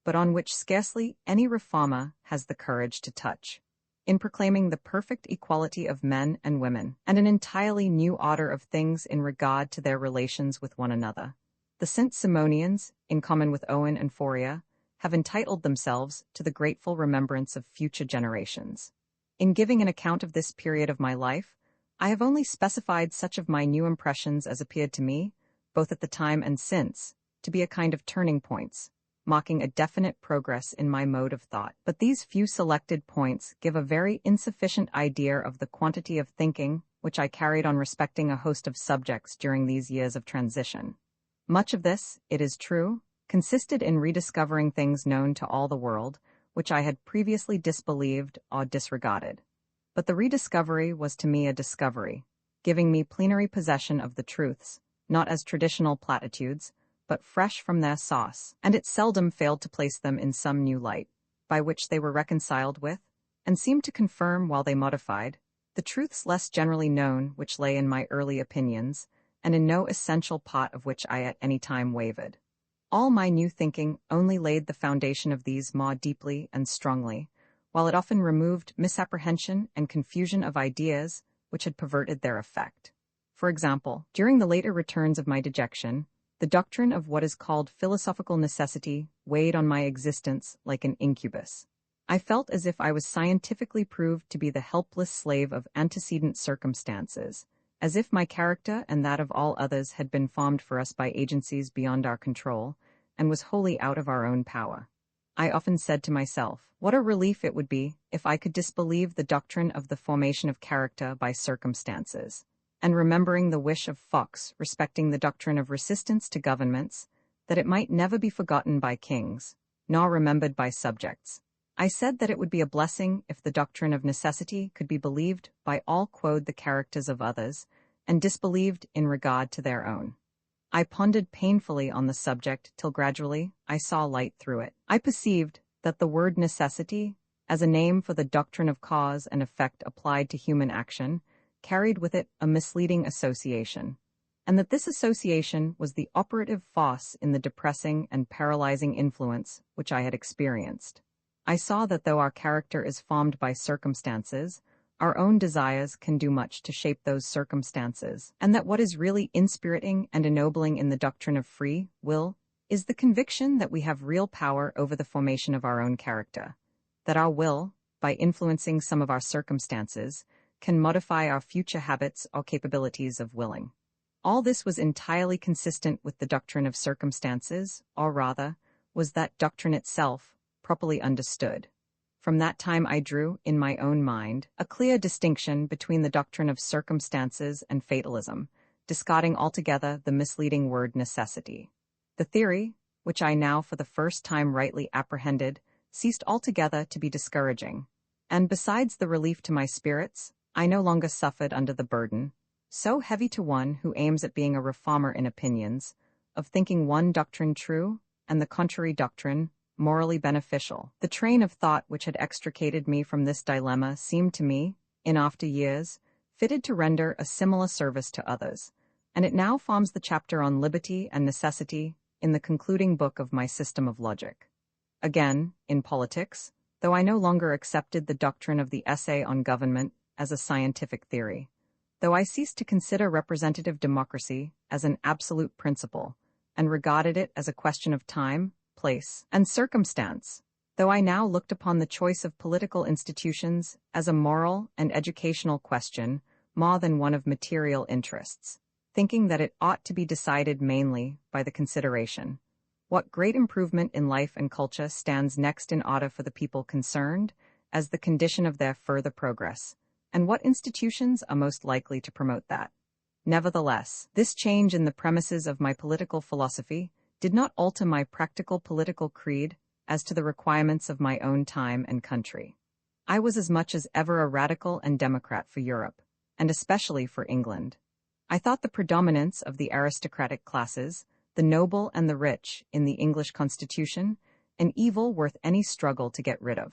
but on which scarcely any reformer has the courage to touch. In proclaiming the perfect equality of men and women, and an entirely new order of things in regard to their relations with one another, the Saint-Simonians, in common with Owen and Fourier, have entitled themselves to the grateful remembrance of future generations. In giving an account of this period of my life, I have only specified such of my new impressions as appeared to me, both at the time and since, to be a kind of turning points, marking a definite progress in my mode of thought. But these few selected points give a very insufficient idea of the quantity of thinking which I carried on respecting a host of subjects during these years of transition. Much of this, it is true, consisted in rediscovering things known to all the world, which I had previously disbelieved or disregarded. But the rediscovery was to me a discovery, giving me plenary possession of the truths, not as traditional platitudes, but fresh from their sauce, and it seldom failed to place them in some new light, by which they were reconciled with, and seemed to confirm while they modified, the truths less generally known which lay in my early opinions, and in no essential part of which I at any time wavered. All my new thinking only laid the foundation of these more deeply and strongly, while it often removed misapprehension and confusion of ideas which had perverted their effect. For example, during the later returns of my dejection, the doctrine of what is called philosophical necessity weighed on my existence like an incubus. I felt as if I was scientifically proved to be the helpless slave of antecedent circumstances, as if my character and that of all others had been formed for us by agencies beyond our control, and was wholly out of our own power. I often said to myself, what a relief it would be if I could disbelieve the doctrine of the formation of character by circumstances, and remembering the wish of Fox respecting the doctrine of resistance to governments, that it might never be forgotten by kings, nor remembered by subjects. I said that it would be a blessing if the doctrine of necessity could be believed by all quote the characters of others, and disbelieved in regard to their own. I pondered painfully on the subject till gradually I saw light through it. I perceived that the word necessity, as a name for the doctrine of cause and effect applied to human action, carried with it a misleading association, and that this association was the operative force in the depressing and paralyzing influence which I had experienced. I saw that though our character is formed by circumstances, our own desires can do much to shape those circumstances, and that what is really inspiriting and ennobling in the doctrine of free will is the conviction that we have real power over the formation of our own character, that our will, by influencing some of our circumstances, can modify our future habits or capabilities of willing. All this was entirely consistent with the doctrine of circumstances, or rather, was that doctrine itself, properly understood. From that time I drew, in my own mind, a clear distinction between the doctrine of circumstances and fatalism, discarding altogether the misleading word necessity. The theory, which I now for the first time rightly apprehended, ceased altogether to be discouraging, and besides the relief to my spirits, I no longer suffered under the burden, so heavy to one who aims at being a reformer in opinions, of thinking one doctrine true, and the contrary doctrine morally beneficial. The train of thought which had extricated me from this dilemma seemed to me, in after years, fitted to render a similar service to others, and it now forms the chapter on liberty and necessity in the concluding book of my system of logic. Again, in politics, though I no longer accepted the doctrine of the essay on government as a scientific theory, though I ceased to consider representative democracy as an absolute principle, and regarded it as a question of time, place, and circumstance, though I now looked upon the choice of political institutions as a moral and educational question more than one of material interests, thinking that it ought to be decided mainly by the consideration, what great improvement in life and culture stands next in order for the people concerned as the condition of their further progress, and what institutions are most likely to promote that. Nevertheless, this change in the premises of my political philosophy did not alter my practical political creed as to the requirements of my own time and country. I was as much as ever a radical and democrat for Europe, and especially for England. I thought the predominance of the aristocratic classes, the noble and the rich, in the English constitution, an evil worth any struggle to get rid of,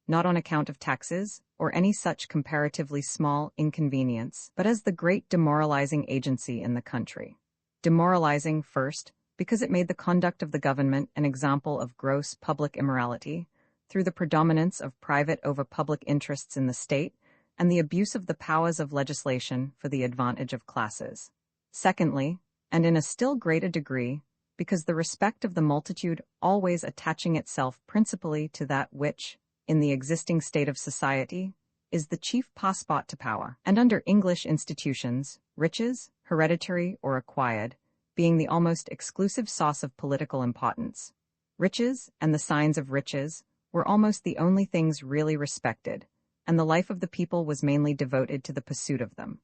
not on account of taxes or any such comparatively small inconvenience, but as the great demoralizing agency in the country. Demoralizing, first, because it made the conduct of the government an example of gross public immorality, through the predominance of private over public interests in the state, and the abuse of the powers of legislation for the advantage of classes. Secondly, and in a still greater degree, because the respect of the multitude always attaching itself principally to that which, in the existing state of society, is the chief passport to power, and under English institutions, riches, hereditary or acquired, being the almost exclusive source of political importance. Riches, and the signs of riches, were almost the only things really respected, and the life of the people was mainly devoted to the pursuit of them.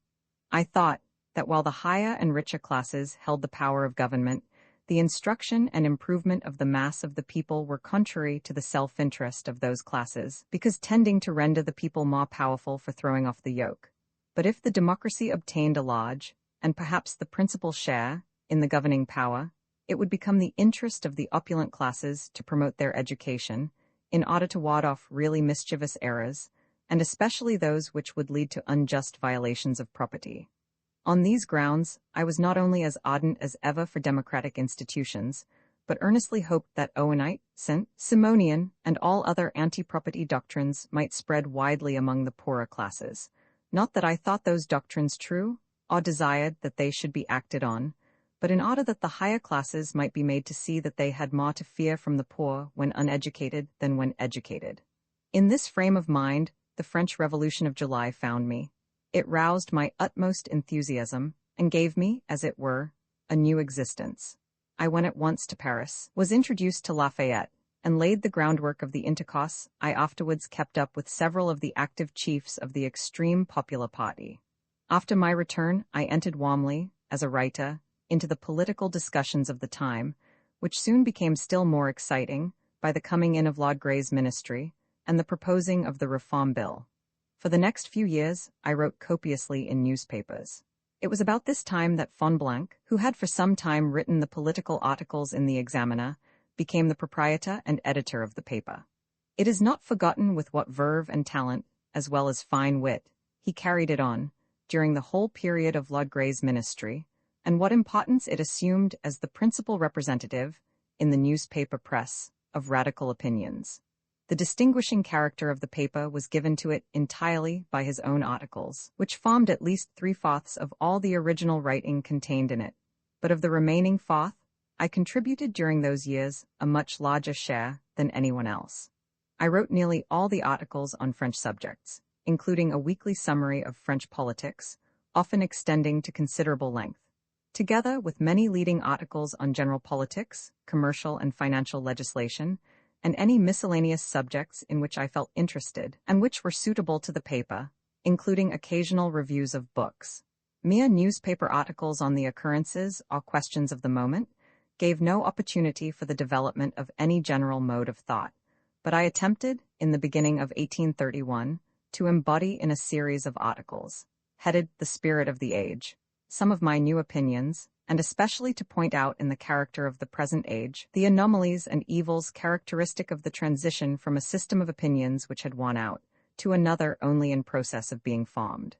I thought that while the higher and richer classes held the power of government, the instruction and improvement of the mass of the people were contrary to the self-interest of those classes, because tending to render the people more powerful for throwing off the yoke. But if the democracy obtained a large, and perhaps the principal share, in the governing power, it would become the interest of the opulent classes to promote their education, in order to ward off really mischievous errors, and especially those which would lead to unjust violations of property. On these grounds, I was not only as ardent as ever for democratic institutions, but earnestly hoped that Owenite, Simonian, and all other anti-property doctrines might spread widely among the poorer classes. Not that I thought those doctrines true, or desired that they should be acted on, but in order that the higher classes might be made to see that they had more to fear from the poor when uneducated than when educated. In this frame of mind, the French Revolution of July found me. It roused my utmost enthusiasm, and gave me, as it were, a new existence. I went at once to Paris, was introduced to Lafayette, and laid the groundwork of the intercourse I afterwards kept up with several of the active chiefs of the extreme popular party. After my return, I entered warmly, as a writer, into the political discussions of the time, which soon became still more exciting by the coming in of Lord Grey's ministry and the proposing of the Reform Bill. For the next few years, I wrote copiously in newspapers. It was about this time that Fonblanc, who had for some time written the political articles in the Examiner, became the proprietor and editor of the paper. It is not forgotten with what verve and talent, as well as fine wit, he carried it on, during the whole period of Lord Grey's ministry, and what importance it assumed as the principal representative, in the newspaper press, of radical opinions. The distinguishing character of the paper was given to it entirely by his own articles, which formed at least 3/4 of all the original writing contained in it, but of the remaining fourth, I contributed during those years a much larger share than anyone else. I wrote nearly all the articles on French subjects, including a weekly summary of French politics, often extending to considerable length, together with many leading articles on general politics, commercial and financial legislation, and any miscellaneous subjects in which I felt interested and which were suitable to the paper, including occasional reviews of books. Mere newspaper articles on the occurrences or questions of the moment gave no opportunity for the development of any general mode of thought, but I attempted, in the beginning of 1831, to embody in a series of articles, headed The Spirit of the Age, some of my new opinions, and especially to point out in the character of the present age the anomalies and evils characteristic of the transition from a system of opinions which had won out, to another only in process of being formed.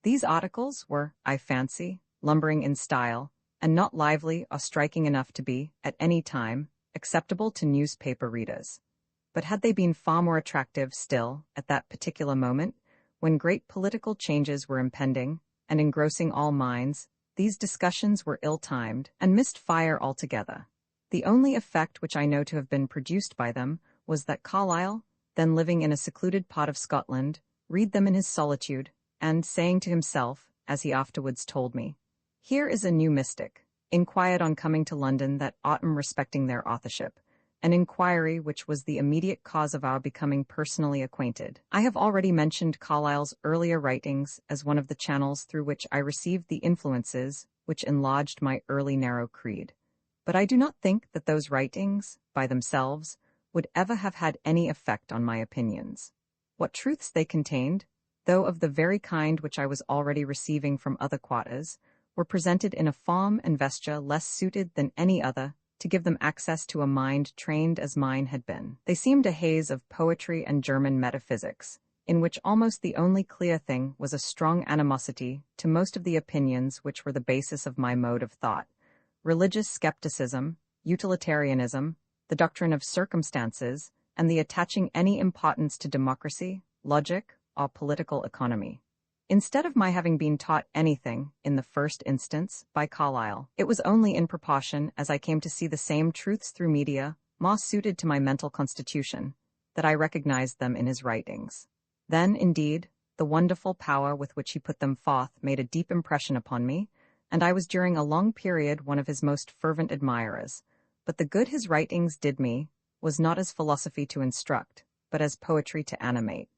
These articles were, I fancy, lumbering in style, and not lively or striking enough to be, at any time, acceptable to newspaper readers. But had they been far more attractive still, at that particular moment, when great political changes were impending, and engrossing all minds, these discussions were ill-timed, and missed fire altogether. The only effect which I know to have been produced by them was that Carlyle, then living in a secluded part of Scotland, read them in his solitude, and, saying to himself, as he afterwards told me, "Here is a new mystic," inquired on coming to London that autumn respecting their authorship, an inquiry which was the immediate cause of our becoming personally acquainted. I have already mentioned Carlyle's earlier writings as one of the channels through which I received the influences which enlarged my early narrow creed. But I do not think that those writings, by themselves, would ever have had any effect on my opinions. What truths they contained, though of the very kind which I was already receiving from other quarters, were presented in a form and vesture less suited than any other to give them access to a mind trained as mine had been. They seemed a haze of poetry and German metaphysics, in which almost the only clear thing was a strong animosity to most of the opinions which were the basis of my mode of thought: religious skepticism, utilitarianism, the doctrine of circumstances, and the attaching any importance to democracy, logic, or political economy. Instead of my having been taught anything, in the first instance, by Carlyle, it was only in proportion as I came to see the same truths through media, more suited to my mental constitution, that I recognized them in his writings. Then, indeed, the wonderful power with which he put them forth made a deep impression upon me, and I was during a long period one of his most fervent admirers. But the good his writings did me was not as philosophy to instruct, but as poetry to animate.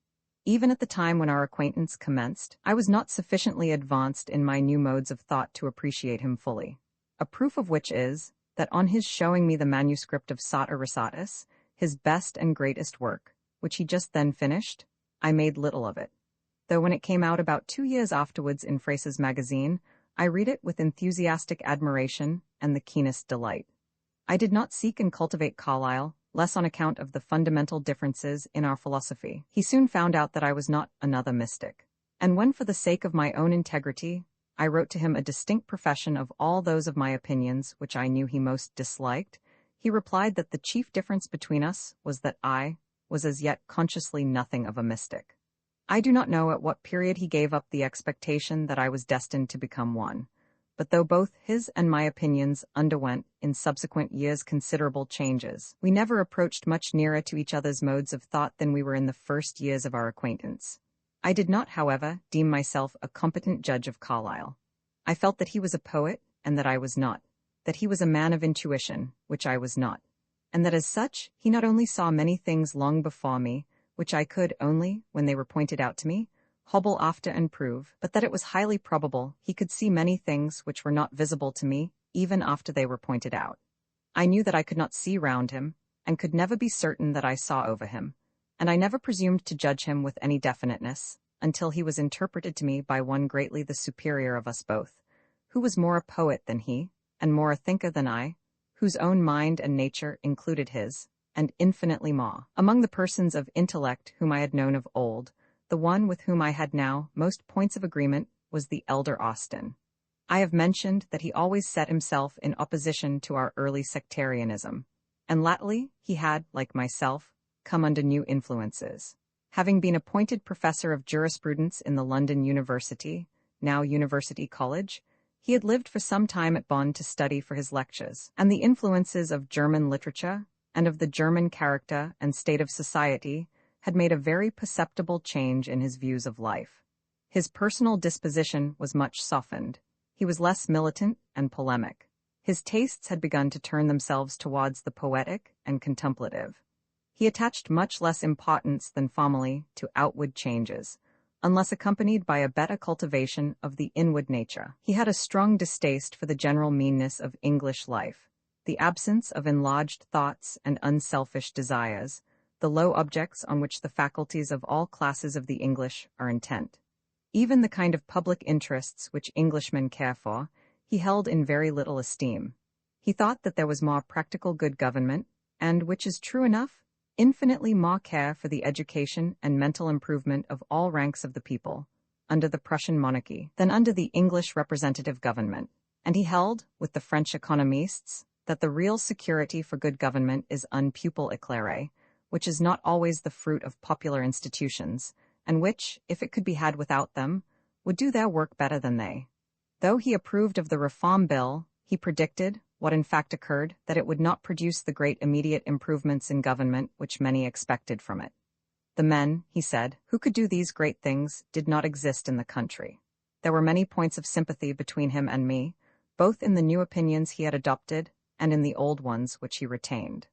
Even at the time when our acquaintance commenced, I was not sufficiently advanced in my new modes of thought to appreciate him fully. A proof of which is, that on his showing me the manuscript of Sata Risatis, his best and greatest work, which he just then finished, I made little of it. Though when it came out about 2 years afterwards in Fraser's magazine, I read it with enthusiastic admiration and the keenest delight. I did not seek and cultivate Carlyle, less on account of the fundamental differences in our philosophy. He soon found out that I was not another mystic. And when, for the sake of my own integrity, I wrote to him a distinct profession of all those of my opinions which I knew he most disliked, he replied that the chief difference between us was that I was as yet consciously nothing of a mystic. I do not know at what period he gave up the expectation that I was destined to become one. But though both his and my opinions underwent in subsequent years considerable changes, we never approached much nearer to each other's modes of thought than we were in the first years of our acquaintance. I did not, however, deem myself a competent judge of Carlyle. I felt that he was a poet, and that I was not, that he was a man of intuition, which I was not, and that as such he not only saw many things long before me, which I could only, when they were pointed out to me, hobble after and prove, but that it was highly probable he could see many things which were not visible to me, even after they were pointed out. I knew that I could not see round him, and could never be certain that I saw over him, and I never presumed to judge him with any definiteness, until he was interpreted to me by one greatly the superior of us both, who was more a poet than he, and more a thinker than I, whose own mind and nature included his, and infinitely more. Among the persons of intellect whom I had known of old, the one with whom I had now most points of agreement was the elder Austen. I have mentioned that he always set himself in opposition to our early sectarianism, and latterly he had, like myself, come under new influences. Having been appointed professor of jurisprudence in the London University, now University College, he had lived for some time at Bonn to study for his lectures, and the influences of German literature and of the German character and state of society had made a very perceptible change in his views of life. His personal disposition was much softened. He was less militant and polemic. His tastes had begun to turn themselves towards the poetic and contemplative. He attached much less importance than formerly to outward changes, unless accompanied by a better cultivation of the inward nature. He had a strong distaste for the general meanness of English life, the absence of enlarged thoughts and unselfish desires, the low objects on which the faculties of all classes of the English are intent. Even the kind of public interests which Englishmen care for, he held in very little esteem. He thought that there was more practical good government, and, which is true enough, infinitely more care for the education and mental improvement of all ranks of the people, under the Prussian monarchy, than under the English representative government. And he held, with the French economists, that the real security for good government is un pupil éclairé, which is not always the fruit of popular institutions, and which, if it could be had without them, would do their work better than they. Though he approved of the Reform Bill, he predicted, what in fact occurred, that it would not produce the great immediate improvements in government which many expected from it. The men, he said, who could do these great things did not exist in the country. There were many points of sympathy between him and me, both in the new opinions he had adopted and in the old ones which he retained.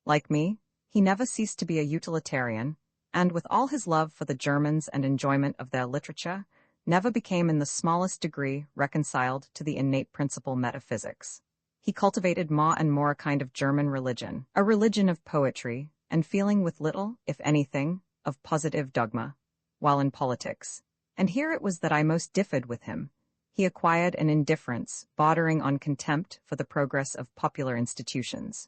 Like me, he never ceased to be a utilitarian, and with all his love for the Germans and enjoyment of their literature, never became in the smallest degree reconciled to the innate principle metaphysics. He cultivated more and more a kind of German religion, a religion of poetry, and feeling with little, if anything, of positive dogma, while in politics. And here it was that I most differed with him. He acquired an indifference bordering on contempt for the progress of popular institutions,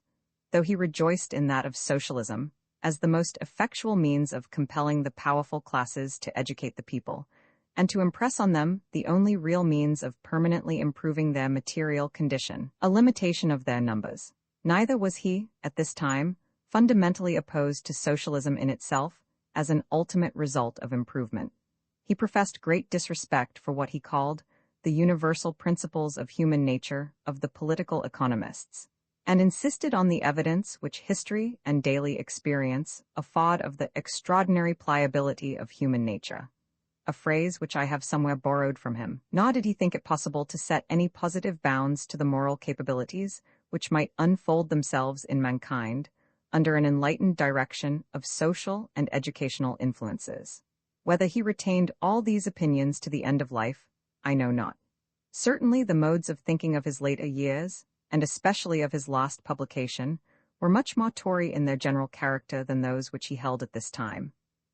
though he rejoiced in that of socialism, as the most effectual means of compelling the powerful classes to educate the people, and to impress on them the only real means of permanently improving their material condition, a limitation of their numbers. Neither was he, at this time, fundamentally opposed to socialism in itself as an ultimate result of improvement. He professed great disrespect for what he called the universal principles of human nature of the political economists, and insisted on the evidence which history and daily experience afford of the extraordinary pliability of human nature, a phrase which I have somewhere borrowed from him. Nor did he think it possible to set any positive bounds to the moral capabilities which might unfold themselves in mankind under an enlightened direction of social and educational influences. Whether he retained all these opinions to the end of life, I know not. Certainly the modes of thinking of his later years, and especially of his last publication, were much more Tory in their general character than those which he held at this time.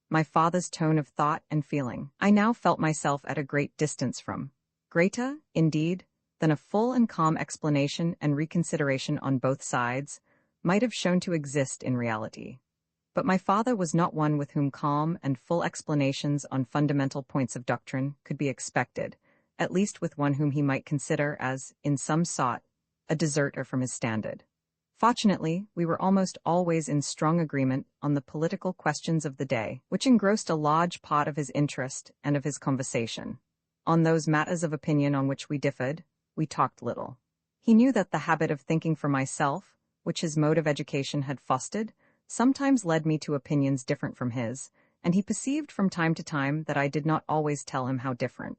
My father's tone of thought and feeling, I now felt myself at a great distance from. Greater, indeed, than a full and calm explanation and reconsideration on both sides might have shown to exist in reality. But my father was not one with whom calm and full explanations on fundamental points of doctrine could be expected, at least with one whom he might consider as, in some sort, a deserter from his standard. Fortunately, we were almost always in strong agreement on the political questions of the day, which engrossed a large part of his interest and of his conversation. On those matters of opinion on which we differed, we talked little. He knew that the habit of thinking for myself, which his mode of education had fostered, sometimes led me to opinions different from his, and he perceived from time to time that I did not always tell him how different.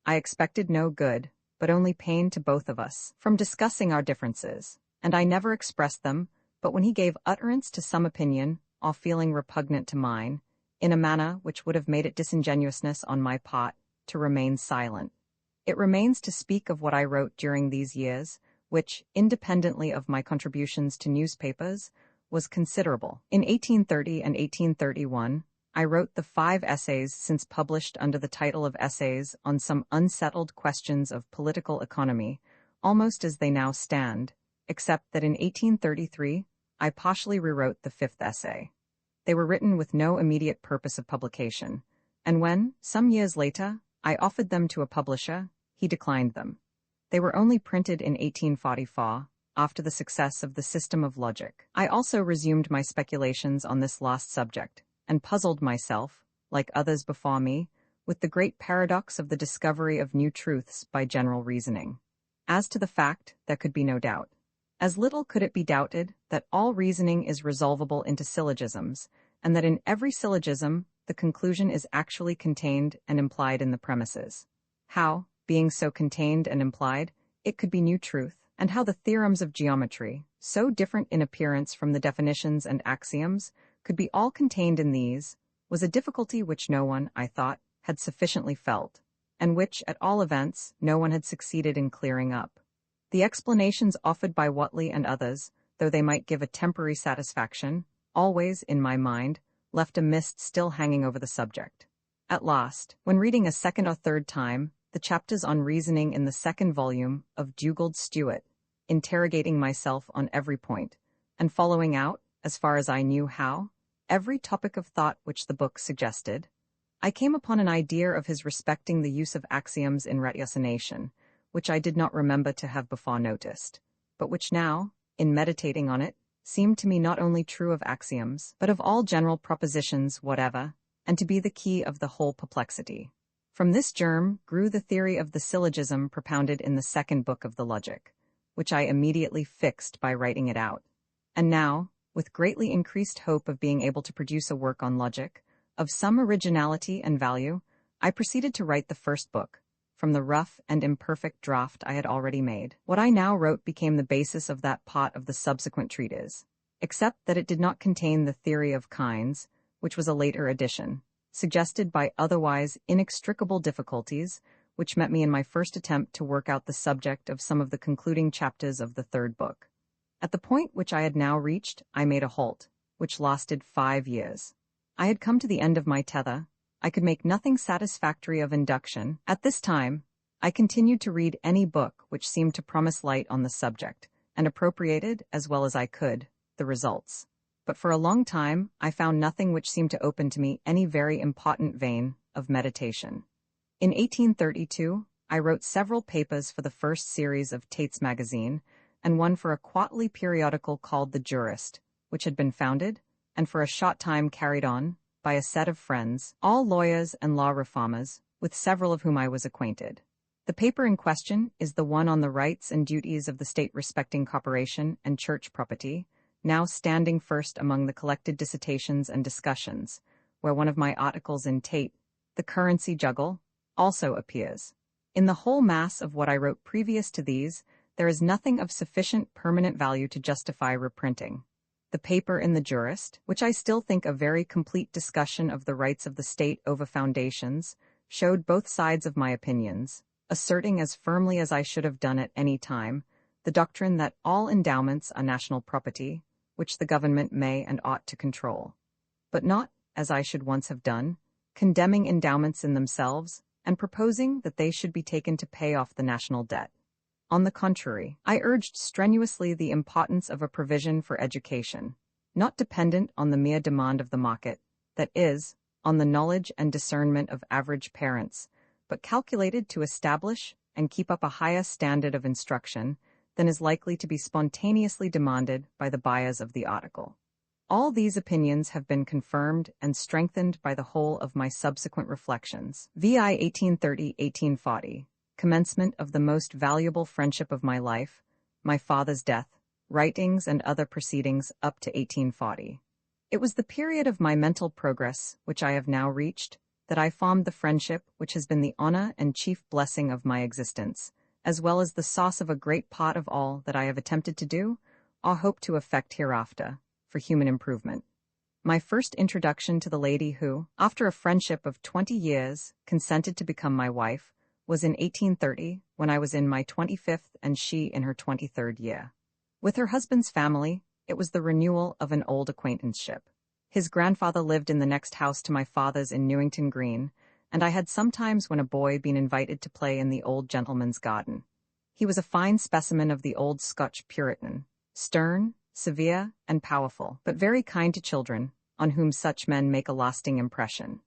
I expected no good, but only pain to both of us, from discussing our differences, and I never expressed them, but when he gave utterance to some opinion, or feeling repugnant to mine, in a manner which would have made it disingenuousness on my part to remain silent. It remains to speak of what I wrote during these years, which, independently of my contributions to newspapers, was considerable. In 1830 and 1831, I wrote the 5 essays since published under the title of Essays on Some Unsettled Questions of Political Economy, almost as they now stand, except that in 1833 I partially rewrote the 5th essay. They were written with no immediate purpose of publication, and when, some years later, I offered them to a publisher, he declined them. They were only printed in 1844, after the success of the System of Logic. I also resumed my speculations on this last subject, and puzzled myself, like others before me, with the great paradox of the discovery of new truths by general reasoning. As to the fact, there could be no doubt. As little could it be doubted that all reasoning is resolvable into syllogisms, and that in every syllogism the conclusion is actually contained and implied in the premises. How, being so contained and implied, it could be new truth, and how the theorems of geometry, so different in appearance from the definitions and axioms, could be all contained in these, was a difficulty which no one, I thought, had sufficiently felt, and which, at all events, no one had succeeded in clearing up. The explanations offered by Whately and others, though they might give a temporary satisfaction, always, in my mind, left a mist still hanging over the subject. At last, when reading a second or third time the chapters on reasoning in the 2nd volume of Dugald Stuart, interrogating myself on every point, and following out, as far as I knew how, every topic of thought which the book suggested, I came upon an idea of his respecting the use of axioms in ratiocination, which I did not remember to have before noticed, but which now, in meditating on it, seemed to me not only true of axioms, but of all general propositions whatever, and to be the key of the whole perplexity. From this germ grew the theory of the syllogism propounded in the 2nd book of the Logic, which I immediately fixed by writing it out. And now, with greatly increased hope of being able to produce a work on logic, of some originality and value, I proceeded to write the 1st book, from the rough and imperfect draft I had already made. What I now wrote became the basis of that part of the subsequent treatise, except that it did not contain the theory of kinds, which was a later addition, suggested by otherwise inextricable difficulties, which met me in my first attempt to work out the subject of some of the concluding chapters of the 3rd book. At the point which I had now reached, I made a halt, which lasted 5 years. I had come to the end of my tether. I could make nothing satisfactory of induction. At this time, I continued to read any book which seemed to promise light on the subject, and appropriated, as well as I could, the results. But for a long time I found nothing which seemed to open to me any very important vein of meditation. In 1832, I wrote several papers for the first series of Tate's magazine, and one for a quarterly periodical called The Jurist, which had been founded, and for a short time carried on, by a set of friends, all lawyers and law reformers, with several of whom I was acquainted. The paper in question is the one on the rights and duties of the state respecting corporation and church property, now standing first among the collected dissertations and discussions, where one of my articles in Tate, The Currency Juggle, also appears. In the whole mass of what I wrote previous to these, there is nothing of sufficient permanent value to justify reprinting. The paper in The Jurist, which I still think a very complete discussion of the rights of the state over foundations, showed both sides of my opinions, asserting as firmly as I should have done at any time the doctrine that all endowments are national property, which the government may and ought to control, but not, as I should once have done, condemning endowments in themselves and proposing that they should be taken to pay off the national debt. On the contrary, I urged strenuously the importance of a provision for education, not dependent on the mere demand of the market, that is, on the knowledge and discernment of average parents, but calculated to establish and keep up a higher standard of instruction than is likely to be spontaneously demanded by the buyers of the article. All these opinions have been confirmed and strengthened by the whole of my subsequent reflections. VI 1830-1840, commencement of the most valuable friendship of my life, my father's death, writings and other proceedings up to 1840. It was the period of my mental progress, which I have now reached, that I formed the friendship which has been the honor and chief blessing of my existence, as well as the sauce of a great part of all that I have attempted to do, or hope to effect hereafter, for human improvement. My first introduction to the lady who, after a friendship of 20 years, consented to become my wife, was in 1830, when I was in my 25th and she in her 23rd year. With her husband's family, it was the renewal of an old acquaintanceship. His grandfather lived in the next house to my father's in Newington Green, and I had sometimes when a boy been invited to play in the old gentleman's garden. He was a fine specimen of the old Scotch Puritan, stern, severe, and powerful, but very kind to children, on whom such men make a lasting impression.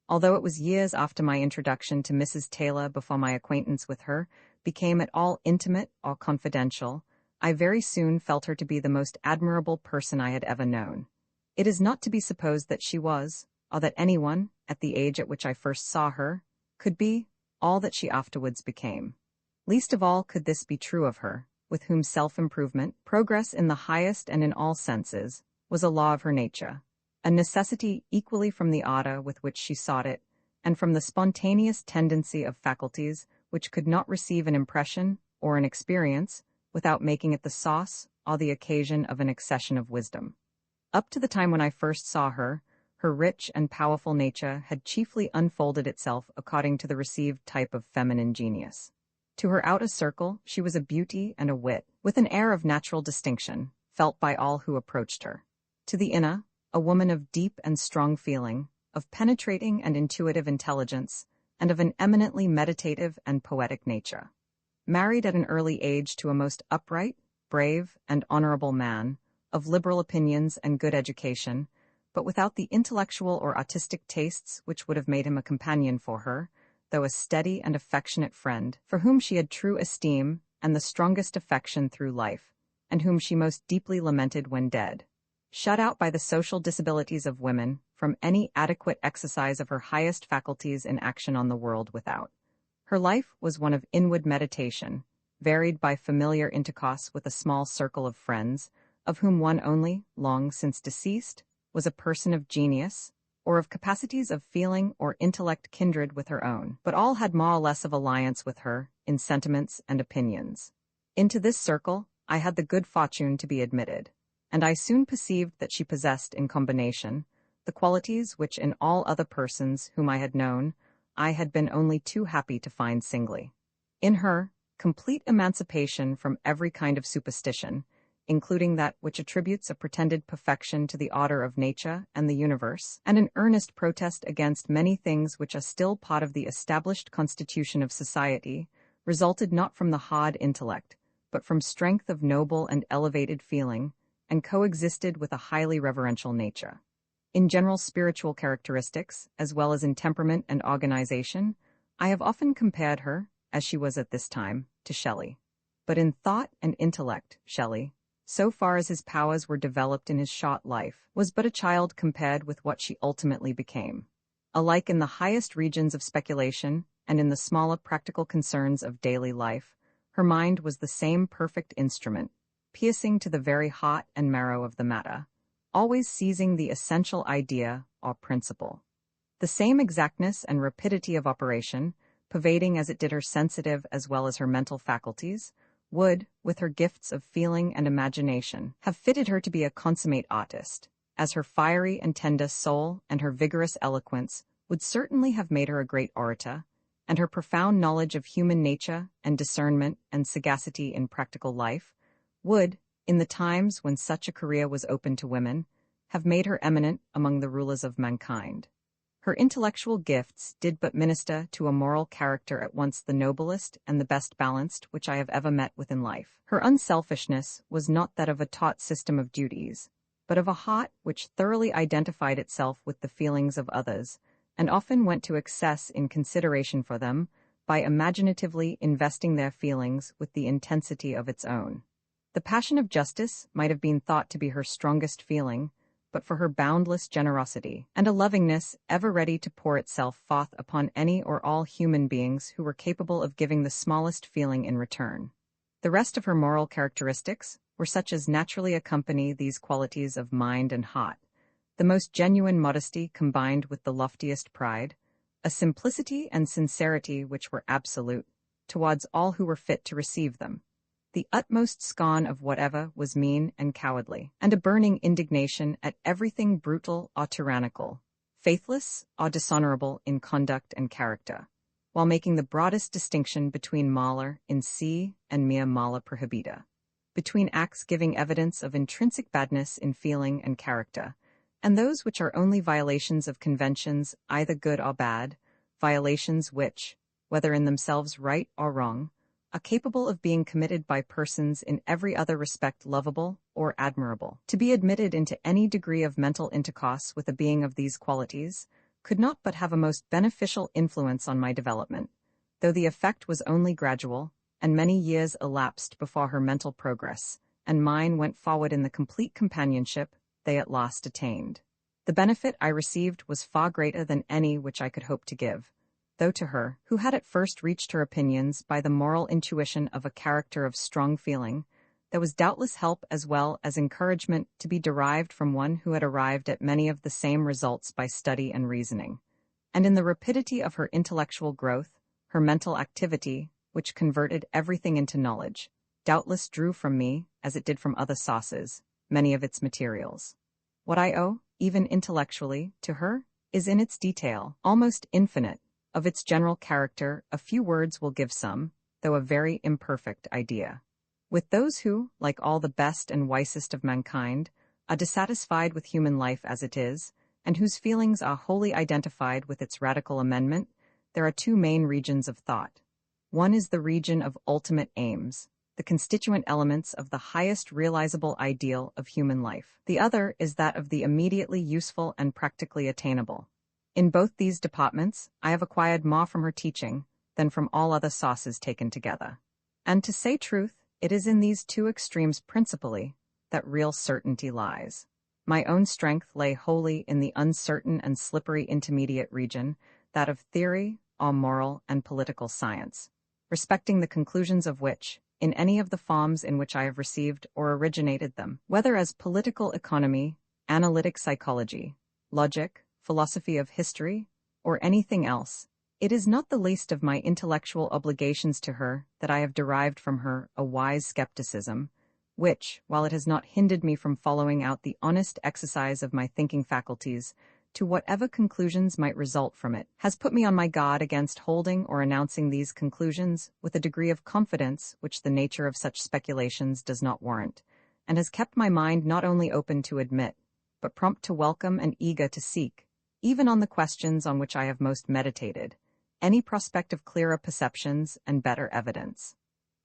Although it was years after my introduction to Mrs. Taylor before my acquaintance with her became at all intimate or confidential, I very soon felt her to be the most admirable person I had ever known. It is not to be supposed that she was, or that anyone, at the age at which I first saw her, could be, all that she afterwards became. Least of all could this be true of her, with whom self-improvement, progress in the highest and in all senses, was a law of her nature, a necessity equally from the ardor with which she sought it, and from the spontaneous tendency of faculties which could not receive an impression or an experience without making it the sauce or the occasion of an accession of wisdom. Up to the time when I first saw her, her rich and powerful nature had chiefly unfolded itself according to the received type of feminine genius. To her outer circle, she was a beauty and a wit, with an air of natural distinction, felt by all who approached her. To the inner, a woman of deep and strong feeling, of penetrating and intuitive intelligence, and of an eminently meditative and poetic nature. Married at an early age to a most upright, brave, and honorable man, of liberal opinions and good education, but without the intellectual or artistic tastes which would have made him a companion for her, though a steady and affectionate friend, for whom she had true esteem and the strongest affection through life, and whom she most deeply lamented when dead. Shut out by the social disabilities of women from any adequate exercise of her highest faculties in action on the world without. Her life was one of inward meditation, varied by familiar intercourse with a small circle of friends, of whom one only, long since deceased, was a person of genius, or of capacities of feeling or intellect kindred with her own, but all had more or less of alliance with her in sentiments and opinions. Into this circle I had the good fortune to be admitted, and I soon perceived that she possessed in combination the qualities which in all other persons whom I had known I had been only too happy to find singly. In her, complete emancipation from every kind of superstition, including that which attributes a pretended perfection to the order of nature and the universe, and an earnest protest against many things which are still part of the established constitution of society, resulted not from the hard intellect, but from strength of noble and elevated feeling, and coexisted with a highly reverential nature. In general spiritual characteristics, as well as in temperament and organization, I have often compared her, as she was at this time, to Shelley. But in thought and intellect, Shelley, so far as his powers were developed in his short life, was but a child compared with what she ultimately became. Alike in the highest regions of speculation and in the smaller practical concerns of daily life, her mind was the same perfect instrument, piercing to the very heart and marrow of the matter, always seizing the essential idea or principle. The same exactness and rapidity of operation, pervading as it did her sensitive as well as her mental faculties, would, with her gifts of feeling and imagination, have fitted her to be a consummate artist, as her fiery and tender soul and her vigorous eloquence would certainly have made her a great orator, and her profound knowledge of human nature and discernment and sagacity in practical life would, in the times when such a career was open to women, have made her eminent among the rulers of mankind. Her intellectual gifts did but minister to a moral character at once the noblest and the best balanced which I have ever met with in life. Her unselfishness was not that of a taught system of duties, but of a heart which thoroughly identified itself with the feelings of others, and often went to excess in consideration for them by imaginatively investing their feelings with the intensity of its own. The passion of justice might have been thought to be her strongest feeling, but for her boundless generosity, and a lovingness ever ready to pour itself forth upon any or all human beings who were capable of giving the smallest feeling in return. The rest of her moral characteristics were such as naturally accompany these qualities of mind and heart, the most genuine modesty combined with the loftiest pride, a simplicity and sincerity which were absolute, towards all who were fit to receive them, the utmost scorn of whatever was mean and cowardly, and a burning indignation at everything brutal or tyrannical, faithless or dishonorable in conduct and character, while making the broadest distinction between mala in se and mere mala prohibita, between acts giving evidence of intrinsic badness in feeling and character, and those which are only violations of conventions, either good or bad, violations which, whether in themselves right or wrong, are capable of being committed by persons in every other respect lovable or admirable. To be admitted into any degree of mental intercourse with a being of these qualities could not but have a most beneficial influence on my development, though the effect was only gradual, and many years elapsed before her mental progress, and mine went forward in the complete companionship they at last attained. The benefit I received was far greater than any which I could hope to give, though to her, who had at first reached her opinions by the moral intuition of a character of strong feeling, there was doubtless help as well as encouragement to be derived from one who had arrived at many of the same results by study and reasoning. And in the rapidity of her intellectual growth, her mental activity, which converted everything into knowledge, doubtless drew from me, as it did from other sources, many of its materials. What I owe, even intellectually, to her, is in its detail, almost infinite. Of its general character, a few words will give some, though a very imperfect idea. With those who, like all the best and wisest of mankind, are dissatisfied with human life as it is, and whose feelings are wholly identified with its radical amendment, there are two main regions of thought. One is the region of ultimate aims, the constituent elements of the highest realizable ideal of human life. The other is that of the immediately useful and practically attainable. In both these departments, I have acquired more from her teaching than from all other sources taken together. And to say truth, it is in these two extremes principally that real certainty lies. My own strength lay wholly in the uncertain and slippery intermediate region, that of theory, or moral and political science, respecting the conclusions of which, in any of the forms in which I have received or originated them, whether as political economy, analytic psychology, logic, philosophy of history, or anything else, it is not the least of my intellectual obligations to her that I have derived from her a wise skepticism, which, while it has not hindered me from following out the honest exercise of my thinking faculties, to whatever conclusions might result from it, has put me on my guard against holding or announcing these conclusions with a degree of confidence which the nature of such speculations does not warrant, and has kept my mind not only open to admit, but prompt to welcome and eager to seek, even on the questions on which I have most meditated, any prospect of clearer perceptions and better evidence.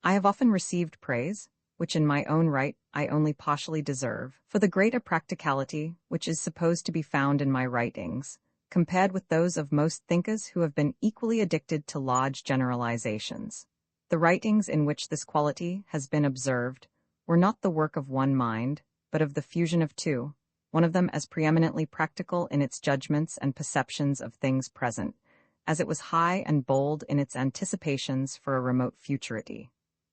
I have often received praise, which in my own right I only partially deserve, for the greater practicality which is supposed to be found in my writings, compared with those of most thinkers who have been equally addicted to large generalizations. The writings in which this quality has been observed were not the work of one mind, but of the fusion of two, one of them as preeminently practical in its judgments and perceptions of things present, as it was high and bold in its anticipations for a remote futurity.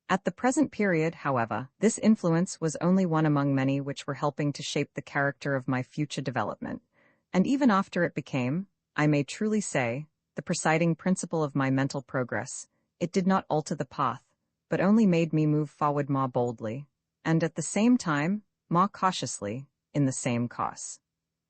At the present period, however, this influence was only one among many which were helping to shape the character of my future development, and even after it became, I may truly say, the presiding principle of my mental progress, it did not alter the path, but only made me move forward more boldly, and at the same time, more cautiously, in the same cause.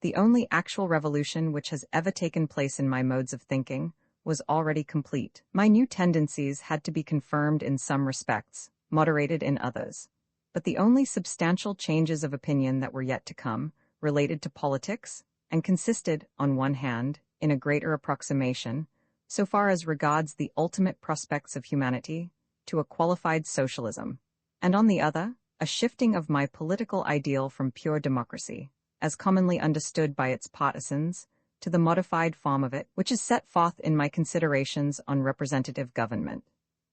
The only actual revolution which has ever taken place in my modes of thinking was already complete. My new tendencies had to be confirmed in some respects, moderated in others. But the only substantial changes of opinion that were yet to come related to politics, and consisted, on one hand, in a greater approximation, so far as regards the ultimate prospects of humanity, to a qualified socialism, and on the other, a shifting of my political ideal from pure democracy, as commonly understood by its partisans, to the modified form of it, which is set forth in my considerations on representative government.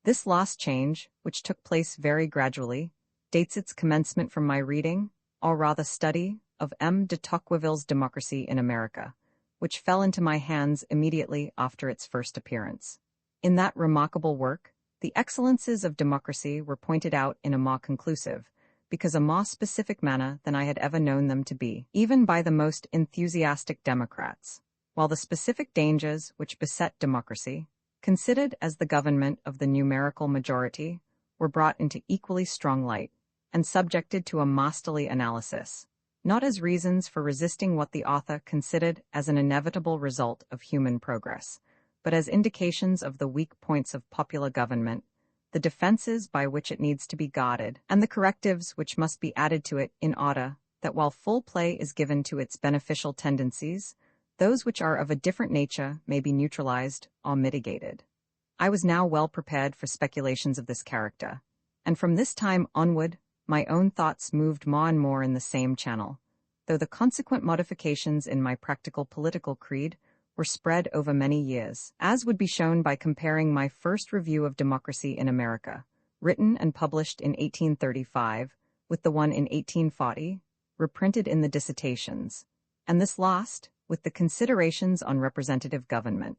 This last change, which took place very gradually, dates its commencement from my reading, or rather study, of M. de Tocqueville's Democracy in America, which fell into my hands immediately after its first appearance. In that remarkable work, the excellences of democracy were pointed out in a more conclusive, because a more specific manner than I had ever known them to be, even by the most enthusiastic Democrats, while the specific dangers which beset democracy, considered as the government of the numerical majority, were brought into equally strong light and subjected to a masterly analysis, not as reasons for resisting what the author considered as an inevitable result of human progress, but as indications of the weak points of popular government, the defenses by which it needs to be guarded, and the correctives which must be added to it in order that while full play is given to its beneficial tendencies, those which are of a different nature may be neutralized or mitigated. I was now well prepared for speculations of this character, and from this time onward, my own thoughts moved more and more in the same channel, though the consequent modifications in my practical political creed were spread over many years, as would be shown by comparing my first review of democracy in America, written and published in 1835, with the one in 1840, reprinted in the Dissertations, and this last, with the Considerations on Representative Government.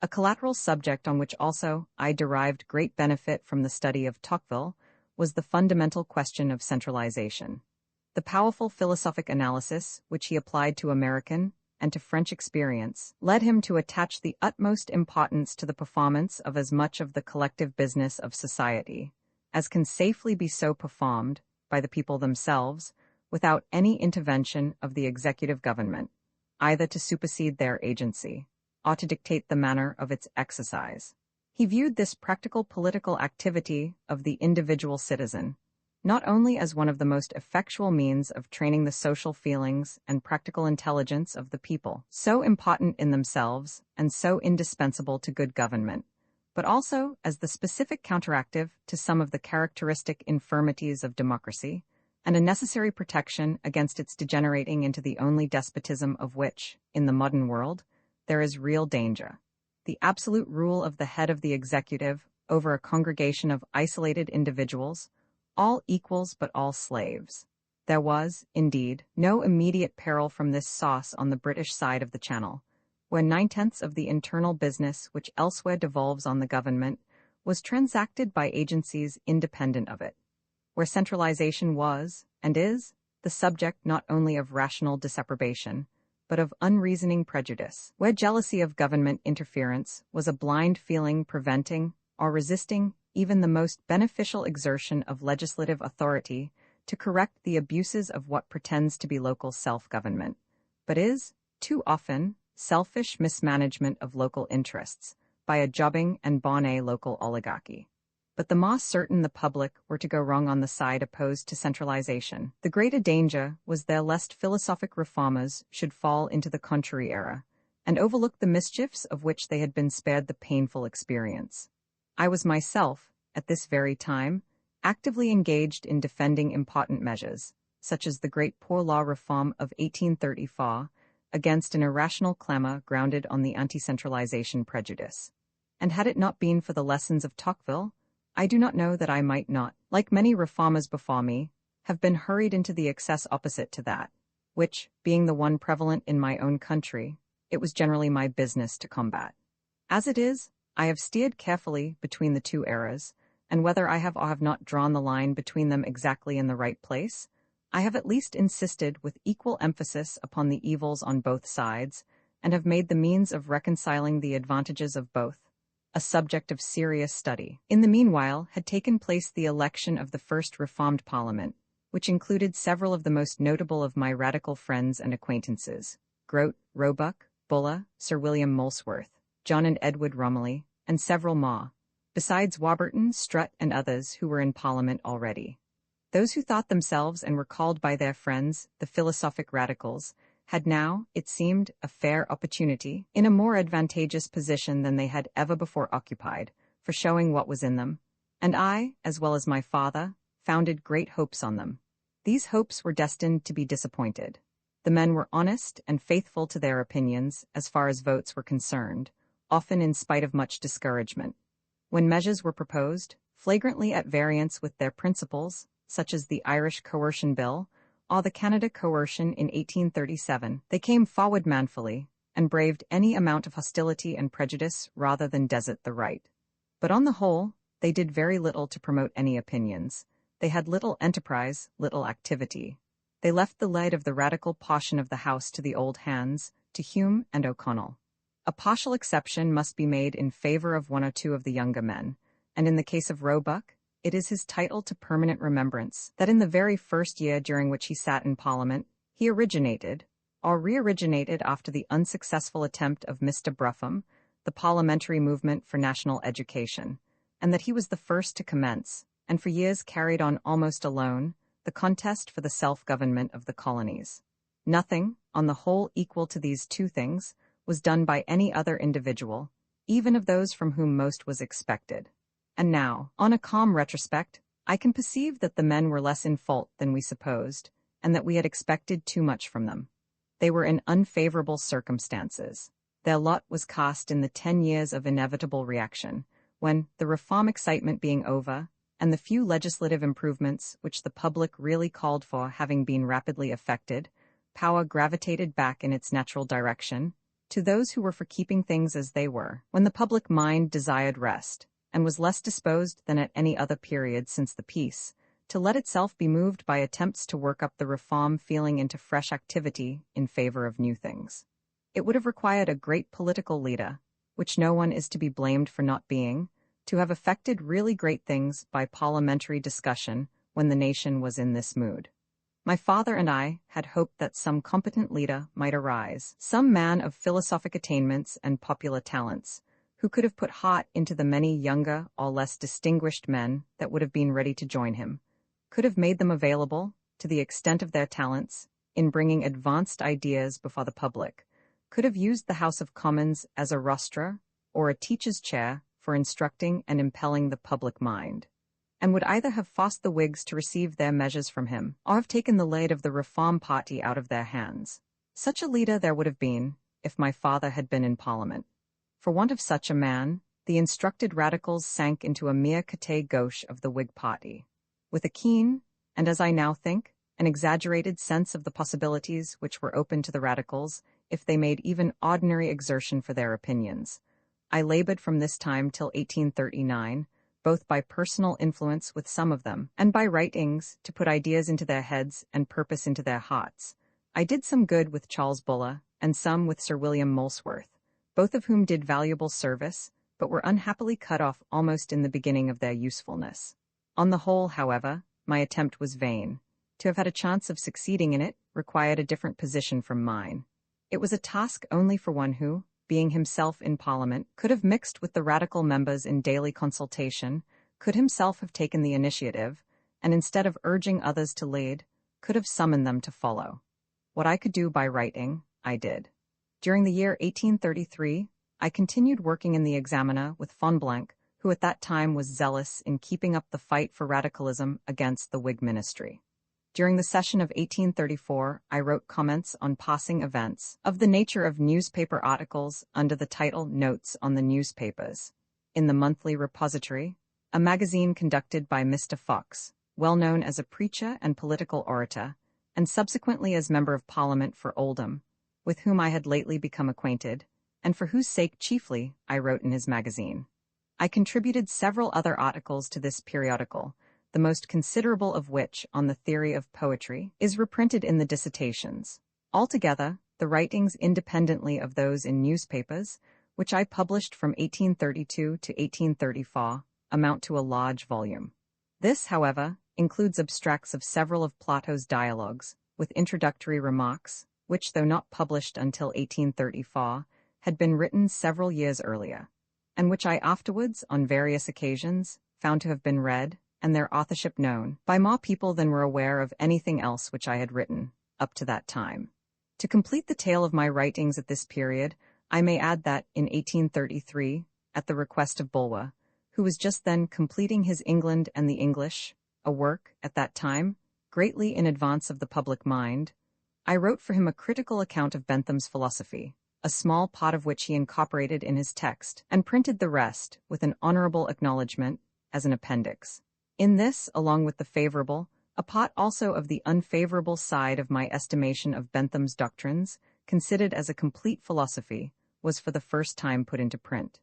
A collateral subject on which also I derived great benefit from the study of Tocqueville was the fundamental question of centralization. The powerful philosophic analysis which he applied to American and to French experience led him to attach the utmost importance to the performance of as much of the collective business of society as can safely be so performed by the people themselves without any intervention of the executive government, either to supersede their agency or to dictate the manner of its exercise. He viewed this practical political activity of the individual citizen not only as one of the most effectual means of training the social feelings and practical intelligence of the people, so important in themselves and so indispensable to good government, but also as the specific counteractive to some of the characteristic infirmities of democracy, and a necessary protection against its degenerating into the only despotism of which, in the modern world, there is real danger: the absolute rule of the head of the executive over a congregation of isolated individuals, all equals but all slaves. There was, indeed, no immediate peril from this sauce on the British side of the Channel, where 9/10 of the internal business which elsewhere devolves on the government was transacted by agencies independent of it, where centralization was, and is, the subject not only of rational disapprobation, but of unreasoning prejudice, where jealousy of government interference was a blind feeling preventing or resisting even the most beneficial exertion of legislative authority to correct the abuses of what pretends to be local self-government, but is, too often, selfish mismanagement of local interests by a jobbing and bonnet local oligarchy. But the more certain the public were to go wrong on the side opposed to centralization, the greater danger was there lest philosophic reformers should fall into the contrary error, and overlook the mischiefs of which they had been spared the painful experience. I was myself, at this very time, actively engaged in defending important measures, such as the great Poor Law Reform of 1834, against an irrational clamor grounded on the anti-centralization prejudice. And had it not been for the lessons of Tocqueville, I do not know that I might not, like many reformers before me, have been hurried into the excess opposite to that, which, being the one prevalent in my own country, it was generally my business to combat. As it is, I have steered carefully between the two errors, and whether I have or have not drawn the line between them exactly in the right place, I have at least insisted with equal emphasis upon the evils on both sides, and have made the means of reconciling the advantages of both a subject of serious study. In the meanwhile had taken place the election of the first Reformed Parliament, which included several of the most notable of my radical friends and acquaintances: Grote, Roebuck, Buller, Sir William Molesworth, John and Edward Romilly, and several more, besides Warburton, Strutt, and others who were in Parliament already. Those who thought themselves and were called by their friends the philosophic radicals had now, it seemed, a fair opportunity, in a more advantageous position than they had ever before occupied, for showing what was in them, and I, as well as my father, founded great hopes on them. These hopes were destined to be disappointed. The men were honest and faithful to their opinions as far as votes were concerned, often in spite of much discouragement. When measures were proposed, flagrantly at variance with their principles, such as the Irish Coercion Bill or the Canada Coercion in 1837, they came forward manfully and braved any amount of hostility and prejudice rather than desert the right. But on the whole, they did very little to promote any opinions. They had little enterprise, little activity. They left the lead of the radical portion of the House to the old hands, to Hume and O'Connell. A partial exception must be made in favor of one or two of the younger men, and in the case of Roebuck, it is his title to permanent remembrance that in the very first year during which he sat in Parliament, he originated, or re-originated after the unsuccessful attempt of Mr. Brougham, the parliamentary movement for national education, and that he was the first to commence, and for years carried on almost alone, the contest for the self-government of the colonies. Nothing, on the whole equal to these two things, was done by any other individual, even of those from whom most was expected. And now, on a calm retrospect, I can perceive that the men were less in fault than we supposed, and that we had expected too much from them. They were in unfavorable circumstances. Their lot was cast in the 10 years of inevitable reaction, when, the reform excitement being over, and the few legislative improvements which the public really called for having been rapidly effected, power gravitated back in its natural direction, to those who were for keeping things as they were, when the public mind desired rest, and was less disposed than at any other period since the peace, to let itself be moved by attempts to work up the reform feeling into fresh activity in favor of new things. It would have required a great political leader, which no one is to be blamed for not being, to have effected really great things by parliamentary discussion when the nation was in this mood. My father and I had hoped that some competent leader might arise, some man of philosophic attainments and popular talents, who could have put heart into the many younger or less distinguished men that would have been ready to join him, could have made them available, to the extent of their talents, in bringing advanced ideas before the public, could have used the House of Commons as a rostra or a teacher's chair for instructing and impelling the public mind, and would either have forced the Whigs to receive their measures from him, or have taken the lead of the Reform party out of their hands. Such a leader there would have been, if my father had been in Parliament. For want of such a man, the instructed radicals sank into a mere côté gauche of the Whig party. With a keen, and as I now think, an exaggerated sense of the possibilities which were open to the radicals, if they made even ordinary exertion for their opinions, I labored from this time till 1839, both by personal influence with some of them, and by writings, to put ideas into their heads and purpose into their hearts. I did some good with Charles Buller, and some with Sir William Molesworth, both of whom did valuable service, but were unhappily cut off almost in the beginning of their usefulness. On the whole, however, my attempt was vain. To have had a chance of succeeding in it required a different position from mine. It was a task only for one who, being himself in Parliament, could have mixed with the radical members in daily consultation, could himself have taken the initiative, and instead of urging others to lead, could have summoned them to follow. What I could do by writing, I did. During the year 1833, I continued working in the Examiner with Fonblanque, who at that time was zealous in keeping up the fight for radicalism against the Whig ministry. During the session of 1834, I wrote comments on passing events, of the nature of newspaper articles under the title Notes on the Newspapers, in the Monthly Repository, a magazine conducted by Mr. Fox, well known as a preacher and political orator, and subsequently as Member of Parliament for Oldham, with whom I had lately become acquainted, and for whose sake chiefly I wrote in his magazine. I contributed several other articles to this periodical, the most considerable of which, on the theory of poetry, is reprinted in the Dissertations. Altogether, the writings independently of those in newspapers, which I published from 1832 to 1834, amount to a large volume. This, however, includes abstracts of several of Plato's dialogues, with introductory remarks, which, though not published until 1834, had been written several years earlier, and which I afterwards, on various occasions, found to have been read, and their authorship known, by more people than were aware of anything else which I had written, up to that time. To complete the tale of my writings at this period, I may add that, in 1833, at the request of Bulwer, who was just then completing his England and the English, a work, at that time, greatly in advance of the public mind, I wrote for him a critical account of Bentham's philosophy, a small part of which he incorporated in his text, and printed the rest, with an honorable acknowledgment, as an appendix. In this, along with the favorable, a part also of the unfavorable side of my estimation of Bentham's doctrines, considered as a complete philosophy, was for the first time put into print.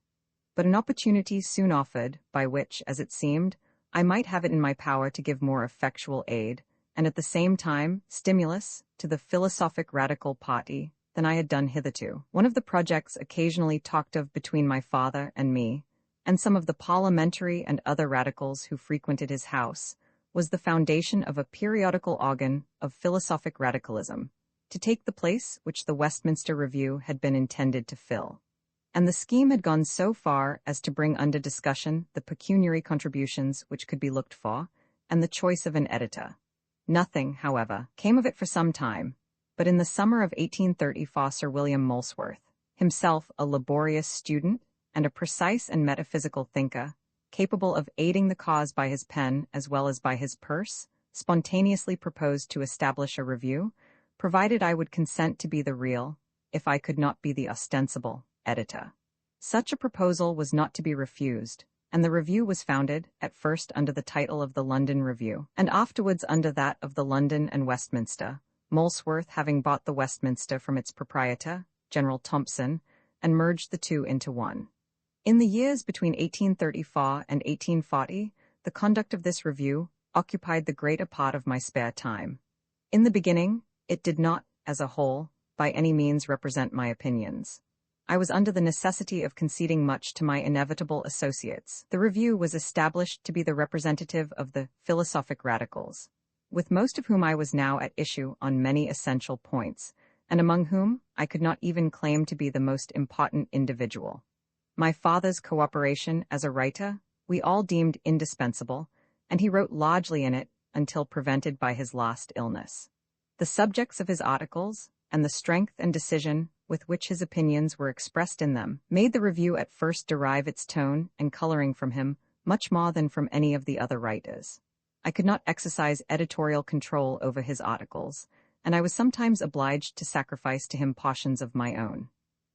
But an opportunity soon offered, by which, as it seemed, I might have it in my power to give more effectual aid, and at the same time stimulus, to the philosophic radical party, than I had done hitherto. One of the projects occasionally talked of between my father and me, and some of the parliamentary and other radicals who frequented his house, was the foundation of a periodical organ of philosophic radicalism, to take the place which the Westminster Review had been intended to fill. And the scheme had gone so far as to bring under discussion the pecuniary contributions which could be looked for, and the choice of an editor. Nothing, however, came of it for some time, but in the summer of 1834 Sir William Molesworth, himself a laborious student and a precise and metaphysical thinker, capable of aiding the cause by his pen as well as by his purse, spontaneously proposed to establish a review, provided I would consent to be the real, if I could not be the ostensible, editor. Such a proposal was not to be refused, and the review was founded, at first under the title of the London Review, and afterwards under that of the London and Westminster, Molesworth having bought the Westminster from its proprietor, General Thompson, and merged the two into one. In the years between 1834 and 1840, the conduct of this review occupied the greater part of my spare time. In the beginning, it did not, as a whole, by any means represent my opinions. I was under the necessity of conceding much to my inevitable associates. The review was established to be the representative of the philosophic radicals, with most of whom I was now at issue on many essential points, and among whom I could not even claim to be the most important individual. My father's cooperation as a writer we all deemed indispensable, and he wrote largely in it until prevented by his last illness. The subjects of his articles, and the strength and decision with which his opinions were expressed in them, made the review at first derive its tone and coloring from him much more than from any of the other writers. I could not exercise editorial control over his articles, and I was sometimes obliged to sacrifice to him portions of my own.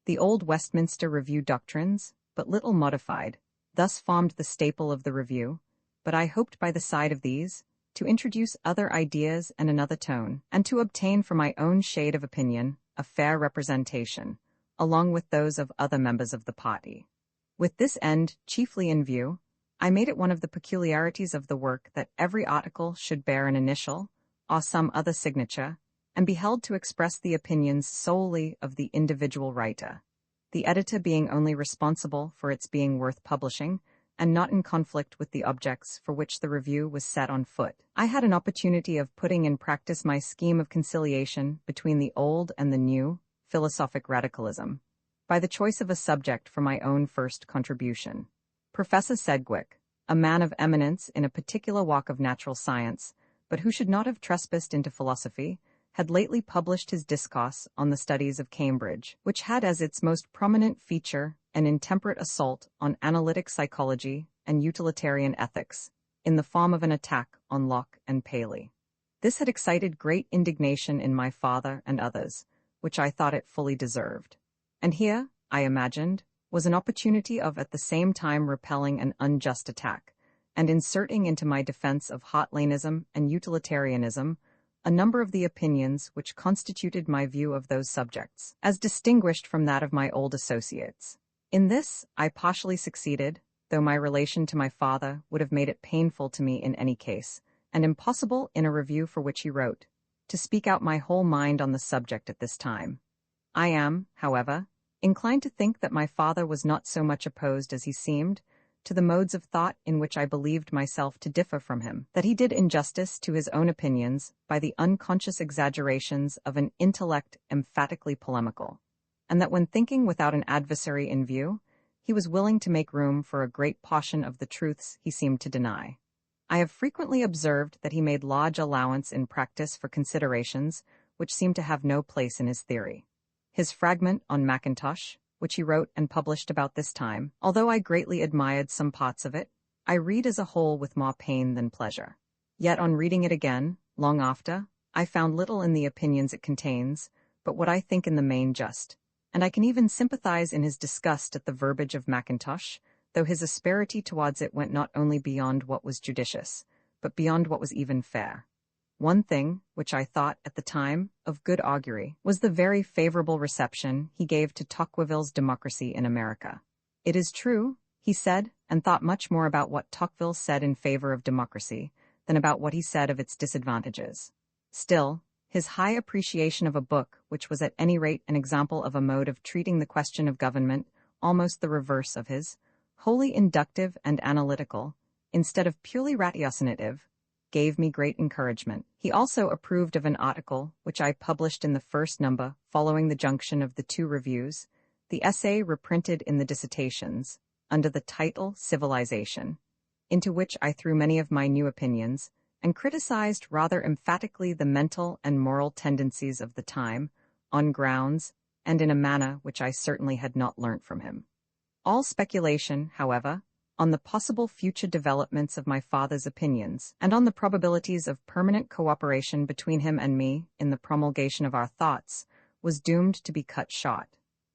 The old Westminster Review doctrines, but little modified, thus formed the staple of the review, but I hoped by the side of these to introduce other ideas and another tone, and to obtain for my own shade of opinion a fair representation, along with those of other members of the party. With this end chiefly in view, I made it one of the peculiarities of the work that every article should bear an initial, or some other signature, and be held to express the opinions solely of the individual writer, the editor being only responsible for its being worth publishing, and not in conflict with the objects for which the review was set on foot. I had an opportunity of putting in practice my scheme of conciliation between the old and the new philosophic radicalism, by the choice of a subject for my own first contribution. Professor Sedgwick, a man of eminence in a particular walk of natural science, but who should not have trespassed into philosophy, had lately published his discourse on the studies of Cambridge, which had as its most prominent feature an intemperate assault on analytic psychology and utilitarian ethics, in the form of an attack on Locke and Paley. This had excited great indignation in my father and others, which I thought it fully deserved. And here, I imagined, was an opportunity of at the same time repelling an unjust attack, and inserting into my defense of Hartlanism and utilitarianism a number of the opinions which constituted my view of those subjects, as distinguished from that of my old associates. In this I partially succeeded, though my relation to my father would have made it painful to me in any case, and impossible in a review for which he wrote, to speak out my whole mind on the subject at this time. I am, however, inclined to think that my father was not so much opposed as he seemed to the modes of thought in which I believed myself to differ from him, that he did injustice to his own opinions by the unconscious exaggerations of an intellect emphatically polemical, and that when thinking without an adversary in view, he was willing to make room for a great portion of the truths he seemed to deny. I have frequently observed that he made large allowance in practice for considerations which seemed to have no place in his theory. His fragment on Mackintosh, which he wrote and published about this time, although I greatly admired some parts of it, I read as a whole with more pain than pleasure. Yet on reading it again, long after, I found little in the opinions it contains, but what I think in the main just, and I can even sympathize in his disgust at the verbiage of Mackintosh, though his asperity towards it went not only beyond what was judicious, but beyond what was even fair. One thing, which I thought, at the time, of good augury, was the very favorable reception he gave to Tocqueville's Democracy in America. It is true, he said, and thought much more about what Tocqueville said in favor of democracy than about what he said of its disadvantages. Still, his high appreciation of a book which was at any rate an example of a mode of treating the question of government almost the reverse of his wholly inductive and analytical, instead of purely ratiocinative, gave me great encouragement. He also approved of an article which I published in the first number following the junction of the two reviews, the essay reprinted in the Dissertations, under the title Civilization, into which I threw many of my new opinions, and criticized rather emphatically the mental and moral tendencies of the time, on grounds, and in a manner which I certainly had not learnt from him. All speculation, however, on the possible future developments of my father's opinions, and on the probabilities of permanent cooperation between him and me in the promulgation of our thoughts, was doomed to be cut short.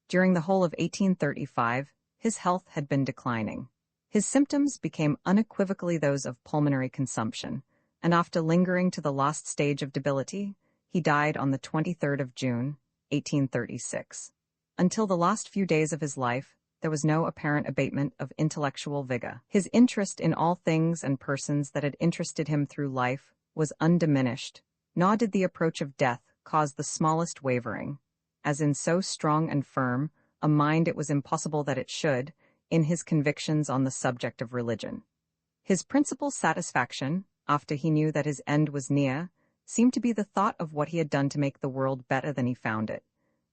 During the whole of 1835, his health had been declining. His symptoms became unequivocally those of pulmonary consumption, and after lingering to the last stage of debility, he died on the 23rd of June, 1836. Until the last few days of his life, there was no apparent abatement of intellectual vigor. His interest in all things and persons that had interested him through life was undiminished, nor did the approach of death cause the smallest wavering, as in so strong and firm a mind it was impossible that it should, in his convictions on the subject of religion. His principal satisfaction, after he knew that his end was near, seemed to be the thought of what he had done to make the world better than he found it,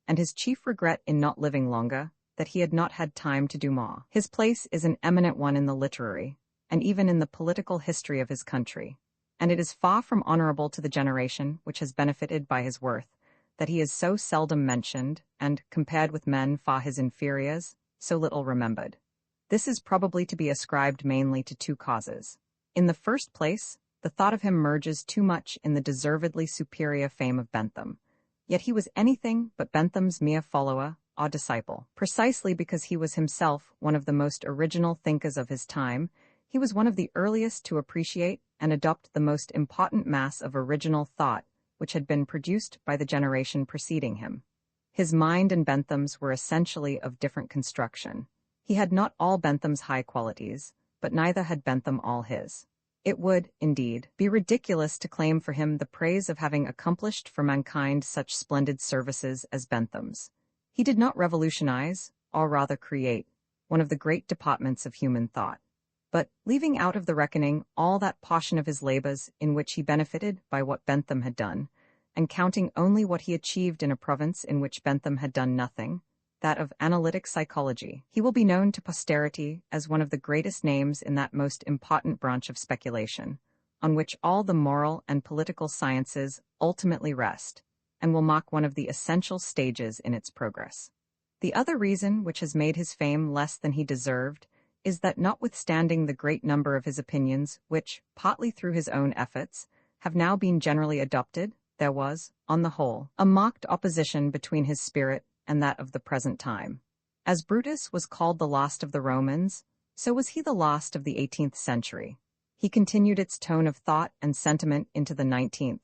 and his chief regret in not living longer, that he had not had time to do more. His place is an eminent one in the literary, and even in the political history of his country, and it is far from honorable to the generation which has benefited by his worth, that he is so seldom mentioned, and, compared with men far his inferiors, so little remembered. This is probably to be ascribed mainly to two causes. In the first place, the thought of him merges too much in the deservedly superior fame of Bentham, yet he was anything but Bentham's mere follower or disciple. Precisely because he was himself one of the most original thinkers of his time, he was one of the earliest to appreciate and adopt the most important mass of original thought which had been produced by the generation preceding him. His mind and Bentham's were essentially of different construction. He had not all Bentham's high qualities, but neither had Bentham all his. It would, indeed, be ridiculous to claim for him the praise of having accomplished for mankind such splendid services as Bentham's. He did not revolutionize, or rather create, one of the great departments of human thought. But, leaving out of the reckoning all that portion of his labors in which he benefited by what Bentham had done, and counting only what he achieved in a province in which Bentham had done nothing, that of analytic psychology, he will be known to posterity as one of the greatest names in that most important branch of speculation, on which all the moral and political sciences ultimately rest, and will mark one of the essential stages in its progress. The other reason which has made his fame less than he deserved is that notwithstanding the great number of his opinions which, partly through his own efforts, have now been generally adopted, there was, on the whole, a marked opposition between his spirit and that of the present time. As Brutus was called the last of the Romans, so was he the last of the 18th century. He continued its tone of thought and sentiment into the 19th,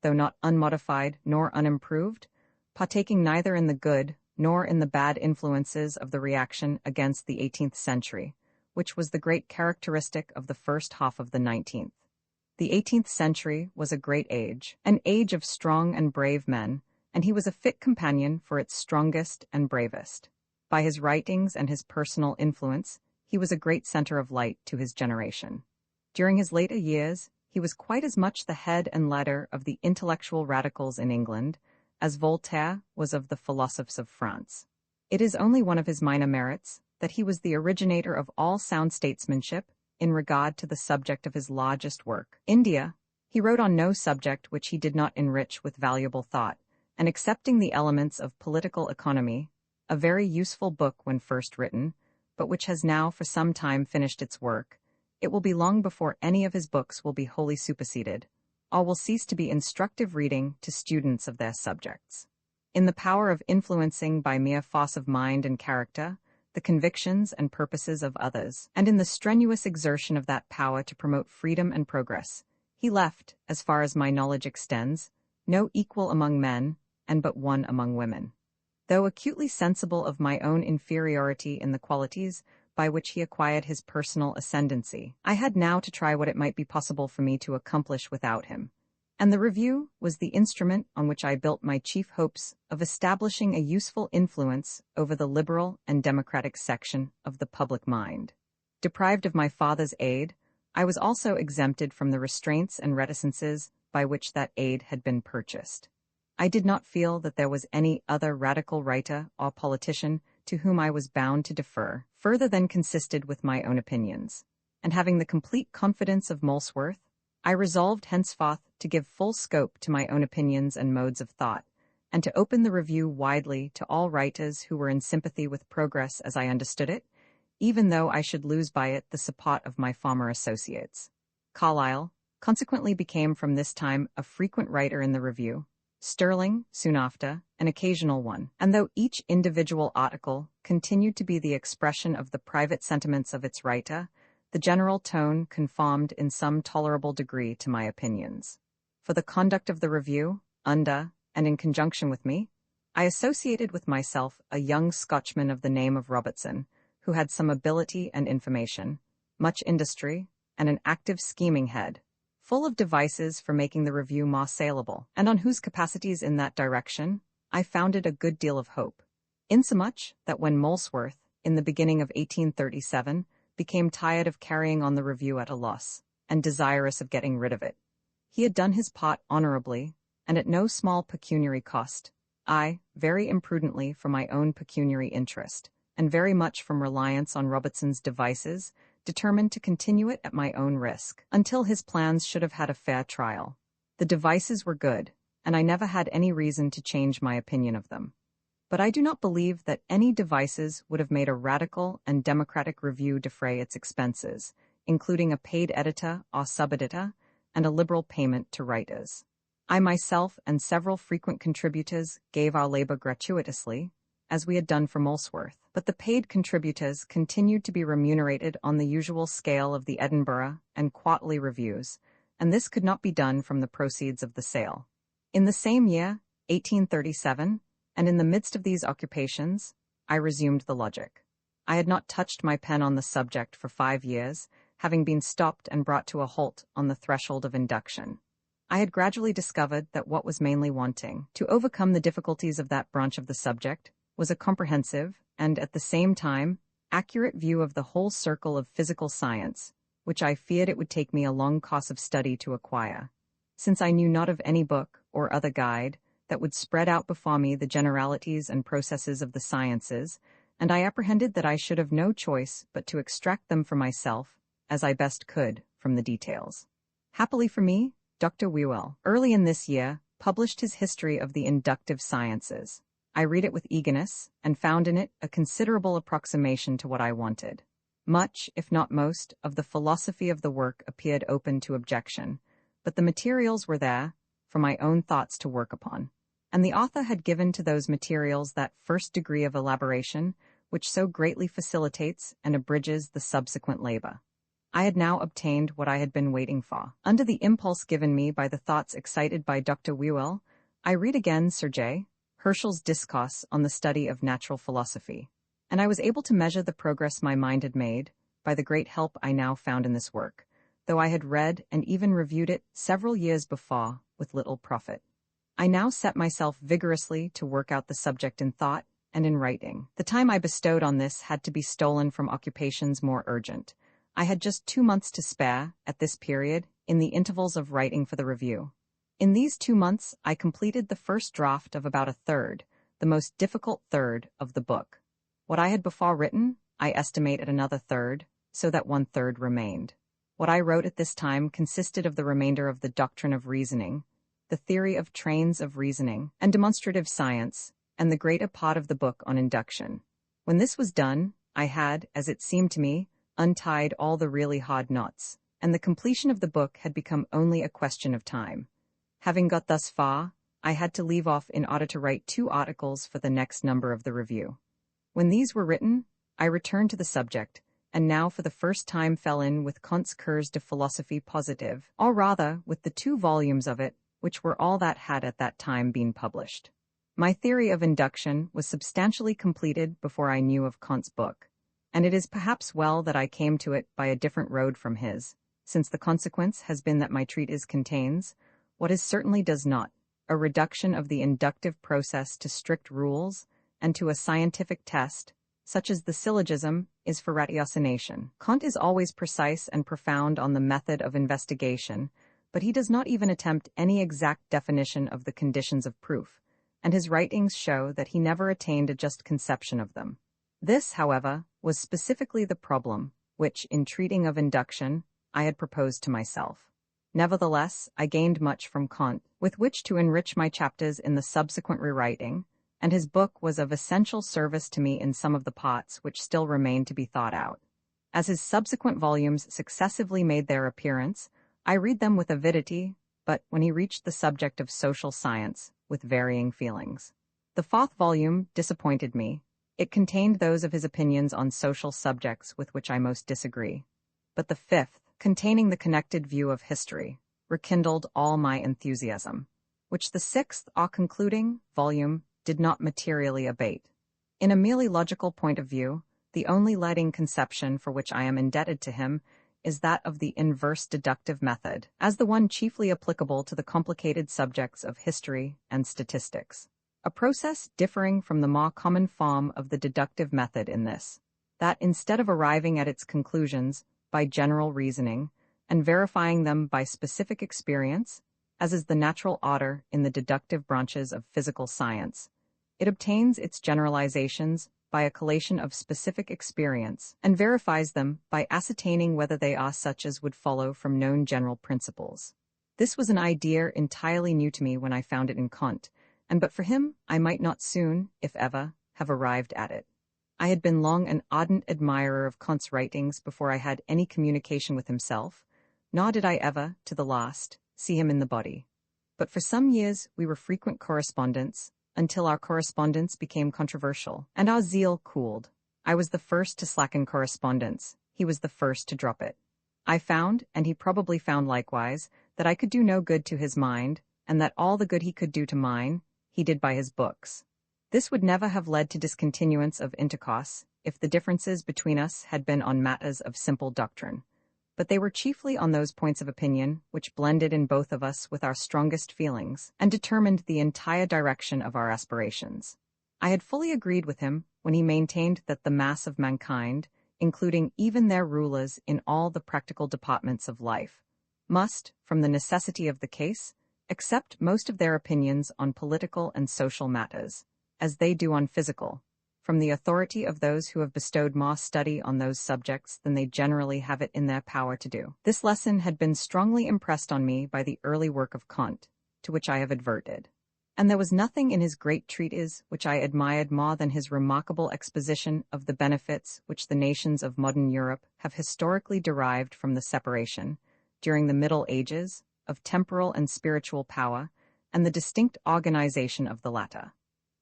though not unmodified nor unimproved, partaking neither in the good nor in the bad influences of the reaction against the 18th century, which was the great characteristic of the first half of the 19th. The 18th century was a great age, an age of strong and brave men, and he was a fit companion for its strongest and bravest. By his writings and his personal influence, he was a great center of light to his generation. During his later years, he was quite as much the head and leader of the intellectual radicals in England as Voltaire was of the philosophers of France. It is only one of his minor merits that he was the originator of all sound statesmanship in regard to the subject of his largest work, India. He wrote on no subject which he did not enrich with valuable thought, and accepting the elements of political economy, a very useful book when first written, but which has now for some time finished its work, it will be long before any of his books will be wholly superseded, or will cease to be instructive reading to students of their subjects. In the power of influencing by mere force of mind and character the convictions and purposes of others, and in the strenuous exertion of that power to promote freedom and progress, he left, as far as my knowledge extends, no equal among men, and but one among women. Though acutely sensible of my own inferiority in the qualities by which he acquired his personal ascendancy, I had now to try what it might be possible for me to accomplish without him, and the review was the instrument on which I built my chief hopes of establishing a useful influence over the liberal and democratic section of the public mind. Deprived of my father's aid, I was also exempted from the restraints and reticences by which that aid had been purchased. I did not feel that there was any other radical writer or politician to whom I was bound to defer, further than consisted with my own opinions. And having the complete confidence of Molesworth, I resolved henceforth to give full scope to my own opinions and modes of thought, and to open the review widely to all writers who were in sympathy with progress as I understood it, even though I should lose by it the support of my former associates. Carlyle consequently became from this time a frequent writer in the review, Sterling, soon after, an occasional one, and though each individual article continued to be the expression of the private sentiments of its writer, the general tone conformed in some tolerable degree to my opinions. For the conduct of the review, under, and in conjunction with me, I associated with myself a young Scotchman of the name of Robertson, who had some ability and information, much industry, and an active scheming head, full of devices for making the review more saleable, and on whose capacities in that direction I founded a good deal of hope, insomuch that when Molesworth, in the beginning of 1837, became tired of carrying on the review at a loss, and desirous of getting rid of it, he had done his part honorably, and at no small pecuniary cost. I, very imprudently for my own pecuniary interest, and very much from reliance on Robertson's devices, determined to continue it at my own risk, until his plans should have had a fair trial. The devices were good, and I never had any reason to change my opinion of them. But I do not believe that any devices would have made a radical and democratic review defray its expenses, including a paid editor or sub-editor, and a liberal payment to writers. I myself and several frequent contributors gave our labor gratuitously, as we had done for Molesworth, but the paid contributors continued to be remunerated on the usual scale of the Edinburgh and Quarterly reviews, and this could not be done from the proceeds of the sale. In the same year, 1837, and in the midst of these occupations, I resumed the Logic. I had not touched my pen on the subject for 5 years, having been stopped and brought to a halt on the threshold of induction. I had gradually discovered that what was mainly wanting to overcome the difficulties of that branch of the subject was a comprehensive, and at the same time, accurate view of the whole circle of physical science, which I feared it would take me a long course of study to acquire, since I knew not of any book or other guide that would spread out before me the generalities and processes of the sciences, and I apprehended that I should have no choice but to extract them for myself, as I best could, from the details. Happily for me, Dr. Whewell, early in this year, published his History of the Inductive Sciences. I read it with eagerness, and found in it a considerable approximation to what I wanted. Much, if not most, of the philosophy of the work appeared open to objection, but the materials were there for my own thoughts to work upon, and the author had given to those materials that first degree of elaboration which so greatly facilitates and abridges the subsequent labor. I had now obtained what I had been waiting for. Under the impulse given me by the thoughts excited by Dr. Whewell, I read again Sir J. Herschel's discourse on the study of natural philosophy, and I was able to measure the progress my mind had made by the great help I now found in this work, though I had read and even reviewed it several years before with little profit. I now set myself vigorously to work out the subject in thought and in writing. The time I bestowed on this had to be stolen from occupations more urgent. I had just 2 months to spare, at this period, in the intervals of writing for the review. In these 2 months, I completed the first draft of about a third, the most difficult third, of the book. What I had before written, I estimate at another third, so that 1/3 remained. What I wrote at this time consisted of the remainder of the doctrine of reasoning, the theory of trains of reasoning, and demonstrative science, and the greater part of the book on induction. When this was done, I had, as it seemed to me, untied all the really hard knots, and the completion of the book had become only a question of time. Having got thus far, I had to leave off in order to write 2 articles for the next number of the review. When these were written, I returned to the subject, and now for the first time fell in with Kant's Cours de Philosophie Positive, or rather with the 2 volumes of it, which were all that had at that time been published. My theory of induction was substantially completed before I knew of Kant's book, and it is perhaps well that I came to it by a different road from his, since the consequence has been that my treatise contains, what it certainly does not, a reduction of the inductive process to strict rules and to a scientific test, such as the syllogism, is for ratiocination. Kant is always precise and profound on the method of investigation, but he does not even attempt any exact definition of the conditions of proof, and his writings show that he never attained a just conception of them. This, however, was specifically the problem, which, in treating of induction, I had proposed to myself. Nevertheless, I gained much from Kant, with which to enrich my chapters in the subsequent rewriting, and his book was of essential service to me in some of the parts which still remained to be thought out. As his subsequent volumes successively made their appearance, I read them with avidity, but when he reached the subject of social science, with varying feelings. The fourth volume disappointed me. It contained those of his opinions on social subjects with which I most disagree. But the fifth, containing the connected view of history, rekindled all my enthusiasm, which the sixth, or concluding, volume did not materially abate. In a merely logical point of view, the only leading conception for which I am indebted to him is that of the inverse deductive method, as the one chiefly applicable to the complicated subjects of history and statistics. A process differing from the more common form of the deductive method in this, that instead of arriving at its conclusions by general reasoning and verifying them by specific experience, as is the natural order in the deductive branches of physical science, it obtains its generalizations by a collation of specific experience and verifies them by ascertaining whether they are such as would follow from known general principles. This was an idea entirely new to me when I found it in Kant, and but for him I might not soon, if ever, have arrived at it. I had been long an ardent admirer of Kant's writings before I had any communication with himself, nor did I ever, to the last, see him in the body. But for some years we were frequent correspondents, until our correspondence became controversial, and our zeal cooled. I was the first to slacken correspondence, he was the first to drop it. I found, and he probably found likewise, that I could do no good to his mind, and that all the good he could do to mine, he did by his books. This would never have led to discontinuance of intercourse, if the differences between us had been on matters of simple doctrine. But they were chiefly on those points of opinion which blended in both of us with our strongest feelings, and determined the entire direction of our aspirations. I had fully agreed with him when he maintained that the mass of mankind, including even their rulers in all the practical departments of life, must, from the necessity of the case, accept most of their opinions on political and social matters, as they do on physical, from the authority of those who have bestowed more study on those subjects than they generally have it in their power to do. This lesson had been strongly impressed on me by the early work of Kant, to which I have adverted, and there was nothing in his great treatise which I admired more than his remarkable exposition of the benefits which the nations of modern Europe have historically derived from the separation, during the Middle Ages, of temporal and spiritual power, and the distinct organization of the latter.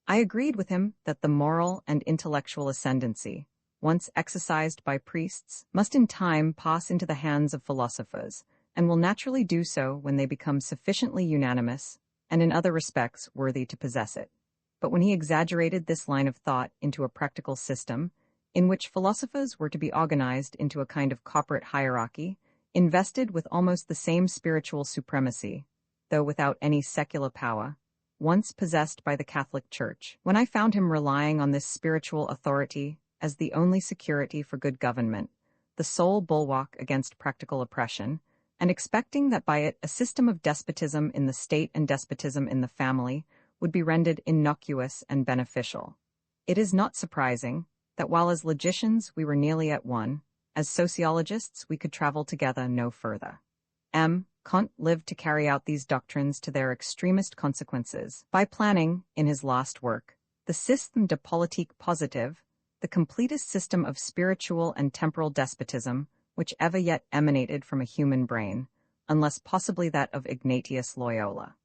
I agreed with him that the moral and intellectual ascendancy, once exercised by priests, must in time pass into the hands of philosophers, and will naturally do so when they become sufficiently unanimous, and in other respects worthy to possess it. But when he exaggerated this line of thought into a practical system, in which philosophers were to be organized into a kind of corporate hierarchy, invested with almost the same spiritual supremacy, though without any secular power, once possessed by the Catholic Church, when I found him relying on this spiritual authority as the only security for good government, the sole bulwark against practical oppression, and expecting that by it a system of despotism in the state and despotism in the family would be rendered innocuous and beneficial. It is not surprising that while as logicians we were nearly at one, as sociologists we could travel together no further. Kant lived to carry out these doctrines to their extremest consequences by planning, in his last work, the Système de Politique Positive, the completest system of spiritual and temporal despotism which ever yet emanated from a human brain, unless possibly that of Ignatius Loyola.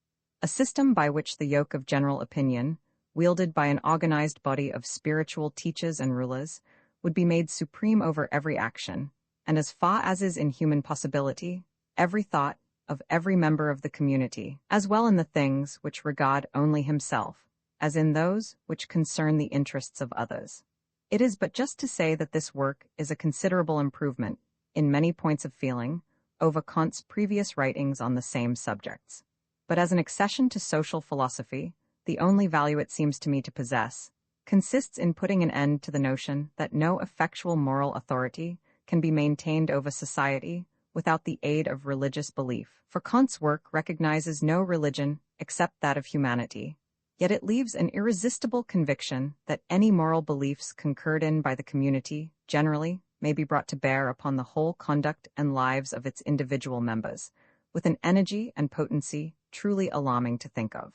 A system by which the yoke of general opinion, wielded by an organized body of spiritual teachers and rulers, would be made supreme over every action, and as far as is in human possibility, every thought of every member of the community, as well in the things which regard only himself, as in those which concern the interests of others. It is but just to say that this work is a considerable improvement, in many points of feeling, over Kant's previous writings on the same subjects. But as an accession to social philosophy, the only value it seems to me to possess, consists in putting an end to the notion that no effectual moral authority can be maintained over society without the aid of religious belief. For Kant's work recognizes no religion except that of humanity, yet it leaves an irresistible conviction that any moral beliefs concurred in by the community, generally, may be brought to bear upon the whole conduct and lives of its individual members, with an energy and potency truly alarming to think of.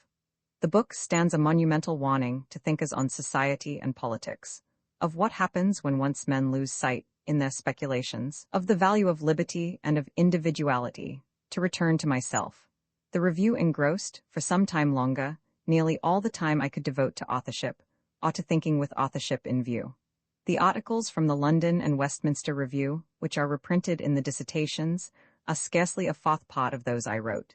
The book stands a monumental warning to thinkers on society and politics, of what happens when once men lose sight, in their speculations, of the value of liberty and of individuality. To return to myself. The review engrossed, for some time longer, nearly all the time I could devote to authorship, or to thinking with authorship in view. The articles from the London and Westminster Review, which are reprinted in the dissertations, are scarcely a fourth part of those I wrote.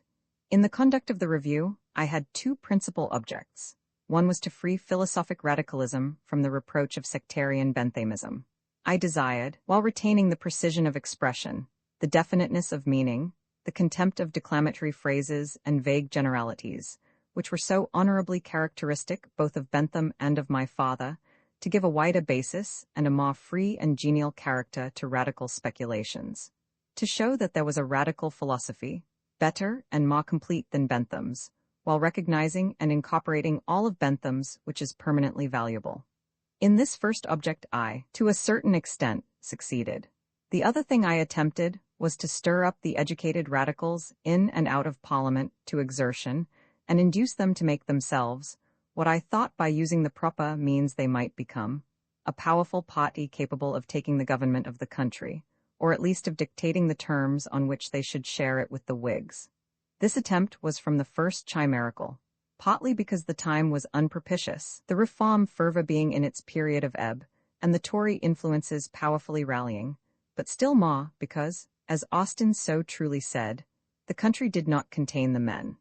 In the conduct of the review, I had two principal objects. One was to free philosophic radicalism from the reproach of sectarian benthamism. I desired, while retaining the precision of expression, the definiteness of meaning, the contempt of declamatory phrases and vague generalities, which were so honorably characteristic both of Bentham and of my father, to give a wider basis and a more free and genial character to radical speculations. To show that there was a radical philosophy, better and more complete than Bentham's, while recognizing and incorporating all of Bentham's which is permanently valuable. In this first object I, to a certain extent, succeeded. The other thing I attempted was to stir up the educated radicals in and out of Parliament to exertion, and induce them to make themselves, what I thought by using the proper means they might become, a powerful party capable of taking the government of the country, or at least of dictating the terms on which they should share it with the Whigs. This attempt was from the first chimerical, partly because the time was unpropitious, the reform fervor being in its period of ebb, and the Tory influences powerfully rallying, but still more because, as Austin so truly said, the country did not contain the men.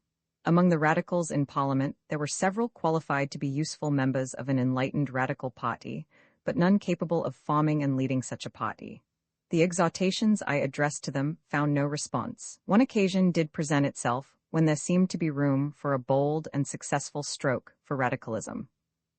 Among the radicals in Parliament there were several qualified to be useful members of an enlightened radical party, but none capable of forming and leading such a party. The exhortations I addressed to them found no response. One occasion did present itself when there seemed to be room for a bold and successful stroke for radicalism.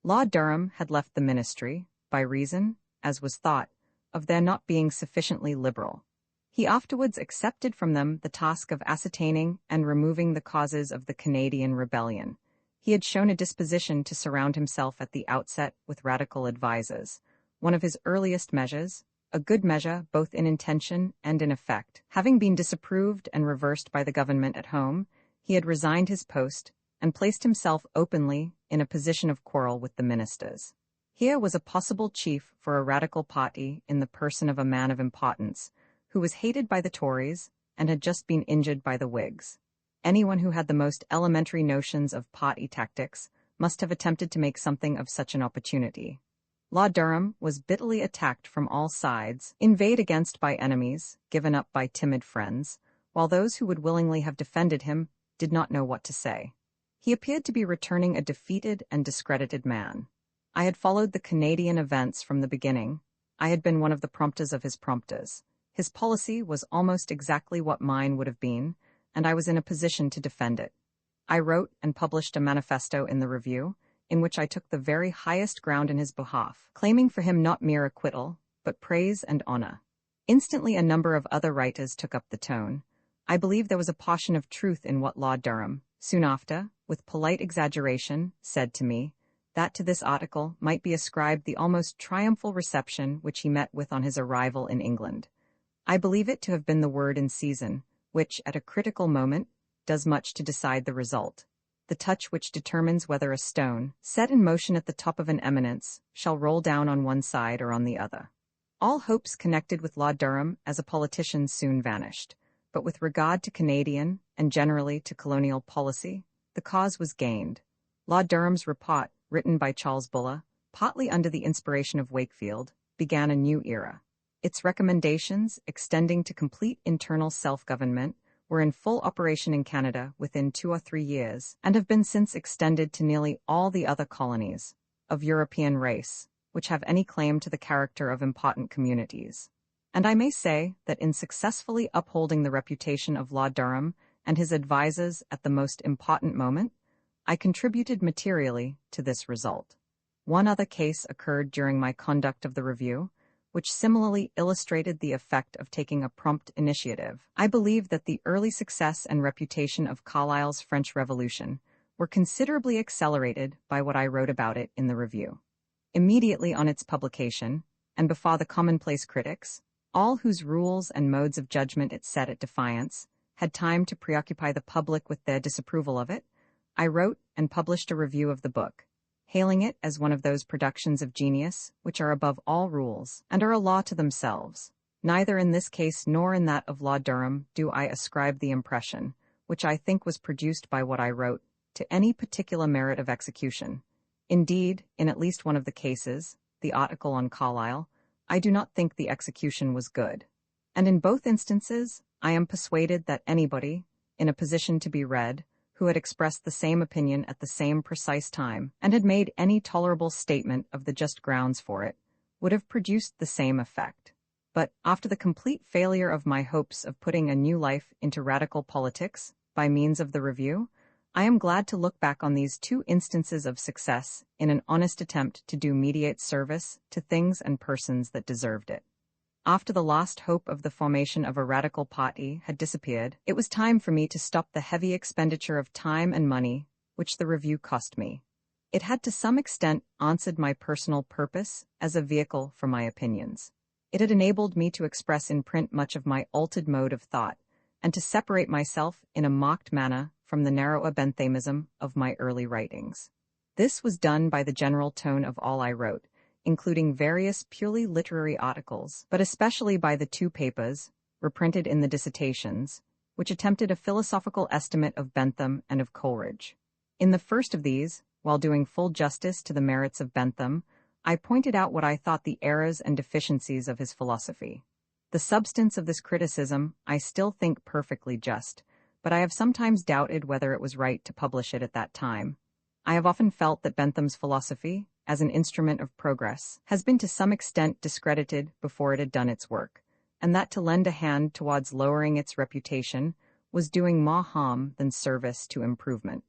Lord Durham had left the ministry, by reason, as was thought, of their not being sufficiently liberal. He afterwards accepted from them the task of ascertaining and removing the causes of the Canadian rebellion. He had shown a disposition to surround himself at the outset with radical advisers. One of his earliest measures, a good measure both in intention and in effect, having been disapproved and reversed by the government at home, he had resigned his post and placed himself openly in a position of quarrel with the ministers. Here was a possible chief for a radical party in the person of a man of importance, who was hated by the Tories and had just been injured by the Whigs. Anyone who had the most elementary notions of party tactics must have attempted to make something of such an opportunity. Lord Durham was bitterly attacked from all sides, inveighed against by enemies, given up by timid friends, while those who would willingly have defended him did not know what to say. He appeared to be returning a defeated and discredited man. I had followed the Canadian events from the beginning. I had been one of the prompters of his prompters. His policy was almost exactly what mine would have been, and I was in a position to defend it. I wrote and published a manifesto in the Review, in which I took the very highest ground in his behalf, claiming for him not mere acquittal, but praise and honor. Instantly a number of other writers took up the tone. I believe there was a portion of truth in what Lord Durham, soon after, with polite exaggeration, said to me, that to this article might be ascribed the almost triumphal reception which he met with on his arrival in England. I believe it to have been the word in season, which, at a critical moment, does much to decide the result. The touch which determines whether a stone, set in motion at the top of an eminence, shall roll down on one side or on the other. All hopes connected with Lord Durham as a politician soon vanished, but with regard to Canadian, and generally to colonial policy, the cause was gained. Lord Durham's report, written by Charles Buller, partly under the inspiration of Wakefield, began a new era. Its recommendations, extending to complete internal self-government, were in full operation in Canada within 2 or 3 years, and have been since extended to nearly all the other colonies, of European race, which have any claim to the character of important communities. And I may say that in successfully upholding the reputation of Lord Durham and his advisers at the most important moment, I contributed materially to this result. One other case occurred during my conduct of the review, which similarly illustrated the effect of taking a prompt initiative. I believe that the early success and reputation of Carlyle's French Revolution were considerably accelerated by what I wrote about it in the review. Immediately on its publication, and before the commonplace critics, all whose rules and modes of judgment it set at defiance, had time to preoccupy the public with their disapproval of it, I wrote and published a review of the book, hailing it as one of those productions of genius which are above all rules and are a law to themselves. Neither in this case nor in that of Lord Durham do I ascribe the impression, which I think was produced by what I wrote, to any particular merit of execution. Indeed, in at least one of the cases, the article on Carlyle, I do not think the execution was good. And in both instances, I am persuaded that anybody, in a position to be read, who had expressed the same opinion at the same precise time, and had made any tolerable statement of the just grounds for it, would have produced the same effect. But, after the complete failure of my hopes of putting a new life into radical politics, by means of the review, I am glad to look back on these two instances of success in an honest attempt to do mediate service to things and persons that deserved it. After the last hope of the formation of a radical party had disappeared, it was time for me to stop the heavy expenditure of time and money which the review cost me. It had to some extent answered my personal purpose as a vehicle for my opinions. It had enabled me to express in print much of my altered mode of thought, and to separate myself in a marked manner from the narrower benthamism of my early writings. This was done by the general tone of all I wrote, including various purely literary articles, but especially by the two papers, reprinted in the Dissertations, which attempted a philosophical estimate of Bentham and of Coleridge. In the first of these, while doing full justice to the merits of Bentham, I pointed out what I thought the errors and deficiencies of his philosophy. The substance of this criticism I still think perfectly just, but I have sometimes doubted whether it was right to publish it at that time. I have often felt that Bentham's philosophy, as an instrument of progress, has been to some extent discredited before it had done its work, and that to lend a hand towards lowering its reputation was doing more harm than service to improvement.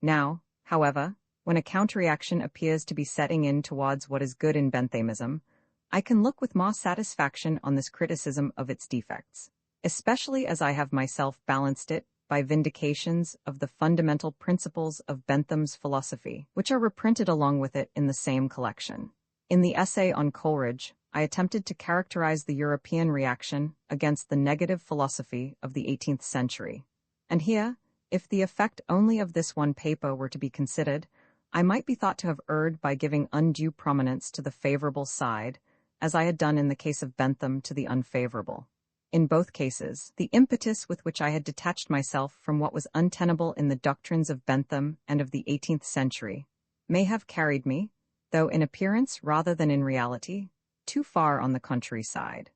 Now, however, when a counterreaction appears to be setting in towards what is good in Benthamism, I can look with more satisfaction on this criticism of its defects, especially as I have myself balanced it by vindications of the fundamental principles of Bentham's philosophy, which are reprinted along with it in the same collection. In the essay on Coleridge, I attempted to characterize the European reaction against the negative philosophy of the 18th century. And here, if the effect only of this one paper were to be considered, I might be thought to have erred by giving undue prominence to the favorable side, as I had done in the case of Bentham to the unfavorable. In both cases, the impetus with which I had detached myself from what was untenable in the doctrines of Bentham and of the 18th century may have carried me, though in appearance rather than in reality, too far on the contrary side.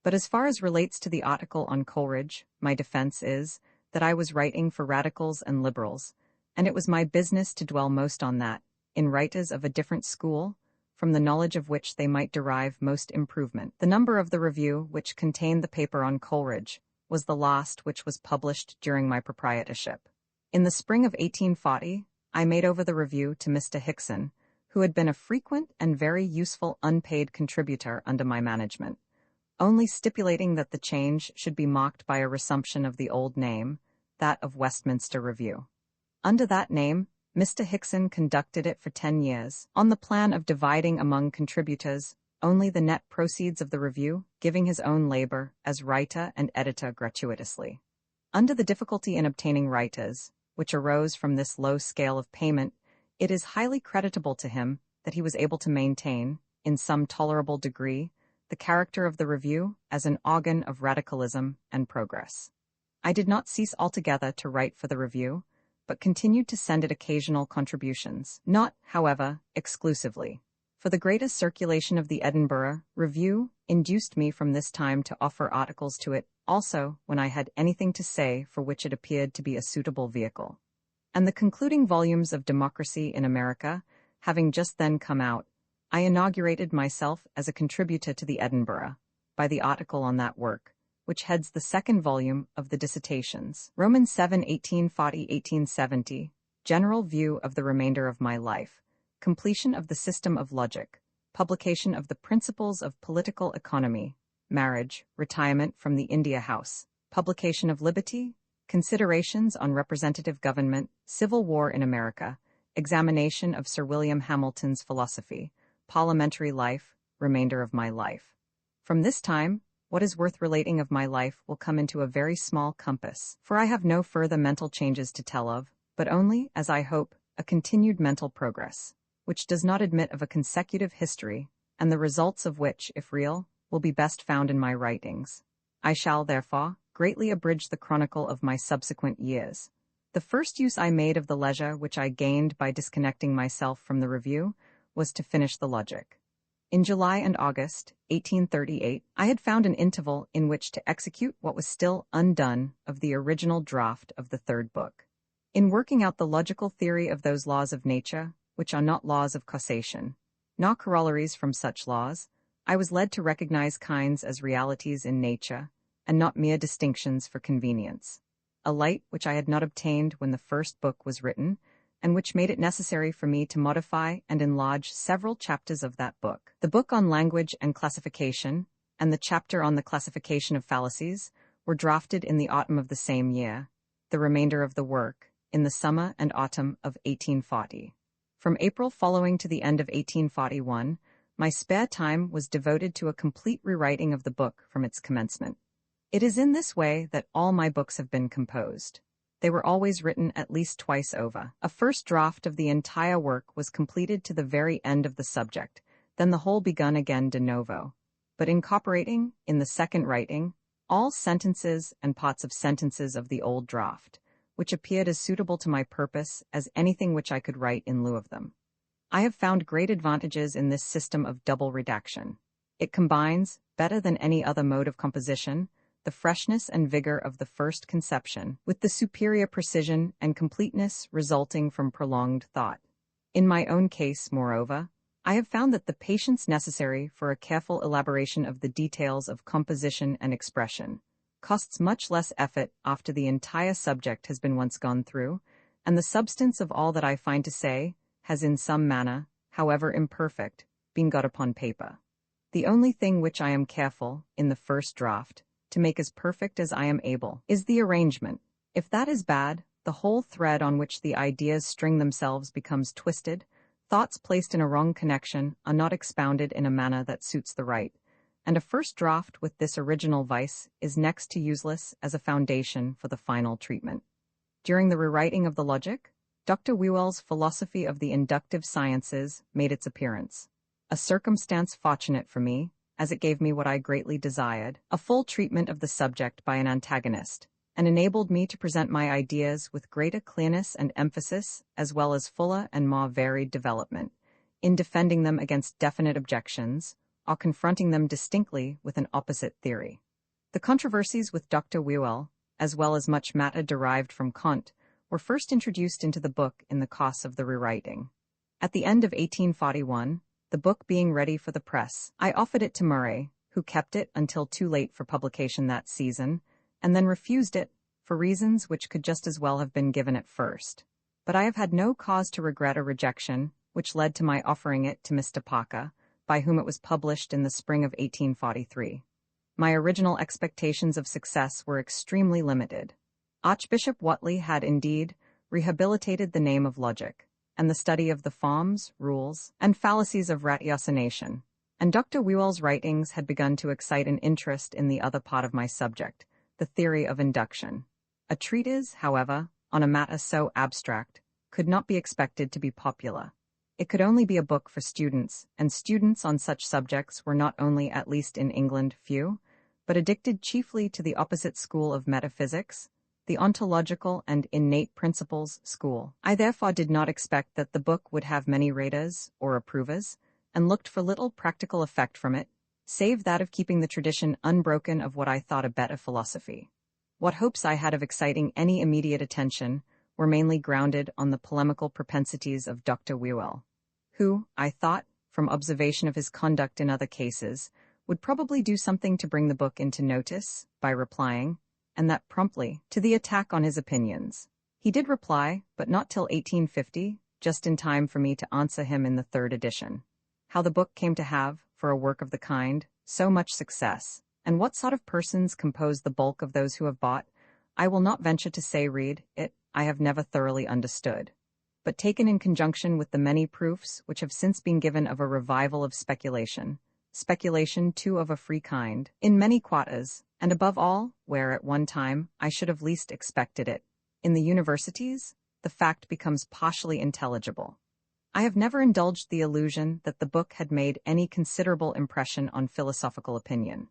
But as far as relates to the article on Coleridge, my defense is that I was writing for radicals and liberals, and it was my business to dwell most on that, in writers of a different school, from the knowledge of which they might derive most improvement. The number of the review which contained the paper on Coleridge was the last which was published during my proprietorship. In the spring of 1840, I made over the review to Mr. Hickson, who had been a frequent and very useful unpaid contributor under my management, only stipulating that the change should be marked by a resumption of the old name, that of Westminster Review. Under that name, Mr. Hickson conducted it for 10 years, on the plan of dividing among contributors only the net proceeds of the review, giving his own labor as writer and editor gratuitously. Under the difficulty in obtaining writers, which arose from this low scale of payment, it is highly creditable to him that he was able to maintain, in some tolerable degree, the character of the review as an organ of radicalism and progress. I did not cease altogether to write for the review, but continued to send it occasional contributions, not, however, exclusively. For the greater circulation of the Edinburgh Review induced me from this time to offer articles to it also when I had anything to say for which it appeared to be a suitable vehicle. And the concluding volumes of Democracy in America, having just then come out, I inaugurated myself as a contributor to the Edinburgh by the article on that work, which heads the second volume of the Dissertations, Romans 7, 1840-1870, General View of the Remainder of My Life, completion of the system of logic, publication of the principles of political economy, marriage, retirement from the India House, publication of liberty, considerations on representative government, civil war in America, examination of Sir William Hamilton's philosophy, parliamentary life, remainder of my life. From this time, what is worth relating of my life will come into a very small compass, for I have no further mental changes to tell of, but only, as I hope, a continued mental progress, which does not admit of a consecutive history, and the results of which, if real, will be best found in my writings. I shall, therefore, greatly abridge the chronicle of my subsequent years. The first use I made of the leisure which I gained by disconnecting myself from the review was to finish the logic. In July and August, 1838, I had found an interval in which to execute what was still undone of the original draft of the third book. In working out the logical theory of those laws of nature, which are not laws of causation, nor corollaries from such laws, I was led to recognize kinds as realities in nature, and not mere distinctions for convenience. A light which I had not obtained when the first book was written, and which made it necessary for me to modify and enlarge several chapters of that book. The book on language and classification, and the chapter on the classification of fallacies, were drafted in the autumn of the same year, the remainder of the work, in the summer and autumn of 1840. From April following to the end of 1841, my spare time was devoted to a complete rewriting of the book from its commencement. It is in this way that all my books have been composed. They were always written at least twice over. A first draft of the entire work was completed to the very end of the subject, then the whole begun again de novo, but incorporating, in the second writing, all sentences and parts of sentences of the old draft, which appeared as suitable to my purpose as anything which I could write in lieu of them. I have found great advantages in this system of double redaction. It combines, better than any other mode of composition, the freshness and vigor of the first conception, with the superior precision and completeness resulting from prolonged thought. In my own case, moreover, I have found that the patience necessary for a careful elaboration of the details of composition and expression costs much less effort after the entire subject has been once gone through, and the substance of all that I find to say has in some manner, however imperfect, been got upon paper. The only thing which I am careful, in the first draft, to make as perfect as I am able, is the arrangement. If that is bad, the whole thread on which the ideas string themselves becomes twisted, thoughts placed in a wrong connection are not expounded in a manner that suits the right, and a first draft with this original vice is next to useless as a foundation for the final treatment. During the rewriting of the logic, Dr. Whewell's philosophy of the inductive sciences made its appearance, a circumstance fortunate for me, as it gave me what I greatly desired, a full treatment of the subject by an antagonist, and enabled me to present my ideas with greater clearness and emphasis, as well as fuller and more varied development, in defending them against definite objections, or confronting them distinctly with an opposite theory. The controversies with Dr. Whewell, as well as much matter derived from Kant, were first introduced into the book in the course of the rewriting. At the end of 1841, the book being ready for the press, I offered it to Murray, who kept it until too late for publication that season, and then refused it, for reasons which could just as well have been given at first. But I have had no cause to regret a rejection, which led to my offering it to Mr. Parker, by whom it was published in the spring of 1843. My original expectations of success were extremely limited. Archbishop Whately had indeed rehabilitated the name of logic, and the study of the forms, rules, and fallacies of ratiocination, and Dr. Whewell's writings had begun to excite an interest in the other part of my subject, the theory of induction. A treatise, however, on a matter so abstract, could not be expected to be popular. It could only be a book for students, and students on such subjects were not only, at least in England, few, but addicted chiefly to the opposite school of metaphysics, the ontological and innate principles school. I therefore did not expect that the book would have many readers or approvers, and looked for little practical effect from it, save that of keeping the tradition unbroken of what I thought a better philosophy. What hopes I had of exciting any immediate attention were mainly grounded on the polemical propensities of Dr. Whewell, who, I thought, from observation of his conduct in other cases, would probably do something to bring the book into notice by replying, and that promptly, to the attack on his opinions. He did reply, but not till 1850, just in time for me to answer him in the third edition. How the book came to have, for a work of the kind, so much success, and what sort of persons compose the bulk of those who have bought, I will not venture to say read it, I have never thoroughly understood. But taken in conjunction with the many proofs which have since been given of a revival of speculation too of a free kind, in many quarters, and above all, where at one time I should have least expected it, in the universities, the fact becomes partially intelligible. I have never indulged the illusion that the book had made any considerable impression on philosophical opinion.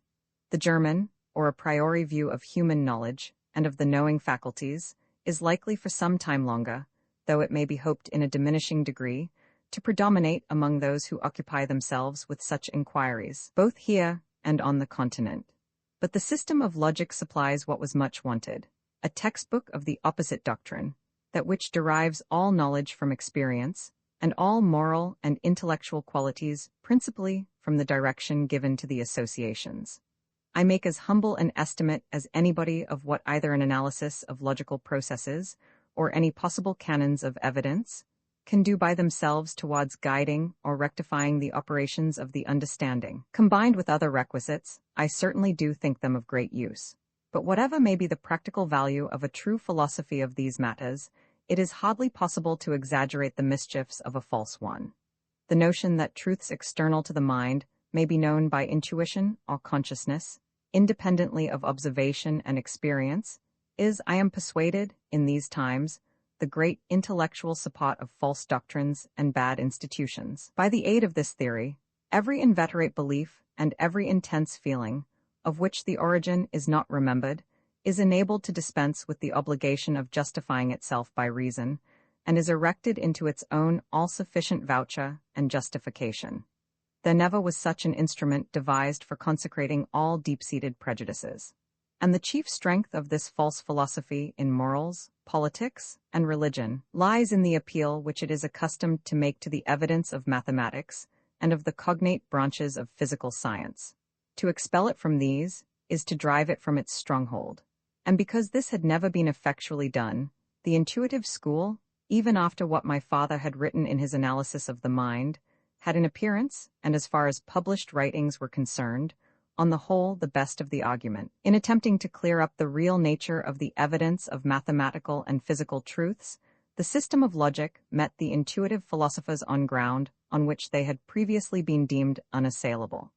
The German, or a priori view of human knowledge, and of the knowing faculties, is likely for some time longer, though it may be hoped in a diminishing degree, to predominate among those who occupy themselves with such inquiries, both here and on the continent. But the system of logic supplies what was much wanted, a textbook of the opposite doctrine, that which derives all knowledge from experience, and all moral and intellectual qualities principally from the direction given to the associations. I make as humble an estimate as anybody of what either an analysis of logical processes, or any possible canons of evidence, can do by themselves towards guiding or rectifying the operations of the understanding. Combined with other requisites, I certainly do think them of great use. But whatever may be the practical value of a true philosophy of these matters, it is hardly possible to exaggerate the mischiefs of a false one. The notion that truths external to the mind may be known by intuition or consciousness, independently of observation and experience, is, I am persuaded, in these times, the great intellectual support of false doctrines and bad institutions. By the aid of this theory, every inveterate belief and every intense feeling, of which the origin is not remembered, is enabled to dispense with the obligation of justifying itself by reason, and is erected into its own all-sufficient voucher and justification. There never was such an instrument devised for consecrating all deep-seated prejudices. And the chief strength of this false philosophy in morals, politics, and religion lies in the appeal which it is accustomed to make to the evidence of mathematics and of the cognate branches of physical science. To expel it from these is to drive it from its stronghold. And because this had never been effectually done, the intuitive school, even after what my father had written in his analysis of the mind, had in appearance, and as far as published writings were concerned, on the whole the best of the argument. In attempting to clear up the real nature of the evidence of mathematical and physical truths, the system of logic met the intuitive philosophers on ground on which they had previously been deemed unassailable,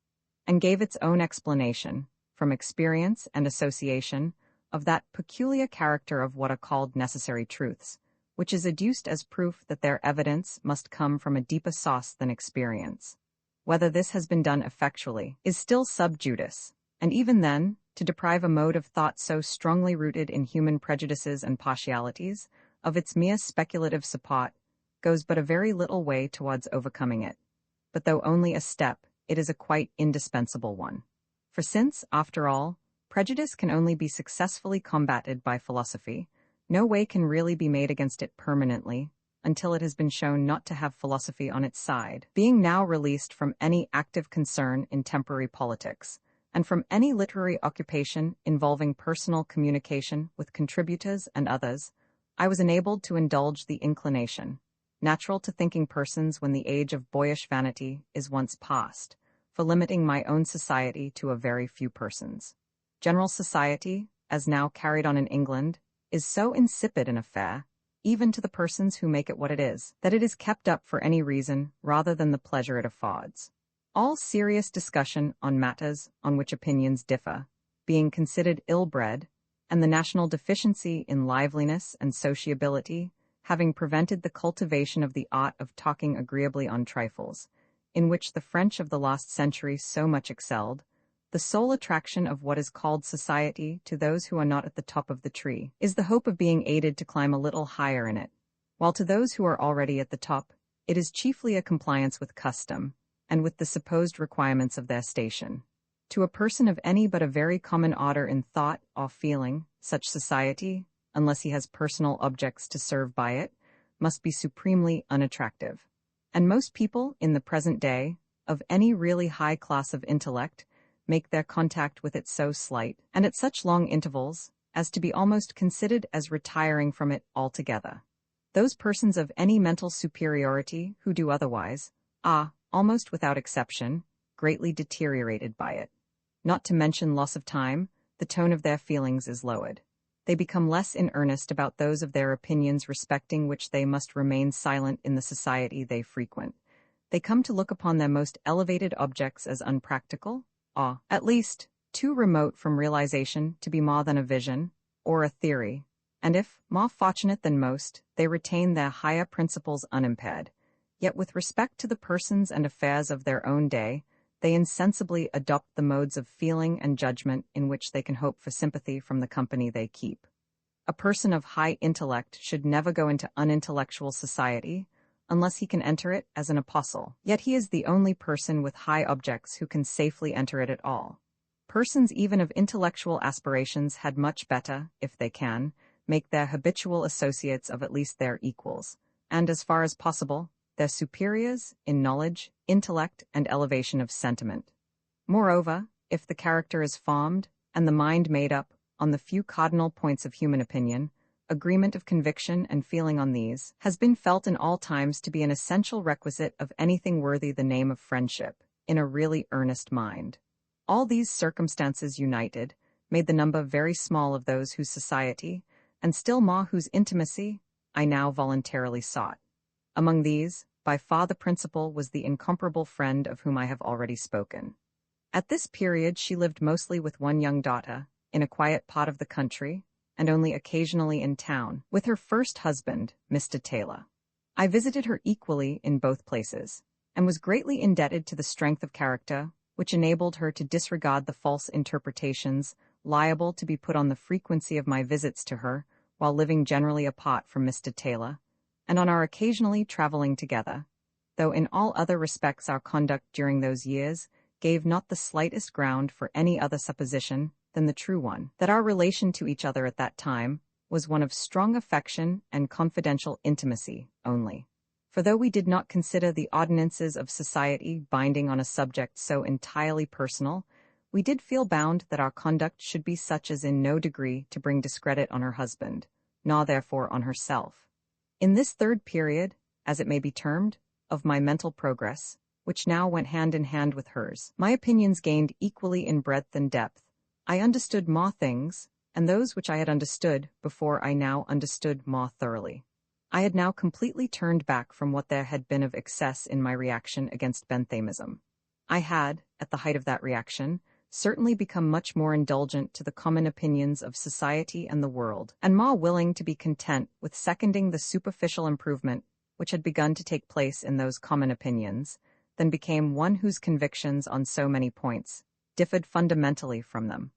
and gave its own explanation, from experience and association, of that peculiar character of what are called necessary truths, which is adduced as proof that their evidence must come from a deeper source than experience. Whether this has been done effectually is still sub judice, and even then, to deprive a mode of thought so strongly rooted in human prejudices and partialities of its mere speculative support goes but a very little way towards overcoming it. But though only a step, it is a quite indispensable one. For since, after all, prejudice can only be successfully combated by philosophy, no way can really be made against it permanently, until it has been shown not to have philosophy on its side, being now released from any active concern in temporary politics, and from any literary occupation involving personal communication with contributors and others, I was enabled to indulge the inclination, natural to thinking persons when the age of boyish vanity is once past, for limiting my own society to a very few persons. General society, as now carried on in England, is so insipid an affair, even to the persons who make it what it is, that it is kept up for any reason rather than the pleasure it affords. All serious discussion on matters on which opinions differ, being considered ill-bred, and the national deficiency in liveliness and sociability having prevented the cultivation of the art of talking agreeably on trifles, in which the French of the last century so much excelled, the sole attraction of what is called society to those who are not at the top of the tree is the hope of being aided to climb a little higher in it, while to those who are already at the top, it is chiefly a compliance with custom, and with the supposed requirements of their station. To a person of any but a very common order in thought or feeling, such society, unless he has personal objects to serve by it, must be supremely unattractive. And most people, in the present day, of any really high class of intellect, make their contact with it so slight, and at such long intervals, as to be almost considered as retiring from it altogether. Those persons of any mental superiority who do otherwise are, almost without exception, greatly deteriorated by it. Not to mention loss of time, the tone of their feelings is lowered. They become less in earnest about those of their opinions respecting which they must remain silent in the society they frequent. They come to look upon their most elevated objects as unpractical, or, at least, too remote from realization to be more than a vision, or a theory, and if, more fortunate than most, they retain their higher principles unimpaired. Yet with respect to the persons and affairs of their own day, they insensibly adopt the modes of feeling and judgment in which they can hope for sympathy from the company they keep. A person of high intellect should never go into unintellectual society, unless he can enter it as an apostle. Yet he is the only person with high objects who can safely enter it at all. Persons even of intellectual aspirations had much better, if they can, make their habitual associates of at least their equals, and as far as possible, their superiors in knowledge, intellect, and elevation of sentiment. Moreover, if the character is formed, and the mind made up, on the few cardinal points of human opinion, agreement of conviction and feeling on these has been felt in all times to be an essential requisite of anything worthy the name of friendship, in a really earnest mind. All these circumstances united made the number very small of those whose society, and still more whose intimacy, I now voluntarily sought. Among these, by far the principal was the incomparable friend of whom I have already spoken. At this period she lived mostly with one young daughter, in a quiet part of the country, and only occasionally in town, with her first husband, Mr. Taylor. I visited her equally in both places, and was greatly indebted to the strength of character, which enabled her to disregard the false interpretations liable to be put on the frequency of my visits to her, while living generally apart from Mr. Taylor, and on our occasionally traveling together, though in all other respects our conduct during those years gave not the slightest ground for any other supposition than the true one, that our relation to each other at that time was one of strong affection and confidential intimacy only. For though we did not consider the ordinances of society binding on a subject so entirely personal, we did feel bound that our conduct should be such as in no degree to bring discredit on her husband, nor therefore on herself. In this third period, as it may be termed, of my mental progress, which now went hand in hand with hers, my opinions gained equally in breadth and depth. I understood more things, and those which I had understood before I now understood more thoroughly. I had now completely turned back from what there had been of excess in my reaction against Benthamism. I had, at the height of that reaction, certainly become much more indulgent to the common opinions of society and the world, and more willing to be content with seconding the superficial improvement which had begun to take place in those common opinions, than became one whose convictions on so many points differed fundamentally from them.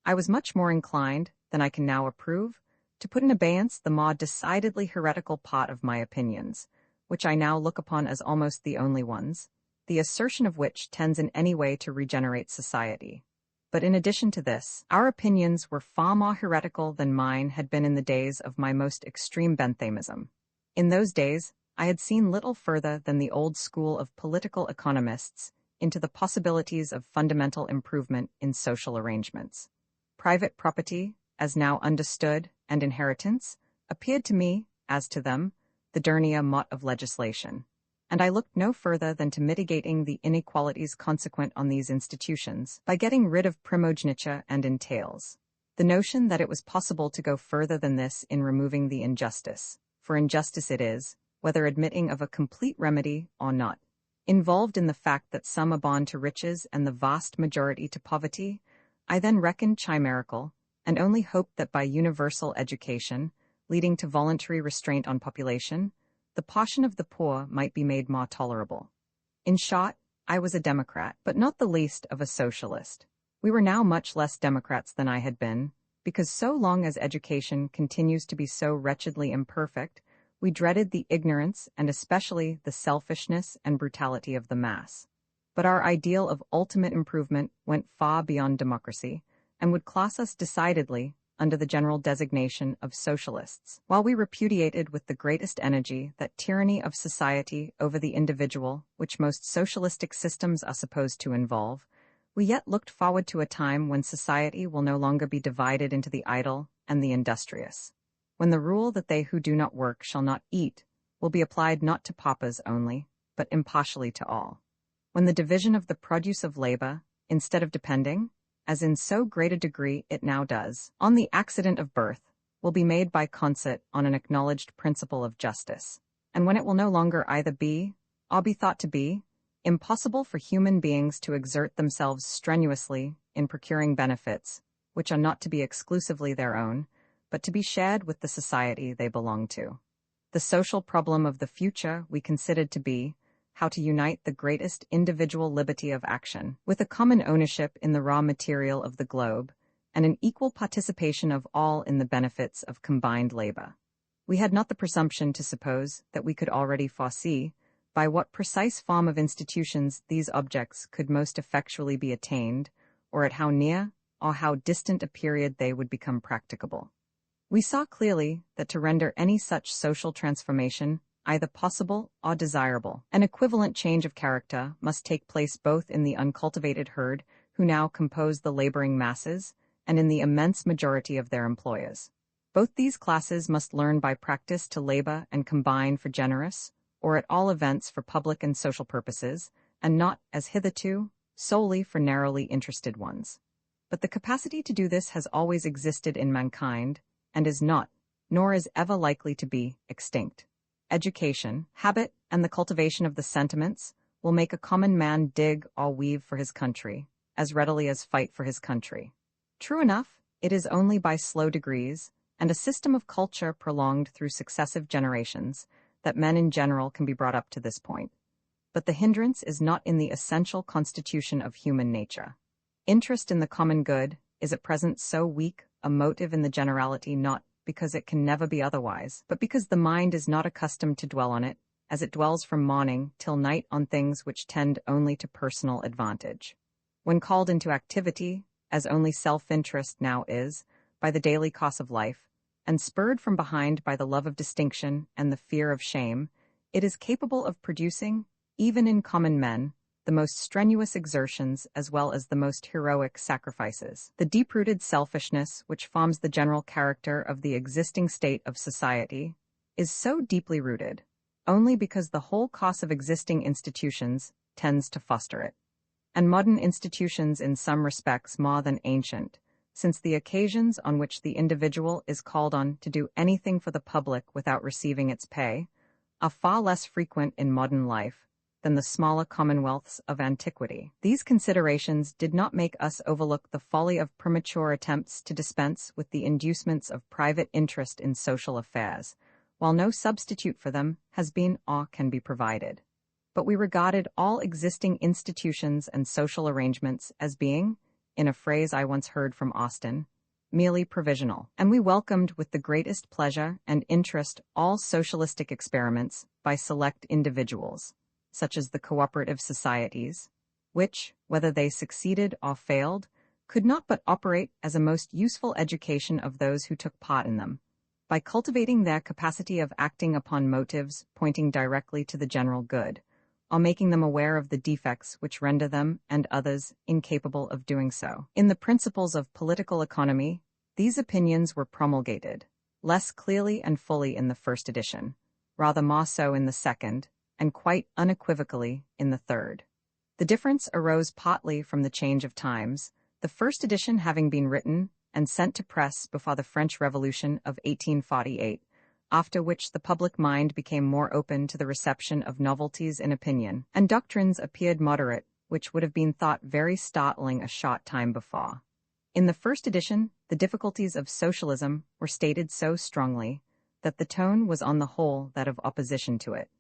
I was much more inclined, than I can now approve, to put in abeyance the more decidedly heretical part of my opinions, which I now look upon as almost the only ones, the assertion of which tends in any way to regenerate society. But in addition to this, our opinions were far more heretical than mine had been in the days of my most extreme Benthamism. In those days, I had seen little further than the old school of political economists into the possibilities of fundamental improvement in social arrangements. Private property, as now understood, and inheritance, appeared to me, as to them, the dernier mot of legislation, and I looked no further than to mitigating the inequalities consequent on these institutions by getting rid of primogeniture and entails. The notion that it was possible to go further than this in removing the injustice, for injustice it is, whether admitting of a complete remedy or not, involved in the fact that some abound to riches and the vast majority to poverty, I then reckoned chimerical, and only hoped that by universal education, leading to voluntary restraint on population, the portion of the poor might be made more tolerable. In short, I was a Democrat, but not the least of a socialist. We were now much less Democrats than I had been, because so long as education continues to be so wretchedly imperfect, we dreaded the ignorance and especially the selfishness and brutality of the mass. But our ideal of ultimate improvement went far beyond democracy, and would class us decidedly under the general designation of socialists. While we repudiated with the greatest energy that tyranny of society over the individual which most socialistic systems are supposed to involve, we yet looked forward to a time when society will no longer be divided into the idle and the industrious, when the rule that they who do not work shall not eat will be applied not to paupers only, but impartially to all. When the division of the produce of labor, instead of depending, as in so great a degree it now does, on the accident of birth, will be made by concert on an acknowledged principle of justice, and when it will no longer either be, or be thought to be, impossible for human beings to exert themselves strenuously in procuring benefits, which are not to be exclusively their own, but to be shared with the society they belong to. The social problem of the future we considered to be how to unite the greatest individual liberty of action with a common ownership in the raw material of the globe and an equal participation of all in the benefits of combined labor. We had not the presumption to suppose that we could already foresee by what precise form of institutions these objects could most effectually be attained, or at how near or how distant a period they would become practicable. We saw clearly that to render any such social transformation either possible or desirable, an equivalent change of character must take place both in the uncultivated herd who now compose the laboring masses and in the immense majority of their employers. Both these classes must learn by practice to labor and combine for generous, or at all events for public and social purposes, and not, as hitherto, solely for narrowly interested ones. But the capacity to do this has always existed in mankind, and is not, nor is ever likely to be, extinct. Education, habit, and the cultivation of the sentiments will make a common man dig or weave for his country, as readily as fight for his country. True enough, it is only by slow degrees, and a system of culture prolonged through successive generations, that men in general can be brought up to this point. But the hindrance is not in the essential constitution of human nature. Interest in the common good is at present so weak a motive in the generality, not because it can never be otherwise, but because the mind is not accustomed to dwell on it, as it dwells from morning till night on things which tend only to personal advantage. When called into activity, as only self-interest now is, by the daily cost of life, and spurred from behind by the love of distinction and the fear of shame, it is capable of producing, even in common men, the most strenuous exertions as well as the most heroic sacrifices. The deep-rooted selfishness which forms the general character of the existing state of society is so deeply rooted, only because the whole cost of existing institutions tends to foster it. And modern institutions in some respects more than ancient, since the occasions on which the individual is called on to do anything for the public without receiving its pay, are far less frequent in modern life than the smaller commonwealths of antiquity. These considerations did not make us overlook the folly of premature attempts to dispense with the inducements of private interest in social affairs, while no substitute for them has been or can be provided. But we regarded all existing institutions and social arrangements as being, in a phrase I once heard from Austin, merely provisional, and we welcomed with the greatest pleasure and interest all socialistic experiments by select individuals, such as the cooperative societies, which, whether they succeeded or failed, could not but operate as a most useful education of those who took part in them, by cultivating their capacity of acting upon motives pointing directly to the general good, or making them aware of the defects which render them and others incapable of doing so. In the Principles of Political Economy, these opinions were promulgated, less clearly and fully in the first edition, rather more so in the second, and quite unequivocally in the third. The difference arose partly from the change of times, the first edition having been written and sent to press before the French Revolution of 1848, after which the public mind became more open to the reception of novelties in opinion, and doctrines appeared moderate, which would have been thought very startling a short time before. In the first edition, the difficulties of socialism were stated so strongly that the tone was on the whole that of opposition to it.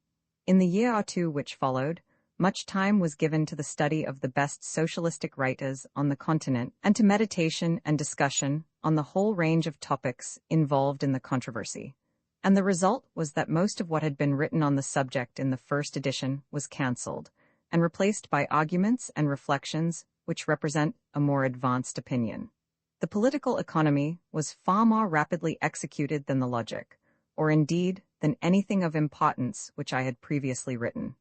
In the year or two which followed, much time was given to the study of the best socialistic writers on the continent and to meditation and discussion on the whole range of topics involved in the controversy. And the result was that most of what had been written on the subject in the first edition was cancelled, and replaced by arguments and reflections which represent a more advanced opinion. The political economy was far more rapidly executed than the logic, or indeed than anything of importance which I had previously written.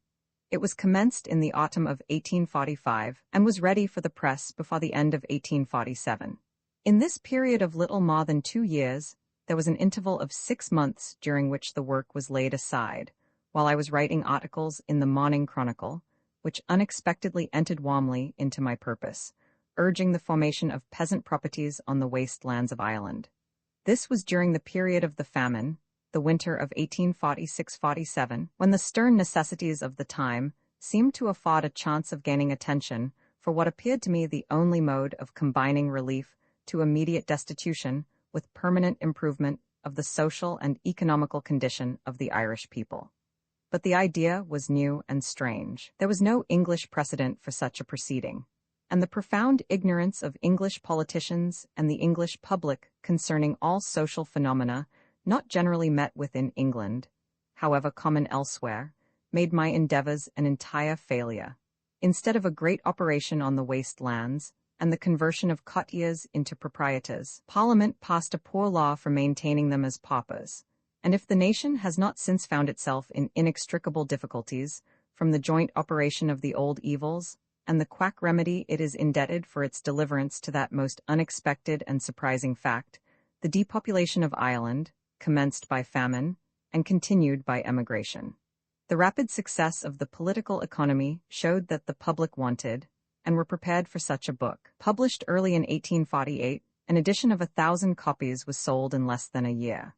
It was commenced in the autumn of 1845, and was ready for the press before the end of 1847. In this period of little more than 2 years, there was an interval of 6 months during which the work was laid aside, while I was writing articles in the Morning Chronicle, which unexpectedly entered warmly into my purpose, urging the formation of peasant properties on the wastelands of Ireland. This was during the period of the famine, the winter of 1846-47, when the stern necessities of the time seemed to afford a chance of gaining attention for what appeared to me the only mode of combining relief to immediate destitution with permanent improvement of the social and economical condition of the Irish people. But the idea was new and strange. There was no English precedent for such a proceeding, and the profound ignorance of English politicians and the English public concerning all social phenomena not generally met with in England, however common elsewhere, made my endeavors an entire failure. Instead of a great operation on the waste lands, and the conversion of courtiers into proprietors, Parliament passed a poor law for maintaining them as paupers, and if the nation has not since found itself in inextricable difficulties from the joint operation of the old evils, and the quack remedy it is indebted for its deliverance to that most unexpected and surprising fact, the depopulation of Ireland, commenced by famine, and continued by emigration. The rapid success of the political economy showed that the public wanted, and were prepared for such a book. Published early in 1848, an edition of 1,000 copies was sold in less than a year.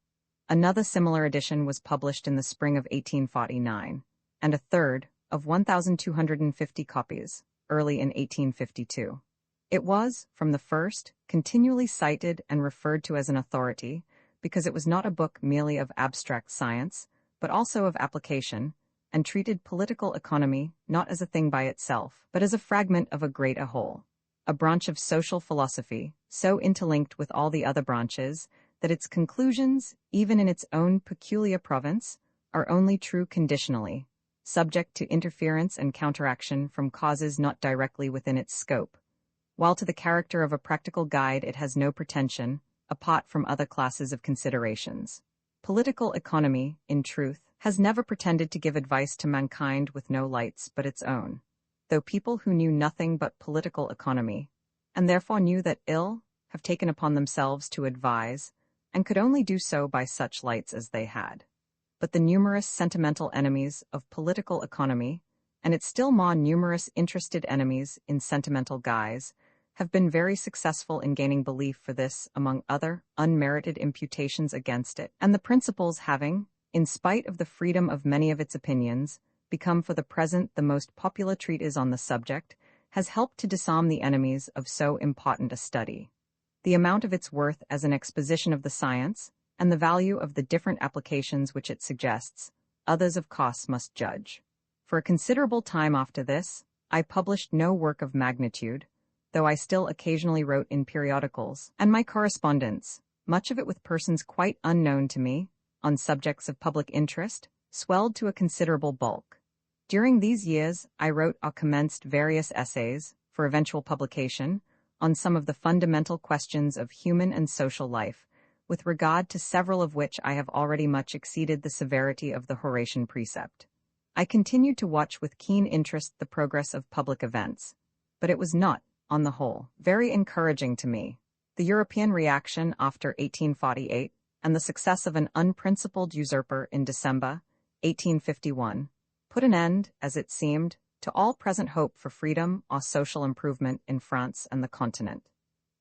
Another similar edition was published in the spring of 1849, and a third, of 1,250 copies, early in 1852. It was, from the first, continually cited and referred to as an authority, because it was not a book merely of abstract science, but also of application, and treated political economy not as a thing by itself, but as a fragment of a greater whole, a branch of social philosophy, so interlinked with all the other branches, that its conclusions, even in its own peculiar province, are only true conditionally, subject to interference and counteraction from causes not directly within its scope, while to the character of a practical guide it has no pretension, apart from other classes of considerations. Political economy, in truth, has never pretended to give advice to mankind with no lights but its own, though people who knew nothing but political economy, and therefore knew that ill, have taken upon themselves to advise, and could only do so by such lights as they had. But the numerous sentimental enemies of political economy, and its still more numerous interested enemies in sentimental guise, have been very successful in gaining belief for this among other unmerited imputations against it, and the principles having, in spite of the freedom of many of its opinions, become for the present the most popular treatise on the subject, has helped to disarm the enemies of so important a study. The amount of its worth as an exposition of the science, and the value of the different applications which it suggests, others of course must judge. For a considerable time after this, I published no work of magnitude, though I still occasionally wrote in periodicals, and my correspondence, much of it with persons quite unknown to me, on subjects of public interest, swelled to a considerable bulk. During these years, I wrote or commenced various essays, for eventual publication, on some of the fundamental questions of human and social life, with regard to several of which I have already much exceeded the severity of the Horatian precept. I continued to watch with keen interest the progress of public events, but it was not, on the whole, very encouraging to me. The European reaction after 1848, and the success of an unprincipled usurper in December 1851, put an end, as it seemed, to all present hope for freedom or social improvement in France and the Continent.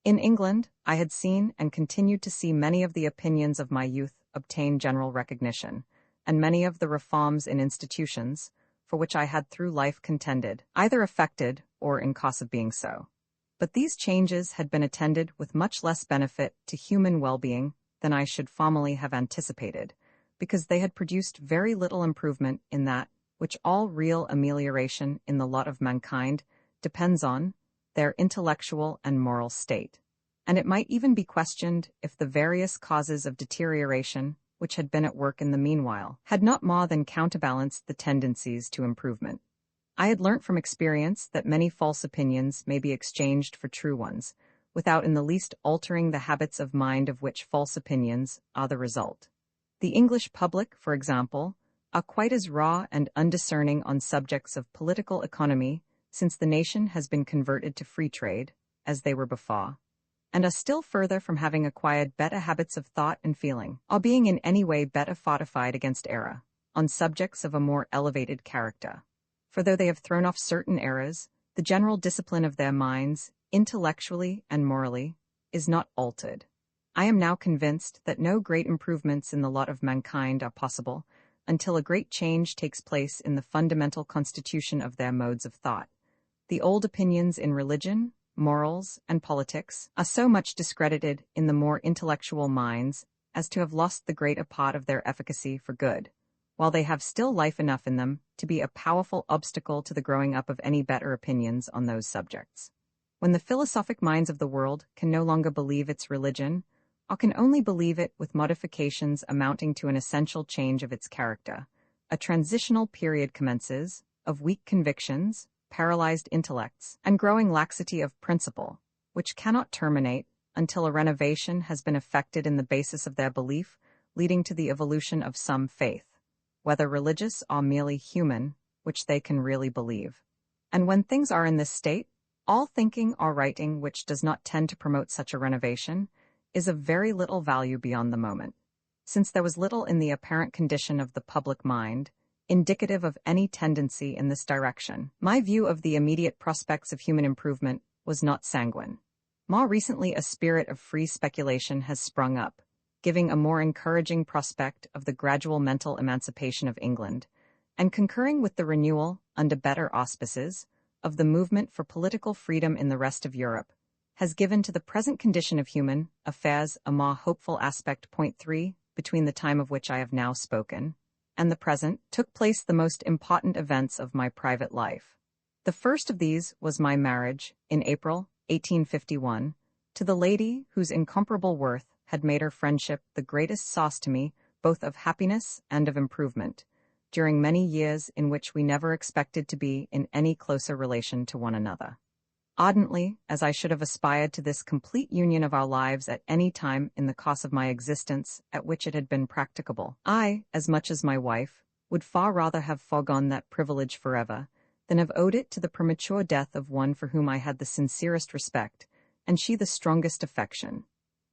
In England, I had seen and continued to see many of the opinions of my youth obtain general recognition, and many of the reforms in institutions, for which I had through life contended, either effected or in cause of being so. But these changes had been attended with much less benefit to human well-being than I should formerly have anticipated, because they had produced very little improvement in that which all real amelioration in the lot of mankind depends on, their intellectual and moral state. And it might even be questioned if the various causes of deterioration which had been at work in the meanwhile had not more than counterbalanced the tendencies to improvement. I had learnt from experience that many false opinions may be exchanged for true ones, without in the least altering the habits of mind of which false opinions are the result. The English public, for example, are quite as raw and undiscerning on subjects of political economy since the nation has been converted to free trade, as they were before. and are still further from having acquired better habits of thought and feeling, or being in any way better fortified against error, on subjects of a more elevated character. For though they have thrown off certain errors, the general discipline of their minds, intellectually and morally, is not altered. I am now convinced that no great improvements in the lot of mankind are possible until a great change takes place in the fundamental constitution of their modes of thought. The old opinions in religion, morals, and politics are so much discredited in the more intellectual minds as to have lost the greater part of their efficacy for good, while they have still life enough in them to be a powerful obstacle to the growing up of any better opinions on those subjects. When the philosophic minds of the world can no longer believe its religion, or can only believe it with modifications amounting to an essential change of its character, a transitional period commences, of weak convictions, paralyzed intellects, and growing laxity of principle, which cannot terminate until a renovation has been effected in the basis of their belief, leading to the evolution of some faith, whether religious or merely human, which they can really believe. And when things are in this state, all thinking or writing which does not tend to promote such a renovation is of very little value beyond the moment. Since there was little in the apparent condition of the public mind indicative of any tendency in this direction, my view of the immediate prospects of human improvement was not sanguine. More recently, a spirit of free speculation has sprung up, giving a more encouraging prospect of the gradual mental emancipation of England, and concurring with the renewal, under better auspices, of the movement for political freedom in the rest of Europe, has given to the present condition of human affairs a more hopeful aspect. Point 3. Between the time of which I have now spoken and the present took place the most important events of my private life. The first of these was my marriage, in April 1851, to the lady whose incomparable worth had made her friendship the greatest source to me both of happiness and of improvement, during many years in which we never expected to be in any closer relation to one another. Ardently as I should have aspired to this complete union of our lives at any time in the course of my existence at which it had been practicable, I, as much as my wife, would far rather have foregone that privilege forever than have owed it to the premature death of one for whom I had the sincerest respect, and she the strongest affection.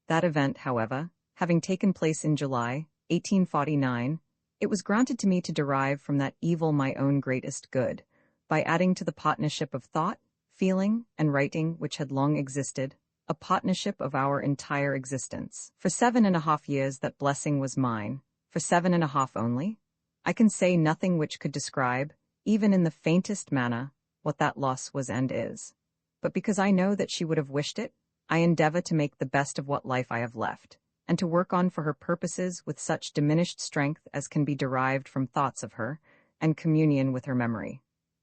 That event, however, having taken place in July 1849, it was granted to me to derive from that evil my own greatest good, by adding to the partnership of thought, feeling, and writing which had long existed, a partnership of our entire existence. For 7.5 years that blessing was mine, for 7.5 only. I can say nothing which could describe, even in the faintest manner, what that loss was and is. But because I know that she would have wished it, I endeavor to make the best of what life I have left, and to work on for her purposes with such diminished strength as can be derived from thoughts of her, and communion with her memory.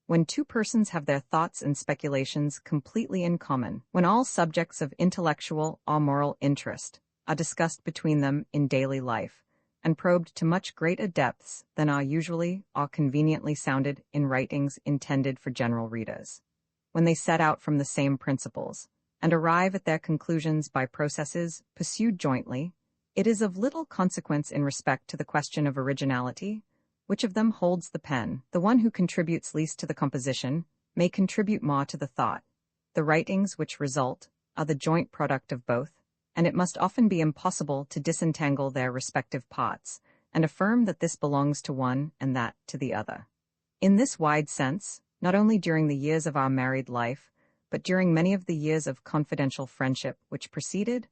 When two persons have their thoughts and speculations completely in common, when all subjects of intellectual or moral interest are discussed between them in daily life, and probed to much greater depths than are usually or conveniently sounded in writings intended for general readers, when they set out from the same principles, and arrive at their conclusions by processes pursued jointly, it is of little consequence in respect to the question of originality, which of them holds the pen. The one who contributes least to the composition may contribute more to the thought. The writings which result are the joint product of both, and it must often be impossible to disentangle their respective parts, and affirm that this belongs to one and that to the other. In this wide sense, not only during the years of our married life, but during many of the years of confidential friendship which preceded,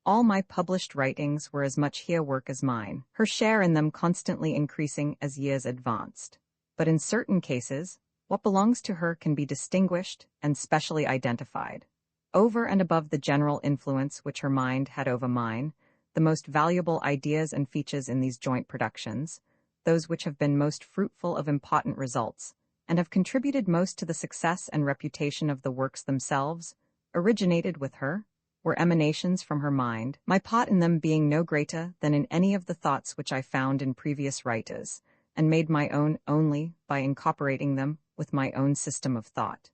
all my published writings were as much her work as mine, her share in them constantly increasing as years advanced. But in certain cases, what belongs to her can be distinguished and specially identified. Over and above the general influence which her mind had over mine, the most valuable ideas and features in these joint productions, those which have been most fruitful of important results, and have contributed most to the success and reputation of the works themselves, originated with her, were emanations from her mind, my part in them being no greater than in any of the thoughts which I found in previous writers, and made my own only by incorporating them with my own system of thought.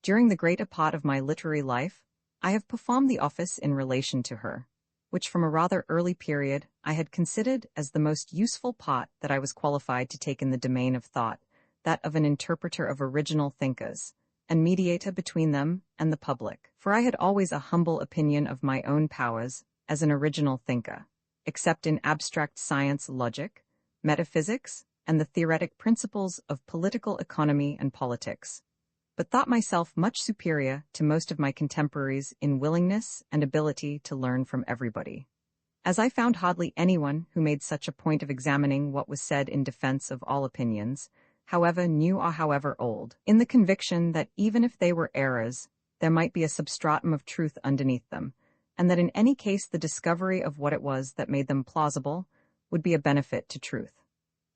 During the greater part of my literary life, I have performed the office in relation to her, which from a rather early period I had considered as the most useful part that I was qualified to take in the domain of thought, that of an interpreter of original thinkers, and mediator between them and the public. For I had always a humble opinion of my own powers as an original thinker, except in abstract science, logic, metaphysics, and the theoretic principles of political economy and politics, but thought myself much superior to most of my contemporaries in willingness and ability to learn from everybody. As I found hardly anyone who made such a point of examining what was said in defense of all opinions, however new or however old, in the conviction that even if they were errors, there might be a substratum of truth underneath them, and that in any case the discovery of what it was that made them plausible would be a benefit to truth.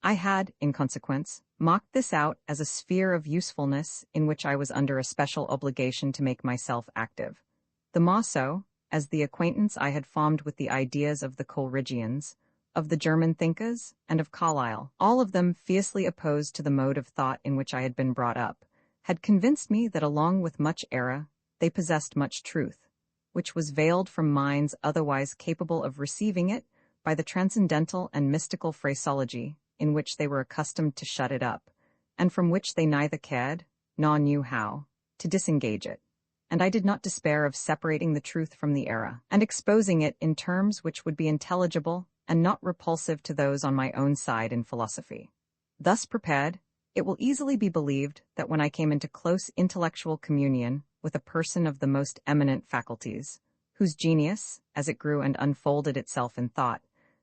I had, in consequence, marked this out as a sphere of usefulness in which I was under a special obligation to make myself active. The more so, as the acquaintance I had formed with the ideas of the Coleridgians, of the German thinkers, and of Carlyle, all of them fiercely opposed to the mode of thought in which I had been brought up, had convinced me that along with much error, they possessed much truth, which was veiled from minds otherwise capable of receiving it by the transcendental and mystical phraseology in which they were accustomed to shut it up, and from which they neither cared, nor knew how, to disengage it. And I did not despair of separating the truth from the error, and exposing it in terms which would be intelligible and not repulsive to those on my own side in philosophy. Thus prepared, it will easily be believed that when I came into close intellectual communion with a person of the most eminent faculties, whose genius, as it grew and unfolded itself in thought,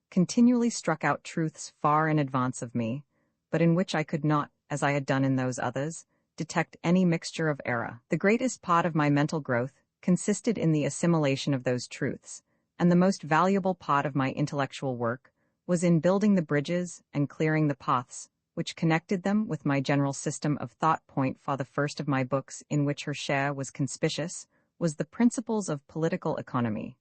continually struck out truths far in advance of me, but in which I could not, as I had done in those others, detect any mixture of error. The greatest part of my mental growth consisted in the assimilation of those truths, and the most valuable part of my intellectual work was in building the bridges and clearing the paths which connected them with my general system of thought. Point for the first of my books in which her share was conspicuous was The Principles of Political Economy.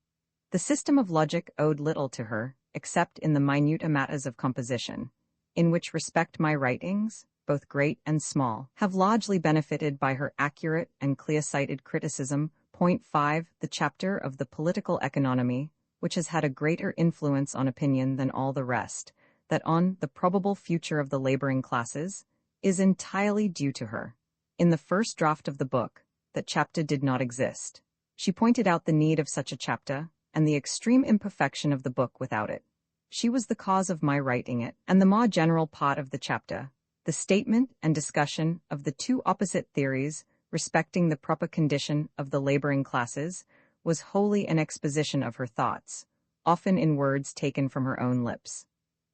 The system of logic owed little to her, except in the minute matters of composition, in which respect my writings, both great and small, have largely benefited by her accurate and clear-sighted criticism. Point 5. The chapter of the political economy, which has had a greater influence on opinion than all the rest, that on the probable future of the laboring classes, is entirely due to her. In the first draft of the book, that chapter did not exist. She pointed out the need of such a chapter, and the extreme imperfection of the book without it. She was the cause of my writing it, and the more general part of the chapter, the statement and discussion of the two opposite theories respecting the proper condition of the laboring classes, was wholly an exposition of her thoughts, often in words taken from her own lips.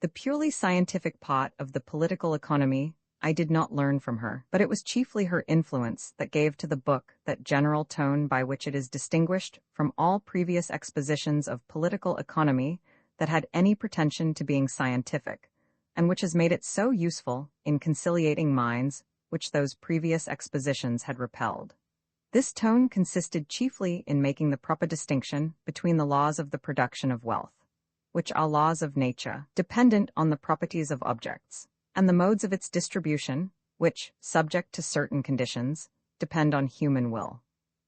The purely scientific part of the political economy I did not learn from her, but it was chiefly her influence that gave to the book that general tone by which it is distinguished from all previous expositions of political economy that had any pretension to being scientific, and which has made it so useful in conciliating minds which those previous expositions had repelled. This tone consisted chiefly in making the proper distinction between the laws of the production of wealth, which are laws of nature, dependent on the properties of objects, and the modes of its distribution, which, subject to certain conditions, depend on human will.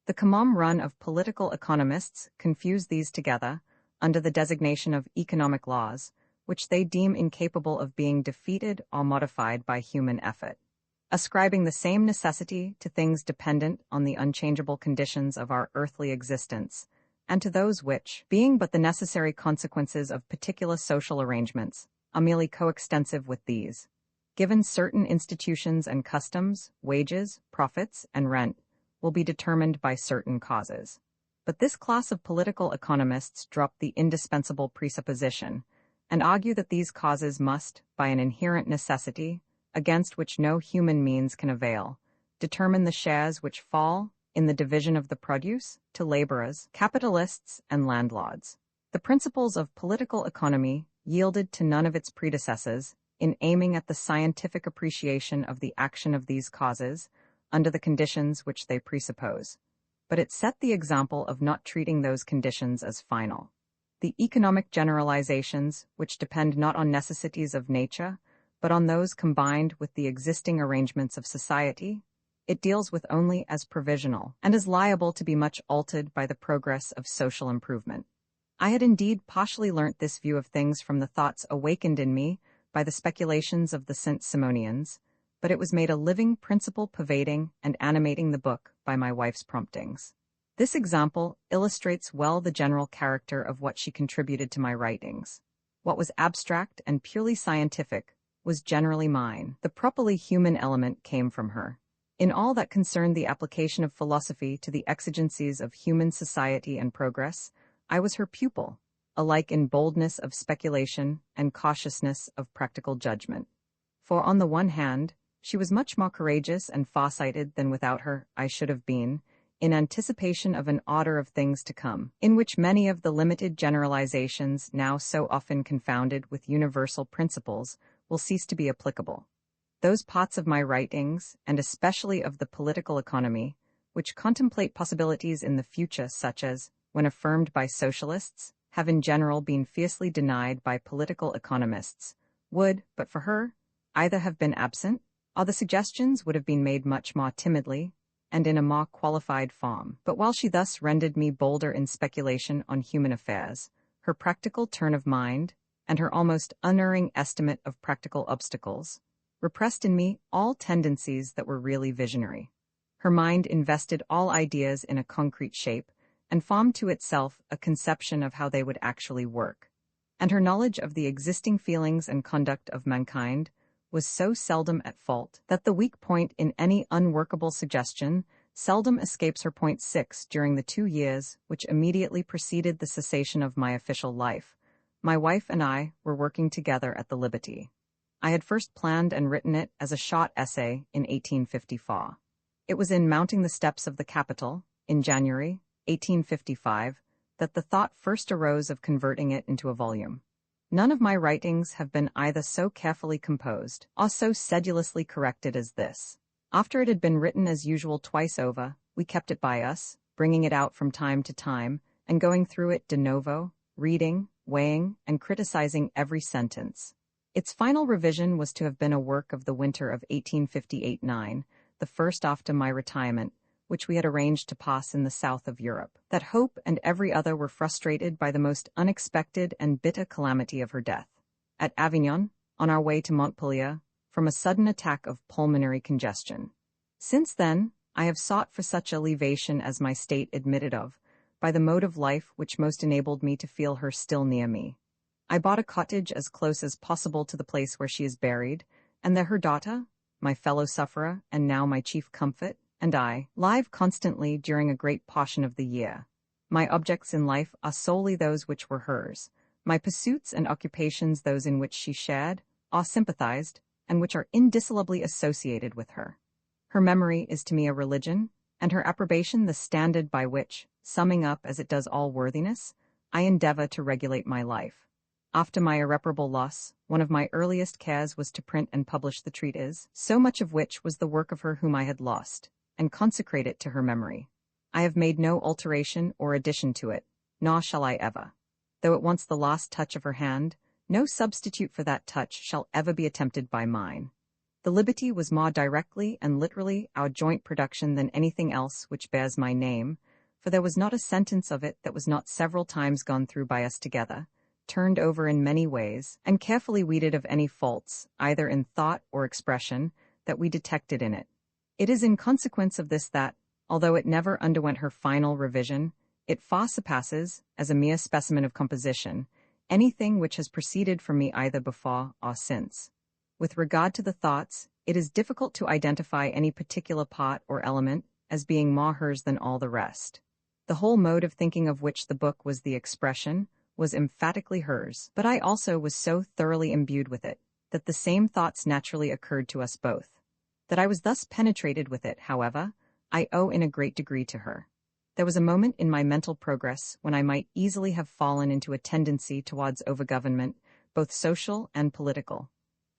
The common run of political economists confuse these together under the designation of economic laws, which they deem incapable of being defeated or modified by human effort, ascribing the same necessity to things dependent on the unchangeable conditions of our earthly existence, and to those which, being but the necessary consequences of particular social arrangements, are merely coextensive with these. Given certain institutions and customs, wages, profits, and rent will be determined by certain causes. But this class of political economists drop the indispensable presupposition and argue that these causes must, by an inherent necessity, against which no human means can avail, determine the shares which fall in the division of the produce to laborers, capitalists, and landlords. The principles of political economy yielded to none of its predecessors in aiming at the scientific appreciation of the action of these causes under the conditions which they presuppose, but it set the example of not treating those conditions as final. The economic generalizations, which depend not on necessities of nature, but on those combined with the existing arrangements of society, it deals with only as provisional, and is liable to be much altered by the progress of social improvement. I had indeed partially learnt this view of things from the thoughts awakened in me by the speculations of the Saint-Simonians, but it was made a living principle pervading and animating the book by my wife's promptings. This example illustrates well the general character of what she contributed to my writings. What was abstract and purely scientific was generally mine. The properly human element came from her. In all that concerned the application of philosophy to the exigencies of human society and progress, I was her pupil, alike in boldness of speculation and cautiousness of practical judgment. For on the one hand, she was much more courageous and far-sighted than without her I should have been, in anticipation of an order of things to come, in which many of the limited generalizations now so often confounded with universal principles will cease to be applicable. Those parts of my writings, and especially of the political economy, which contemplate possibilities in the future such as, when affirmed by socialists, have in general been fiercely denied by political economists, would, but for her, either have been absent, or the suggestions would have been made much more timidly, and in a more qualified form. But while she thus rendered me bolder in speculation on human affairs, her practical turn of mind, and her almost unerring estimate of practical obstacles, repressed in me all tendencies that were really visionary. Her mind invested all ideas in a concrete shape, and formed to itself a conception of how they would actually work. And her knowledge of the existing feelings and conduct of mankind was so seldom at fault that the weak point in any unworkable suggestion seldom escapes her. Point 6. During the 2 years which immediately preceded the cessation of my official life, my wife and I were working together at the Liberty. I had first planned and written it as a short essay in 1854. It was in mounting the steps of the Capitol, in January 1855, that the thought first arose of converting it into a volume. None of my writings have been either so carefully composed or so sedulously corrected as this. After it had been written as usual twice over, we kept it by us, bringing it out from time to time, and going through it de novo, reading, weighing, and criticizing every sentence. Its final revision was to have been a work of the winter of 1858-9, the first after my retirement, which we had arranged to pass in the south of Europe. That hope and every other were frustrated by the most unexpected and bitter calamity of her death. At Avignon, on our way to Montpellier, from a sudden attack of pulmonary congestion. Since then, I have sought for such alleviation as my state admitted of, by the mode of life which most enabled me to feel her still near me. I bought a cottage as close as possible to the place where she is buried, and there her daughter, my fellow-sufferer, and now my chief comfort, and I, live constantly during a great portion of the year. My objects in life are solely those which were hers, my pursuits and occupations those in which she shared, or sympathized, and which are indissolubly associated with her. Her memory is to me a religion, and her approbation the standard by which, summing up as it does all worthiness, I endeavor to regulate my life. After my irreparable loss, one of my earliest cares was to print and publish the treatise, so much of which was the work of her whom I had lost, and consecrate it to her memory. I have made no alteration or addition to it, nor shall I ever. Though it wants the last touch of her hand, no substitute for that touch shall ever be attempted by mine. The Liberty was more directly and literally our joint production than anything else which bears my name, for there was not a sentence of it that was not several times gone through by us together, turned over in many ways, and carefully weeded of any faults, either in thought or expression, that we detected in it. It is in consequence of this that, although it never underwent her final revision, it far surpasses, as a mere specimen of composition, anything which has proceeded from me either before or since. With regard to the thoughts, it is difficult to identify any particular part or element as being more hers than all the rest. The whole mode of thinking of which the book was the expression was emphatically hers, but I also was so thoroughly imbued with it, that the same thoughts naturally occurred to us both. That I was thus penetrated with it, however, I owe in a great degree to her. There was a moment in my mental progress when I might easily have fallen into a tendency towards overgovernment, both social and political,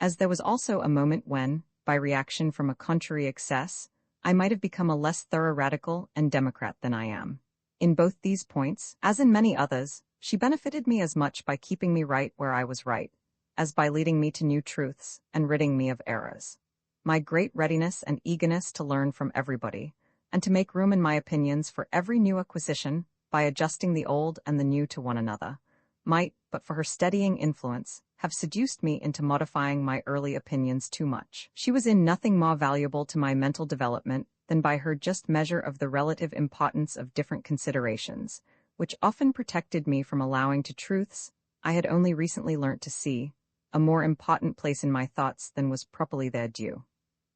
as there was also a moment when, by reaction from a contrary excess, I might have become a less thorough radical and democrat than I am. In both these points, as in many others, she benefited me as much by keeping me right where I was right, as by leading me to new truths and ridding me of errors. My great readiness and eagerness to learn from everybody, and to make room in my opinions for every new acquisition by adjusting the old and the new to one another, might, but for her steadying influence, have seduced me into modifying my early opinions too much. She was in nothing more valuable to my mental development than by her just measure of the relative importance of different considerations, which often protected me from allowing to truths I had only recently learnt to see a more important place in my thoughts than was properly their due.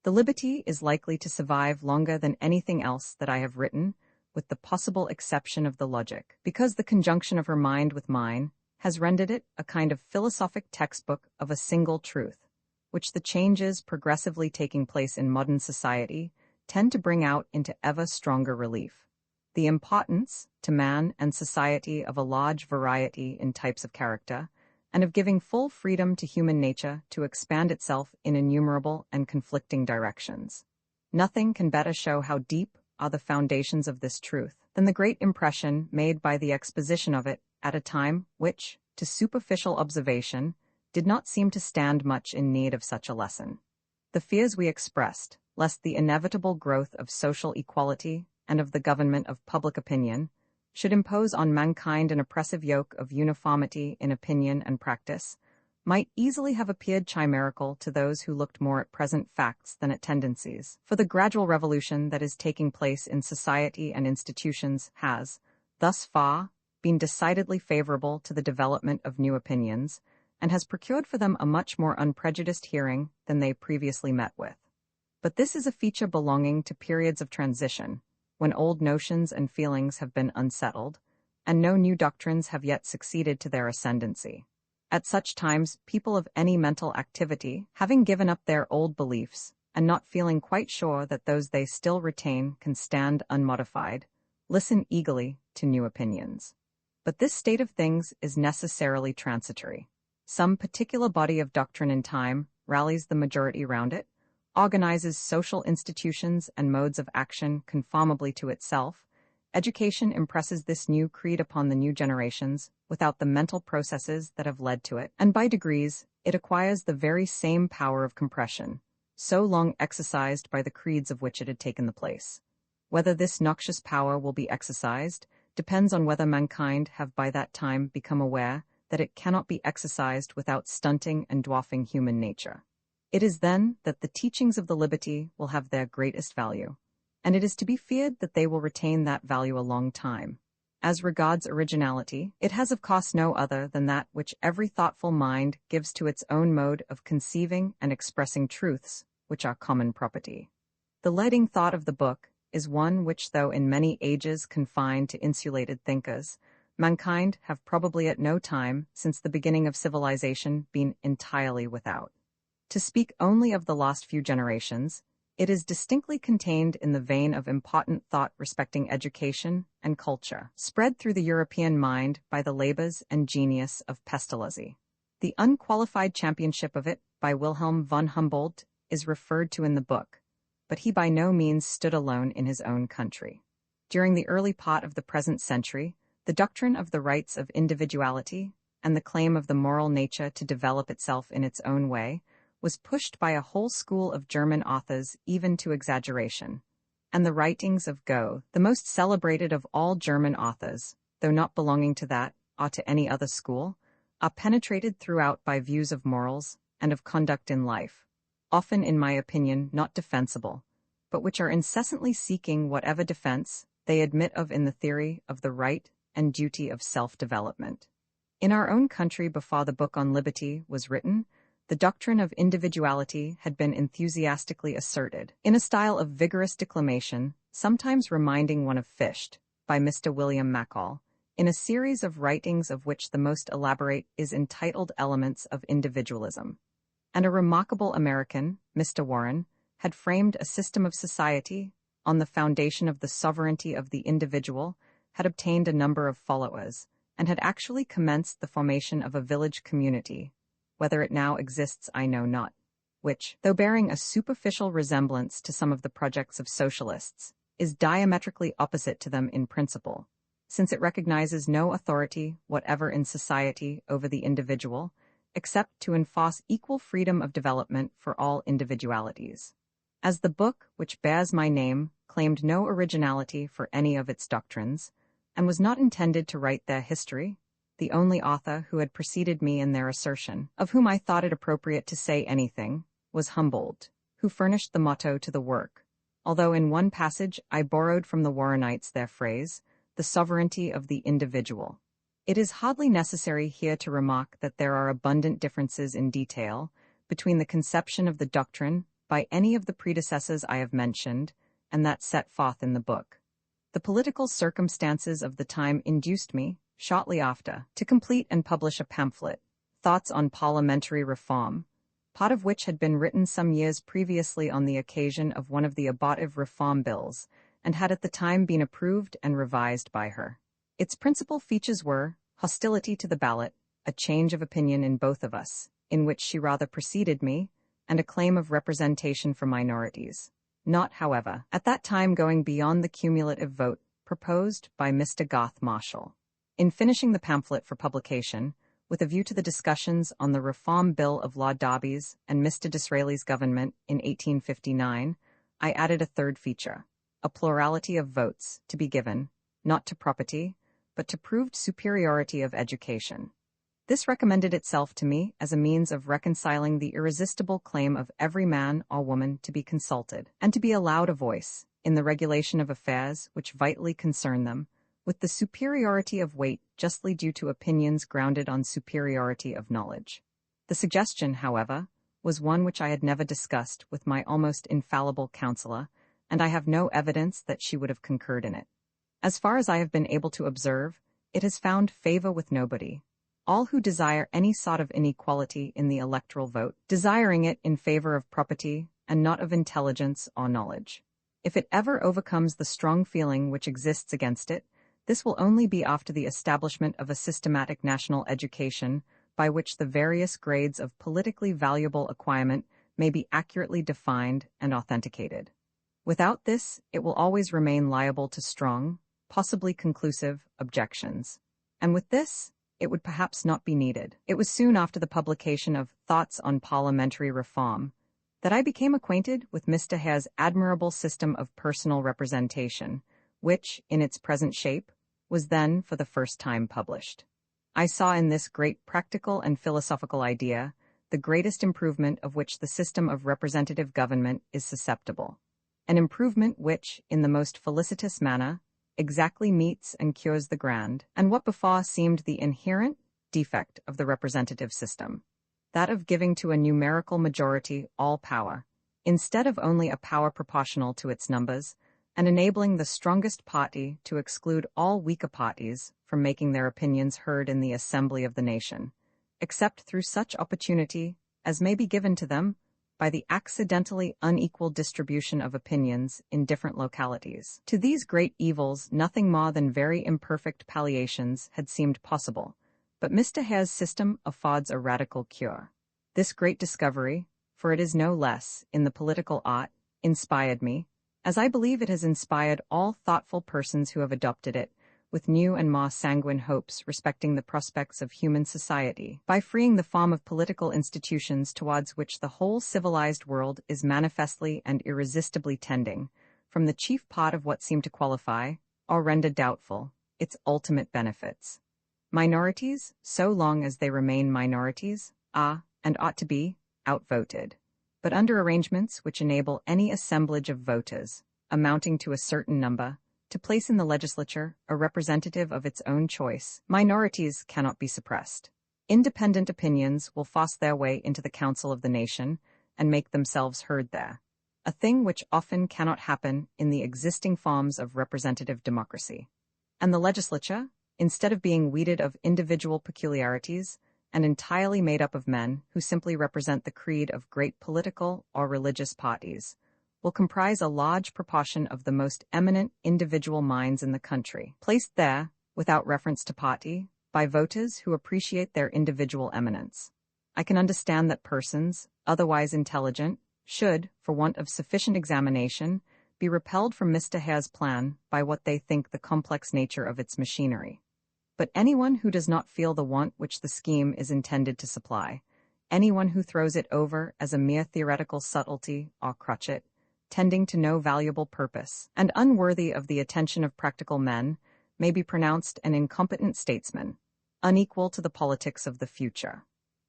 The liberty is likely to survive longer than anything else that I have written, with the possible exception of the logic, because the conjunction of her mind with mine has rendered it a kind of philosophic textbook of a single truth, which the changes progressively taking place in modern society tend to bring out into ever stronger relief. The importance, to man and society, of a large variety in types of character, and of giving full freedom to human nature to expand itself in innumerable and conflicting directions. Nothing can better show how deep are the foundations of this truth than the great impression made by the exposition of it at a time which, to superficial observation, did not seem to stand much in need of such a lesson. The fears we expressed, lest the inevitable growth of social equality and of the government of public opinion should impose on mankind an oppressive yoke of uniformity in opinion and practice, might easily have appeared chimerical to those who looked more at present facts than at tendencies. For the gradual revolution that is taking place in society and institutions has, thus far, been decidedly favorable to the development of new opinions, and has procured for them a much more unprejudiced hearing than they previously met with. But this is a feature belonging to periods of transition, when old notions and feelings have been unsettled, and no new doctrines have yet succeeded to their ascendancy. At such times, people of any mental activity, having given up their old beliefs, and not feeling quite sure that those they still retain can stand unmodified, listen eagerly to new opinions. But this state of things is necessarily transitory. Some particular body of doctrine in time rallies the majority round it, organizes social institutions and modes of action conformably to itself. Education impresses this new creed upon the new generations without the mental processes that have led to it, and by degrees it acquires the very same power of compression, so long exercised by the creeds of which it had taken the place. Whether this noxious power will be exercised depends on whether mankind have by that time become aware that it cannot be exercised without stunting and dwarfing human nature. It is then that the teachings of the liberty will have their greatest value, and it is to be feared that they will retain that value a long time. As regards originality, it has of course no other than that which every thoughtful mind gives to its own mode of conceiving and expressing truths which are common property. The leading thought of the book is one which, though in many ages confined to insulated thinkers, mankind have probably at no time since the beginning of civilization been entirely without. To speak only of the last few generations, it is distinctly contained in the vein of important thought respecting education and culture, spread through the European mind by the labors and genius of Pestalozzi. The unqualified championship of it by Wilhelm von Humboldt is referred to in the book, but he by no means stood alone in his own country. During the early part of the present century, the doctrine of the rights of individuality and the claim of the moral nature to develop itself in its own way was pushed by a whole school of German authors even to exaggeration, and the writings of Goethe, the most celebrated of all German authors, though not belonging to that or to any other school, are penetrated throughout by views of morals and of conduct in life, often in my opinion not defensible, but which are incessantly seeking whatever defense they admit of in the theory of the right and duty of self-development. In our own country before the book on liberty was written, the doctrine of individuality had been enthusiastically asserted, in a style of vigorous declamation, sometimes reminding one of Fichte, by Mr. William Mackall, in a series of writings of which the most elaborate is entitled Elements of Individualism. And a remarkable American, Mr. Warren, had framed a system of society on the foundation of the sovereignty of the individual, had obtained a number of followers, and had actually commenced the formation of a village community, whether it now exists I know not, which, though bearing a superficial resemblance to some of the projects of socialists, is diametrically opposite to them in principle, since it recognizes no authority whatever in society over the individual, except to enforce equal freedom of development for all individualities. As the book, which bears my name, claimed no originality for any of its doctrines, and was not intended to write their history, the only author who had preceded me in their assertion, of whom I thought it appropriate to say anything, was Humboldt, who furnished the motto to the work, although in one passage I borrowed from the Warrenites their phrase, the sovereignty of the individual. It is hardly necessary here to remark that there are abundant differences in detail between the conception of the doctrine by any of the predecessors I have mentioned and that set forth in the book. The political circumstances of the time induced me, shortly after, to complete and publish a pamphlet, Thoughts on Parliamentary Reform, part of which had been written some years previously on the occasion of one of the abortive reform bills, and had at the time been approved and revised by her. Its principal features were hostility to the ballot, a change of opinion in both of us, in which she rather preceded me, and a claim of representation for minorities, not, however, at that time going beyond the cumulative vote proposed by Mr. Garth Marshall. In finishing the pamphlet for publication, with a view to the discussions on the Reform Bill of Lord Derby's and Mr. Disraeli's government in 1859, I added a third feature, a plurality of votes to be given, not to property, but to proved superiority of education. This recommended itself to me as a means of reconciling the irresistible claim of every man or woman to be consulted, and to be allowed a voice, in the regulation of affairs which vitally concern them, with the superiority of weight justly due to opinions grounded on superiority of knowledge. The suggestion, however, was one which I had never discussed with my almost infallible counselor, and I have no evidence that she would have concurred in it. As far as I have been able to observe, it has found favor with nobody. All who desire any sort of inequality in the electoral vote, desiring it in favor of property and not of intelligence or knowledge. If it ever overcomes the strong feeling which exists against it, this will only be after the establishment of a systematic national education by which the various grades of politically valuable acquirement may be accurately defined and authenticated. Without this, it will always remain liable to strong, possibly conclusive, objections. And with this, it would perhaps not be needed. It was soon after the publication of Thoughts on Parliamentary Reform that I became acquainted with Mr. Hare's admirable system of personal representation, which, in its present shape, was then for the first time published. I saw in this great practical and philosophical idea the greatest improvement of which the system of representative government is susceptible, an improvement which, in the most felicitous manner, exactly meets and cures the grand, and what before seemed the inherent defect of the representative system, that of giving to a numerical majority all power, instead of only a power proportional to its numbers, and enabling the strongest party to exclude all weaker parties from making their opinions heard in the assembly of the nation, except through such opportunity as may be given to them by the accidentally unequal distribution of opinions in different localities. To these great evils nothing more than very imperfect palliations had seemed possible, but Mr. Hare's system affords a radical cure. This great discovery, for it is no less, in the political art, inspired me, as I believe it has inspired all thoughtful persons who have adopted it, with new and more sanguine hopes respecting the prospects of human society, by freeing the form of political institutions towards which the whole civilized world is manifestly and irresistibly tending, from the chief part of what seem to qualify, or render doubtful, its ultimate benefits. Minorities, so long as they remain minorities, are, and ought to be, outvoted, but under arrangements which enable any assemblage of voters, amounting to a certain number, to place in the legislature a representative of its own choice, minorities cannot be suppressed. Independent opinions will force their way into the council of the nation and make themselves heard there, a thing which often cannot happen in the existing forms of representative democracy. And the legislature, instead of being weeded of individual peculiarities and entirely made up of men who simply represent the creed of great political or religious parties, will comprise a large proportion of the most eminent individual minds in the country, placed there, without reference to party, by voters who appreciate their individual eminence. I can understand that persons, otherwise intelligent, should, for want of sufficient examination, be repelled from Mr. Hare's plan by what they think the complex nature of its machinery. But anyone who does not feel the want which the scheme is intended to supply, anyone who throws it over as a mere theoretical subtlety or crotchet, tending to no valuable purpose, and unworthy of the attention of practical men, may be pronounced an incompetent statesman, unequal to the politics of the future.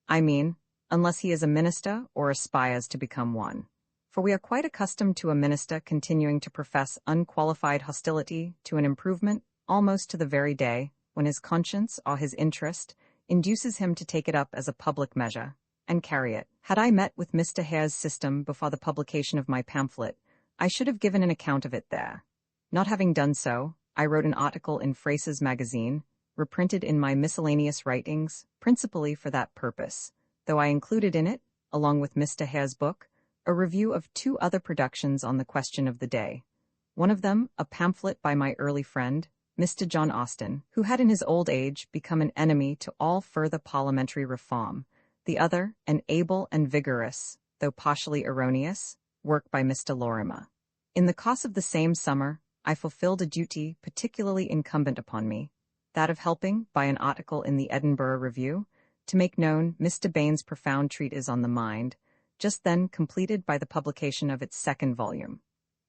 I mean, unless he is a minister or aspires to become one. For we are quite accustomed to a minister continuing to profess unqualified hostility to an improvement almost to the very day when his conscience or his interest induces him to take it up as a public measure and carry it. Had I met with Mr. Hare's system before the publication of my pamphlet, I should have given an account of it there. Not having done so, I wrote an article in Fraser's magazine, reprinted in my miscellaneous writings, principally for that purpose, though I included in it, along with Mr. Hare's book, a review of 2 other productions on the question of the day. One of them, a pamphlet by my early friend, Mr. John Austin, who had in his old age become an enemy to all further parliamentary reform. The other, an able and vigorous, though partially erroneous, work by Mr. Lorimer. In the course of the same summer, I fulfilled a duty particularly incumbent upon me, that of helping, by an article in the Edinburgh Review, to make known Mr. Bain's profound treatise on the mind, just then completed by the publication of its 2nd volume.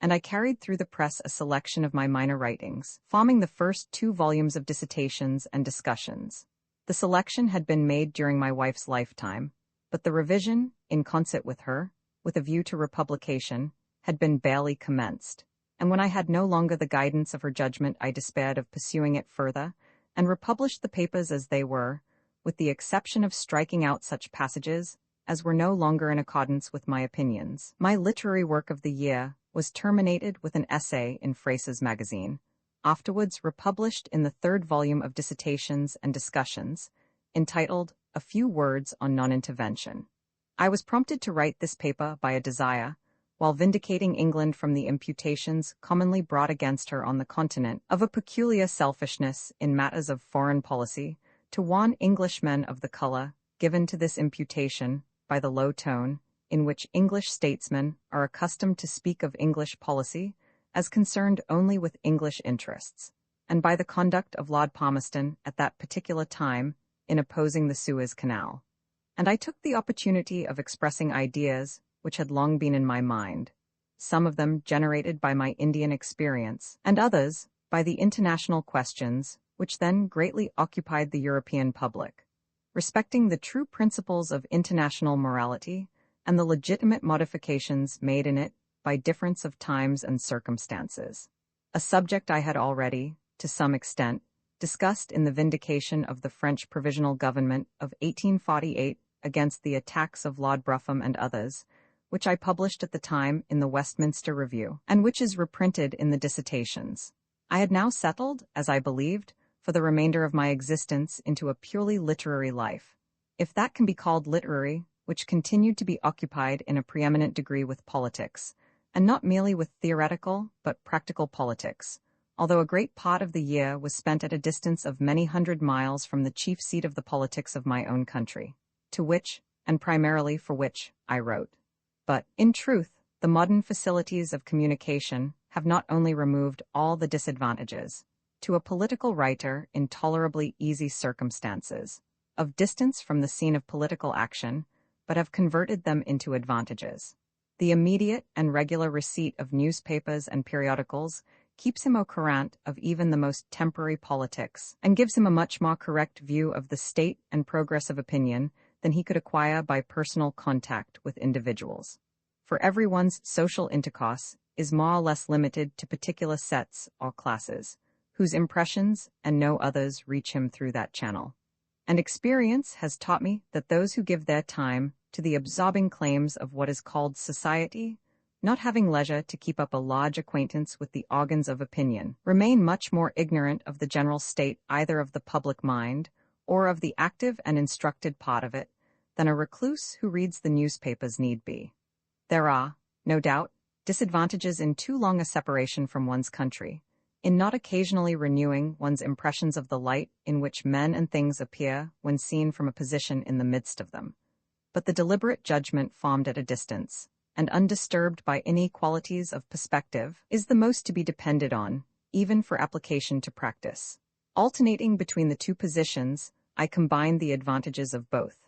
And I carried through the press a selection of my minor writings, forming the first 2 volumes of dissertations and discussions. The selection had been made during my wife's lifetime, but the revision, in concert with her, with a view to republication, had been barely commenced, and when I had no longer the guidance of her judgment, I despaired of pursuing it further, and republished the papers as they were, with the exception of striking out such passages as were no longer in accordance with my opinions. My literary work of the year was terminated with an essay in Fraser's magazine, afterwards republished in the 3rd volume of Dissertations and Discussions, entitled A Few Words on Non-Intervention. I was prompted to write this paper by a desire, while vindicating England from the imputations commonly brought against her on the continent of a peculiar selfishness in matters of foreign policy, to warn Englishmen of the color given to this imputation by the low tone in which English statesmen are accustomed to speak of English policy as concerned only with English interests, and by the conduct of Lord Palmerston at that particular time in opposing the Suez Canal. And I took the opportunity of expressing ideas which had long been in my mind, some of them generated by my Indian experience, and others by the international questions which then greatly occupied the European public, respecting the true principles of international morality and the legitimate modifications made in it by difference of times and circumstances, a subject I had already, to some extent, discussed in the vindication of the French Provisional Government of 1848 against the attacks of Lord Brougham and others, which I published at the time in the Westminster Review, and which is reprinted in the Dissertations. I had now settled, as I believed, for the remainder of my existence into a purely literary life, if that can be called literary, which continued to be occupied in a preeminent degree with politics, and not merely with theoretical but practical politics, although a great part of the year was spent at a distance of many hundred miles from the chief seat of the politics of my own country, to which, and primarily for which, I wrote. But, in truth, the modern facilities of communication have not only removed all the disadvantages, to a political writer in tolerably easy circumstances, of distance from the scene of political action, but have converted them into advantages. The immediate and regular receipt of newspapers and periodicals keeps him au courant of even the most temporary politics, and gives him a much more correct view of the state and progress of opinion than he could acquire by personal contact with individuals. For everyone's social intercourse is more or less limited to particular sets or classes, whose impressions and no others reach him through that channel. And experience has taught me that those who give their time to the absorbing claims of what is called society, not having leisure to keep up a large acquaintance with the organs of opinion, remain much more ignorant of the general state either of the public mind or of the active and instructed part of it than a recluse who reads the newspapers need be. There are, no doubt, disadvantages in too long a separation from one's country, in not occasionally renewing one's impressions of the light in which men and things appear when seen from a position in the midst of them. But the deliberate judgment formed at a distance, and undisturbed by inequalities of perspective, is the most to be depended on, even for application to practice. Alternating between the two positions, I combined the advantages of both.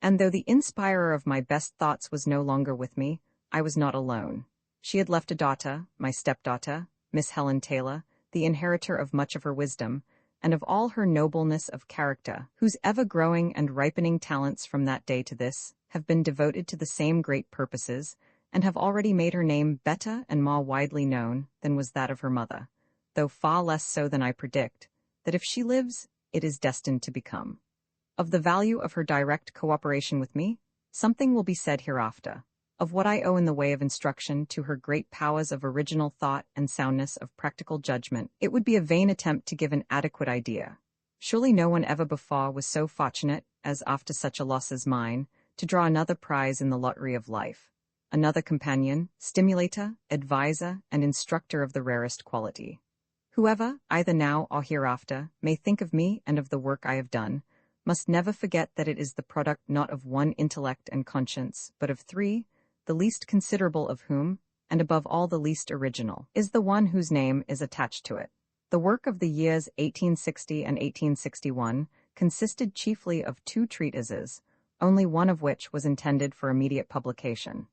And though the inspirer of my best thoughts was no longer with me, I was not alone. She had left a daughter, my stepdaughter, Miss Helen Taylor, the inheritor of much of her wisdom, and of all her nobleness of character, whose ever-growing and ripening talents from that day to this have been devoted to the same great purposes, and have already made her name better and more widely known than was that of her mother, though far less so than I predict, that if she lives, it is destined to become. Of the value of her direct cooperation with me, something will be said hereafter. Of what I owe in the way of instruction to her great powers of original thought and soundness of practical judgment, it would be a vain attempt to give an adequate idea. Surely no one ever before was so fortunate as after such a loss as mine, to draw another prize in the lottery of life, another companion, stimulator, adviser, and instructor of the rarest quality. Whoever, either now or hereafter, may think of me and of the work I have done, must never forget that it is the product not of one intellect and conscience, but of three, the least considerable of whom, and above all the least original, is the one whose name is attached to it. The work of the years 1860 and 1861 consisted chiefly of two treatises, only one of which was intended for immediate publication.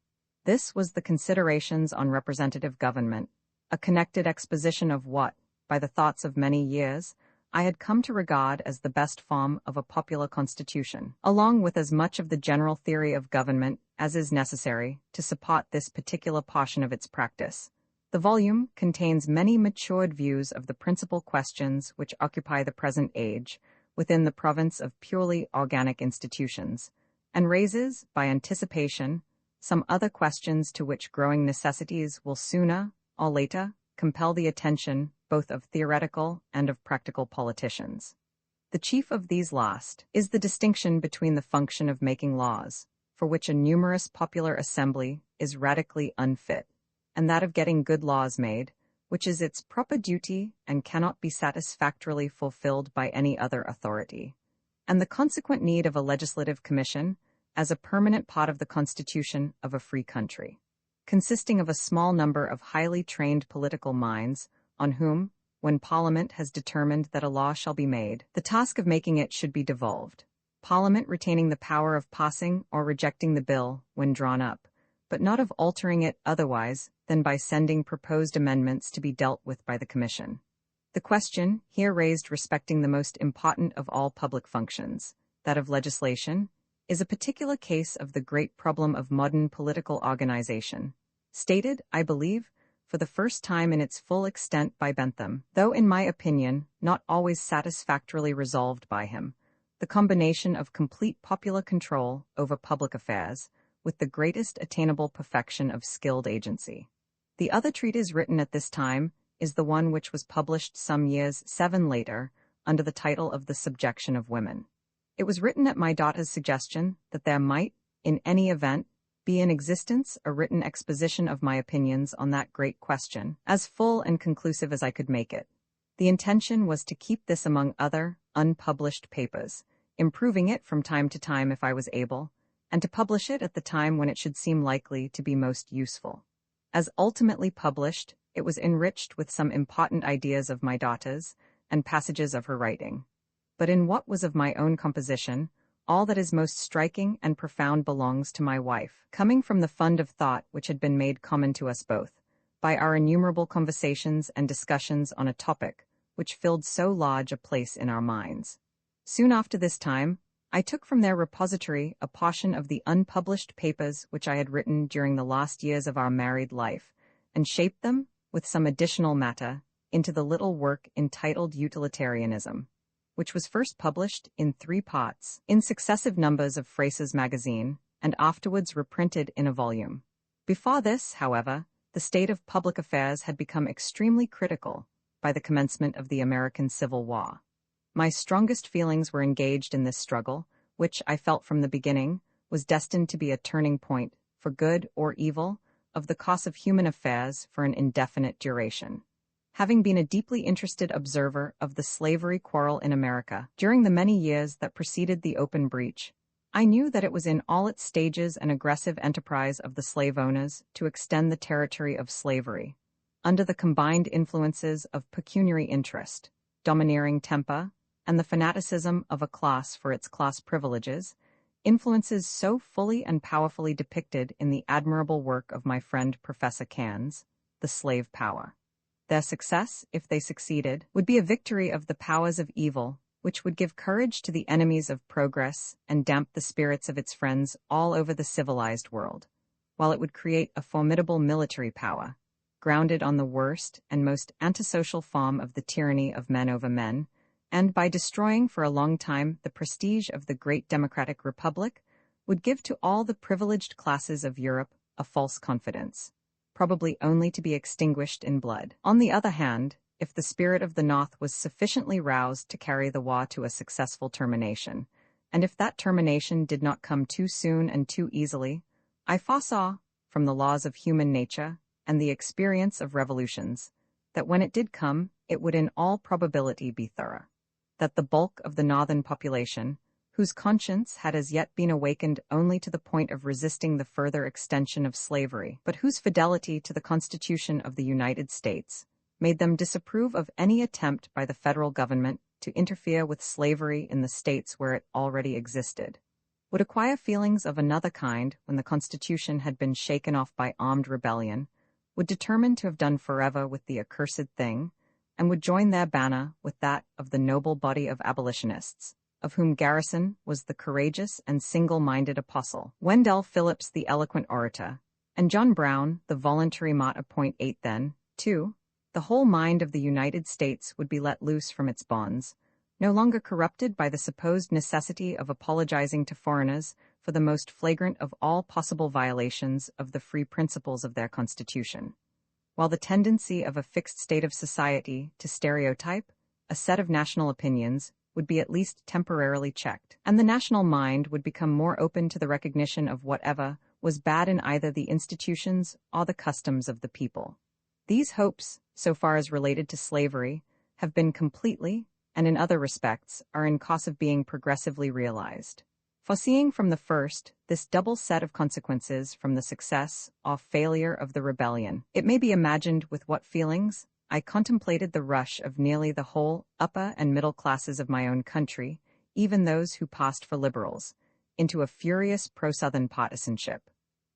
This was the Considerations on Representative Government, a connected exposition of what, by the thoughts of many years, I had come to regard as the best form of a popular constitution, along with as much of the general theory of government as is necessary to support this particular portion of its practice. The volume contains many matured views of the principal questions which occupy the present age within the province of purely organic institutions, and raises, by anticipation, some other questions to which growing necessities will sooner or later compel the attention both of theoretical and of practical politicians. The chief of these last is the distinction between the function of making laws, for which a numerous popular assembly is radically unfit, and that of getting good laws made, which is its proper duty and cannot be satisfactorily fulfilled by any other authority, and the consequent need of a legislative commission as a permanent part of the constitution of a free country, consisting of a small number of highly trained political minds, on whom, when Parliament has determined that a law shall be made, the task of making it should be devolved, Parliament retaining the power of passing or rejecting the bill when drawn up, but not of altering it otherwise than by sending proposed amendments to be dealt with by the Commission. The question here raised respecting the most important of all public functions, that of legislation, is a particular case of the great problem of modern political organization, stated, I believe, for the first time in its full extent by Bentham, though in my opinion not always satisfactorily resolved by him, the combination of complete popular control over public affairs with the greatest attainable perfection of skilled agency. The other treatise written at this time is the one which was published some years 7 later under the title of The Subjection of Women. It was written at my daughter's suggestion that there might, in any event, be in existence a written exposition of my opinions on that great question, as full and conclusive as I could make it. The intention was to keep this among other, unpublished papers, improving it from time to time if I was able, and to publish it at the time when it should seem likely to be most useful. As ultimately published, it was enriched with some important ideas of my daughter's and passages of her writing. But in what was of my own composition, all that is most striking and profound belongs to my wife, coming from the fund of thought which had been made common to us both, by our innumerable conversations and discussions on a topic which filled so large a place in our minds. Soon after this time, I took from their repository a portion of the unpublished papers which I had written during the last years of our married life, and shaped them, with some additional matter, into the little work entitled Utilitarianism, which was first published in 3 parts, in successive numbers of Fraser's magazine, and afterwards reprinted in a volume. Before this, however, the state of public affairs had become extremely critical by the commencement of the American Civil War. My strongest feelings were engaged in this struggle, which, I felt from the beginning, was destined to be a turning point, for good or evil, of the course of human affairs for an indefinite duration. Having been a deeply interested observer of the slavery quarrel in America during the many years that preceded the open breach, I knew that it was in all its stages an aggressive enterprise of the slave owners to extend the territory of slavery, under the combined influences of pecuniary interest, domineering temper, and the fanaticism of a class for its class privileges, influences so fully and powerfully depicted in the admirable work of my friend Professor Cairns, The Slave Power. Their success, if they succeeded, would be a victory of the powers of evil, which would give courage to the enemies of progress and damp the spirits of its friends all over the civilized world, while it would create a formidable military power, grounded on the worst and most antisocial form of the tyranny of men over men, and by destroying for a long time the prestige of the great democratic republic, would give to all the privileged classes of Europe a false confidence, probably only to be extinguished in blood. On the other hand, if the spirit of the North was sufficiently roused to carry the war to a successful termination, and if that termination did not come too soon and too easily, I foresaw, from the laws of human nature and the experience of revolutions, that when it did come, it would in all probability be thorough. That the bulk of the northern population, whose conscience had as yet been awakened only to the point of resisting the further extension of slavery, but whose fidelity to the Constitution of the United States made them disapprove of any attempt by the federal government to interfere with slavery in the states where it already existed, would acquire feelings of another kind when the Constitution had been shaken off by armed rebellion, would determine to have done forever with the accursed thing, and would join their banner with that of the noble body of abolitionists, of whom Garrison was the courageous and single-minded apostle, Wendell Phillips the eloquent orator, and John Brown the voluntary martyr. 8 Then, too, the whole mind of the United States would be let loose from its bonds, no longer corrupted by the supposed necessity of apologizing to foreigners for the most flagrant of all possible violations of the free principles of their Constitution, while the tendency of a fixed state of society to stereotype a set of national opinions would be at least temporarily checked, and the national mind would become more open to the recognition of whatever was bad in either the institutions or the customs of the people. These hopes, so far as related to slavery, have been completely, and in other respects, are in course of being progressively realized. Foreseeing from the first this double set of consequences from the success or failure of the rebellion, it may be imagined with what feelings I contemplated the rush of nearly the whole upper and middle classes of my own country, even those who passed for liberals, into a furious pro-Southern partisanship,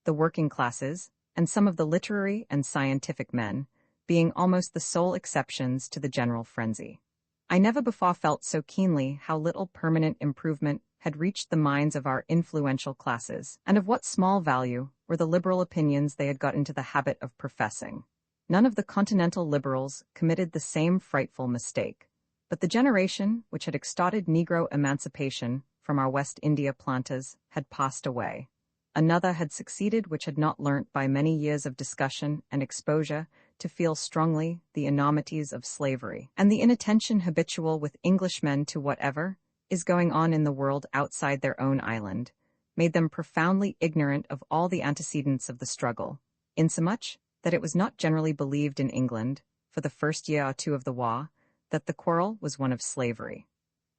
the working classes, and some of the literary and scientific men, being almost the sole exceptions to the general frenzy. I never before felt so keenly how little permanent improvement had reached the minds of our influential classes, and of what small value were the liberal opinions they had got into the habit of professing. None of the continental liberals committed the same frightful mistake, but the generation which had extorted Negro emancipation from our West India planters had passed away. Another had succeeded which had not learnt by many years of discussion and exposure to feel strongly the enormities of slavery, and the inattention habitual with Englishmen to whatever is going on in the world outside their own island, made them profoundly ignorant of all the antecedents of the struggle, insomuch that it was not generally believed in England, for the first year or two of the war, that the quarrel was one of slavery.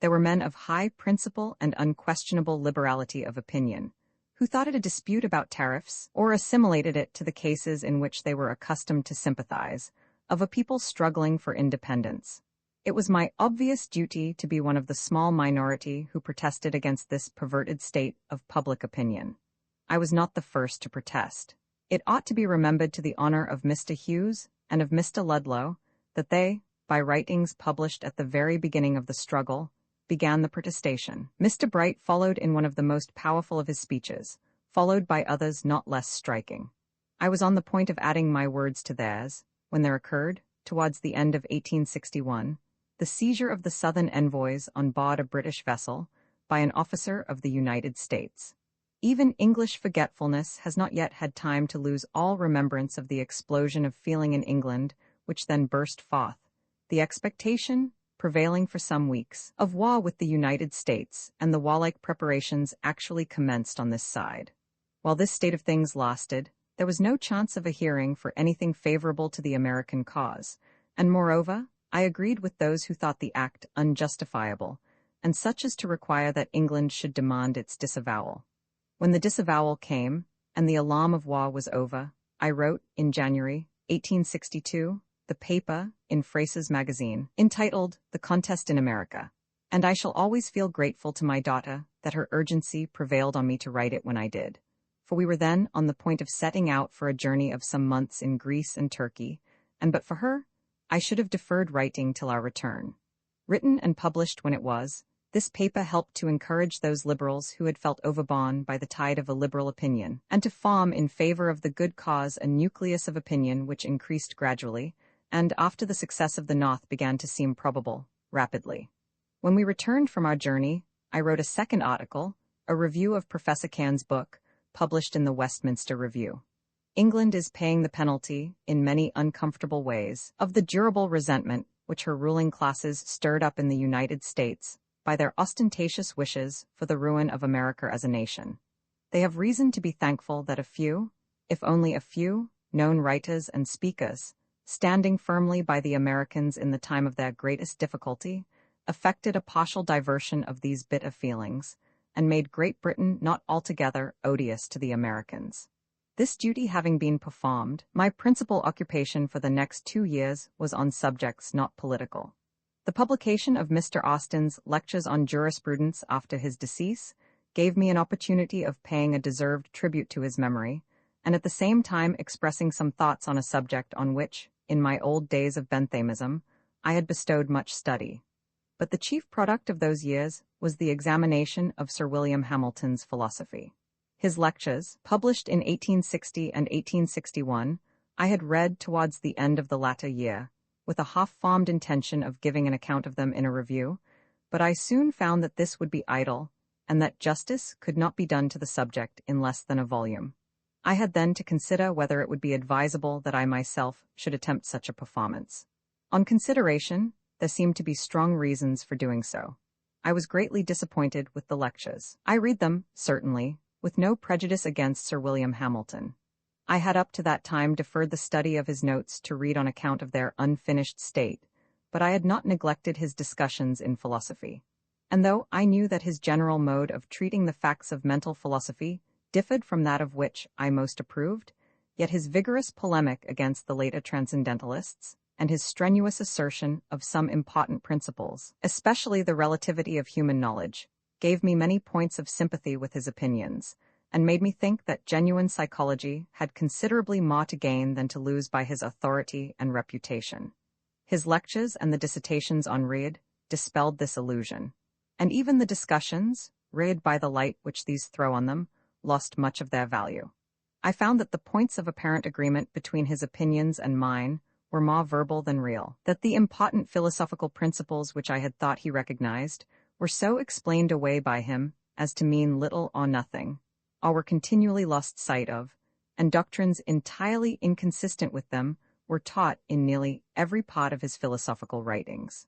There were men of high principle and unquestionable liberality of opinion, who thought it a dispute about tariffs, or assimilated it to the cases in which they were accustomed to sympathize, of a people struggling for independence. It was my obvious duty to be one of the small minority who protested against this perverted state of public opinion. I was not the first to protest. It ought to be remembered to the honor of Mr. Hughes and of Mr. Ludlow that they, by writings published at the very beginning of the struggle, began the protestation. Mr. Bright followed in one of the most powerful of his speeches, followed by others not less striking. I was on the point of adding my words to theirs, when there occurred, towards the end of 1861, the seizure of the Southern envoys on board a British vessel by an officer of the United States. Even English forgetfulness has not yet had time to lose all remembrance of the explosion of feeling in England which then burst forth, the expectation, prevailing for some weeks, of war with the United States, and the warlike preparations actually commenced on this side. While this state of things lasted, there was no chance of a hearing for anything favorable to the American cause, and moreover, I agreed with those who thought the act unjustifiable, and such as to require that England should demand its disavowal. When the disavowal came, and the alarm of war was over, I wrote, in January 1862, the paper in Fraser's magazine, entitled The Contest in America, and I shall always feel grateful to my daughter that her urgency prevailed on me to write it when I did, for we were then on the point of setting out for a journey of some months in Greece and Turkey, and but for her, I should have deferred writing till our return. Written and published when it was, this paper helped to encourage those liberals who had felt overborne by the tide of a liberal opinion, and to form in favor of the good cause a nucleus of opinion which increased gradually, and after the success of the North began to seem probable, rapidly. When we returned from our journey, I wrote a second article, a review of Professor Cairns' book, published in the Westminster Review. England is paying the penalty, in many uncomfortable ways, of the durable resentment which her ruling classes stirred up in the United States by their ostentatious wishes for the ruin of America as a nation. They have reason to be thankful that a few, if only a few, known writers and speakers, standing firmly by the Americans in the time of their greatest difficulty, effected a partial diversion of these bitter feelings, and made Great Britain not altogether odious to the Americans. This duty having been performed, my principal occupation for the next 2 years was on subjects not political. The publication of Mr. Austen's Lectures on Jurisprudence after his decease gave me an opportunity of paying a deserved tribute to his memory, and at the same time expressing some thoughts on a subject on which, in my old days of Benthamism, I had bestowed much study. But the chief product of those years was the examination of Sir William Hamilton's philosophy. His lectures, published in 1860 and 1861, I had read towards the end of the latter year, with a half-formed intention of giving an account of them in a review, but I soon found that this would be idle, and that justice could not be done to the subject in less than a volume. I had then to consider whether it would be advisable that I myself should attempt such a performance. On consideration, there seemed to be strong reasons for doing so. I was greatly disappointed with the lectures. I read them, certainly, with no prejudice against Sir William Hamilton. I had up to that time deferred the study of his notes to read on account of their unfinished state, but I had not neglected his discussions in philosophy. And though I knew that his general mode of treating the facts of mental philosophy differed from that of which I most approved, yet his vigorous polemic against the later transcendentalists, and his strenuous assertion of some important principles, especially the relativity of human knowledge, gave me many points of sympathy with his opinions, and made me think that genuine psychology had considerably more to gain than to lose by his authority and reputation. His lectures and the dissertations on Reid dispelled this illusion, and even the discussions, read by the light which these throw on them, lost much of their value. I found that the points of apparent agreement between his opinions and mine were more verbal than real, that the important philosophical principles which I had thought he recognized were so explained away by him as to mean little or nothing, or were continually lost sight of, and doctrines entirely inconsistent with them were taught in nearly every part of his philosophical writings.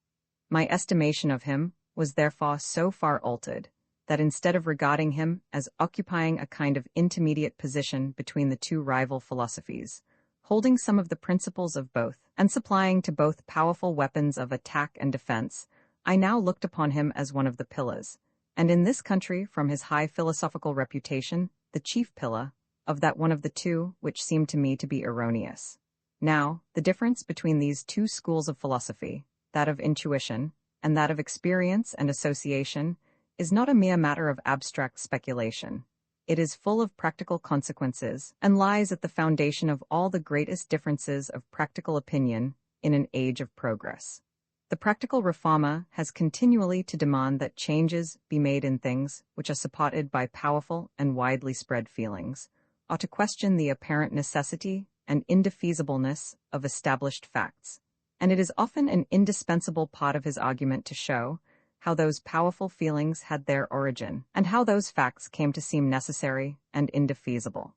My estimation of him was therefore so far altered, that instead of regarding him as occupying a kind of intermediate position between the two rival philosophies, holding some of the principles of both, and supplying to both powerful weapons of attack and defense, I now looked upon him as one of the pillars, and in this country, from his high philosophical reputation, the chief pillar, of that one of the two which seemed to me to be erroneous. Now, the difference between these two schools of philosophy, that of intuition, and that of experience and association, is not a mere matter of abstract speculation. It is full of practical consequences, and lies at the foundation of all the greatest differences of practical opinion in an age of progress. The practical reformer has continually to demand that changes be made in things which are supported by powerful and widely spread feelings, or to question the apparent necessity and indefeasibleness of established facts, and it is often an indispensable part of his argument to show how those powerful feelings had their origin, and how those facts came to seem necessary and indefeasible.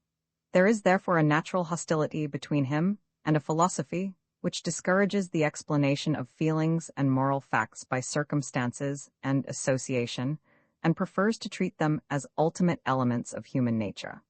There is therefore a natural hostility between him and a philosophy which discourages the explanation of feelings and moral facts by circumstances and association, and prefers to treat them as ultimate elements of human nature.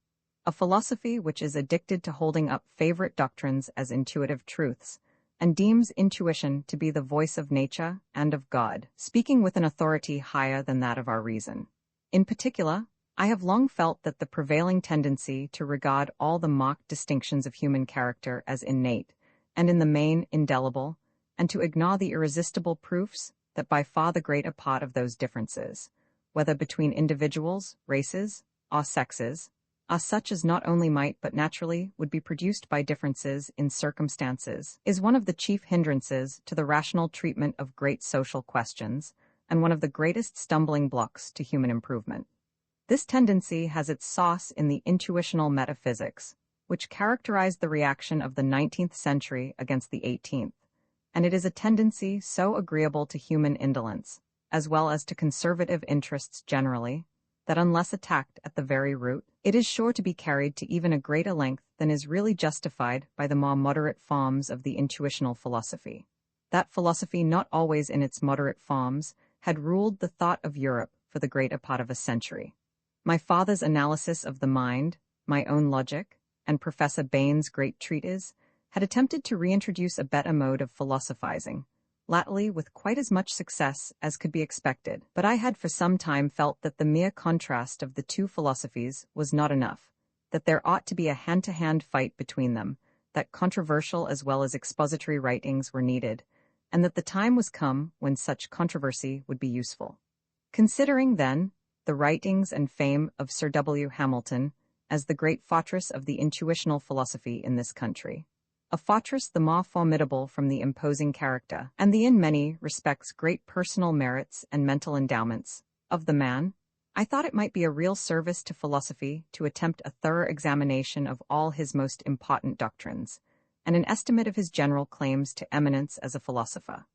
A philosophy which is addicted to holding up favorite doctrines as intuitive truths, and deems intuition to be the voice of nature and of God, speaking with an authority higher than that of our reason. In particular, I have long felt that the prevailing tendency to regard all the marked distinctions of human character as innate, and in the main indelible, and to ignore the irresistible proofs that by far the greater part of those differences, whether between individuals, races, or sexes, are such as not only might but naturally would be produced by differences in circumstances, is one of the chief hindrances to the rational treatment of great social questions, and one of the greatest stumbling blocks to human improvement. This tendency has its source in the intuitional metaphysics, which characterized the reaction of the 19th century against the 18th, and it is a tendency so agreeable to human indolence, as well as to conservative interests generally, that unless attacked at the very root, it is sure to be carried to even a greater length than is really justified by the more moderate forms of the intuitional philosophy. That philosophy, not always in its moderate forms, had ruled the thought of Europe for the greater part of a century. My father's analysis of the mind, my own logic, and Professor Bain's great treatise had attempted to reintroduce a better mode of philosophizing, latterly with quite as much success as could be expected, but I had for some time felt that the mere contrast of the two philosophies was not enough, that there ought to be a hand-to-hand fight between them, that controversial as well as expository writings were needed, and that the time was come when such controversy would be useful. Considering, then, the writings and fame of Sir W. Hamilton as the great fortress of the intuitional philosophy in this country, a fortress the more formidable from the imposing character, and the in many respects great personal merits and mental endowments, of the man, I thought it might be a real service to philosophy to attempt a thorough examination of all his most important doctrines, and an estimate of his general claims to eminence as a philosopher.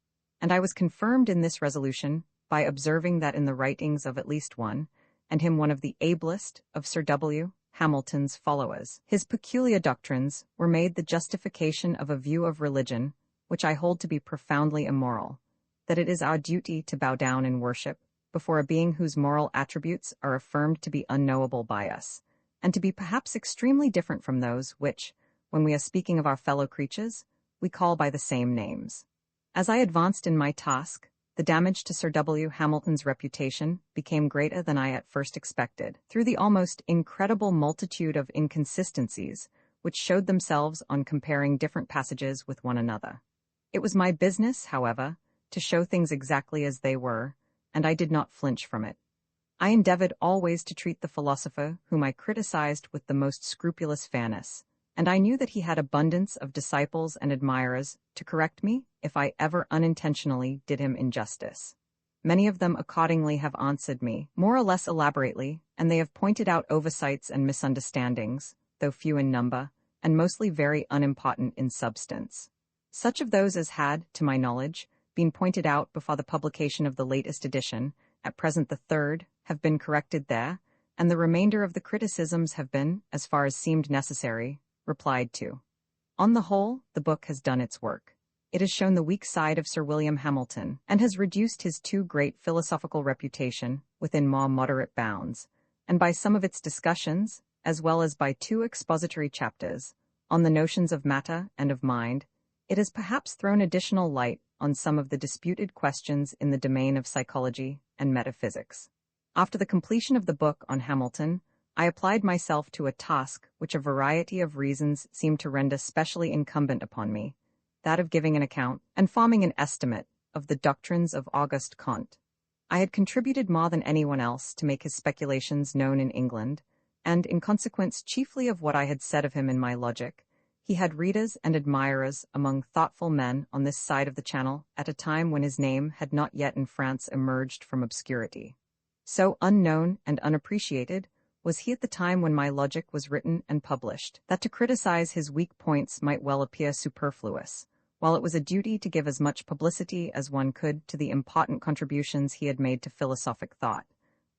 And I was confirmed in this resolution by observing that in the writings of at least one, and him one of the ablest, of Sir W. Hamilton's followers, his peculiar doctrines were made the justification of a view of religion which I hold to be profoundly immoral, that it is our duty to bow down in worship before a being whose moral attributes are affirmed to be unknowable by us, and to be perhaps extremely different from those which, when we are speaking of our fellow creatures, we call by the same names. As I advanced in my task, the damage to Sir W. Hamilton's reputation became greater than I at first expected, through the almost incredible multitude of inconsistencies which showed themselves on comparing different passages with one another. It was my business, however, to show things exactly as they were, and I did not flinch from it. I endeavored always to treat the philosopher whom I criticized with the most scrupulous fairness, and I knew that he had abundance of disciples and admirers to correct me if I ever unintentionally did him injustice. Many of them accordingly have answered me, more or less elaborately, and they have pointed out oversights and misunderstandings, though few in number, and mostly very unimportant in substance. Such of those as had, to my knowledge, been pointed out before the publication of the latest edition, at present the third, have been corrected there, and the remainder of the criticisms have been, as far as seemed necessary, replied to. On the whole, the book has done its work. It has shown the weak side of Sir William Hamilton, and has reduced his too great philosophical reputation within more moderate bounds, and by some of its discussions, as well as by 2 expository chapters, on the notions of matter and of mind, it has perhaps thrown additional light on some of the disputed questions in the domain of psychology and metaphysics. After the completion of the book on Hamilton, I applied myself to a task which a variety of reasons seemed to render specially incumbent upon me, that of giving an account and forming an estimate of the doctrines of Auguste Comte. I had contributed more than anyone else to make his speculations known in England, and in consequence chiefly of what I had said of him in my logic, he had readers and admirers among thoughtful men on this side of the Channel at a time when his name had not yet in France emerged from obscurity. So unknown and unappreciated was he at the time when my logic was written and published, that to criticize his weak points might well appear superfluous, while it was a duty to give as much publicity as one could to the important contributions he had made to philosophic thought.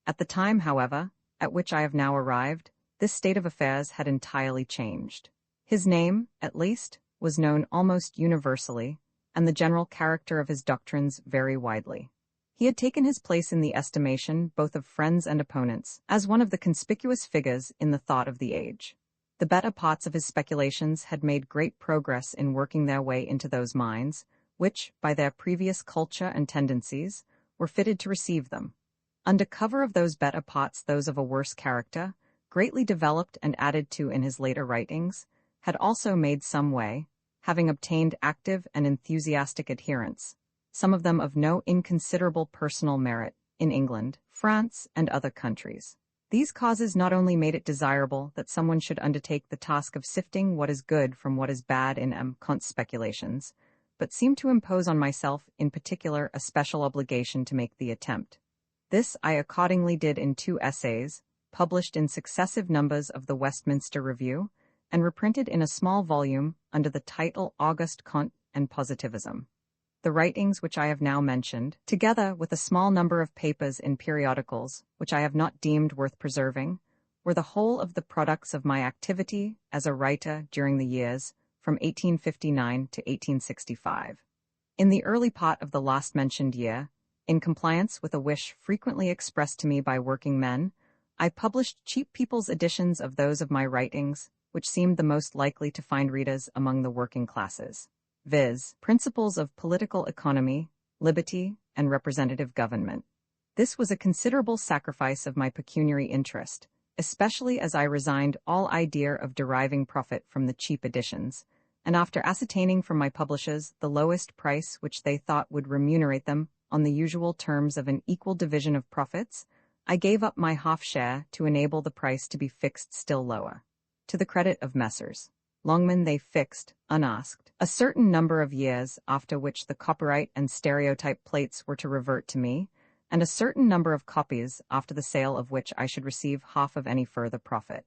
At the time, however, at which I have now arrived, this state of affairs had entirely changed. His name, at least, was known almost universally, and the general character of his doctrines very widely. He had taken his place in the estimation both of friends and opponents, as one of the conspicuous figures in the thought of the age. The better parts of his speculations had made great progress in working their way into those minds, which, by their previous culture and tendencies, were fitted to receive them. Under cover of those better parts, those of a worse character, greatly developed and added to in his later writings, had also made some way, having obtained active and enthusiastic adherents, some of them of no inconsiderable personal merit, in England, France, and other countries. These causes not only made it desirable that someone should undertake the task of sifting what is good from what is bad in Kant's speculations, but seemed to impose on myself, in particular, a special obligation to make the attempt. This I accordingly did in 2 essays, published in successive numbers of the Westminster Review, and reprinted in a small volume under the title Auguste Comte and Positivism. The writings which I have now mentioned, together with a small number of papers in periodicals which I have not deemed worth preserving, were the whole of the products of my activity as a writer during the years from 1859 to 1865. In the early part of the last mentioned year, in compliance with a wish frequently expressed to me by working men, I published cheap people's editions of those of my writings which seemed the most likely to find readers among the working classes, viz., Principles of Political Economy, Liberty, and Representative Government. This was a considerable sacrifice of my pecuniary interest, especially as I resigned all idea of deriving profit from the cheap editions, and after ascertaining from my publishers the lowest price which they thought would remunerate them on the usual terms of an equal division of profits, I gave up my half share to enable the price to be fixed still lower. To the credit of Messrs. Longman, they fixed, unasked, a certain number of years after which the copyright and stereotype plates were to revert to me, and a certain number of copies after the sale of which I should receive half of any further profit.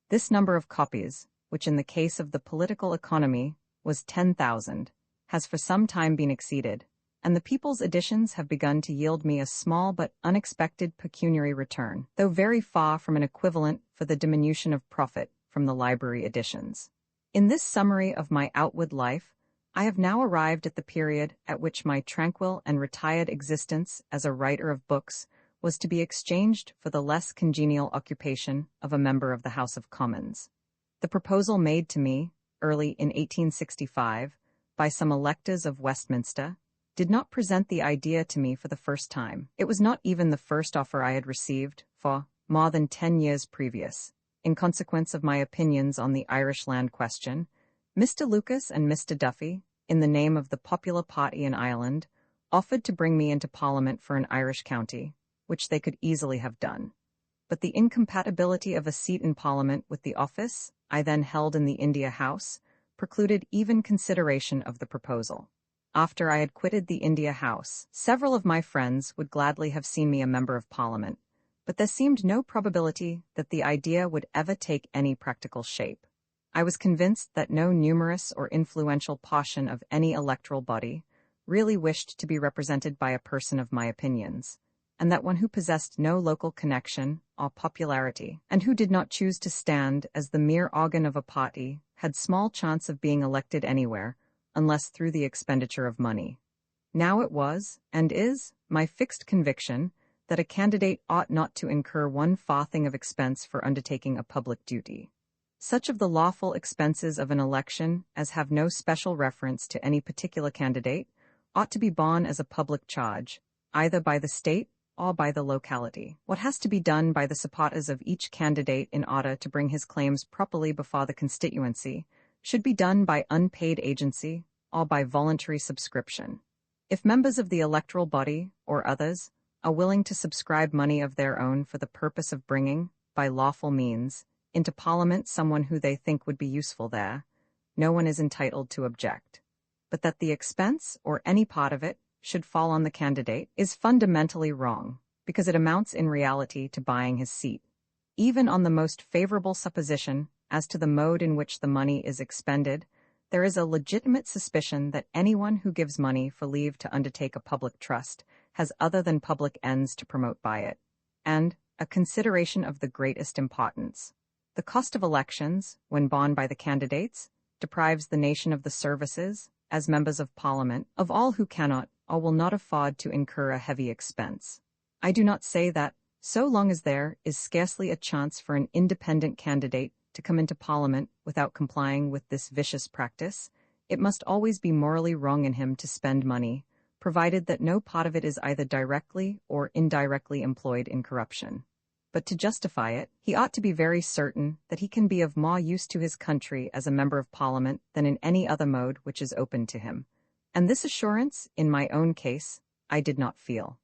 This number of copies, which in the case of the Political Economy was 10,000, has for some time been exceeded, and the People's editions have begun to yield me a small but unexpected pecuniary return, though very far from an equivalent for the diminution of profit from the library editions. In this summary of my outward life, I have now arrived at the period at which my tranquil and retired existence as a writer of books was to be exchanged for the less congenial occupation of a member of the House of Commons. The proposal made to me, early in 1865, by some electors of Westminster, did not present the idea to me for the first time. It was not even the first offer I had received for more than 10 years previous. In consequence of my opinions on the Irish land question, Mr. Lucas and Mr. Duffy, in the name of the popular party in Ireland, offered to bring me into Parliament for an Irish county, which they could easily have done. But the incompatibility of a seat in Parliament with the office I then held in the India House precluded even consideration of the proposal. After I had quitted the India House, several of my friends would gladly have seen me a member of Parliament, but there seemed no probability that the idea would ever take any practical shape. I was convinced that no numerous or influential portion of any electoral body really wished to be represented by a person of my opinions, and that one who possessed no local connection or popularity, and who did not choose to stand as the mere organ of a party, had small chance of being elected anywhere, unless through the expenditure of money. Now it was, and is, my fixed conviction that a candidate ought not to incur one farthing of expense for undertaking a public duty. Such of the lawful expenses of an election as have no special reference to any particular candidate ought to be borne as a public charge, either by the state or by the locality. What has to be done by the supporters of each candidate in order to bring his claims properly before the constituency should be done by unpaid agency or by voluntary subscription. If members of the electoral body, or others, are willing to subscribe money of their own for the purpose of bringing, by lawful means, into Parliament someone who they think would be useful there, no one is entitled to object. But that the expense, or any part of it, should fall on the candidate is fundamentally wrong, because it amounts in reality to buying his seat. Even on the most favorable supposition as to the mode in which the money is expended, there is a legitimate suspicion that anyone who gives money for leave to undertake a public trust has other than public ends to promote by it, and a consideration of the greatest importance. The cost of elections, when borne by the candidates, deprives the nation of the services, as members of Parliament, of all who cannot or will not afford to incur a heavy expense. I do not say that, so long as there is scarcely a chance for an independent candidate to come into Parliament without complying with this vicious practice, it must always be morally wrong in him to spend money, provided that no part of it is either directly or indirectly employed in corruption. But to justify it, he ought to be very certain that he can be of more use to his country as a member of Parliament than in any other mode which is open to him. And this assurance, in my own case, I did not feel.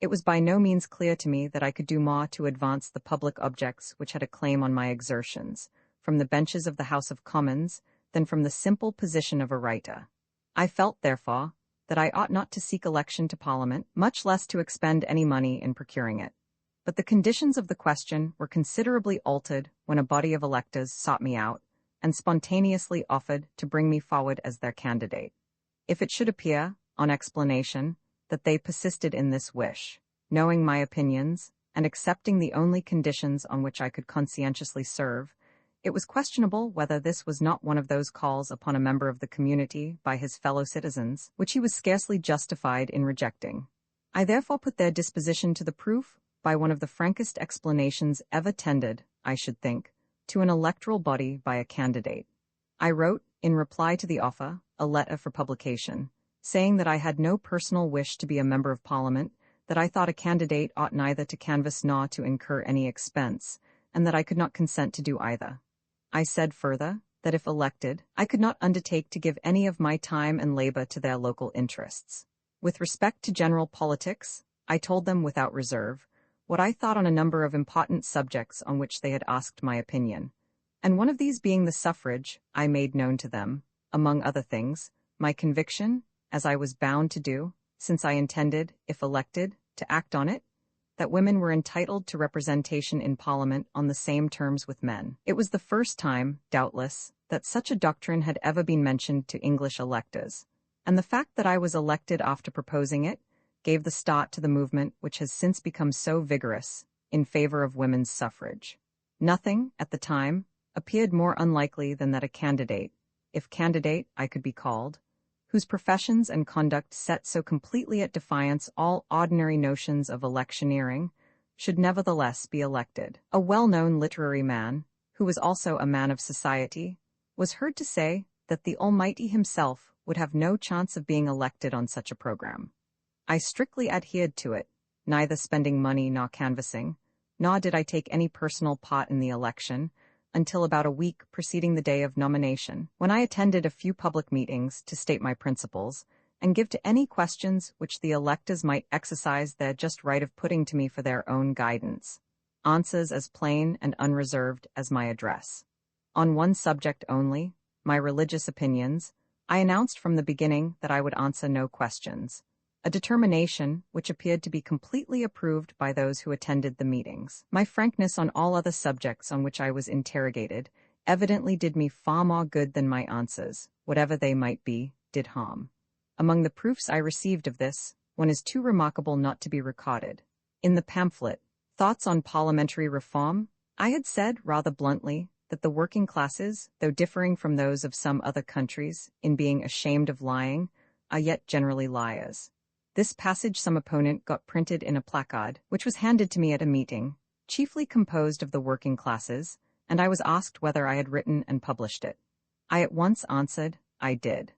It was by no means clear to me that I could do more to advance the public objects which had a claim on my exertions, from the benches of the House of Commons, than from the simple position of a writer. I felt, therefore, that I ought not to seek election to Parliament, much less to expend any money in procuring it. But the conditions of the question were considerably altered when a body of electors sought me out, and spontaneously offered to bring me forward as their candidate. If it should appear, on explanation, that they persisted in this wish, knowing my opinions, and accepting the only conditions on which I could conscientiously serve, it was questionable whether this was not one of those calls upon a member of the community by his fellow citizens, which he was scarcely justified in rejecting. I therefore put their disposition to the proof by one of the frankest explanations ever tendered, I should think, to an electoral body by a candidate. I wrote, in reply to the offer, a letter for publication, saying that I had no personal wish to be a member of Parliament, that I thought a candidate ought neither to canvass nor to incur any expense, and that I could not consent to do either. I said further, that if elected, I could not undertake to give any of my time and labor to their local interests. With respect to general politics, I told them without reserve what I thought on a number of important subjects on which they had asked my opinion, and one of these being the suffrage, I made known to them, among other things, my conviction, as I was bound to do, since I intended, if elected, to act on it, that women were entitled to representation in Parliament on the same terms with men. It was the first time, doubtless, that such a doctrine had ever been mentioned to English electors, and the fact that I was elected after proposing it gave the start to the movement which has since become so vigorous in favor of women's suffrage. Nothing, at the time, appeared more unlikely than that a candidate, if candidate I could be called, whose professions and conduct set so completely at defiance all ordinary notions of electioneering, should nevertheless be elected. A well-known literary man, who was also a man of society, was heard to say that the Almighty himself would have no chance of being elected on such a program. I strictly adhered to it, neither spending money nor canvassing, nor did I take any personal part in the election, until about a week preceding the day of nomination, when I attended a few public meetings to state my principles, and give to any questions which the electors might exercise their just right of putting to me for their own guidance, answers as plain and unreserved as my address. On one subject only, my religious opinions, I announced from the beginning that I would answer no questions, a determination which appeared to be completely approved by those who attended the meetings. My frankness on all other subjects on which I was interrogated evidently did me far more good than my answers, whatever they might be, did harm. Among the proofs I received of this, one is too remarkable not to be recorded. In the pamphlet, Thoughts on Parliamentary Reform, I had said, rather bluntly, that the working classes, though differing from those of some other countries in being ashamed of lying, are yet generally liars. This passage some opponent got printed in a placard, which was handed to me at a meeting, chiefly composed of the working classes, and I was asked whether I had written and published it. I at once answered, I did.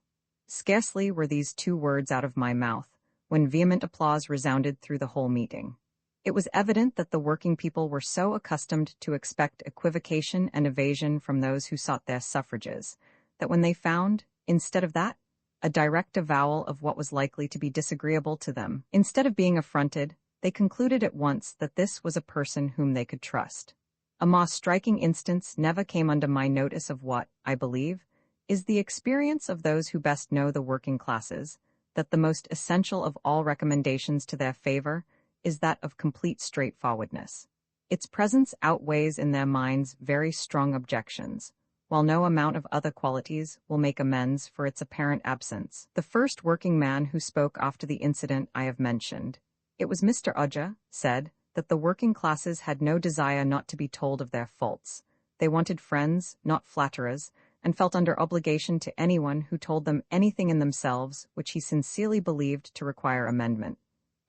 Scarcely were these two words out of my mouth, when vehement applause resounded through the whole meeting. It was evident that the working people were so accustomed to expect equivocation and evasion from those who sought their suffrages, that when they found, instead of that, a direct avowal of what was likely to be disagreeable to them, instead of being affronted, they concluded at once that this was a person whom they could trust. A more striking instance never came under my notice of what, I believe, is the experience of those who best know the working classes, that the most essential of all recommendations to their favor is that of complete straightforwardness. Its presence outweighs in their minds very strong objections, while no amount of other qualities will make amends for its apparent absence. The first working man who spoke after the incident I have mentioned, it was Mr. Odger, said that the working classes had no desire not to be told of their faults. They wanted friends, not flatterers, and felt under obligation to anyone who told them anything in themselves which he sincerely believed to require amendment.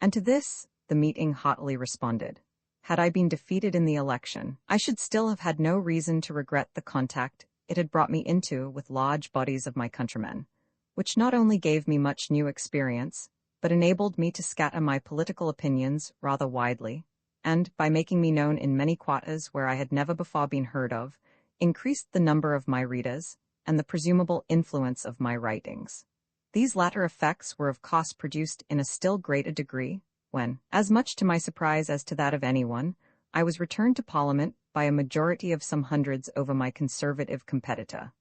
And to this, the meeting haughtily responded. Had I been defeated in the election, I should still have had no reason to regret the contact it had brought me into with large bodies of my countrymen, which not only gave me much new experience, but enabled me to scatter my political opinions rather widely, and, by making me known in many quarters where I had never before been heard of, increased the number of my readers and the presumable influence of my writings. These latter effects were of course produced in a still greater degree when, as much to my surprise as to that of anyone, I was returned to Parliament by a majority of some hundreds over my Conservative competitor.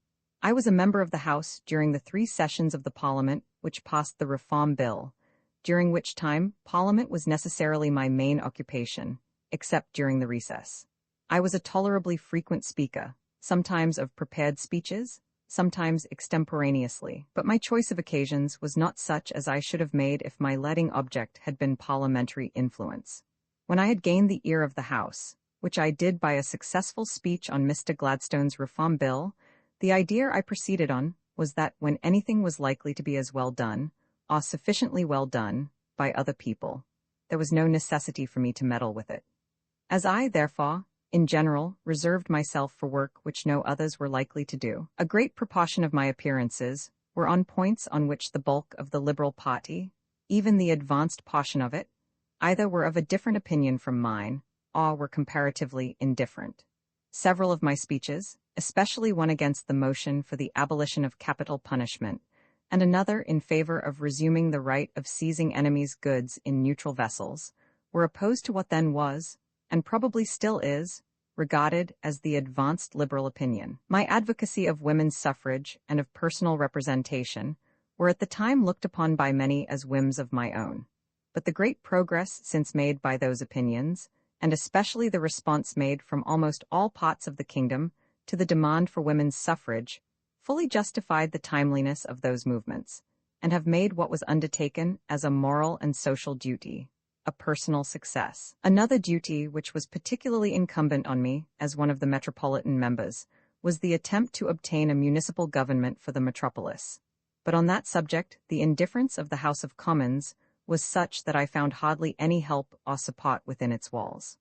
I was a member of the House during the 3 sessions of the Parliament which passed the Reform Bill, during which time Parliament was necessarily my main occupation, except during the recess. I was a tolerably frequent speaker, sometimes of prepared speeches, sometimes extemporaneously, but my choice of occasions was not such as I should have made if my leading object had been parliamentary influence. When I had gained the ear of the House, which I did by a successful speech on Mr. Gladstone's Reform Bill, the idea I proceeded on was that when anything was likely to be as well done, or sufficiently well done, by other people, there was no necessity for me to meddle with it. As I, therefore, in general, reserved myself for work which no others were likely to do, a great proportion of my appearances were on points on which the bulk of the Liberal party, even the advanced portion of it, either were of a different opinion from mine, or were comparatively indifferent. Several of my speeches, especially one against the motion for the abolition of capital punishment, and another in favor of resuming the right of seizing enemies' goods in neutral vessels, were opposed to what then was, and probably still is, regarded as the advanced liberal opinion. My advocacy of women's suffrage and of personal representation were at the time looked upon by many as whims of my own. But the great progress since made by those opinions, and especially the response made from almost all parts of the kingdom to the demand for women's suffrage, fully justified the timeliness of those movements, and have made what was undertaken as a moral and social duty a personal success. Another duty which was particularly incumbent on me as one of the metropolitan members was the attempt to obtain a municipal government for the metropolis. But on that subject, the indifference of the House of Commons was such that I found hardly any help or support within its walls.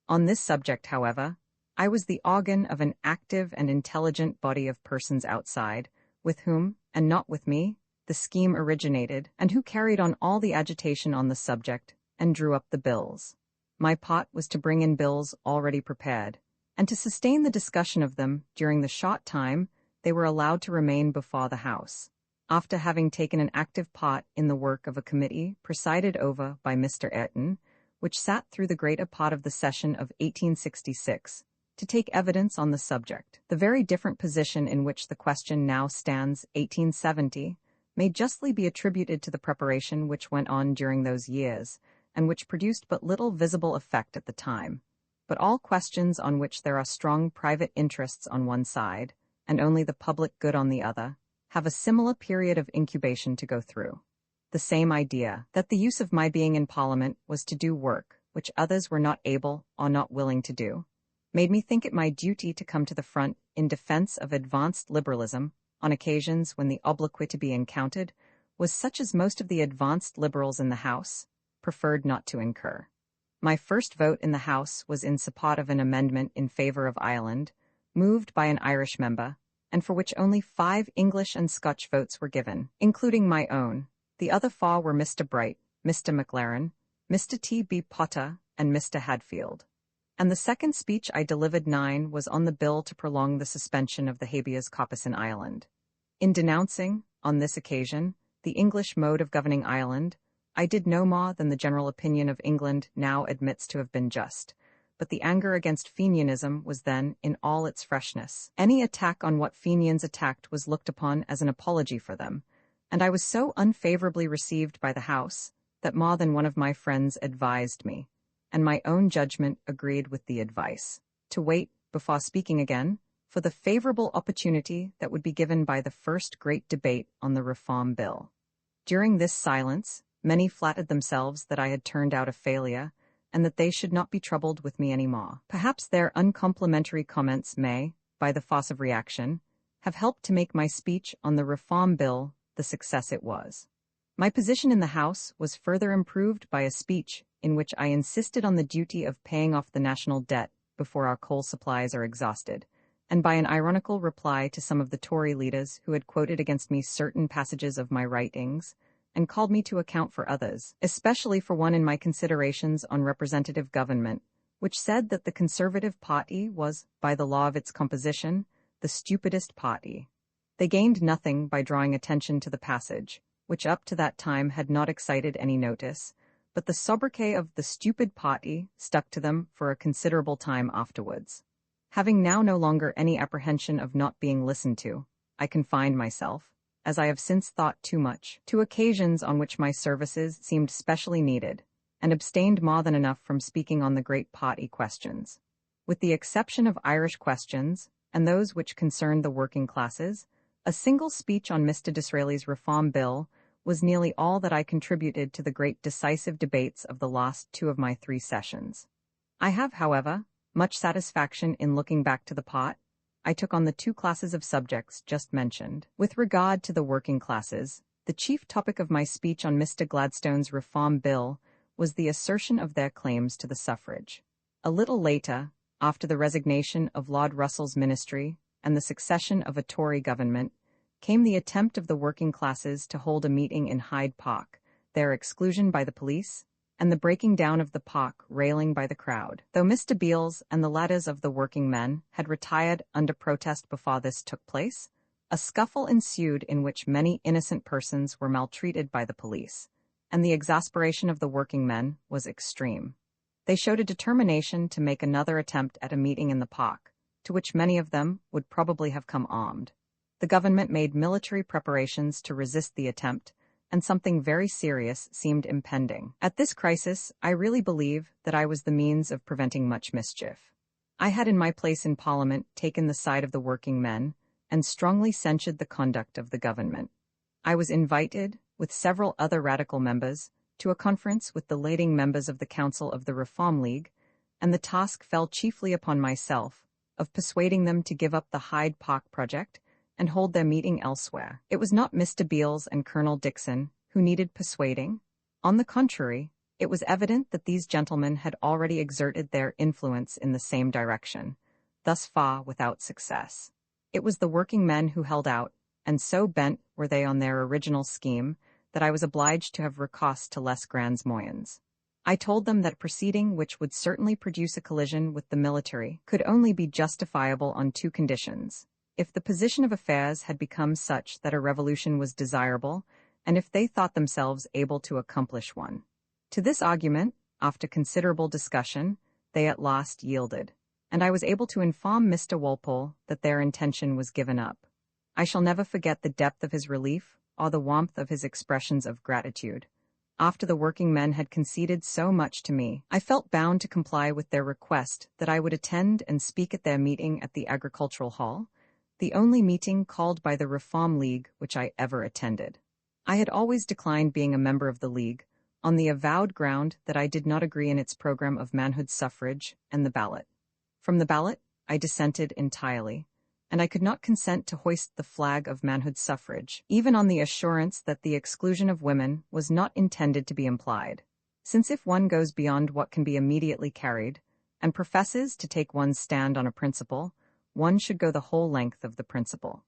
On this subject, however, I was the organ of an active and intelligent body of persons outside, with whom, and not with me, the scheme originated, and who carried on all the agitation on the subject, and drew up the bills. My part was to bring in bills already prepared, and to sustain the discussion of them during the short time they were allowed to remain before the House. After having taken an active part in the work of a committee presided over by Mr. Ayrton, which sat through the greater part of the session of 1866, to take evidence on the subject, the very different position in which the question now stands, 1870, may justly be attributed to the preparation which went on during those years, and which produced but little visible effect at the time. But all questions on which there are strong private interests on one side, and only the public good on the other, have a similar period of incubation to go through. The same idea, that the use of my being in Parliament was to do work which others were not able or not willing to do, made me think it my duty to come to the front in defense of advanced liberalism on occasions when the obloquy to be encountered was such as most of the advanced liberals in the House preferred not to incur. My first vote in the House was in support of an amendment in favor of Ireland, moved by an Irish member, and for which only 5 English and Scotch votes were given, including my own. The other 4 were Mr. Bright, Mr. McLaren, Mr. T.B. Potter, and Mr. Hadfield. And the second speech I delivered 9 was on the bill to prolong the suspension of the habeas corpus in Ireland. In denouncing, on this occasion, the English mode of governing Ireland, I did no more than the general opinion of England now admits to have been just, but the anger against Fenianism was then in all its freshness. Any attack on what Fenians attacked was looked upon as an apology for them, and I was so unfavorably received by the House that more than one of my friends advised me, and my own judgment agreed with the advice, to wait, before speaking again, for the favorable opportunity that would be given by the first great debate on the Reform Bill. During this silence, many flattered themselves that I had turned out a failure, and that they should not be troubled with me any more. Perhaps their uncomplimentary comments may, by the force of reaction, have helped to make my speech on the Reform Bill the success it was. My position in the House was further improved by a speech in which I insisted on the duty of paying off the national debt before our coal supplies are exhausted, and by an ironical reply to some of the Tory leaders who had quoted against me certain passages of my writings, and called me to account for others, especially for one in my considerations on representative government, which said that the Conservative party was, by the law of its composition, the stupidest party. They gained nothing by drawing attention to the passage, which up to that time had not excited any notice, but the sobriquet of the stupid party stuck to them for a considerable time afterwards. Having now no longer any apprehension of not being listened to, I confined myself, as I have since thought too much, to occasions on which my services seemed specially needed, and abstained more than enough from speaking on the great party questions. With the exception of Irish questions, and those which concerned the working classes, a single speech on Mr. Disraeli's Reform Bill was nearly all that I contributed to the great decisive debates of the last 2 of my 3 sessions. I have, however, much satisfaction in looking back to the part I took on the 2 classes of subjects just mentioned. With regard to the working classes, the chief topic of my speech on Mr. Gladstone's Reform Bill was the assertion of their claims to the suffrage. A little later, after the resignation of Lord Russell's ministry and the succession of a Tory government, came the attempt of the working classes to hold a meeting in Hyde Park, their exclusion by the police, and the breaking down of the park railing by the crowd. Though Mr. Beales and the ladders of the working men had retired under protest before this took place, a scuffle ensued in which many innocent persons were maltreated by the police, and the exasperation of the working men was extreme. They showed a determination to make another attempt at a meeting in the park, to which many of them would probably have come armed. The government made military preparations to resist the attempt, and something very serious seemed impending. At this crisis, I really believe that I was the means of preventing much mischief. I had in my place in Parliament taken the side of the working men, and strongly censured the conduct of the government. I was invited, with several other radical members, to a conference with the leading members of the Council of the Reform League, and the task fell chiefly upon myself, of persuading them to give up the Hyde Park project and hold their meeting elsewhere. It was not Mr. Beales and Colonel Dickson who needed persuading. On the contrary, it was evident that these gentlemen had already exerted their influence in the same direction, thus far without success. It was the working men who held out, and so bent were they on their original scheme that I was obliged to have recourse to less grands moyens. I told them that a proceeding which would certainly produce a collision with the military could only be justifiable on 2 conditions: if the position of affairs had become such that a revolution was desirable, and if they thought themselves able to accomplish one. To this argument, after considerable discussion, they at last yielded, and I was able to inform Mr. Walpole that their intention was given up. I shall never forget the depth of his relief or the warmth of his expressions of gratitude. After the working men had conceded so much to me, I felt bound to comply with their request that I would attend and speak at their meeting at the Agricultural Hall, the only meeting called by the Reform League which I ever attended. I had always declined being a member of the League, on the avowed ground that I did not agree in its program of manhood suffrage and the ballot. From the ballot, I dissented entirely, and I could not consent to hoist the flag of manhood suffrage, even on the assurance that the exclusion of women was not intended to be implied, since if one goes beyond what can be immediately carried, and professes to take one's stand on a principle, one should go the whole length of the principle.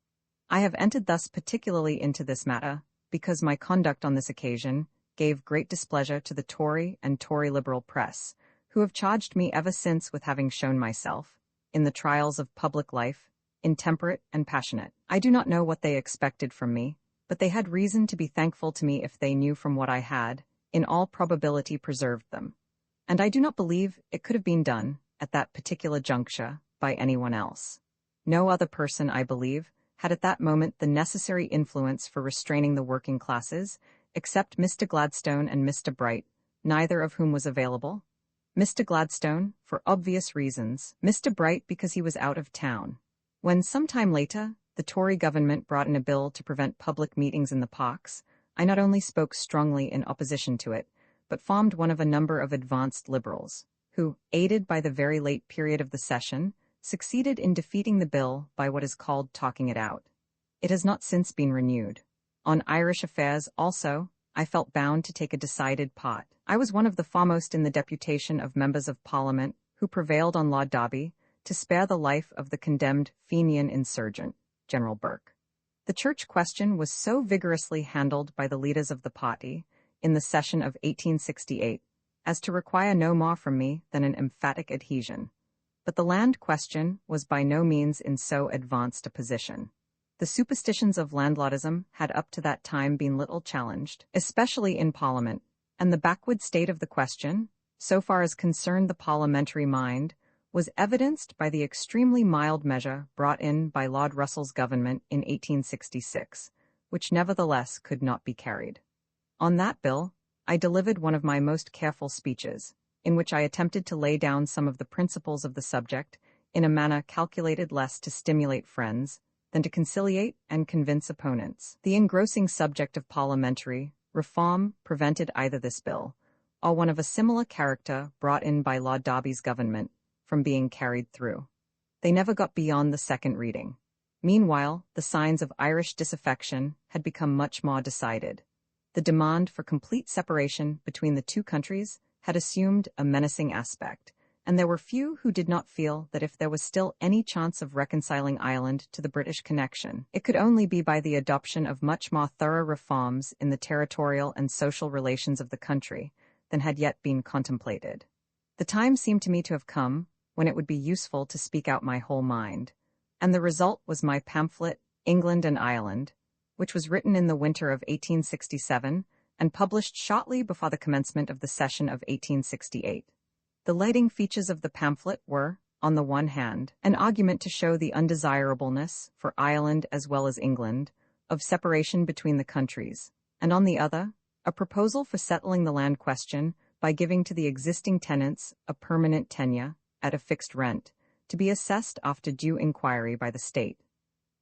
I have entered thus particularly into this matter, because my conduct on this occasion gave great displeasure to the Tory and Tory Liberal press, who have charged me ever since with having shown myself, in the trials of public life, intemperate and passionate. I do not know what they expected from me, but they had reason to be thankful to me if they knew from what I had, in all probability, preserved them. And I do not believe it could have been done, at that particular juncture, by anyone else. No other person, I believe, had at that moment the necessary influence for restraining the working classes, except Mr. Gladstone and Mr. Bright, neither of whom was available. Mr. Gladstone, for obvious reasons, Mr. Bright because he was out of town. When some time later, the Tory government brought in a bill to prevent public meetings in the parks, I not only spoke strongly in opposition to it, but formed one of a number of advanced Liberals, who, aided by the very late period of the session, succeeded in defeating the bill by what is called talking it out. It has not since been renewed. On Irish affairs, also, I felt bound to take a decided part. I was one of the foremost in the deputation of members of Parliament who prevailed on Lord Derby to spare the life of the condemned Fenian insurgent, General Burke. The church question was so vigorously handled by the leaders of the party in the session of 1868 as to require no more from me than an emphatic adhesion. But the land question was by no means in so advanced a position. The superstitions of landlordism had up to that time been little challenged, especially in Parliament, And the backward state of the question, so far as concerned the parliamentary mind, was evidenced by the extremely mild measure brought in by Lord Russell's government in 1866, which nevertheless could not be carried. On that bill, I delivered one of my most careful speeches, in which I attempted to lay down some of the principles of the subject in a manner calculated less to stimulate friends than to conciliate and convince opponents. The engrossing subject of parliamentary reform prevented either this bill, or one of a similar character brought in by Lord Derby's government, from being carried through. They never got beyond the second reading. Meanwhile, the signs of Irish disaffection had become much more decided. The demand for complete separation between the two countries had assumed a menacing aspect, and there were few who did not feel that if there was still any chance of reconciling Ireland to the British connection, it could only be by the adoption of much more thorough reforms in the territorial and social relations of the country than had yet been contemplated. The time seemed to me to have come when it would be useful to speak out my whole mind, and the result was my pamphlet, England and Ireland, which was written in the winter of 1867 and published shortly before the commencement of the session of 1868. The leading features of the pamphlet were, on the one hand, an argument to show the undesirableness, for Ireland as well as England, of separation between the countries, and on the other, a proposal for settling the land question by giving to the existing tenants a permanent tenure, at a fixed rent, to be assessed after due inquiry by the state.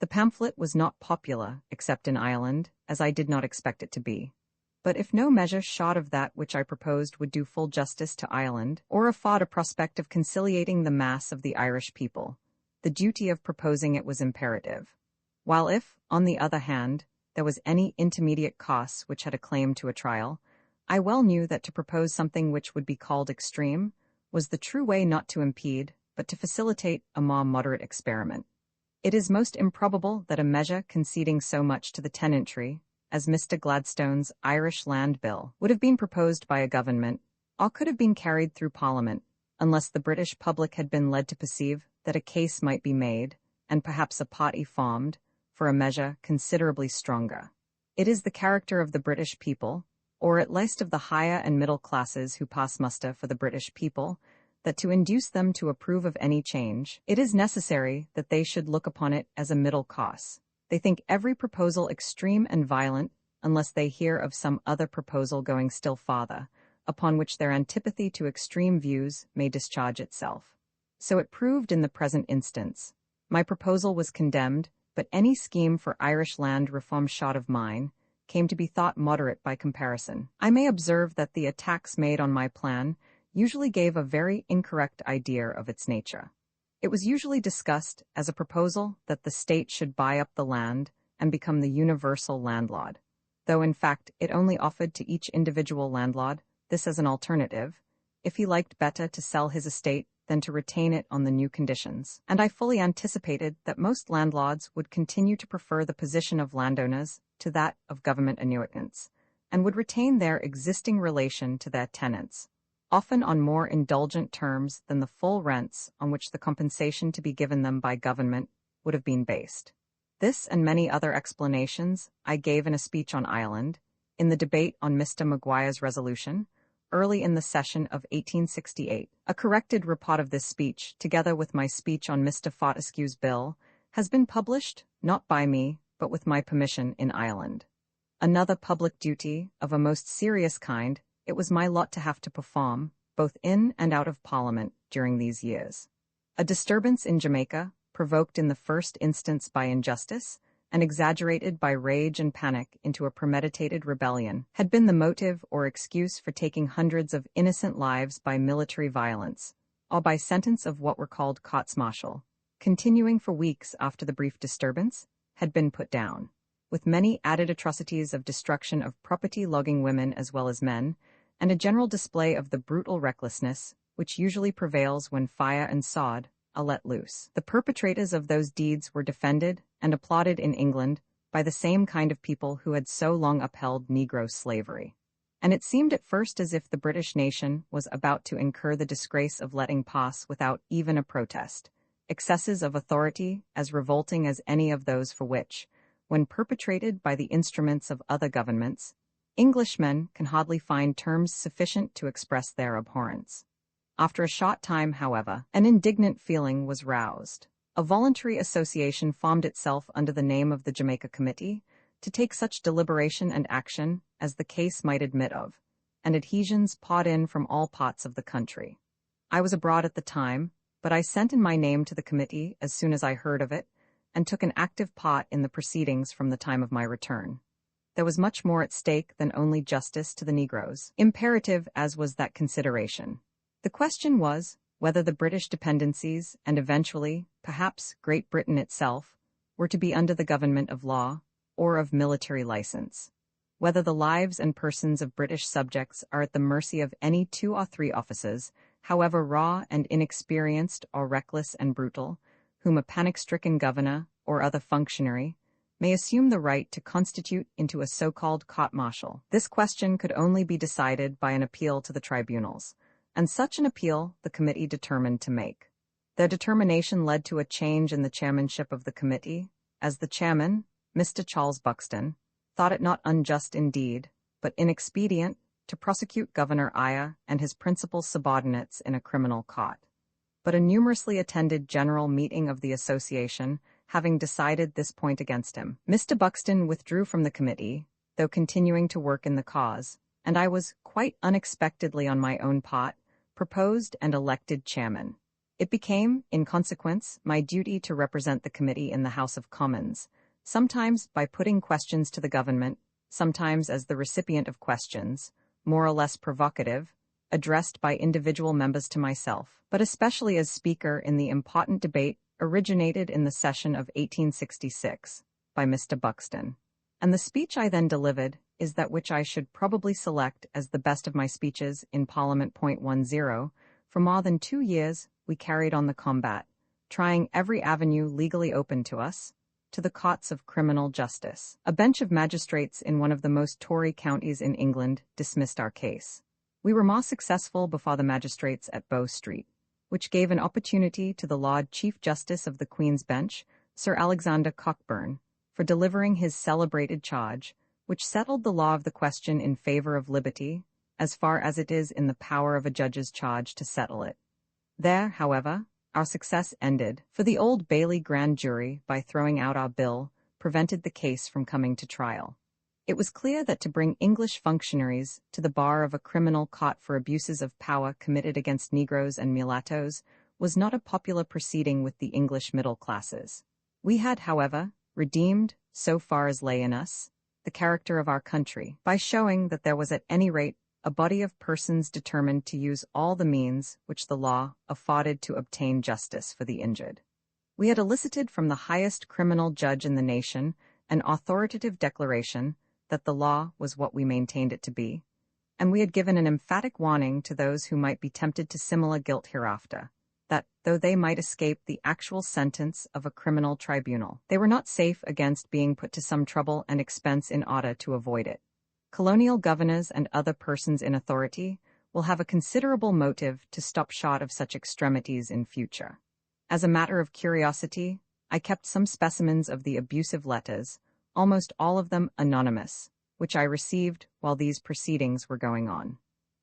The pamphlet was not popular, except in Ireland, as I did not expect it to be. But if no measure short of that which I proposed would do full justice to Ireland, or afford a prospect of conciliating the mass of the Irish people, the duty of proposing it was imperative. While if, on the other hand, there was any intermediate course which had a claim to a trial, I well knew that to propose something which would be called extreme was the true way not to impede, but to facilitate a more moderate experiment. It is most improbable that a measure conceding so much to the tenantry as Mr. Gladstone's Irish Land Bill would have been proposed by a government, or could have been carried through Parliament, unless the British public had been led to perceive that a case might be made, and perhaps a party formed, for a measure considerably stronger. It is the character of the British people, or at least of the higher and middle classes who pass muster for the British people, that to induce them to approve of any change, it is necessary that they should look upon it as a middle course. They think every proposal extreme and violent, unless they hear of some other proposal going still farther, upon which their antipathy to extreme views may discharge itself. So it proved in the present instance. My proposal was condemned, but any scheme for Irish land reform short of mine came to be thought moderate by comparison. I may observe that the attacks made on my plan usually gave a very incorrect idea of its nature. It was usually discussed as a proposal that the state should buy up the land and become the universal landlord, though in fact it only offered to each individual landlord this as an alternative, if he liked better to sell his estate than to retain it on the new conditions. And I fully anticipated that most landlords would continue to prefer the position of landowners to that of government annuitants, and would retain their existing relation to their tenants, often on more indulgent terms than the full rents on which the compensation to be given them by government would have been based. This and many other explanations I gave in a speech on Ireland, in the debate on Mr. Maguire's resolution, early in the session of 1868. A corrected report of this speech, together with my speech on Mr. Fortescue's bill, has been published, not by me, but with my permission, in Ireland. Another public duty, of a most serious kind, it was my lot to have to perform, both in and out of Parliament, during these years. A disturbance in Jamaica, provoked in the first instance by injustice, and exaggerated by rage and panic into a premeditated rebellion, had been the motive or excuse for taking hundreds of innocent lives by military violence, or by sentence of what were called courts-martial, continuing for weeks after the brief disturbance had been put down, with many added atrocities of destruction of property logging women as well as men, and a general display of the brutal recklessness which usually prevails when fire and sword are let loose. The perpetrators of those deeds were defended and applauded in England by the same kind of people who had so long upheld Negro slavery. And it seemed at first as if the British nation was about to incur the disgrace of letting pass without even a protest excesses of authority as revolting as any of those for which, when perpetrated by the instruments of other governments, Englishmen can hardly find terms sufficient to express their abhorrence. After a short time, however, an indignant feeling was roused. A voluntary association formed itself under the name of the Jamaica Committee to take such deliberation and action as the case might admit of, and adhesions poured in from all parts of the country. I was abroad at the time, but I sent in my name to the committee as soon as I heard of it, and took an active part in the proceedings from the time of my return. There was much more at stake than only justice to the Negroes, imperative as was that consideration. The question was whether the British dependencies, and eventually, perhaps, Great Britain itself, were to be under the government of law or of military license, whether the lives and persons of British subjects are at the mercy of any 2 or 3 officers, however raw and inexperienced or reckless and brutal, whom a panic-stricken governor or other functionary may assume the right to constitute into a so-called court-martial. This question could only be decided by an appeal to the tribunals, and such an appeal the committee determined to make. Their determination led to a change in the chairmanship of the committee, as the chairman, Mr. Charles Buxton, thought it not unjust indeed, but inexpedient, to prosecute Governor Eyre and his principal subordinates in a criminal court. But a numerously attended general meeting of the association having decided this point against him, Mr. Buxton withdrew from the committee, though continuing to work in the cause, and I was, quite unexpectedly on my own part, proposed and elected chairman. It became, in consequence, my duty to represent the committee in the House of Commons, sometimes by putting questions to the government, sometimes as the recipient of questions, more or less provocative, addressed by individual members to myself, but especially as speaker in the important debate originated in the session of 1866 by Mr. Buxton. And the speech I then delivered is that which I should probably select as the best of my speeches in Parliament. 10. For more than 2 years, we carried on the combat, trying every avenue legally open to us, to the courts of criminal justice. A bench of magistrates in one of the most Tory counties in England dismissed our case. We were more successful before the magistrates at Bow Street, which gave an opportunity to the Lord Chief Justice of the Queen's Bench, Sir Alexander Cockburn, for delivering his celebrated charge, which settled the law of the question in favor of liberty, as far as it is in the power of a judge's charge to settle it. There, however, our success ended, for the Old Bailey grand jury, by throwing out our bill, prevented the case from coming to trial. It was clear that to bring English functionaries to the bar of a criminal court for abuses of power committed against Negroes and mulattoes was not a popular proceeding with the English middle classes. We had, however, redeemed, so far as lay in us, the character of our country, by showing that there was at any rate a body of persons determined to use all the means which the law afforded to obtain justice for the injured. We had elicited from the highest criminal judge in the nation an authoritative declaration that the law was what we maintained it to be, and we had given an emphatic warning to those who might be tempted to similar guilt hereafter, that, though they might escape the actual sentence of a criminal tribunal, they were not safe against being put to some trouble and expense in order to avoid it. Colonial governors and other persons in authority will have a considerable motive to stop short of such extremities in future. As a matter of curiosity, I kept some specimens of the abusive letters, almost all of them anonymous, which I received while these proceedings were going on.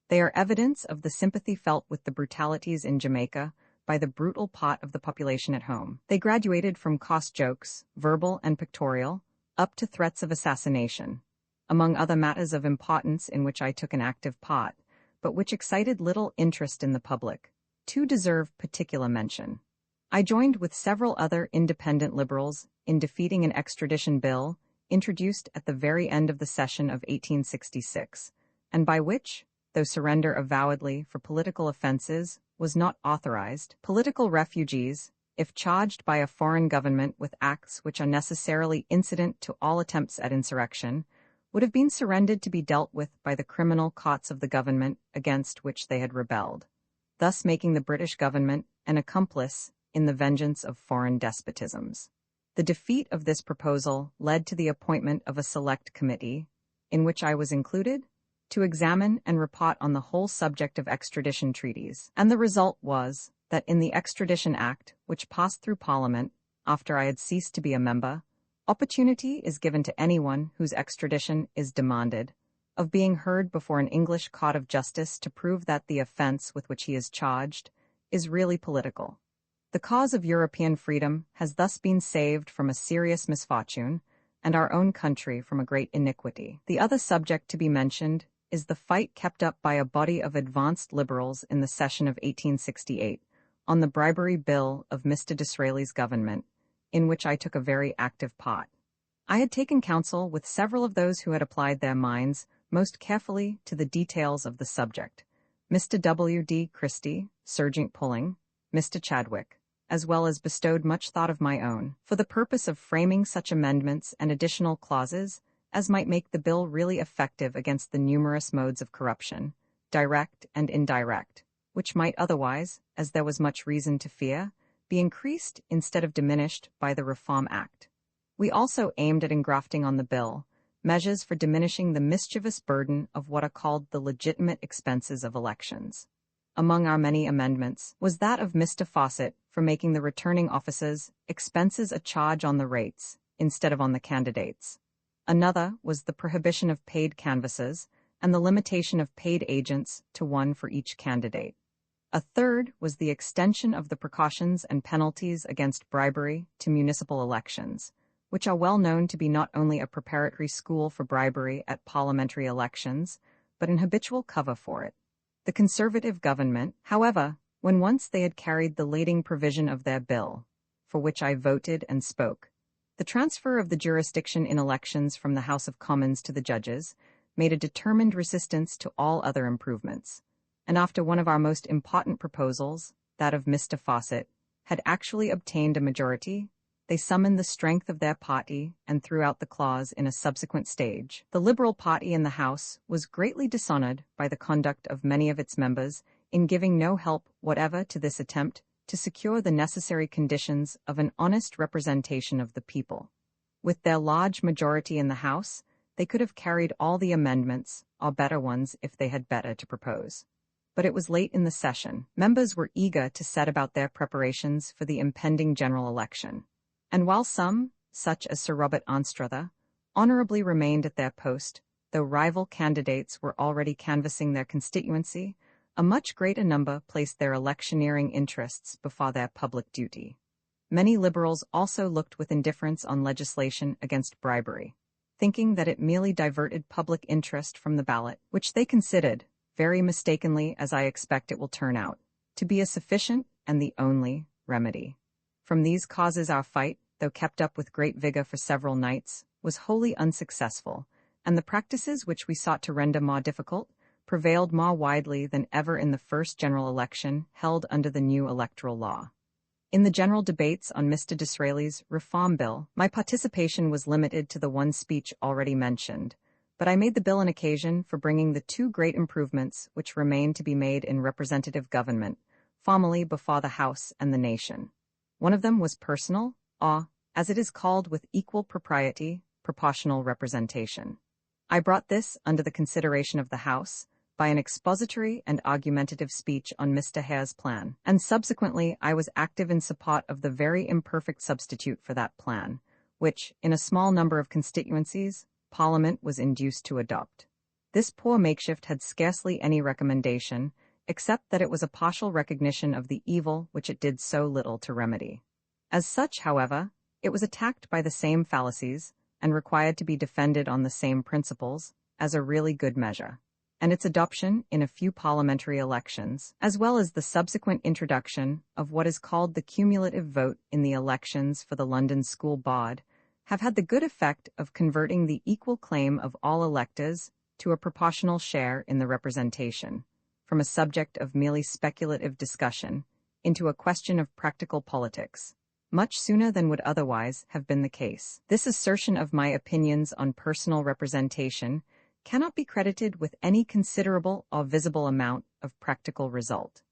They are evidence of the sympathy felt with the brutalities in Jamaica by the brutal part of the population at home. They graduated from coarse jokes, verbal and pictorial, up to threats of assassination, among other matters of importance in which I took an active part, but which excited little interest in the public. 2 deserve particular mention. I joined with several other independent liberals in defeating an extradition bill introduced at the very end of the session of 1866, and by which, though surrender avowedly for political offenses was not authorized, political refugees, if charged by a foreign government with acts which are necessarily incident to all attempts at insurrection, would have been surrendered to be dealt with by the criminal courts of the government against which they had rebelled, thus making the British government an accomplice in the vengeance of foreign despotisms. The defeat of this proposal led to the appointment of a select committee, in which I was included, to examine and report on the whole subject of extradition treaties, and the result was that in the Extradition Act, which passed through Parliament after I had ceased to be a member, opportunity is given to anyone whose extradition is demanded, of being heard before an English court of justice to prove that the offense with which he is charged is really political. The cause of European freedom has thus been saved from a serious misfortune, and our own country from a great iniquity. The other subject to be mentioned is the fight kept up by a body of advanced liberals in the session of 1868 on the bribery bill of Mr. Disraeli's government, in which I took a very active part. I had taken counsel with several of those who had applied their minds most carefully to the details of the subject, Mr. W. D. Christie, Sergeant Pulling, Mr. Chadwick, as well as bestowed much thought of my own, for the purpose of framing such amendments and additional clauses as might make the bill really effective against the numerous modes of corruption, direct and indirect, which might otherwise, as there was much reason to fear, be increased instead of diminished by the Reform Act. We also aimed at engrafting on the bill measures for diminishing the mischievous burden of what are called the legitimate expenses of elections. Among our many amendments was that of Mr. Fawcett for making the returning officers' expenses a charge on the rates instead of on the candidates. Another was the prohibition of paid canvassers and the limitation of paid agents to one for each candidate. A third was the extension of the precautions and penalties against bribery to municipal elections, which are well known to be not only a preparatory school for bribery at parliamentary elections, but an habitual cover for it. The Conservative government, however, when once they had carried the leading provision of their bill, for which I voted and spoke, the transfer of the jurisdiction in elections from the House of Commons to the judges made a determined resistance to all other improvements, and after one of our most important proposals, that of Mr. Fawcett, had actually obtained a majority, they summoned the strength of their party and threw out the clause in a subsequent stage. The Liberal party in the House was greatly dishonored by the conduct of many of its members in giving no help whatever to this attempt to secure the necessary conditions of an honest representation of the people. With their large majority in the House, they could have carried all the amendments, or better ones if they had better to propose. But it was late in the session. Members were eager to set about their preparations for the impending general election. And while some, such as Sir Robert Anstruther, honorably remained at their post, though rival candidates were already canvassing their constituency, a much greater number placed their electioneering interests before their public duty. Many liberals also looked with indifference on legislation against bribery, thinking that it merely diverted public interest from the ballot, which they considered, very mistakenly as I expect it will turn out, to be a sufficient and the only remedy. From these causes our fight, though kept up with great vigor for several nights, was wholly unsuccessful, and the practices which we sought to render more difficult prevailed more widely than ever in the first general election held under the new electoral law. In the general debates on Mr. Disraeli's Reform Bill, my participation was limited to the one speech already mentioned, but I made the bill an occasion for bringing the two great improvements which remain to be made in representative government, formally before the House and the nation. One of them was personal, or, as it is called with equal propriety, proportional representation. I brought this under the consideration of the House by an expository and argumentative speech on Mr. Hare's plan, and subsequently I was active in support of the very imperfect substitute for that plan, which, in a small number of constituencies, Parliament was induced to adopt. This poor makeshift had scarcely any recommendation, except that it was a partial recognition of the evil which it did so little to remedy. As such, however, it was attacked by the same fallacies, and required to be defended on the same principles, as a really good measure. And its adoption in a few parliamentary elections, as well as the subsequent introduction of what is called the cumulative vote in the elections for the London School Board, have had the good effect of converting the equal claim of all electors to a proportional share in the representation, from a subject of merely speculative discussion into a question of practical politics, much sooner than would otherwise have been the case. This assertion of my opinions on personal representation cannot be credited with any considerable or visible amount of practical result.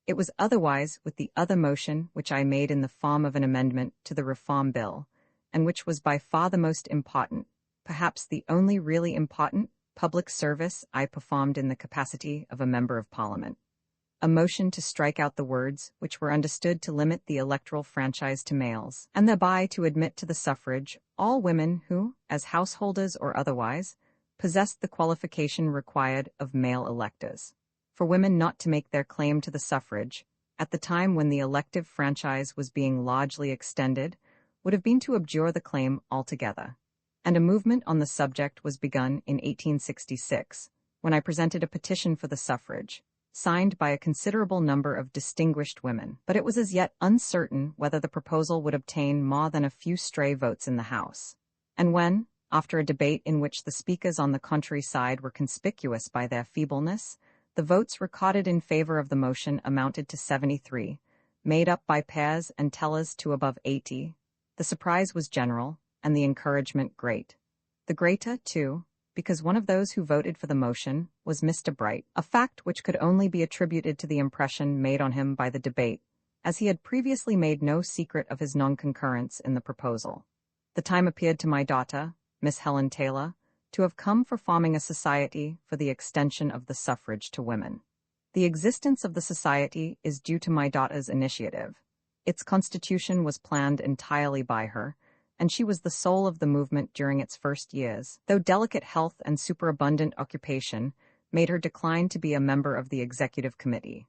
It was otherwise with the other motion which I made in the form of an amendment to the Reform Bill, and which was by far the most important, perhaps the only really important, public service I performed in the capacity of a member of Parliament. A motion to strike out the words which were understood to limit the electoral franchise to males, and thereby to admit to the suffrage all women who, as householders or otherwise, possessed the qualification required of male electors. For women not to make their claim to the suffrage, at the time when the elective franchise was being largely extended, would have been to abjure the claim altogether. And a movement on the subject was begun in 1866, when I presented a petition for the suffrage, signed by a considerable number of distinguished women. But it was as yet uncertain whether the proposal would obtain more than a few stray votes in the House. And when, after a debate in which the speakers on the contrary side were conspicuous by their feebleness, the votes recorded in favor of the motion amounted to 73, made up by pairs and tellers to above 80, the surprise was general, and the encouragement great. The greater, too, because one of those who voted for the motion was Mr. Bright, a fact which could only be attributed to the impression made on him by the debate, as he had previously made no secret of his non-concurrence in the proposal. The time appeared to my daughter, Miss Helen Taylor, to have come for forming a society for the extension of the suffrage to women. The existence of the society is due to my daughter's initiative. Its constitution was planned entirely by her, and she was the soul of the movement during its first years, though delicate health and superabundant occupation made her decline to be a member of the executive committee.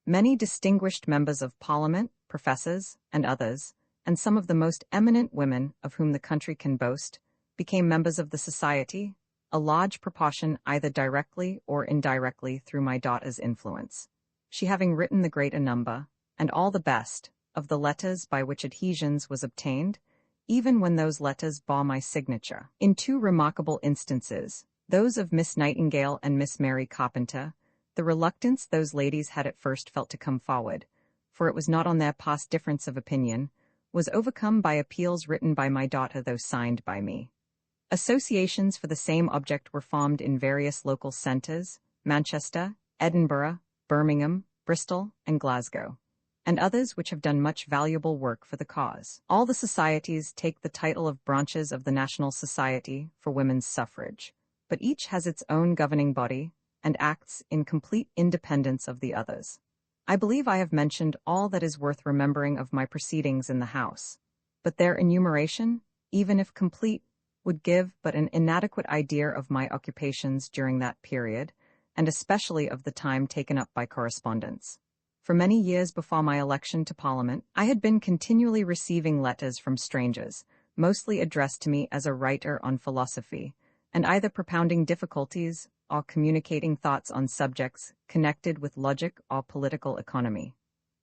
Many distinguished members of Parliament, professors, and others, and some of the most eminent women of whom the country can boast, became members of the society, a large proportion either directly or indirectly through my daughter's influence, she having written the greater number, and all the best, of the letters by which adhesions was obtained, even when those letters bore my signature. In two remarkable instances, those of Miss Nightingale and Miss Mary Carpenter, the reluctance those ladies had at first felt to come forward, for it was not on their past difference of opinion, was overcome by appeals written by my daughter though signed by me. Associations for the same object were formed in various local centres, Manchester, Edinburgh, Birmingham, Bristol, and Glasgow, and others which have done much valuable work for the cause. All the societies take the title of branches of the National Society for Women's Suffrage, but each has its own governing body and acts in complete independence of the others. I believe I have mentioned all that is worth remembering of my proceedings in the House, but their enumeration, even if complete, would give but an inadequate idea of my occupations during that period, and especially of the time taken up by correspondence. For many years before my election to Parliament, I had been continually receiving letters from strangers, mostly addressed to me as a writer on philosophy, and either propounding difficulties or communicating thoughts on subjects connected with logic or political economy.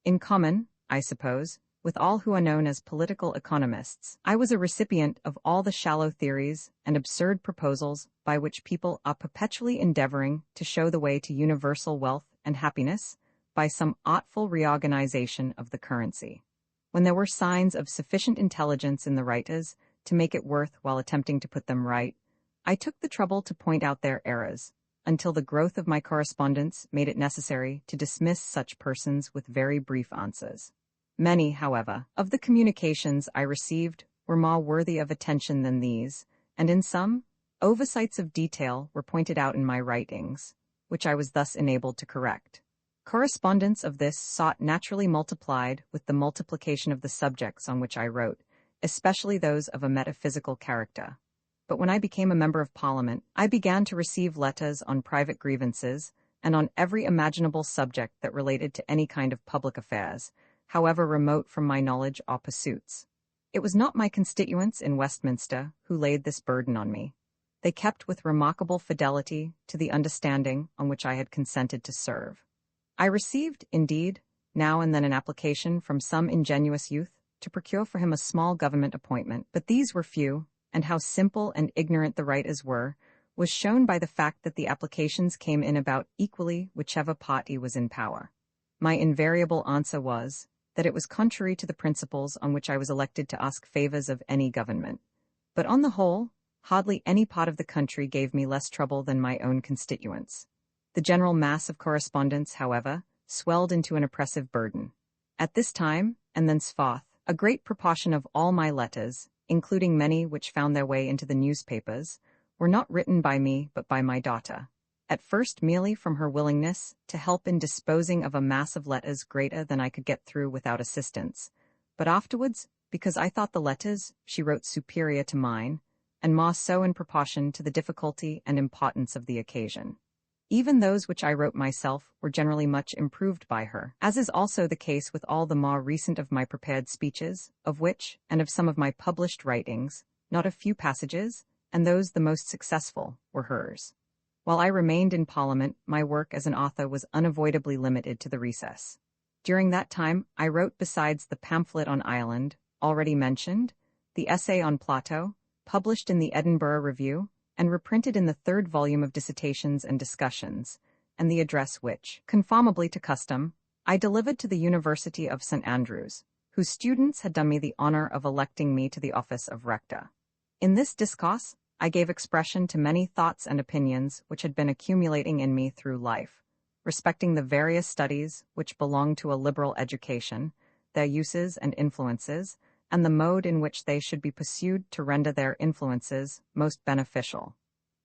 In common, I suppose, with all who are known as political economists, I was a recipient of all the shallow theories and absurd proposals by which people are perpetually endeavoring to show the way to universal wealth and happiness by some artful reorganization of the currency. When there were signs of sufficient intelligence in the writers to make it worth while attempting to put them right, I took the trouble to point out their errors, until the growth of my correspondence made it necessary to dismiss such persons with very brief answers. Many, however, of the communications I received were more worthy of attention than these, and in some, oversights of detail were pointed out in my writings, which I was thus enabled to correct. Correspondence of this sort naturally multiplied with the multiplication of the subjects on which I wrote, especially those of a metaphysical character. But when I became a member of Parliament, I began to receive letters on private grievances and on every imaginable subject that related to any kind of public affairs, however remote from my knowledge or pursuits. It was not my constituents in Westminster who laid this burden on me. They kept with remarkable fidelity to the understanding on which I had consented to serve. I received, indeed, now and then an application from some ingenious youth to procure for him a small government appointment, but these were few, and how simple and ignorant the writers were was shown by the fact that the applications came in about equally whichever party was in power. My invariable answer was that it was contrary to the principles on which I was elected to ask favors of any government. But on the whole, hardly any part of the country gave me less trouble than my own constituents. The general mass of correspondence, however, swelled into an oppressive burden. At this time, and thenceforth, a great proportion of all my letters, including many which found their way into the newspapers, were not written by me but by my daughter, at first merely from her willingness to help in disposing of a mass of letters greater than I could get through without assistance, but afterwards because I thought the letters she wrote superior to mine, and more so in proportion to the difficulty and importance of the occasion. Even those which I wrote myself were generally much improved by her, as is also the case with all the more recent of my prepared speeches, of which, and of some of my published writings, not a few passages, and those the most successful, were hers. While I remained in Parliament, my work as an author was unavoidably limited to the recess. During that time, I wrote, besides the pamphlet on Ireland, already mentioned, the essay on Plato, published in the Edinburgh Review, and reprinted in the third volume of Dissertations and Discussions, and the address which, conformably to custom, I delivered to the University of St. Andrews, whose students had done me the honor of electing me to the office of rector. In this discourse, I gave expression to many thoughts and opinions which had been accumulating in me through life, respecting the various studies which belong to a liberal education, their uses and influences, and the mode in which they should be pursued to render their influences most beneficial.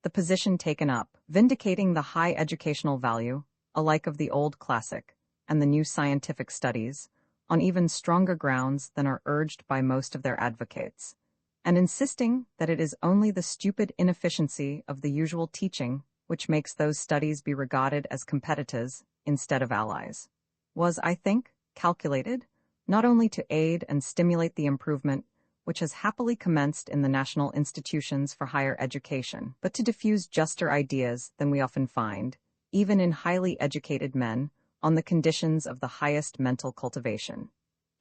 The position taken up, vindicating the high educational value, alike of the old classic, and the new scientific studies, on even stronger grounds than are urged by most of their advocates, and insisting that it is only the stupid inefficiency of the usual teaching which makes those studies be regarded as competitors instead of allies, was, I think, calculated not only to aid and stimulate the improvement which has happily commenced in the national institutions for higher education, but to diffuse juster ideas than we often find, even in highly educated men, on the conditions of the highest mental cultivation.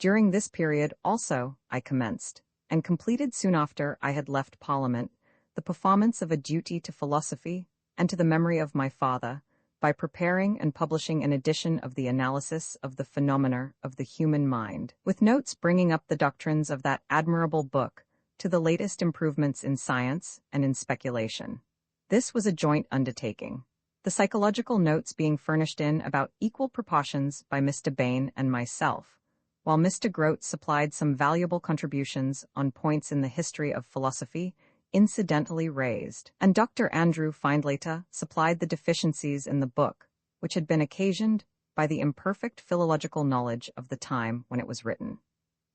During this period also I commenced, and completed soon after I had left Parliament, the performance of a duty to philosophy and to the memory of my father, by preparing and publishing an edition of the Analysis of the Phenomena of the Human Mind, with notes bringing up the doctrines of that admirable book to the latest improvements in science and in speculation. This was a joint undertaking, the psychological notes being furnished in about equal proportions by Mr. Bain and myself, while Mr. Grote supplied some valuable contributions on points in the history of philosophy incidentally raised, and Dr. Andrew Findlater supplied the deficiencies in the book, which had been occasioned by the imperfect philological knowledge of the time when it was written.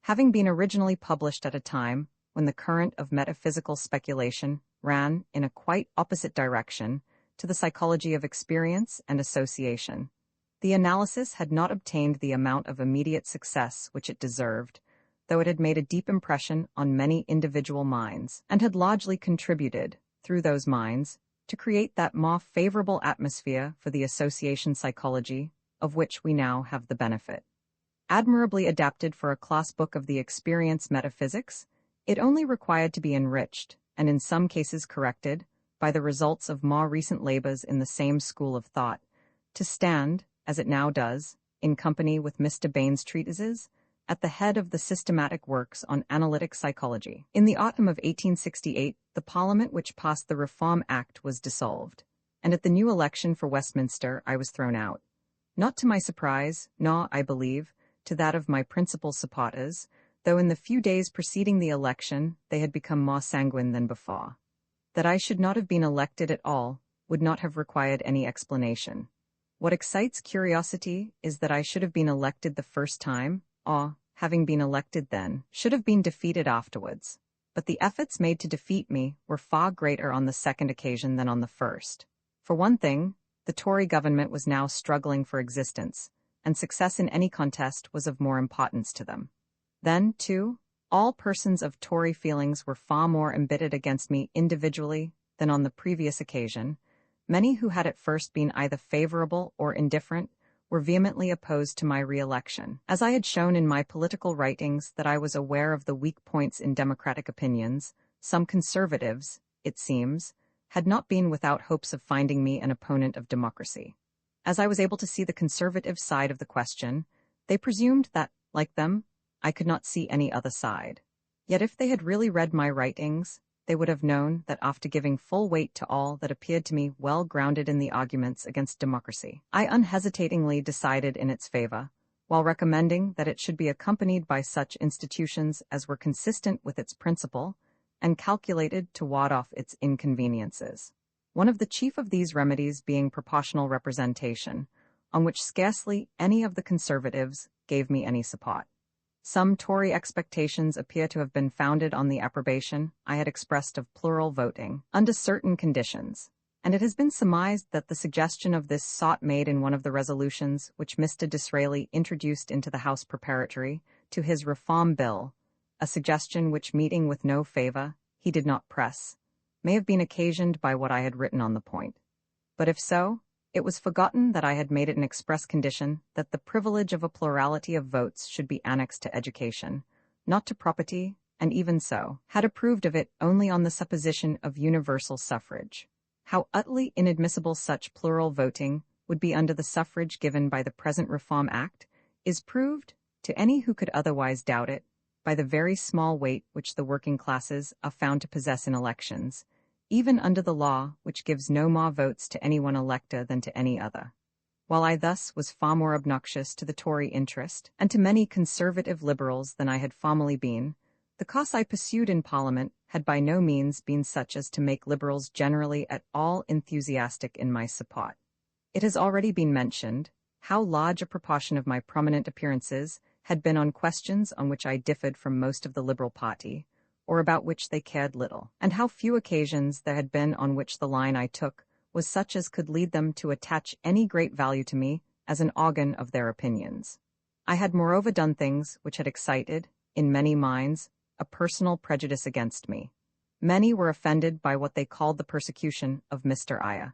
Having been originally published at a time when the current of metaphysical speculation ran in a quite opposite direction to the psychology of experience and association, the analysis had not obtained the amount of immediate success which it deserved, though it had made a deep impression on many individual minds, and had largely contributed, through those minds, to create that more favorable atmosphere for the association psychology, of which we now have the benefit. Admirably adapted for a class book of the experience metaphysics, it only required to be enriched, and in some cases corrected, by the results of more recent labors in the same school of thought, to stand, as it now does, in company with Mr. Bain's treatises, at the head of the systematic works on analytic psychology. In the autumn of 1868, the Parliament which passed the Reform Act was dissolved, and at the new election for Westminster I was thrown out. Not to my surprise, nor, I believe, to that of my principal supporters, though in the few days preceding the election they had become more sanguine than before. That I should not have been elected at all would not have required any explanation. What excites curiosity is that I should have been elected the first time, or, having been elected then, should have been defeated afterwards. But the efforts made to defeat me were far greater on the second occasion than on the first. For one thing, the Tory government was now struggling for existence, and success in any contest was of more importance to them. Then, too, all persons of Tory feelings were far more embittered against me individually than on the previous occasion. Many who had at first been either favorable or indifferent were vehemently opposed to my re-election. As I had shown in my political writings that I was aware of the weak points in democratic opinions, some conservatives, it seems, had not been without hopes of finding me an opponent of democracy. As I was able to see the conservative side of the question, they presumed that, like them, I could not see any other side. Yet if they had really read my writings, they would have known that after giving full weight to all that appeared to me well grounded in the arguments against democracy, I unhesitatingly decided in its favor, while recommending that it should be accompanied by such institutions as were consistent with its principle and calculated to ward off its inconveniences. One of the chief of these remedies being proportional representation, on which scarcely any of the conservatives gave me any support. Some Tory expectations appear to have been founded on the approbation I had expressed of plural voting under certain conditions, and it has been surmised that the suggestion of this sort made in one of the resolutions which Mr. Disraeli introduced into the House preparatory to his Reform Bill, a suggestion which, meeting with no favour, he did not press, may have been occasioned by what I had written on the point. But if so, it was forgotten that I had made it an express condition that the privilege of a plurality of votes should be annexed to education, not to property, and even so, had approved of it only on the supposition of universal suffrage. How utterly inadmissible such plural voting would be under the suffrage given by the present Reform Act is proved, to any who could otherwise doubt it, by the very small weight which the working classes are found to possess in elections, even under the law which gives no more votes to any one elector than to any other. While I thus was far more obnoxious to the Tory interest, and to many conservative Liberals than I had formerly been, the course I pursued in Parliament had by no means been such as to make Liberals generally at all enthusiastic in my support. It has already been mentioned how large a proportion of my prominent appearances had been on questions on which I differed from most of the Liberal party, or about which they cared little, and how few occasions there had been on which the line I took was such as could lead them to attach any great value to me as an organ of their opinions. I had moreover done things which had excited, in many minds, a personal prejudice against me. Many were offended by what they called the persecution of Mr. Aya,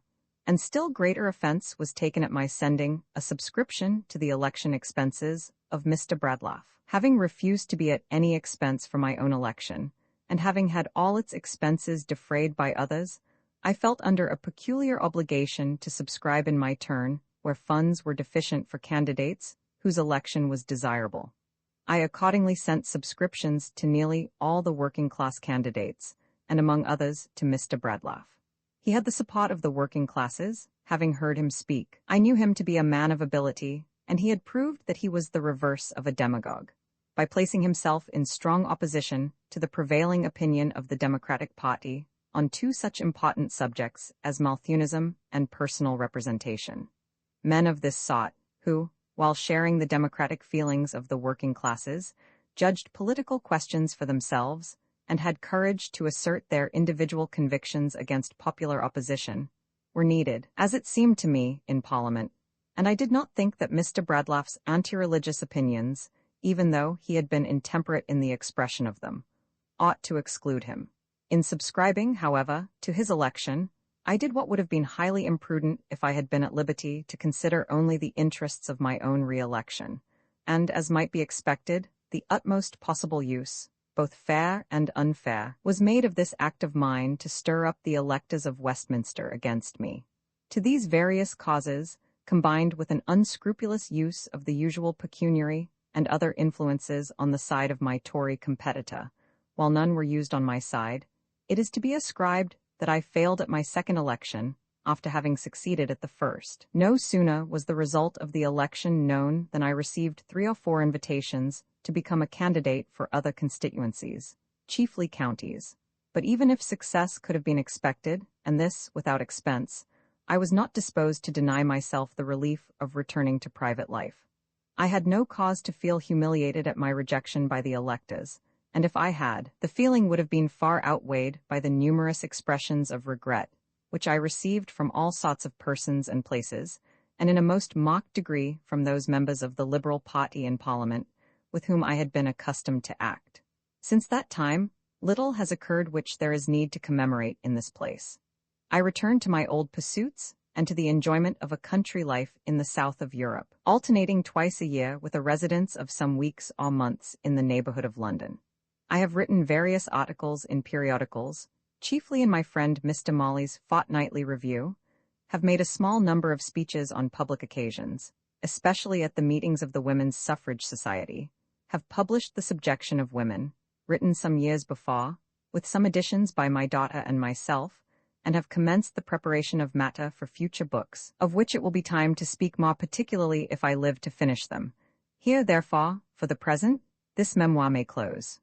and still greater offence was taken at my sending a subscription to the election expenses of Mr. Bradlaugh. Having refused to be at any expense for my own election, and having had all its expenses defrayed by others, I felt under a peculiar obligation to subscribe in my turn where funds were deficient for candidates whose election was desirable. I accordingly sent subscriptions to nearly all the working-class candidates, and among others to Mr. Bradlaugh. He had the support of the working classes, having heard him speak. I knew him to be a man of ability, and he had proved that he was the reverse of a demagogue, by placing himself in strong opposition to the prevailing opinion of the Democratic Party on two such important subjects as Malthusianism and personal representation. Men of this sort, who, while sharing the democratic feelings of the working classes, judged political questions for themselves, and had courage to assert their individual convictions against popular opposition, were needed, as it seemed to me, in Parliament, and I did not think that Mr. Bradlaugh's anti-religious opinions, even though he had been intemperate in the expression of them, ought to exclude him. In subscribing, however, to his election, I did what would have been highly imprudent if I had been at liberty to consider only the interests of my own re-election, and, as might be expected, the utmost possible use, both fair and unfair, was made of this act of mine to stir up the electors of Westminster against me. To these various causes, combined with an unscrupulous use of the usual pecuniary and other influences on the side of my Tory competitor, while none were used on my side, it is to be ascribed that I failed at my second election, after having succeeded at the first. No sooner was the result of the election known than I received 3 or 4 invitations to become a candidate for other constituencies, chiefly counties. But even if success could have been expected, and this without expense, I was not disposed to deny myself the relief of returning to private life. I had no cause to feel humiliated at my rejection by the electors, and if I had, the feeling would have been far outweighed by the numerous expressions of regret, which I received from all sorts of persons and places, and in a most marked degree from those members of the Liberal party in Parliament, with whom I had been accustomed to act. Since that time, little has occurred which there is need to commemorate in this place. I returned to my old pursuits, and to the enjoyment of a country life in the south of Europe, alternating twice a year with a residence of some weeks or months in the neighbourhood of London. I have written various articles in periodicals, chiefly in my friend Mr. Molly's Fortnightly Review, have made a small number of speeches on public occasions, especially at the meetings of the Women's Suffrage Society, have published The Subjection of Women, written some years before, with some additions by my daughter and myself, and have commenced the preparation of matter for future books, of which it will be time to speak more particularly if I live to finish them. Here, therefore, for the present, this memoir may close.